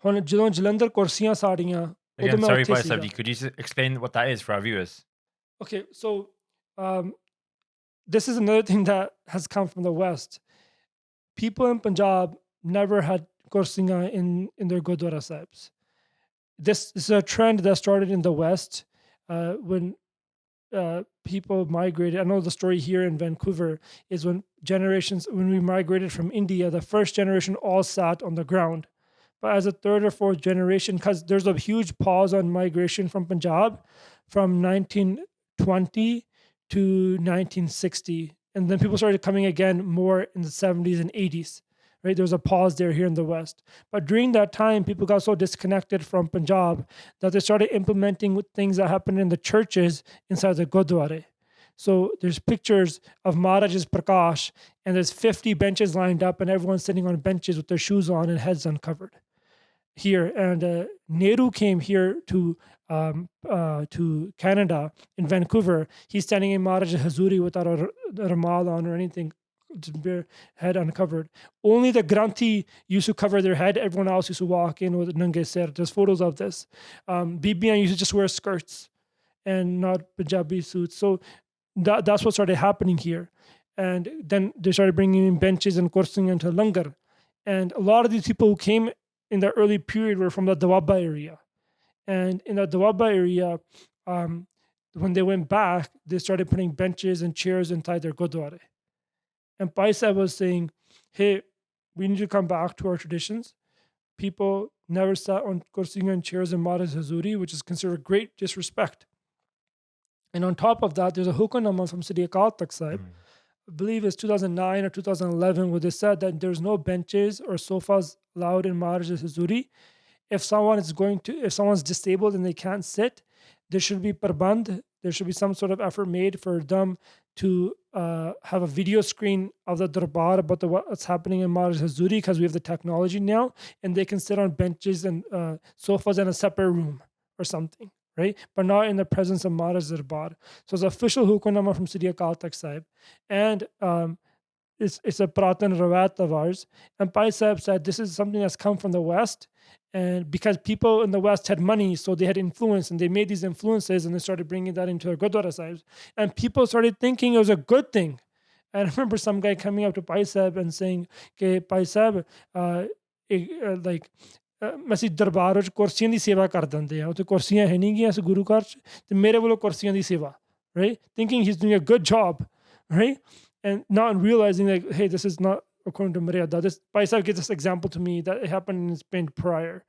S2: ਹੁਣ ਜਦੋਂ ਜਲੰਧਰ ਕੁਰਸੀਆਂ ਸਾੜੀਆਂ
S3: Again, sorry, Bhai Sahib, could you explain what that is for our viewers?
S2: Okay, so this is another thing that has come from the West. People in Punjab never had kursiyan in their Gurdwara Sahibs. This is a trend that started in the West when people migrated. I know the story here in Vancouver is when we migrated from India, the first generation all sat on the ground. But as a third or fourth generation, because there's a huge pause on migration from Punjab from 1920 to 1960. And then people started coming again more in the 70s and 80s. Right? There was a pause there here in the West. But during that time, people got so disconnected from Punjab that they started implementing things that happened in the churches inside the Gurdwara. So there's pictures of Maharaj's Prakash, and there's 50 benches lined up, and everyone's sitting on benches with their shoes on and heads uncovered here. And Nehru came here to Canada in Vancouver. He's standing in Maharaj's Hazuri without a ramal on or anything. Bare head uncovered. Only the Granthi used to cover their head. Everyone else used to walk in with nange sir. There's photos of this. Bibiyan used to just wear skirts and not Punjabi suits. So that's what started happening here. And then they started bringing in benches and kursing into langar. And a lot of these people who came in the early period were from the Doaba area. And in the Doaba area, when they went back, they started putting benches and chairs inside their Gurdwara. And Bhai Sahib was saying, hey, we need to come back to our traditions. People never sat on kursiyan and chairs in Maharaj Hazuri, which is considered great disrespect. And on top of that, there's a hukamnama from Sri Akaal Takhat Sahib, I believe it's 2009 or 2011, where they said that there's no benches or sofas allowed in Maharaj Hazuri. If someone's disabled and they can't sit, there should be prabandh. There should be some sort of effort made for them to have a video screen of the darbar about what's happening in Maharaj Hazuri, because we have the technology now, and they can sit on benches and sofas in a separate room or something, right? But not in the presence of Maharaj Darbar. So it's official hukamnama from Sri Akaal Takht Sahib, and it's a Pratan Rawat of ours. And Bhai Sahib said this is something that's come from the West, and because people in the West had money, so they had influence, and they made these influences, and they started bringing that into their Gurdwara Sahibs, and people started thinking it was a good thing. And I remember some guy coming up to Bhai Sahib and saying, "Okay, Bhai Sahib, ਅਸੀਂ ਦਰਬਾਰ ਵਿੱਚ ਕੁਰਸੀਆਂ ਦੀ ਸੇਵਾ ਕਰ ਦਿੰਦੇ ਆ, ਉੱਥੇ ਕੁਰਸੀਆਂ ਹੈ ਨਹੀਂ ਗੀਆਂ ਇਸ ਗੁਰੂ ਘਰ 'ਚ, ਤੇ ਮੇਰੇ ਵੱਲੋਂ ਕੁਰਸੀਆਂ ਦੀ ਸੇਵਾ," right? Thinking he's doing a good job, right? And not realizing like, hey, this is not according to Maryada. This Bhai Sahib gives this example to me that it happened in his pind prior.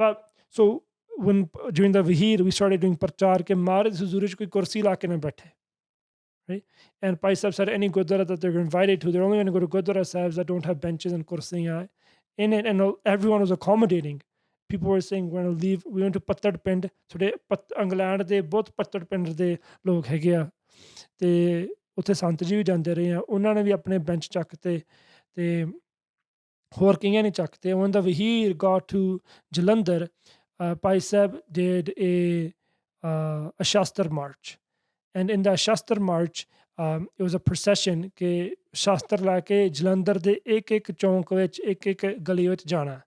S2: But so when during the Vaheer, we started doing prachar ke Maharaj Huzuri koi kursi la ke na baithe, right? And Bhai Sahib said any Gurdwara that they're invited to, they're only going to go to Gurdwara Sahibs that don't have benches and kursiyan in it. And everyone was accommodating. People were saying, we're going to leave. We went to Patad Pind. Today, England de both Patad Pind de log hege a. ਤੇ ਉੱਥੇ ਸੰਤ ਜੀ ਵੀ ਜਾਂਦੇ ਰਹੇ ਆ, ਉਹਨਾਂ ਨੇ ਵੀ ਆਪਣੇ bench ਚੱਕਤੇ ਤੇ ਹੋਰ ਕਈਆਂ ਨੇ ਚੱਕਤੇ. When the Vaheer got to Jalandhar, Bhai Sahib did a Shastar march, and in that Shastar march it was a procession ਕਿ ਸ਼ਾਸਤਰ ਲੈ ਕੇ ਜਲੰਧਰ ਦੇ ਇੱਕ ਚੌਂਕ ਵਿੱਚ ਇੱਕ ਗਲੀ ਵਿੱਚ ਜਾਣਾ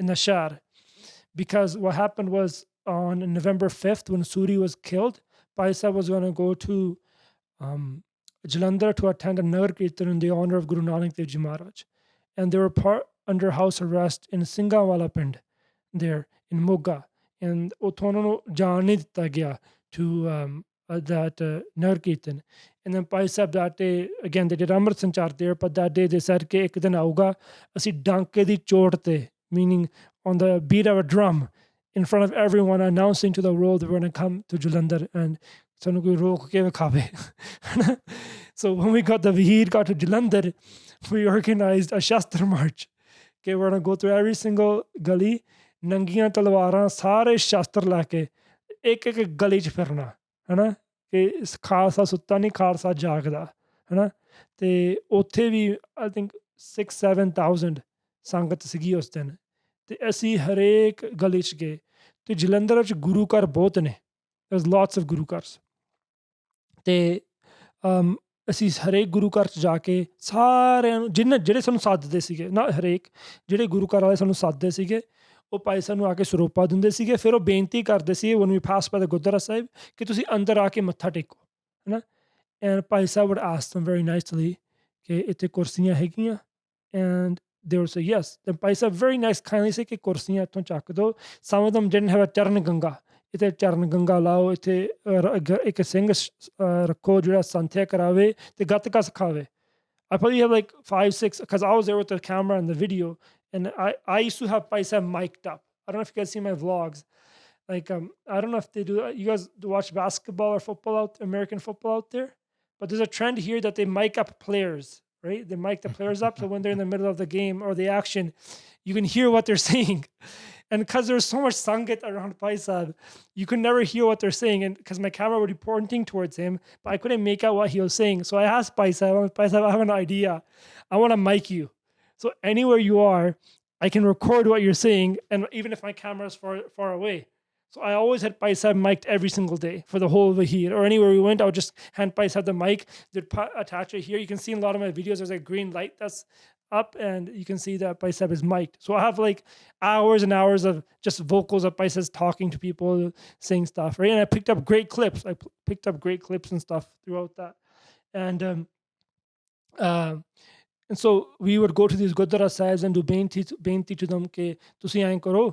S2: in the ਸ਼ਹਿਰ. Because what happened was on November 5th when Suri was killed, Bhai Sahib was going to go to Jalandhar to attend a Nagar Kirtan in the honor of Guru Nanak Dev Ji Maharaj. And they were under house arrest in Singhawala Pind there in Moga. And ਉੱਥੋਂ ਉਹਨਾਂ ਨੂੰ ਜਾਣ ਨਹੀਂ ਦਿੱਤਾ ਗਿਆ to that Nagar Kirtan. And then Bhai Sahib that day, again, they did Amrit Sanchar there, but that day they said ਕਿ ਇੱਕ ਦਿਨ ਆਊਗਾ ਅਸੀਂ ਡਾਂਕੇ ਦੀ ਚੋਟ ਤੇ, meaning on the beat of a drum, in front of everyone, announcing to the world that we're going to come to Jalandhar and ਸਾਨੂੰ ਕੋਈ ਰੋਕ ਕੇ ਵਿਖਾਵੇ. So when we got to Jalandhar, we organized a Shastra march. Okay, we're going to go through every single gully, ਨੰਗੀਆਂ ਤਲਵਾਰਾਂ ਸਾਰੇ ਸ਼ਾਸਤਰ ਲੈ ਕੇ ਇੱਕ ਗਲੀ 'ਚ ਫਿਰਨਾ, ਹੈ ਨਾ, ਕਿ ਖਾਲਸਾ ਸੁੱਤਾ ਨਹੀਂ, ਖਾਲਸਾ ਜਾਗਦਾ, ਹੈ ਨਾ. ਤੇ ਉੱਥੇ ਵੀ ਆਈ ਥਿੰਕ 6-7,000 ਸੰਗਤ ਸੀਗੀ ਉਸ ਦਿਨ. ਤੇ ਅਸੀਂ ਹਰੇਕ ਗਲੀ 'ਚ ਗਏ. ਤੇ ਜਲੰਧਰ ਵਿੱਚ ਗੁਰੂ ਘਰ ਬਹੁਤ ਨੇ, there's lots of ਗੁਰੂ ਘਰ. ਤੇ ਅਸੀਂ ਹਰੇਕ ਗੁਰੂ ਘਰ 'ਚ ਜਾ ਕੇ ਸਾਰਿਆਂ ਨੂੰ ਜਿਹੜੇ ਸਾਨੂੰ ਸੱਦਦੇ ਸੀਗੇ, ਨਾ ਹਰੇਕ ਜਿਹੜੇ ਗੁਰੂ ਘਰ ਵਾਲੇ ਸਾਨੂੰ ਸੱਦਦੇ ਸੀਗੇ, ਉਹ ਭਾਈ ਸਾਨੂੰ ਆ ਕੇ ਸਰੋਪਾ ਦਿੰਦੇ ਸੀਗੇ. ਫਿਰ ਉਹ ਬੇਨਤੀ ਕਰਦੇ ਸੀ when we pass by the Gurdwara Sahib ਕਿ ਤੁਸੀਂ ਅੰਦਰ ਆ ਕੇ ਮੱਥਾ ਟੇਕੋ, ਹੈ ਨਾ. And Bhai Sahib would ask them very nicely ਕਿ ਇੱਥੇ ਕੁਰਸੀਆਂ ਹੈਗੀਆਂ, and they would say yes. Then Bhai Sahib very nice kindly say ਕਿ ਕੁਰਸੀਆਂ ਇੱਥੋਂ ਚੱਕ ਦਿਓ. Some of them didn't have a Charan Ganga. ਇੱਥੇ ਚਰਨ ਗੰਗਾ ਲਾਓ, ਇੱਥੇ ਇੱਕ ਸਿੰਘ ਰੱਖੋ ਜਿਹੜਾ ਸੰਥਿਆ ਕਰਾਵੇ ਤੇ gatka ਸਿਖਾਵੇ. I probably have like 5-6, because I was there with the camera and the video, and I used to have Bhai Sahib mic'd up. I don't know if you guys see my vlogs. Like I don't know if they do. You guys watch basketball or football American football out there, but there's a trend here that they mic up players, right? They mic the players up, so when they're in the middle of the game or the action, you can hear what they're saying. And because there's so much sangat around Bhai Sahib, you could never hear what they're saying. And because my camera would be pointing towards him, but I couldn't make out what he was saying. So I asked Bhai Sahib, I have an idea. I want to mic you. So anywhere you are, I can record what you're saying. And even if my camera is far away. So I always had Bhai Sahib mic'd every single day for the whole Vaheer. Or anywhere we went, I would just hand Bhai Sahib the mic. They'd attach it here. You can see in a lot of my videos, there's a green light that's up, and you can see that Bhai Sahib is mic'd. So I have like hours and hours of just vocals of Bhai Sahib talking to people, saying stuff, right? And I picked up great clips. I picked up great clips and stuff throughout that. And so we would go to these Gurdwara Sahibs and do beinti to them ਕਿ ਤੁਸੀਂ ਐਂ ਕਰੋ,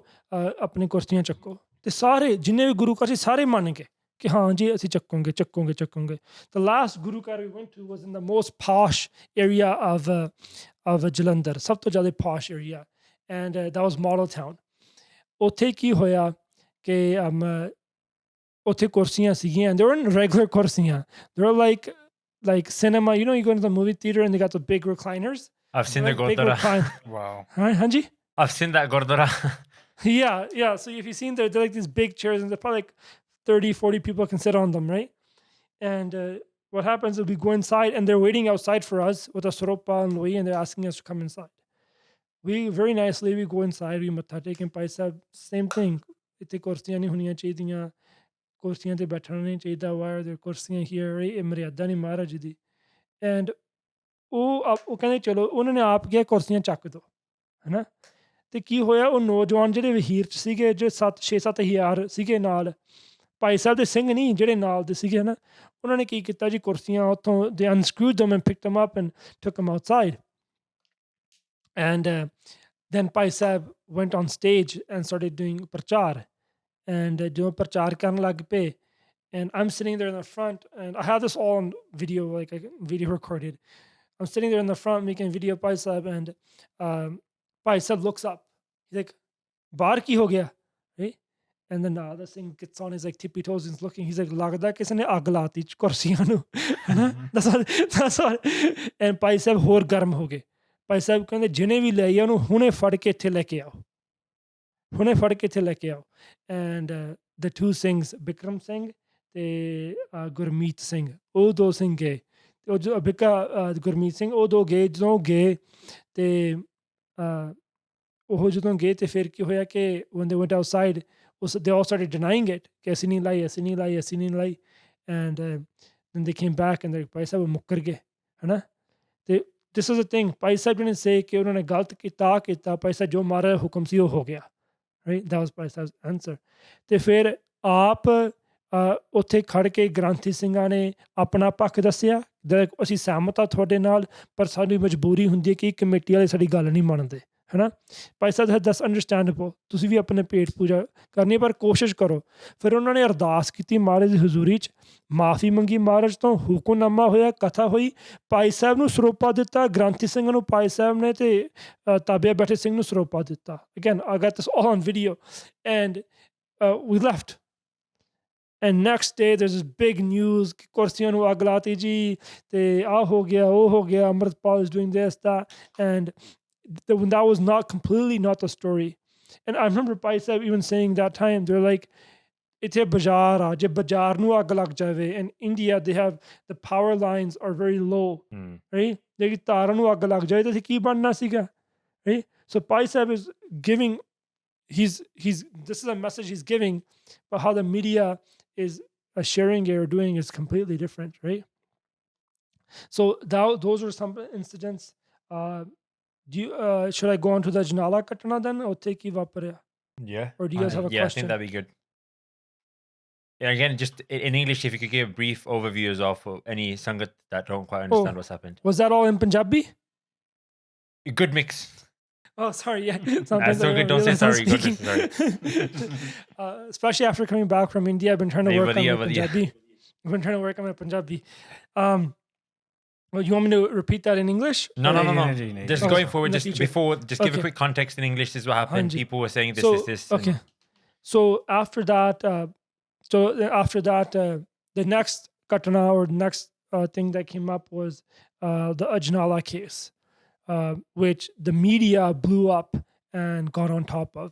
S2: ਆਪਣੇ ਕੁਰਸੀਆਂ ਚੱਕੋ. ਤੇ ਸਾਰੇ ਜਿੰਨੇ ਵੀ ਗੁਰੂ ਘਰ ਸੀ ਸਾਰੇ ਮੰਨ ਗਏ ਕਿ ਹਾਂ ਜੀ ਅਸੀਂ ਚੱਕੋਗੇ. The last Guru Ghar we went to was in the most posh area of Jalandhar, ਸਭ ਤੋਂ ਜ਼ਿਆਦਾ posh area, and that was Model Town. ਉੱਥੇ ਕੀ ਹੋਇਆ ਕਿ ਉੱਥੇ ਕੁਰਸੀਆਂ ਸੀਗੀਆਂ, they weren't regular ਕੁਰਸੀਆਂ, they were like cinema, you know, you go into the movie theater and they got the big recliners.
S3: I've seen the Gurdwara. Wow.
S2: Hanji?
S3: I've seen that Gurdwara.
S2: Yeah. So if you've seen they're like these big chairs, and they're probably like 30-40 people can sit on them, right? And what happens is we go inside and they're waiting outside for us with a soropa and lohi, and they're asking us to come inside. We very nicely, we go inside, we matha take and Bhai Sahib, same thing. Itte kursiyan nahi honiyan chahidiyan, kursiyan te baithana nahi chahida, why are there kursiyan here, right? ਇਹ ਮਰਿਆਦਾ ਨਹੀਂ ਮਹਾਰਾਜ ਦੀ। And ਉਹ ਕਹਿੰਦੇ ਚਲੋ ਉਹਨਾਂ ਨੇ ਆਪ ਕਿਹਾ ਕੁਰਸੀਆਂ ਚੱਕ ਦਿਓ, ਹੈ ਨਾ। ਅਤੇ ਕੀ ਹੋਇਆ, ਉਹ ਨੌਜਵਾਨ ਜਿਹੜੇ ਵਹੀਰ 'ਚ ਸੀਗੇ, ਜਿਹੜੇ 6-7 ਹਜ਼ਾਰ ਸੀਗੇ ਨਾਲ, ਭਾਈ ਸਾਹਿਬ ਦੇ ਸਿੰਘ ਨਹੀਂ ਜਿਹੜੇ ਨਾਲ ਦੇ ਸੀਗੇ, ਹੈ ਨਾ, ਉਹਨਾਂ ਨੇ ਕੀ ਕੀਤਾ ਜੀ, ਕੁਰਸੀਆਂ ਉੱਥੋਂ they unscrewed them and picked them up and took them outside. And then Bhai Sahib went on stage and started doing prachar. And ਜਦੋਂ ਪ੍ਰਚਾਰ ਕਰਨ ਲੱਗ ਪਏ, and I'm sitting there in the front, and I have this all on video, like I video recorded. I'm sitting there in the front making video of Bhai Sahib, and Bhai Sahib looks up. He's like, "Baar ki ho gaya?" Right? And then the thing gets on his like tippy toes and he's looking. He's like, "Lagda kisi ne aag laati kursiyan nu." That's what. And Bhai Sahib ਹੋਰ ਗਰਮ ਹੋ ਗਏ। Bhai Sahib ਕਹਿੰਦੇ ਜਿਹਨੇ ਵੀ ਲੈ ਆਇਆ ਉਹਨੂੰ ਹੁਣੇ ਫੜ ਕੇ ਇੱਥੇ ਲੈ ਕੇ ਆਓ, ਹੁਣੇ ਫੜ ਕੇ ਇੱਥੇ ਲੈ ਕੇ ਆਓ। And the two Singhs, Bikram Singh ਤੇ ਗੁਰਮੀਤ ਸਿੰਘ, ਉਹ ਦੋ ਸਿੰਘ ਗਏ। ਉਹ ਜੋ ਗੁਰਮੀਤ ਸਿੰਘ, ਉਹ ਦੋ ਗਏ। ਜਦੋਂ ਗਏ ਅਤੇ ਉਹ ਜਦੋਂ ਗਏ ਅਤੇ ਫਿਰ ਕੀ ਹੋਇਆ ਕਿ when they went outside, they all started denying it ਕਿ ਅਸੀਂ ਨਹੀਂ ਲਾਈ, ਅਸੀਂ ਨਹੀਂ ਲਾਈ, ਅਸੀਂ ਨਹੀਂ ਲਾਈ। And then they came back and Bhai Sahib ਮੁੱਕਰ ਗਏ, ਹੈ ਨਾ। ਅਤੇ this is the thing, Bhai Sahib didn't say ਕਿ ਉਹਨਾਂ ਨੇ ਗਲਤ ਕੀਤਾ ਕੀਤਾ। Bhai Sahib ਜੋ ਮਾਰਾ ਹੁਕਮ ਸੀ ਉਹ ਹੋ ਗਿਆ, right? That was Bhai Sahib's answer. ਅਤੇ ਫਿਰ ਆਪ ਉੱਥੇ ਖੜ੍ਹ ਕੇ ਗ੍ਰੰਥੀ ਸਿੰਘਾਂ ਨੇ ਆਪਣਾ ਪੱਖ ਦੱਸਿਆ, ਅਸੀਂ ਸਹਿਮਤ ਹਾਂ ਤੁਹਾਡੇ ਨਾਲ, ਪਰ ਸਾਡੀ ਮਜਬੂਰੀ ਹੁੰਦੀ ਹੈ ਕਿ ਕਮੇਟੀ ਵਾਲੇ ਸਾਡੀ ਗੱਲ ਨਹੀਂ ਮੰਨਦੇ, ਹੈ ਨਾ। Bhai Sahib said that's understandable, ਤੁਸੀਂ ਵੀ ਆਪਣੇ ਪੇਟ ਪੂਜਾ ਕਰਨੀ ਪਰ ਕੋਸ਼ਿਸ਼ ਕਰੋ। ਫਿਰ ਉਹਨਾਂ ਨੇ ਅਰਦਾਸ ਕੀਤੀ ਮਹਾਰਾਜ ਦੀ ਹਜ਼ੂਰੀ 'ਚ, ਮਾਫੀ ਮੰਗੀ ਮਹਾਰਾਜ ਤੋਂ, ਹੁਕਮਨਾਮਾ ਹੋਇਆ, ਕਥਾ ਹੋਈ, Bhai Sahib ਨੂੰ ਸਰੋਪਾ ਦਿੱਤਾ, ਗ੍ਰੰਥੀ ਸਿੰਘਾਂ ਨੂੰ Bhai Sahib ਨੇ ਅਤੇ ਤਾਬਿਆ ਬੈਠੇ ਸਿੰਘ ਨੂੰ ਸਰੋਪਾ ਦਿੱਤਾ। Again, I got this all on video. And we left. And next day there's this big news, ਕੁਰਸੀਆਂ ਨੂੰ ਅੱਗ ਲਾਤੀ ਜੀ, ਅਤੇ ਆਹ ਹੋ ਗਿਆ, ਉਹ ਹੋ ਗਿਆ, Amritpal is doing this, that. And that was not the story. And I remember Bhai Sahib even saying that time, they're like, ਇੱਥੇ ਬਾਜ਼ਾਰ ਆ, ਜੇ ਬਾਜ਼ਾਰ ਨੂੰ ਅੱਗ ਲੱਗ ਜਾਵੇ, and India, they have, the power lines are very low, right? ਜੇ ਤਾਰਾਂ ਨੂੰ ਅੱਗ ਲੱਗ ਜਾਵੇ ਤਾਂ ਅਸੀਂ ਕੀ ਬਣਨਾ ਸੀਗਾ, right? So Bhai Sahib is giving, this is a message he's giving, but how the media is sharing it or doing is completely different, right? So those are some incidents. Should I go on to the Ajnala Katana then, or take you vaparya?
S3: Yeah.
S2: Or do you guys have a question?
S3: I think that'd be good. Yeah, again, just in English, if you could give a brief overview as well for any Sangat that don't quite understand what's happened.
S2: Was that all in Punjabi?
S3: A good mix.
S2: Oh, sorry. Yeah.
S3: That's okay. Don't say sorry. Sorry.
S2: Especially after coming back from India, I've been trying to work on my Punjabi. I've been trying to work on my Punjabi. Well, you want me to repeat that in English?
S3: No. Just going forward, just before, just give a quick context in English. This is what happened. People were saying this is this.
S2: Okay. So after that, the next katana or next thing that came up was the Ajnala case, which the media blew up and got on top of.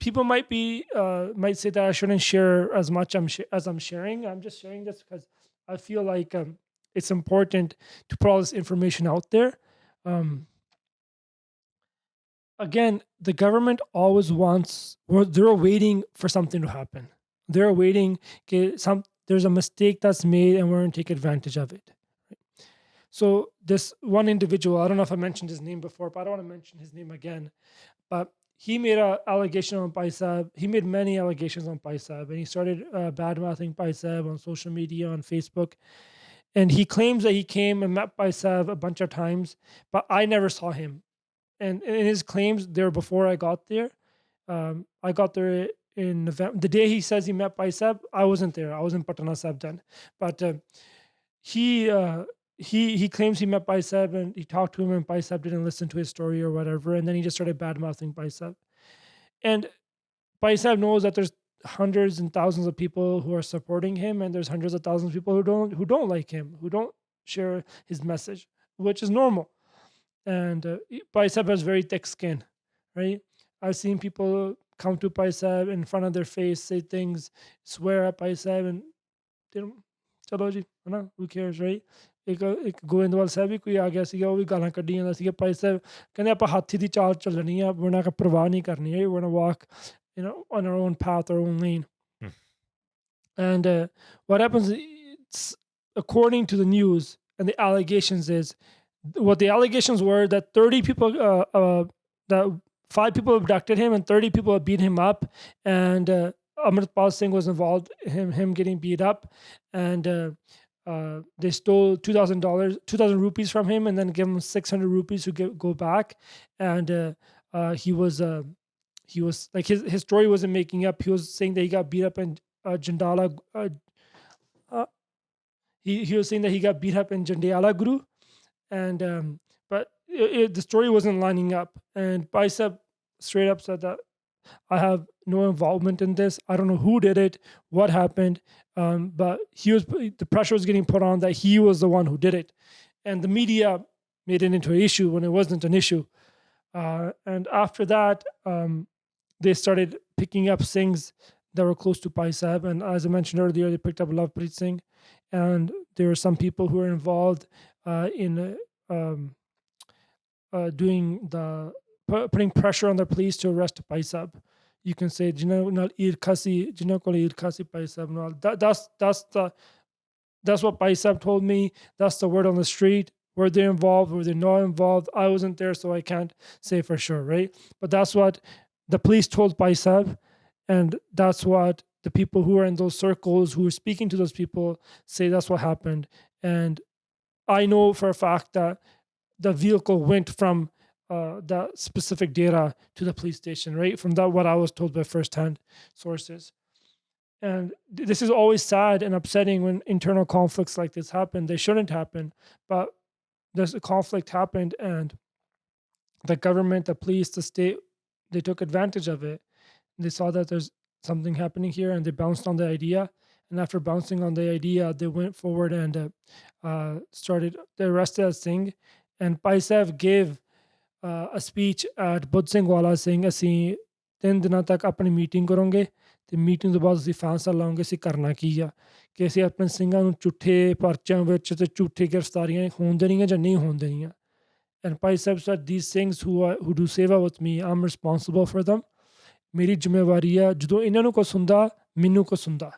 S2: People might say that I shouldn't share as much as I'm sharing. I'm just sharing this because I feel like it's important to put all this information out there. Again, the government always they're waiting for something to happen. They're waiting, there's a mistake that's made and we're going to take advantage of it. So this one individual, I don't know if I mentioned his name before, but I don't want to mention his name again. But he made an allegation on Bhai Sahib. He made many allegations on Bhai Sahib, and he started bad-mouthing Bhai Sahib on social media, on Facebook. And he claims that he came and met Bhai Sahib a bunch of times, but I never saw him. And in his claims, they were before I got there. I got there in November. The day he says he met Bhai Sahib, I wasn't there. I was in Patna Sahib then. But he claims he met Bhai Sahib and he talked to him, and Bhai Sahib didn't listen to his story or whatever. And then he just started bad-mouthing Bhai Sahib. And Bhai Sahib knows that there's hundreds and thousands of people who are supporting him, and there's hundreds of thousands of people who don't like him, who don't share his message, which is normal. And Bhai Sahib has very thick skin, right? I've seen people come to Bhai Sahib in front of their face, say things, swear at Bhai Sahib, and ਚਲੋ ਜੀ ਹਨਾ who cares right ਇੱਕ ਗੋਇੰਦਵਾਲ ਸਾਹਿਬ ਵੀ ਕੋਈ ਆ ਗਿਆ ਸੀਗਾ ਉਹ ਵੀ ਗਾਲਾਂ ਕੱਢੀ ਜਾਂਦਾ ਸੀਗਾ ਭਾਈ ਸਾਹਿਬ ਕਹਿੰਦੇ ਆਪਾਂ ਹਾਥੀ ਦੀ ਚਾਲ ਚੱਲਣੀ ਆ we're not ਪਰਵਾਹ ਨਹੀਂ ਕਰਨੀ ਹੈ we're gonna walk on our own path our own lane and what happens according to the news and the allegations is what the allegations were that 30 people that 5 people abducted him and 30 people beat him up and Amritpal Singh was involved him getting beat up and they stole $2,000 rupees from him and then give him 600 rupees to go back and he was like his story wasn't making up. He was saying that he got beat up in Jandala he was saying that he got beat up in Jandiala Guru and but the story wasn't lining up and Bicep straight up said that I have no involvement in this. I don't know who did it, what happened, but the pressure was getting put on that he was the one who did it. And the media made it into an issue when it wasn't an issue. And after that, they started picking up Singhs that were close to Bhai Sahib. And as I mentioned earlier, they picked up Lovepreet Singh. And there were some people who were involved in putting pressure on the police to arrest Bhai Sahib. You can say, that's what Bhai Sahib told me. That's the word on the street. Were they involved? Were they not involved? I wasn't there, so I can't say for sure, right? But that's what the police told Bhai Sahib. And that's what the people who are in those circles, who are speaking to those people, say that's what happened. And I know for a fact that the vehicle went from that specific data to the police station, right? From that, what I was told by first-hand sources. And this is always sad and upsetting when internal conflicts like this happen. They shouldn't happen, but this conflict happened and the government, the police, the state, they took advantage of it. They saw that there's something happening here and they bounced on the idea. And after bouncing on the idea, they went forward and they arrested Singh. And Bhai Sahib gave a speech at Budh Singh Wala saying, ਅਸੀਂ 3 ਦਿਨਾਂ ਤੱਕ ਆਪਣੀ meeting ਕਰਾਂਗੇ ਤੇ meeting ਤੋਂ ਬਾਅਦ ਅਸੀਂ ਫੈਸਲਾ ਲਾਂਗੇ ਅਸੀਂ ਕਰਨਾ ਕੀ ਆ ਕਿ ਅਸੀਂ ਆਪਣੇ ਸਿੰਘਾਂ ਨੂੰ ਝੂਠੇ ਪਰਚਿਆਂ ਵਿੱਚ ਤੇ ਝੂਠੀ ਗ੍ਰਿਫਤਾਰੀਆਂ ਹੋਣ ਦੇਣੀਆਂ ਜਾਂ ਨਹੀਂ ਹੋਣ ਦੇਣੀਆਂ and Bhai Sahib said these things who do seva with me I'm responsible for them ਮੇਰੀ ਜ਼ਿੰਮੇਵਾਰੀ ਆ ਜਦੋਂ ਇਹਨਾਂ ਨੂੰ ਕੁਛ ਹੁੰਦਾ ਮੈਨੂੰ ਕੁਛ ਹੁੰਦਾ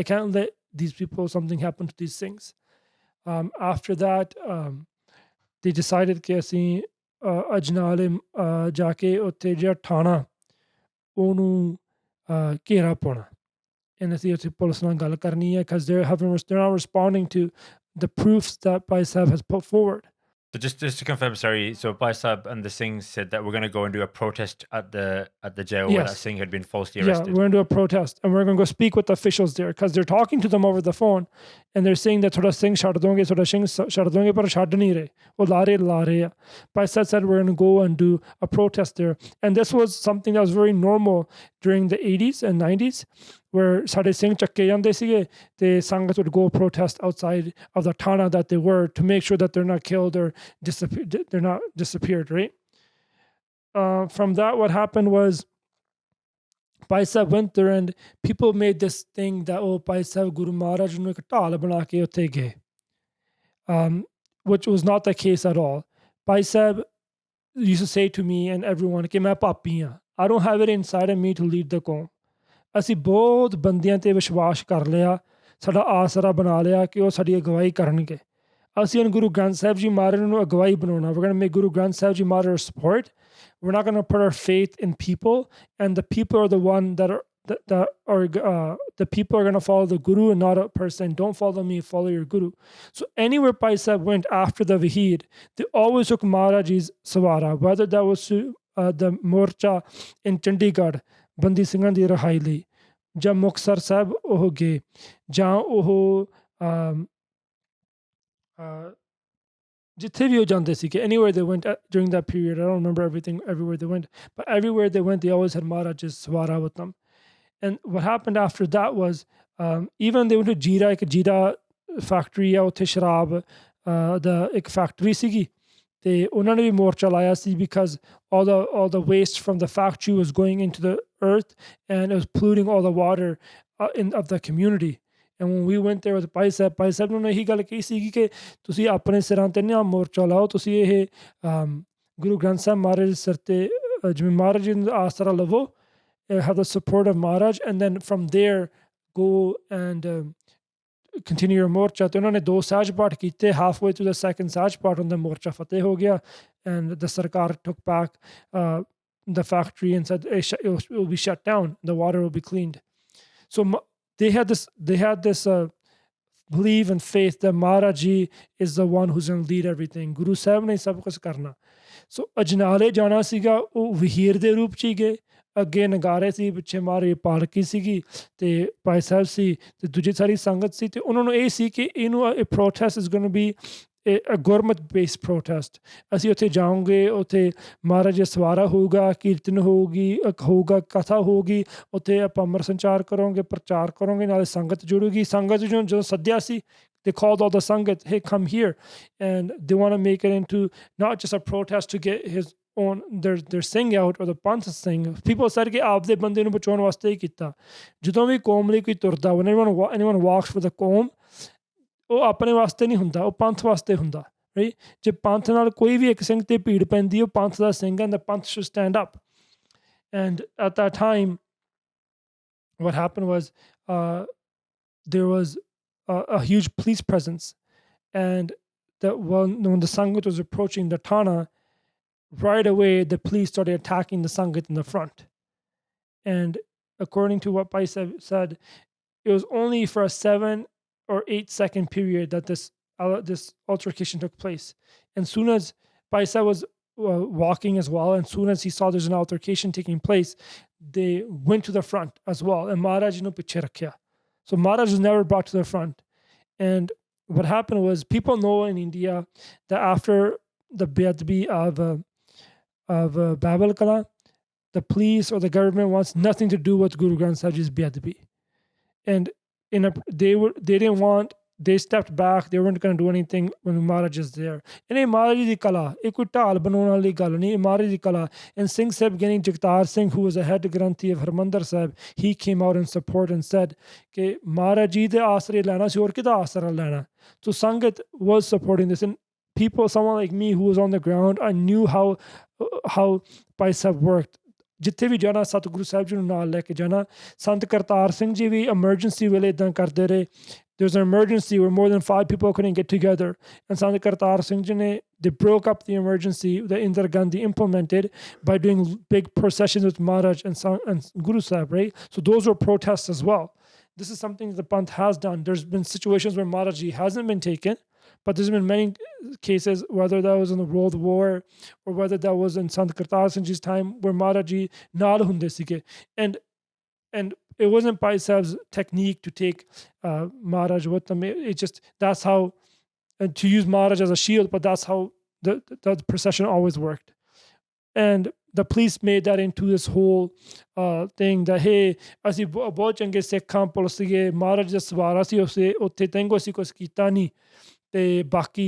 S2: I can't let these people something happen to these things after that they decided ਕਿ ਅਸੀਂ ਅਜਨਾਲੇ ਜਾ ਕੇ ਉੱਥੇ ਜਿਹੜਾ ਥਾਣਾ ਉਹਨੂੰ ਘੇਰਾ ਪਾਉਣਾ and ਅਸੀਂ ਉੱਥੇ ਪੁਲਿਸ ਨਾਲ ਗੱਲ ਕਰਨੀ ਹੈ because they're not responding to the proofs that Bhai Sahib has put forward.
S3: So just to confirm, sorry, so Bhai Sahib and the Singhs said that we're going to go and do a protest at the jail where that Singh had been falsely arrested.
S2: Yeah, we're going to do a protest and we're going to go speak with the officials there because they're talking to them over the phone and they're saying that thoda Singh chhad donge par chhad nahi rahe wo la rahe Bhai Sahib said we're going to go and do a protest there and this was something that was very normal during the 80s and 90s where sade Singh chakke jande sige te sangat would go protest outside of the thana that they were to make sure that they're not killed or they're not disappeared, right? From that, what happened was Bhai Sahib went there and people made this thing that Bhai Sahib Guru Maharaj nu ek ਢਾਲ ਬਣਾ ਕੇ ਉੱਥੇ ਗਏ which was not the case at all. Bhai Sahib used to say to me and everyone ਕਿ ਮੈਂ ਪਾਪੀ ਹਾਂ I don't have it inside of me to lead the qawm. ਅਸੀਂ ਬਹੁਤ ਬੰਦਿਆਂ ਤੇ ਵਿਸ਼ਵਾਸ ਕਰ ਲਿਆ ਸਾਡਾ ਆਸਰਾ ਬਣਾ ਲਿਆ ਕਿ ਉਹ ਸਾਡੀ ਅਗਵਾਈ ਕਰਨਗੇ ਅਸੀਂ ਹੁਣ ਗੁਰੂ ਗ੍ਰੰਥ ਸਾਹਿਬ ਜੀ ਮਹਾਰਾਜ ਨੂੰ ਅਗਵਾਈ ਬਣਾਉਣਾ we're going to make Guru Granth Sahib Ji Maharaj our support we're not going to put our faith in people and the people are the one that are the people are going to follow the Guru and not a person don't follow me follow your Guru so anywhere Bhai Sahib went after the Vaheer they always took Maharaj's sawara whether that was the morcha in Chandigarh ਬੰਦੀ ਸਿੰਘਾਂ ਦੀ ਰਿਹਾਈ ਲਈ ਜਾਂ ਮੁਕਤਸਰ ਸਾਹਿਬ ਉਹ ਗਏ ਜਾਂ ਉਹ ਜਿੱਥੇ ਵੀ ਉਹ ਜਾਂਦੇ ਸੀਗੇ anywhere they went during that period I don't remember everywhere they went but everywhere they went they always had Maharaj's swara with them and what happened after that was even they went to Jeera ਇੱਕ ਜੀਰਾ factory ਆ ਉੱਥੇ ਸ਼ਰਾਬ ਦਾ ਇੱਕ factory ਸੀਗੀ ਤੇ ਉਹਨਾਂ ਨੇ ਵੀ ਮੋਰਚਾ ਲਾਇਆ ਸੀ because all the waste from the factory was going into the earth and it was polluting all the water of the community And when we went there with Bhai Sahib ਨੇ ਇਹੀ ਗੱਲ ਕਹੀ ਸੀ ਕਿ ਤੁਸੀਂ ਆਪਣੇ ਸਿਰਾਂ ਤੇ ਨਾ ਮੋਰਚਾ ਲਾਓ, ਤੁਸੀਂ ਇਹ ਗੁਰੂ ਗ੍ਰੰਥ ਸਾਹਿਬ ਮਹਾਰਾਜ ਦੇ ਸਿਰ ਤੇ ਜਿਵੇਂ ਮਹਾਰਾਜ ਜੀ ਦਾ ਆਸਰਾ ਲਵੋ, have the support of Maharaj, and then from there go and continue your morcha. ਤੇ ਉਹਨਾਂ ਨੇ 2 ਸਾਜ ਪਾਠ ਕੀਤੇ. halfway through the second ਸਾਜ ਪਾਠ on the morcha ਫਤਿਹ ਹੋ ਗਿਆ, and the Sarkar took back the factory and said it will be shut down, the water will be cleaned. So they had this belief and faith that Maharaj Ji is the one who's going to lead everything. Guru Sahib ne ਸਭ ਕੁਝ ਕਰਨਾ. So ਅਜਨਾਲੇ ਜਾਣਾ ਸੀਗਾ, ਉਹ ਵਹੀਰ ਦੇ ਰੂਪ 'ਚ ਹੀ ਗਏ. ਅੱਗੇ ਨਗਾਰੇ ਸੀ, ਪਿੱਛੇ ਮਾਰੇ ਪਾਲਕੀ ਸੀਗੀ ਤੇ ਭਾਈ ਸਾਹਿਬ ਸੀ ਤੇ ਦੂਜੀ ਸਾਰੀ ਸੰਗਤ ਸੀ, ਤੇ ਉਹਨਾਂ ਨੂੰ ਇਹ ਸੀ ਕਿ ਇਹਨੂੰ protest is going to be Gurmat based protest. ਅਸੀਂ ਉੱਥੇ ਜਾਵਾਂਗੇ, ਉੱਥੇ ਮਹਾਰਾਜ ਜੀ ਸਵਾਰਾ ਹੋਊਗਾ, ਕੀਰਤਨ ਹੋਊਗਾ, ਕਥਾ ਹੋਊਗੀ, ਉੱਥੇ ਆਪਾਂ ਅੰਮ੍ਰਿਤ ਸੰਚਾਰ ਕਰੋਗੇ, ਪ੍ਰਚਾਰ ਕਰੋਗੇ, ਨਾਲੇ ਸੰਗਤ ਜੁੜੂਗੀ. ਸੰਗਤ ਨੂੰ ਜਦੋਂ ਸੱਦਿਆ ਸੀ, they called all the sangat, hey, come here, and they want to make it into not just a protest to get his own their sing out or the panth sing. People said ਕਿ ਆਪਦੇ ਬੰਦੇ ਨੂੰ ਬਚਾਉਣ ਵਾਸਤੇ ਹੀ ਕੀਤਾ. ਜਦੋਂ ਵੀ ਕੌਮ ਲਈ ਕੋਈ ਤੁਰਦਾ, when anyone walks for the ਕੌਮ, ਉਹ ਆਪਣੇ ਵਾਸਤੇ ਨਹੀਂ ਹੁੰਦਾ, ਉਹ ਪੰਥ ਵਾਸਤੇ ਹੁੰਦਾ, right? ਜੇ ਪੰਥ ਨਾਲ ਕੋਈ ਵੀ ਇੱਕ ਸਿੰਘ ਤੇ ਭੀੜ ਪੈਂਦੀ, ਉਹ ਪੰਥ ਦਾ ਸਿੰਘ ਹੈ, and the panth should stand up. And at that time what happened was there was a huge police presence, and that when the Sangat was approaching the Thana, right away the police started attacking the Sangat in the front. And according to what Bhai said, it was only for a 7 or 8 second period that this altercation took place. And soon as Bhai was walking as well, and soon as he saw there's an altercation taking place, they went to the front as well, and Maharaj nu piche rakhya. So Maharaj was never brought to the front. And what happened was, people know in India that after the Beadbi of Babel Kala, the police or the government wants nothing to do with Guru Granth Sahib Ji's Beadbi. And they stepped back. They weren't going to do anything when Maharaj is there. And ਇਹ Maharaj ਦੀ ਕਲਾ, ਇਹ ਕੋਈ ਢਾਲ ਬਣਾਉਣ ਵਾਲੀ ਗੱਲ ਨਹੀਂ, ਇਹ Maharaj ਦੀ ਕਲਾ. And Singh Sahib getting Jagtar Singh, who was a head Granthi of Harmandir Sahib, he came out in support and said ਕਿ Maharaj ji ਦੇ ਆਸਰੇ ਲੈਣਾ ਸੀ, ਹੋਰ ਕਿਹਦਾ ਆਸਰਾ ਲੈਣਾ? So Sangat was supporting this, and people, someone like me who was on the ground, I knew how Bhai Sahib worked. ਜਿੱਥੇ ਵੀ ਜਾਣਾ ਸਤਿਗੁਰੂ ਸਾਹਿਬ ਜੀ ਨੂੰ ਨਾਲ ਲੈ ਕੇ ਜਾਣਾ. ਸੰਤ ਕਰਤਾਰ ਸਿੰਘ ਜੀ ਵੀ emergency ਵੇਲੇ ਇੱਦਾਂ ਕਰਦੇ ਰਹੇ. There was an emergency where more than 5 people couldn't get together, and Sant Kartar Singh Ji ne, they broke up the emergency that Indira Gandhi implemented by doing big processions with Maharaj and Guru Sahib, right? So those were protests as well. This is something that the Panth has done. There's been situations where Maharaj Ji hasn't been taken, but there's been many cases, whether that was in the World War or whether that was in Sant Kartar Singh Ji's time, where Maharaj Ji naal hunde sige. And it wasn't Bhai Sahib's technique to take Maharaj with them. It just, that's how, and to use Maharaj as a shield, but that's how the procession always worked. And the police made that into this whole thing that, hey, ਅਸੀਂ ਬਹੁਤ ਚੰਗੇ ਸਿੱਖਾਂ police ਸੀਗੇ, Maharaj ਦਾ ਸਵਾਰਾ ਸੀ, ਉੱਥੇ ਤੈਨੂੰ ਅਸੀਂ ਕੁਛ ਕੀਤਾ ਨਹੀਂ, ਤੇ ਬਾਕੀ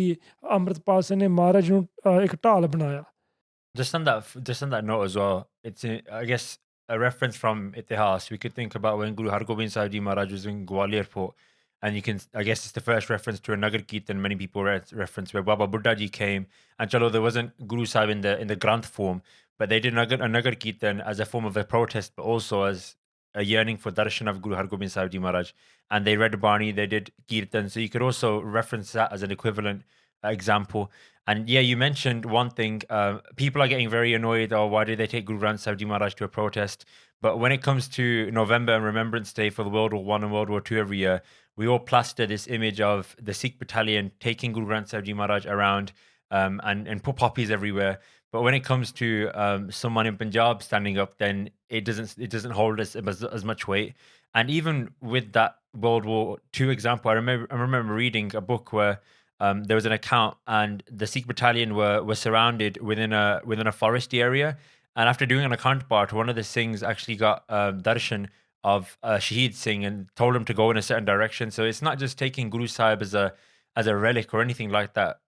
S2: ਅੰਮ੍ਰਿਤਪਾਲ ਸਿੰਘ ਨੇ Maharaj ਨੂੰ ਇੱਕ ਢਾਲ ਬਣਾਇਆ.
S3: Just on that note as well, it's I guess a reference from Itihas. We could think about when Guru Hargobind Sahib Ji Maharaj was in Gwalior Fort, and I guess it's the first reference to a Nagar Kirtan many people reference, where Baba Buddha Ji came, and chalo, there wasn't Guru Sahib in the Granth form, but they did a Nagar Kirtan as a form of a protest, but also as a yearning for darshan of Guru Hargobind Sahib Ji Maharaj, and they read Bani, they did Kirtan, so you could also reference that as an equivalent example. And yeah, you mentioned one thing, people are getting very annoyed, oh, why did they take Guru Granth Sahib Ji Maharaj to a protest? But when it comes to November and Remembrance Day for the World War I and World War II every year, we all plaster this image of the Sikh battalion taking Guru Granth Sahib Ji Maharaj around and put poppies everywhere. But when it comes to someone in Punjab standing up, then it doesn't hold as much weight. And even with that World War II example, I remember reading a book where there was an account, and the Sikh battalion were surrounded within a foresty area, and after doing an account part, one of the Singhs actually got darshan of Shaheed Singh and told him to go in a certain direction. So it's not just taking Guru Sahib as a relic or anything like that.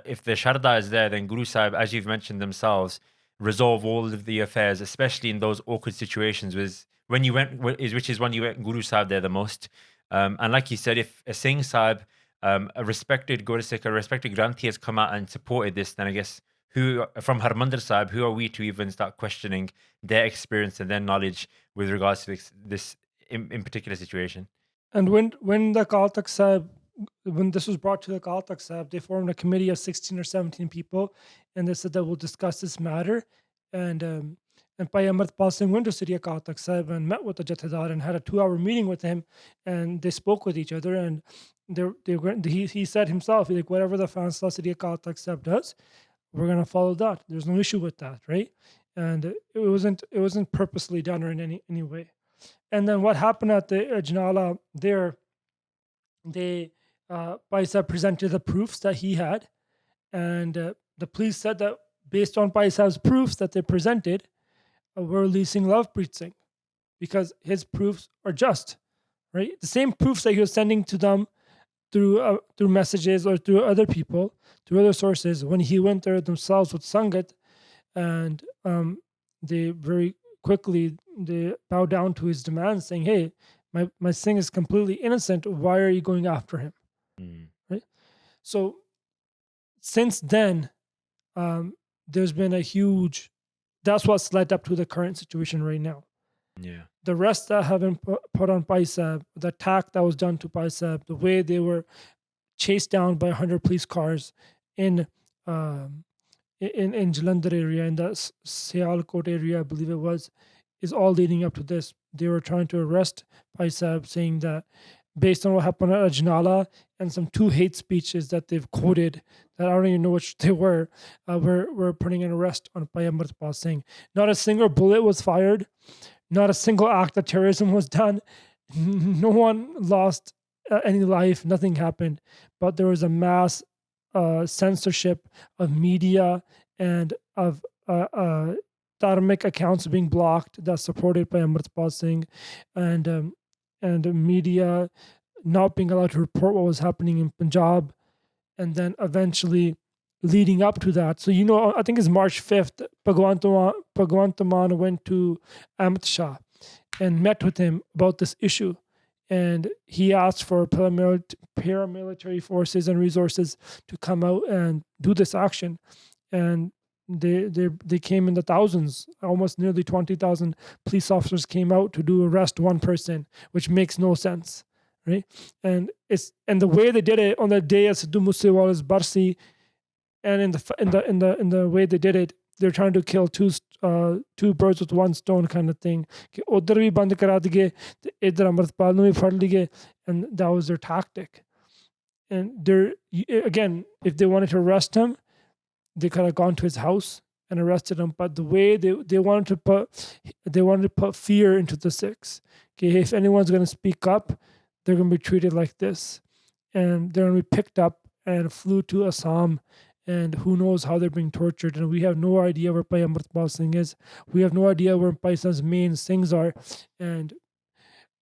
S3: If the Sharda is there, then Guru Sahib, as you've mentioned themselves, resolve all of the affairs, especially in those awkward situations, which is when you went Guru Sahib there the most. And like you said, if a Singh Sahib, a respected Gursikh, a respected Granthi has come out and supported this, then I guess who from Harmandir Sahib, who are we to even start questioning their experience and their knowledge with regards to this in particular situation?
S2: And when the Akal Takht Sahib, when this was brought to the Akal Takht Sahib, they formed a committee of 16 or 17 people, and they said that we'll discuss this matter. And Bhai Amritpal Singh went to Sri Akal Takht Sahib and met with the Jathadar and had a 2-hour meeting with him, and they spoke with each other. And he said himself, like, whatever the Faisla Sri Akal Takht Sahib does, we're gonna follow that. There's no issue with that, right? And it wasn't purposely done or in any way. And then what happened at the Ajnala there, they Bhai Sahib presented the proofs that he had, and the police said that based on Bhai Sahib's proofs that they presented, we're releasing Lovepreet Singh because his proofs are just, right? The same proofs that he was sending to them through messages or through other people, through other sources, when he went there themselves with Sangat, and they very quickly they bow down to his demands, saying, "Hey, my Singh is completely innocent. Why are you going after him?" Right. So since then, there's been a huge. That's what's led up to the current situation right now.
S3: Yeah.
S2: The rest that have been put on Bhai Sahib, the attack that was done to Bhai Sahib, the way they were chased down by 100 police cars in Jalandhar area, in the Sialkot area, I believe it was, is all leading up to this. They were trying to arrest Bhai Sahib, saying that based on what happened at Ajnala and some 2 hate speeches that they've quoted that I don't even know which they were, we're putting an arrest on Bhai Amritpal Singh. Not a single bullet was fired. Not a single act of terrorism was done. No one lost any life. Nothing happened. But there was a mass censorship of media and of dharmic accounts being blocked that supported Bhai Amritpal Singh, and media not being allowed to report what was happening in Punjab, and then eventually leading up to that. So, I think it's March 5th, Bhagwant Mann went to Amit Shah and met with him about this issue. And he asked for paramilitary forces and resources to come out and do this action. And they came in the thousands, almost nearly 20,000 police officers came out to arrest one person, which makes no sense, right? And the way they did it on the day of Sidhu Moosewale's Barsi, and in the way they did it, they're trying to kill two birds with one stone kind of thing. Udhar bhi band kara dige, idhar Amritpal nu bhi phad lige, and that was their tactic. And again, if they wanted to arrest him, they could have gone to his house and arrested him. But the way they wanted to put fear into the Sikhs. Okay, if anyone's going to speak up, they're going to be treated like this, and they're going to be picked up and flew to Assam. And who knows how they're being tortured. And we have no idea where Bhai Amritpal Singh is. We have no idea where Bhai Sahib's main Singhs are. And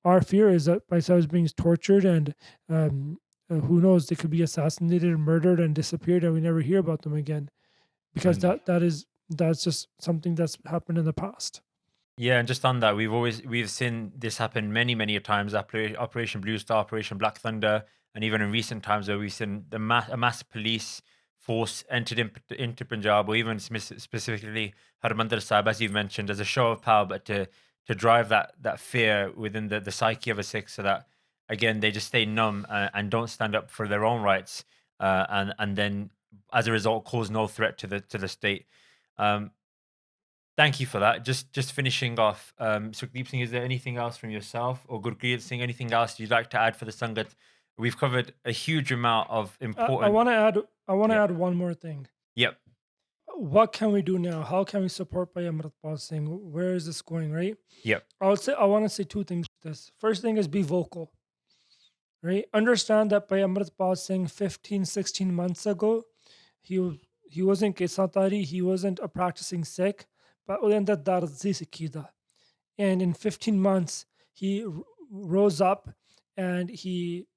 S2: our fear is that Bhai Sahib is being tortured, and who knows, they could be assassinated, murdered, and disappeared, and we never hear about them again. Because that's just something that's happened in the past.
S3: Yeah, and just on that, we've seen this happen many times. Operation Blue Star, Operation Black Thunder, and even in recent times where we've seen a mass police force entered into Punjab, or even specifically Harmandir Sahib, as you've mentioned, as a show of power, but to drive that fear within the psyche of a Sikh, so that again they just stay numb and don't stand up for their own rights, and then as a result cause no threat to the state. Thank you for that. Just finishing off, Sukhdeep Singh, is there anything else from yourself or Gurkeerat Singh, anything else you'd like to add for the Sangat? We've covered a huge amount of important.
S2: I want to add one more thing.
S3: Yep.
S2: What can we do now? How can we support Bhai Amritpal Singh? Where is this going, right?
S3: Yep.
S2: I want to say 2 things to this. First thing is be vocal, right? Understand that Bhai Amritpal Singh 15, 16 months ago, he wasn't Kesatari, he wasn't a practicing Sikh, but and in 15 months, he rose up and he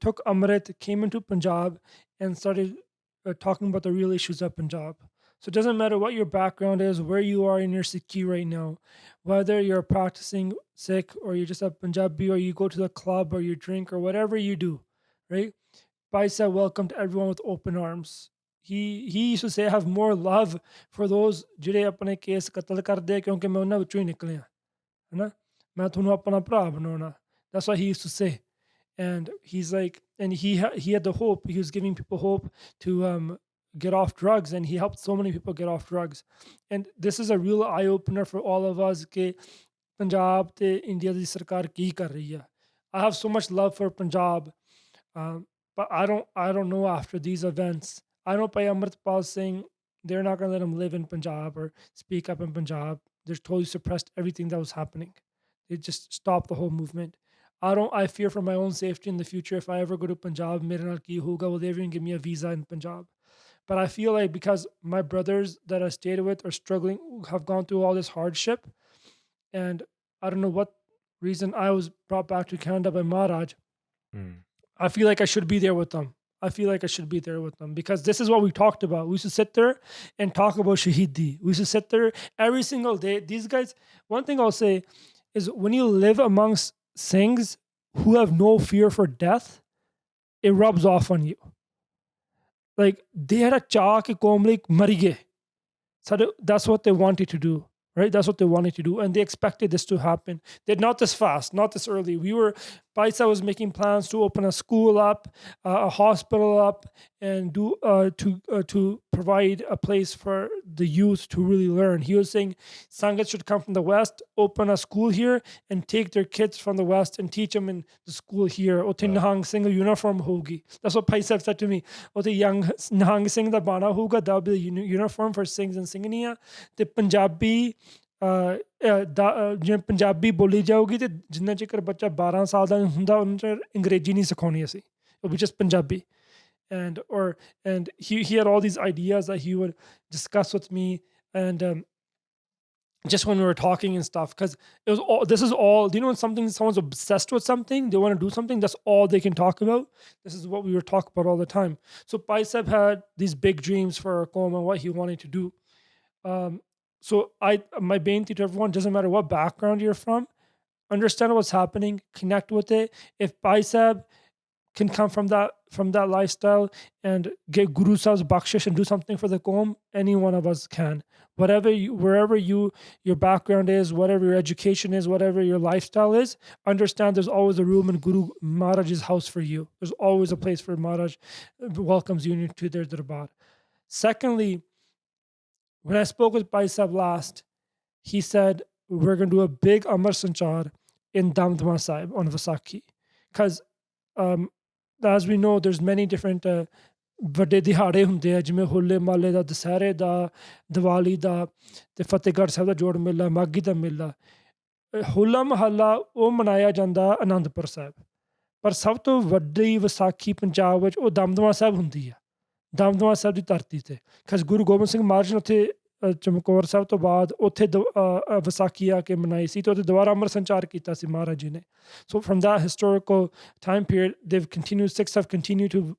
S2: took Amrit, came into Punjab, and started talking about the real issues of Punjab. So it doesn't matter what your background is, where you are in your Sikhi right now, whether you're practicing Sikh or you're just a Punjabi or you go to the club or you drink or whatever you do, right? Bhai Sahib welcomed everyone with open arms. He used to say, I have more love for those ਜਿਹੜੇ ਆਪਣੇ case ਕਤਲ ਕਰਦੇ ਕਿਉਂਕਿ ਮੈਂ ਉਹਨਾਂ ਵਿੱਚੋਂ ਹੀ ਨਿਕਲਿਆ ਹਨਾ ਮੈਂ ਤੁਹਾਨੂੰ ਆਪਣਾ ਭਰਾ ਬਣਾਉਣਾ. That's what he used to say. And he's like, and he had the hope. He was giving people hope to get off drugs, and he helped so many people get off drugs. And this is a real eye opener for all of us. कि Punjab te India ਦੀ ਸਰਕਾਰ ਕੀ ਕਰ ਰਹੀ ਆ. I have so much love for Punjab, but I don't know after these events. I know Bhai Amritpal Singh, they're not going to let him live in Punjab or speak up in Punjab. They're totally suppressed everything that was happening. They just stopped the whole movement. I fear for my own safety in the future. If I ever go to Punjab, mere naal ki hoga, will they even give me a visa in Punjab? But I feel like because my brothers that I stayed with are struggling, have gone through all this hardship, and I don't know what reason I was brought back to Canada by Maharaj. I feel like I should be there with them. I feel like I should be there with them because this is what we talked about. We used to sit there and talk about Shaheedi. We used to sit there every single day. These guys, one thing I'll say is when you live amongst Singhs who have no fear for death, it rubs off on you. Like they had a cha ke kaum like mari gaye. So that's what they wanted to do, right? That's what they wanted to do. And they expected this to happen. They're not this fast, not this early. Paisa was making plans to open a school up, a hospital up, and to provide a place for the youth to really learn. He was saying Sangat should come from the West, open a school here, and take their kids from the West and teach them in the school here. Ote Nahang Singh uniform hogi. That's what Paisa said to me. Ote young Nahang Singh da bana hoga, that'll be the uniform for Singhs and Singhaniya. The Punjabi ਜਿਵੇਂ ਪੰਜਾਬੀ ਬੋਲੀ ਜਾਊਗੀ ਤੇ ਜਿੰਨਾ ਚਿਰ ਬੱਚਾ 12 ਸਾਲ ਦਾ ਹੁੰਦਾ ਉਹਨਾਂ ਚਿਰ ਅੰਗਰੇਜ਼ੀ ਨਹੀਂ ਸਿਖਾਉਣੀ ਅਸੀਂ it was just Punjabi. And he had all these ideas that he would discuss with me, and just when we were talking and stuff, because it was all, this is all, you know, when someone's obsessed with something, they want to do something, that's all they can talk about. This is what we were talking about all the time. So Bhai Sahib had these big dreams for Qawm and what he wanted to do. So my beinti to everyone, doesn't matter what background you're from, understand what's happening, connect with it. If Bhai Sahib can come from that lifestyle and get Guru Sahib's bakshish and do something for the Qawm, any one of us can. Wherever your background is, whatever your education is, whatever your lifestyle is, understand there's always a room in Guru Maharaj's house for you. There's always a place for Maharaj welcomes you to their darbar. Secondly, when I spoke with Bhai Sahib last, he said, we're going to do a big Amar Sanchar in Damdama Sahib on Vaisakhi. Because as we know, there's many different ਵੱਡੇ ਦਿਹਾੜੇ ਹੁੰਦੇ ਆ ਜਿਵੇਂ ਹੋਲੇ ਮਹੱਲੇ ਦਾ, ਦੁਸਹਿਰੇ ਦਾ, ਦੀਵਾਲੀ ਦਾ ਤੇ ਫਤਿਹਗੜ੍ਹ ਸਾਹਿਬ ਦਾ ਜੋੜ ਮੇਲਾ, ਮਾਘੀ ਦਾ ਮੇਲਾ. ਹੋਲਾ ਮਹੱਲਾ ਉਹ ਮਨਾਇਆ ਜਾਂਦਾ ਅਨੰਦਪੁਰ ਸਾਹਿਬ, ਪਰ ਸਭ ਤੋਂ ਵੱਡੀ ਵਿਸਾਖੀ ਪੰਜਾਬ ਵਿੱਚ ਉਹ ਦਮਦਮਾ ਸਾਹਿਬ ਹੁੰਦੀ ਆ, ਦਮਦਮਾ ਸਾਹਿਬ ਦੀ ਧਰਤੀ ਤੇ. ਖਸ ਗੁਰੂ ਗੋਬਿੰਦ ਸਿੰਘ ਮਹਾਰਾਜ ਨੇ ਉੱਥੇ ਚਮਕੌਰ ਸਾਹਿਬ ਤੋਂ ਬਾਅਦ ਉੱਥੇ ਵਿਸਾਖੀ ਆ ਕੇ ਮਨਾਈ ਸੀ ਤੇ ਉੱਥੇ ਦੁਬਾਰਾ ਅੰਮ੍ਰਿਤ ਸੰਚਾਰ ਕੀਤਾ ਸੀ ਮਹਾਰਾਜ ਜੀ ਨੇ. So from that historical time period, Sikhs have continued to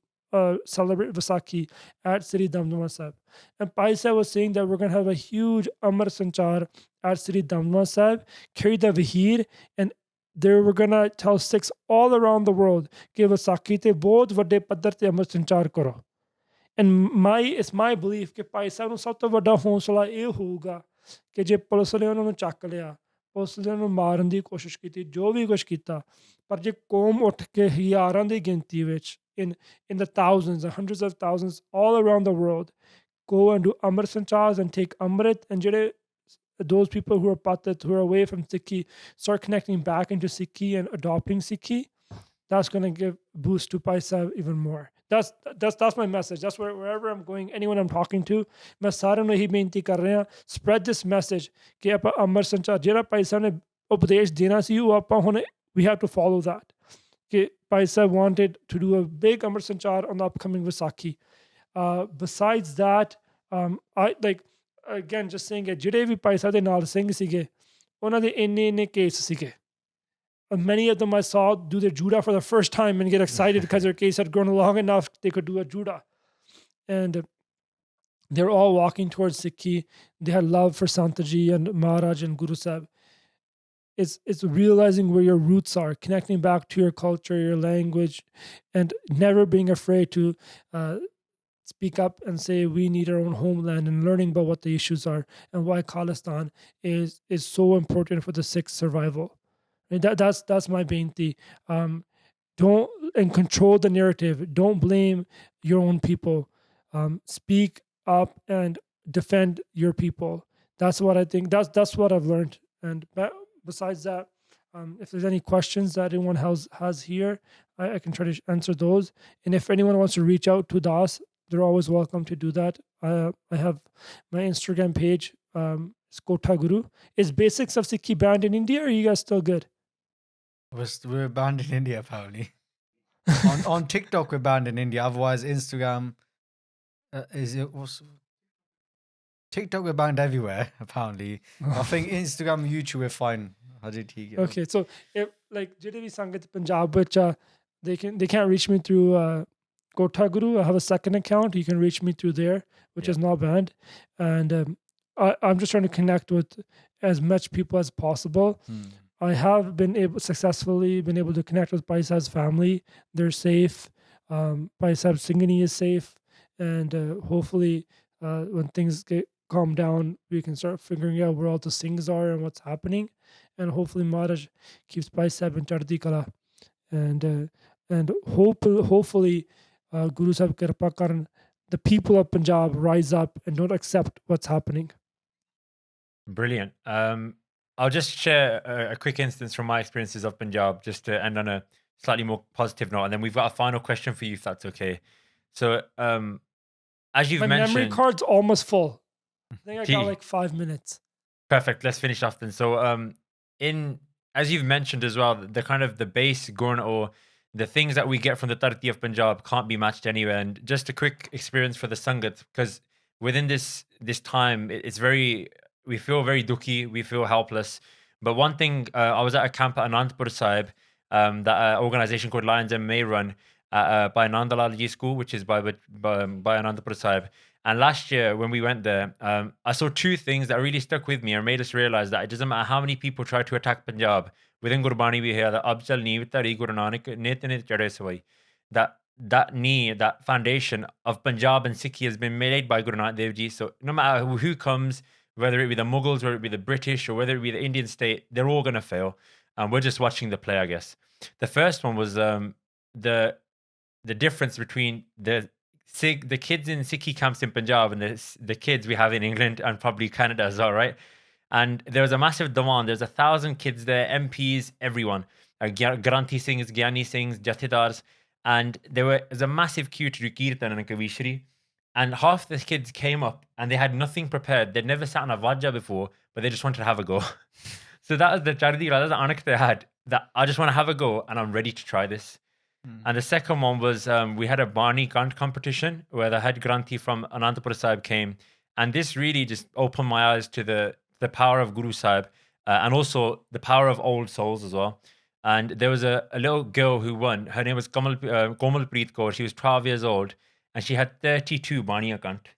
S2: celebrate Vaisakhi at Sri Damdama Sahib. And Bhai Sahib was saying that we're going to have a huge Amrit Sanchar at Sri Damdama Sahib, carry the Vaheer, and there we're going to tell Sikhs all around the world कि Vaisakhi te बहुत ਵੱਡੇ ਪੱਧਰ ਤੇ Amrit Sanchar ਕਰੋ. And it's my belief ਕਿ Bhai Sahib ਨੂੰ ਸਭ ਤੋਂ ਵੱਡਾ ਹੌਸਲਾ ਇਹ ਹੋਊਗਾ ਕਿ ਜੇ ਪੁਲਿਸ ਨੇ ਉਹਨਾਂ ਨੂੰ ਚੱਕ ਲਿਆ, ਪੁਲਿਸ ਨੇ ਉਹਨੂੰ ਮਾਰਨ ਦੀ ਕੋਸ਼ਿਸ਼ ਕੀਤੀ, ਜੋ ਵੀ ਕੁਛ ਕੀਤਾ, ਪਰ ਜੇ ਕੌਮ ਉੱਠ ਕੇ ਹਜ਼ਾਰਾਂ ਦੀ ਗਿਣਤੀ ਵਿੱਚ in the thousands and hundreds of thousands all around the world go and do Amrit Sanchars and take Amrit, and those people who are patat, who are away from Sikhi, start connecting back into Sikhi and adopting Sikhi, that's going to give boost to Bhai Sahib even more. That's my message. That's wherever I'm going, anyone I'm talking to, मैं सारे ਨੂੰ ਇਹੀ ਬੇਨਤੀ ਕਰ ਰਿਹਾ, spread this message ਕਿ ਆਪਾਂ ਅਮਰ ਸੰਚਾਰ ਜਿਹੜਾ ਭਾਈ ਸਾਹਿਬ ਨੇ ਉਪਦੇਸ਼ ਦੇਣਾ ਸੀ ਉਹ ਆਪਾਂ ਹੁਣ we have to follow that. ਕਿ Bhai Sahib wanted to do a big Amrit Sanchar on the upcoming Vaisakhi. Besides that, I like again just saying that ਜਿਹੜੇ ਵੀ Bhai Sahib ਦੇ ਨਾਲ ਸਿੰਘ ਸੀਗੇ ਉਹਨਾਂ ਦੇ ਇੰਨੇ ਕੇਸ ਸੀਗੇ. Many of them I saw do their juda for the first time and get excited because their case had grown long enough they could do a juda. And They're all walking towards Sikhi. They had love for Sant Ji and Maharaj and Guru Sahib. It's realizing where your roots are, connecting back to your culture, your language, and never being afraid to speak up and say we need our own homeland, and learning about what the issues are and why Khalistan is so important for the Sikh survival. And that's my beinti. Don't and control the narrative. Don't blame your own people. Speak up and defend your people. That's what I think. That's what I've learned. And besides that, if there's any questions that anyone has here, I can try to answer those. And if anyone wants to reach out to us, they're always welcome to do that. I have my Instagram page. It's Kotha Guru. Is Basics of Sikhi banned in India, or are you guys still good?
S1: We're banned in India, apparently. on TikTok, we're banned in India. Otherwise, Instagram TikTok, we're banned everywhere, apparently. I think Instagram, YouTube, we're fine.
S2: Okay, so if like ਜਿਹੜੇ ਵੀ ਸੰਗਤ ਪੰਜਾਬ ਵਿੱਚ they can't reach me through Kotha Guru. I have a second account. You can reach me through there, which is not banned. And I'm just trying to connect with as much people as possible. I have successfully been able to connect with Bhai Sahib's family. They're safe. Bhai Sahib Singhani is safe. And hopefully when things get calmed down, we can start figuring out where all the Singhs are and what's happening. And hopefully Maharaj keeps Bhai Sahib in Chardi Kala. And hopefully Guru Sahib Kirpa Karan, the people of Punjab rise up and don't accept what's happening.
S3: Brilliant. I'll just share a quick instance from my experiences of Punjab, just to end on a slightly more positive note. And then we've got a final question for you, if that's okay. So, as you've mentioned...
S2: My memory card's almost full. I think I got like 5 minutes.
S3: Perfect. Let's finish off then. So, as you've mentioned as well, the kind of the base Gurn, or the things that we get from the Tarti of Punjab can't be matched anywhere. And just a quick experience for the Sangat, because within this time, it's very... We feel very dukhi, we feel helpless. But one thing, I was at a camp at Anandpur Sahib, that organization called Lions MMA run by Nandalal Ji School, which is by Anandpur Sahib. And last year, when we went there, I saw two things that really stuck with me and made us realize that it doesn't matter how many people try to attack Punjab. Within Gurbani, we hear that Abjal Neev Tari Guru Nanak Netane Chade Savai. That knee, that foundation of Punjab and Sikhi has been made by Guru Nanak Dev Ji. So no matter who comes, whether it be the Mughals, whether it be the British, or whether it be the Indian state, they're all going to fail. And we're just watching the play, I guess. The first one was the difference between the kids in Sikhi camps in Punjab and the kids we have in England and probably Canada as well, right? And there was a massive demand. There's 1,000 kids there, MPs, everyone. Granthi Singhs, Gyani Singhs, Jathedars. And there was a massive queue to do Kirtan and Kavishri. And half the kids came up and they had nothing prepared. They'd never sat on a Vajja before, but they just wanted to have a go. So that was the charity, that was the anak they had, that I just want to have a go and I'm ready to try this. And the second one was we had a Barney Grant competition where the head Granthi from Anandpur Sahib came. And this really just opened my eyes to the power of Guru Sahib and also the power of old souls as well. And there was a little girl who won. Her name was Komal Preet Kaur. She was 12 years old. And she had 32 Bani account.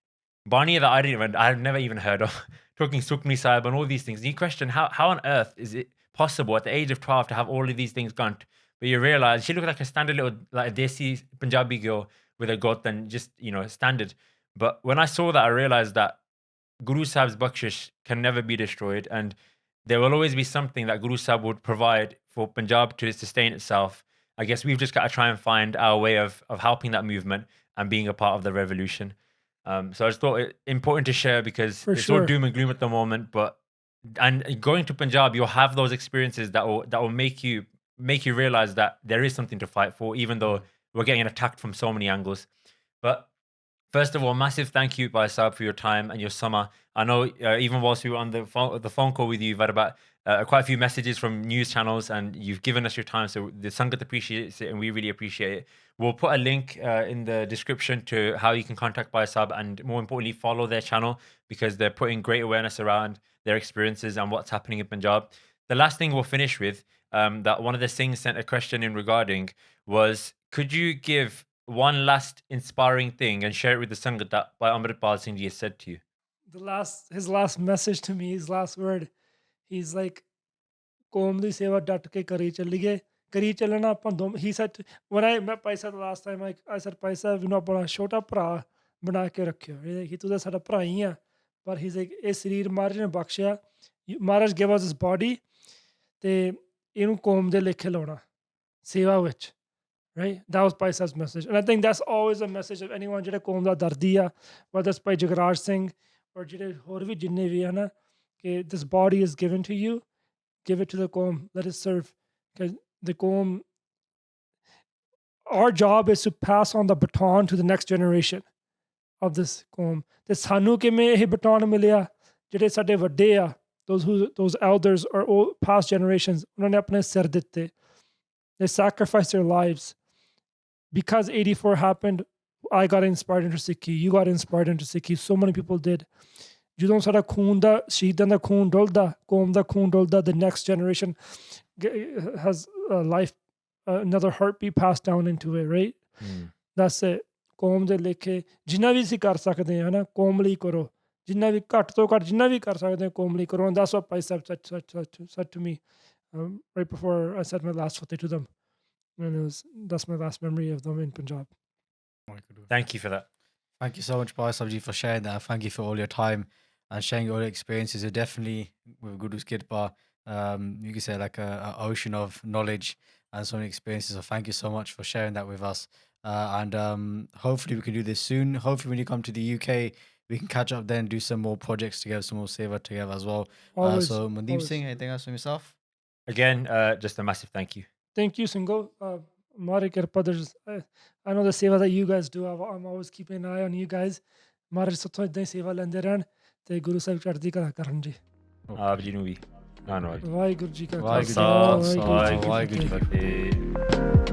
S3: Bani that I had never even heard of. Talking Sukni Sahib and all these things. And you question how on earth is it possible at the age of 12 to have all of these things gant? But you realize she looked like a standard little, like a Desi Punjabi girl with a got and just, standard. But when I saw that, I realized that Guru Sahib's bakshish can never be destroyed. And there will always be something that Guru Sahib would provide for Punjab to sustain itself. I guess we've just got to try and find our way of helping that movement and being a part of the revolution. So I just thought it important to share because it's all doom and gloom at the moment. And going to Punjab, you'll have those experiences that will make you realize that there is something to fight for, even though we're getting attacked from so many angles. But first of all, massive thank you, Bhai Sahib, for your time and your summer. I know even whilst we were on the phone call with you, you've had about quite a few messages from news channels and you've given us your time. So the Sangat appreciates it and we really appreciate it. We'll put a link in the description to how you can contact Bhai Sahib and more importantly, follow their channel because they're putting great awareness around their experiences and what's happening in Punjab. The last thing we'll finish with, that one of the Singhs sent a question in regarding was, could you give one last inspiring thing and share it with the Sangat that Bhai Amritpal Singh Ji has said to you.
S2: His last message to me, his last word, he's like, "Qawm di seva dat ke kari chaliye, kari chalana apan dom." He said, when I met Bhai Sahib the last time, I said, "Bhai Sahib, you know, apna chota bra bana ke rakhyo." He to the sada bra hi hai, but he's like, "Eh sareer Maharaj ne bakshiya, Maharaj gave us his body, te inu qawm de lekhe launa, seva vich." Right? That was Bhai Sahib's message. And I think that's always a message of anyone jehde qawm da dardi hai, whether it's Bhai Gurkeerat Singh or jehde hor vi jinne vi hai na, ke this body is given to you, give it to the qawm, let it serve. Because the qawm, our job is to pass on the baton to the next generation of this qawm. Te sanu kiਵੇਂ ਇਹ baton ਮਿਲਿਆ, ਜਿਹੜੇ ਸਾਡੇ ਵੱਡੇ ਆ, those elders or past generations, ਉਹਨਾਂ ਨੇ ਆਪਣੇ ਸਿਰ ਦਿੱਤੇ. They sacrificed their lives. Because 84 happened, I got inspired into Sikhi. You got inspired into Sikhi. So many people did. ਜਦੋਂ ਸਾਡਾ ਖੂਨ ਦਾ ਸ਼ਹੀਦਾਂ ਦਾ ਖੂਨ ਡੁੱਲਦਾ, ਕੌਮ ਦਾ ਖੂਨ ਡੁੱਲਦਾ, the next generation has life, another heartbeat passed down into it, right? That's it. ਕੌਮ ਦੇ ਲੇਖੇ ਜਿੰਨਾ ਵੀ ਅਸੀਂ ਕਰ ਸਕਦੇ ਹਾਂ ਨਾ, ਕੌਮ ਲਈ ਕਰੋ. ਜਿੰਨਾ ਵੀ ਘੱਟ ਤੋਂ ਘੱਟ ਜਿੰਨਾ ਵੀ ਕਰ ਸਕਦੇ ਹਾਂ, ਕੌਮ ਲਈ ਕਰੋ. And that's what Bhai Sahib said to me right before I said my last fateh to them. And that's my last memory of them in Punjab.
S3: Thank you for that.
S1: Thank you so much, Bhai Sahib Ji, for sharing that. Thank you for all your time and sharing all your experiences. You're definitely, with Guru's Kidpa, you can say like an ocean of knowledge and so many experiences. So thank you so much for sharing that with us. And hopefully we can do this soon. Hopefully when you come to the UK, we can catch up then, do some more projects together, some more seva together as well. So Mandeep Singh, anything else from yourself?
S3: Again, just a massive thank you.
S2: Thank you, Singo. Mari Kirpa, I know the seva that you guys do. I'm always keeping an eye on you guys. Mari satho idda seva lende ran te Guru Sahib chaddi kala karan ji.
S3: Aap ji nu bhi. Dhanwad.
S2: Vaheguru ji ka
S3: Khalsa, Vaheguru ji ki fateh.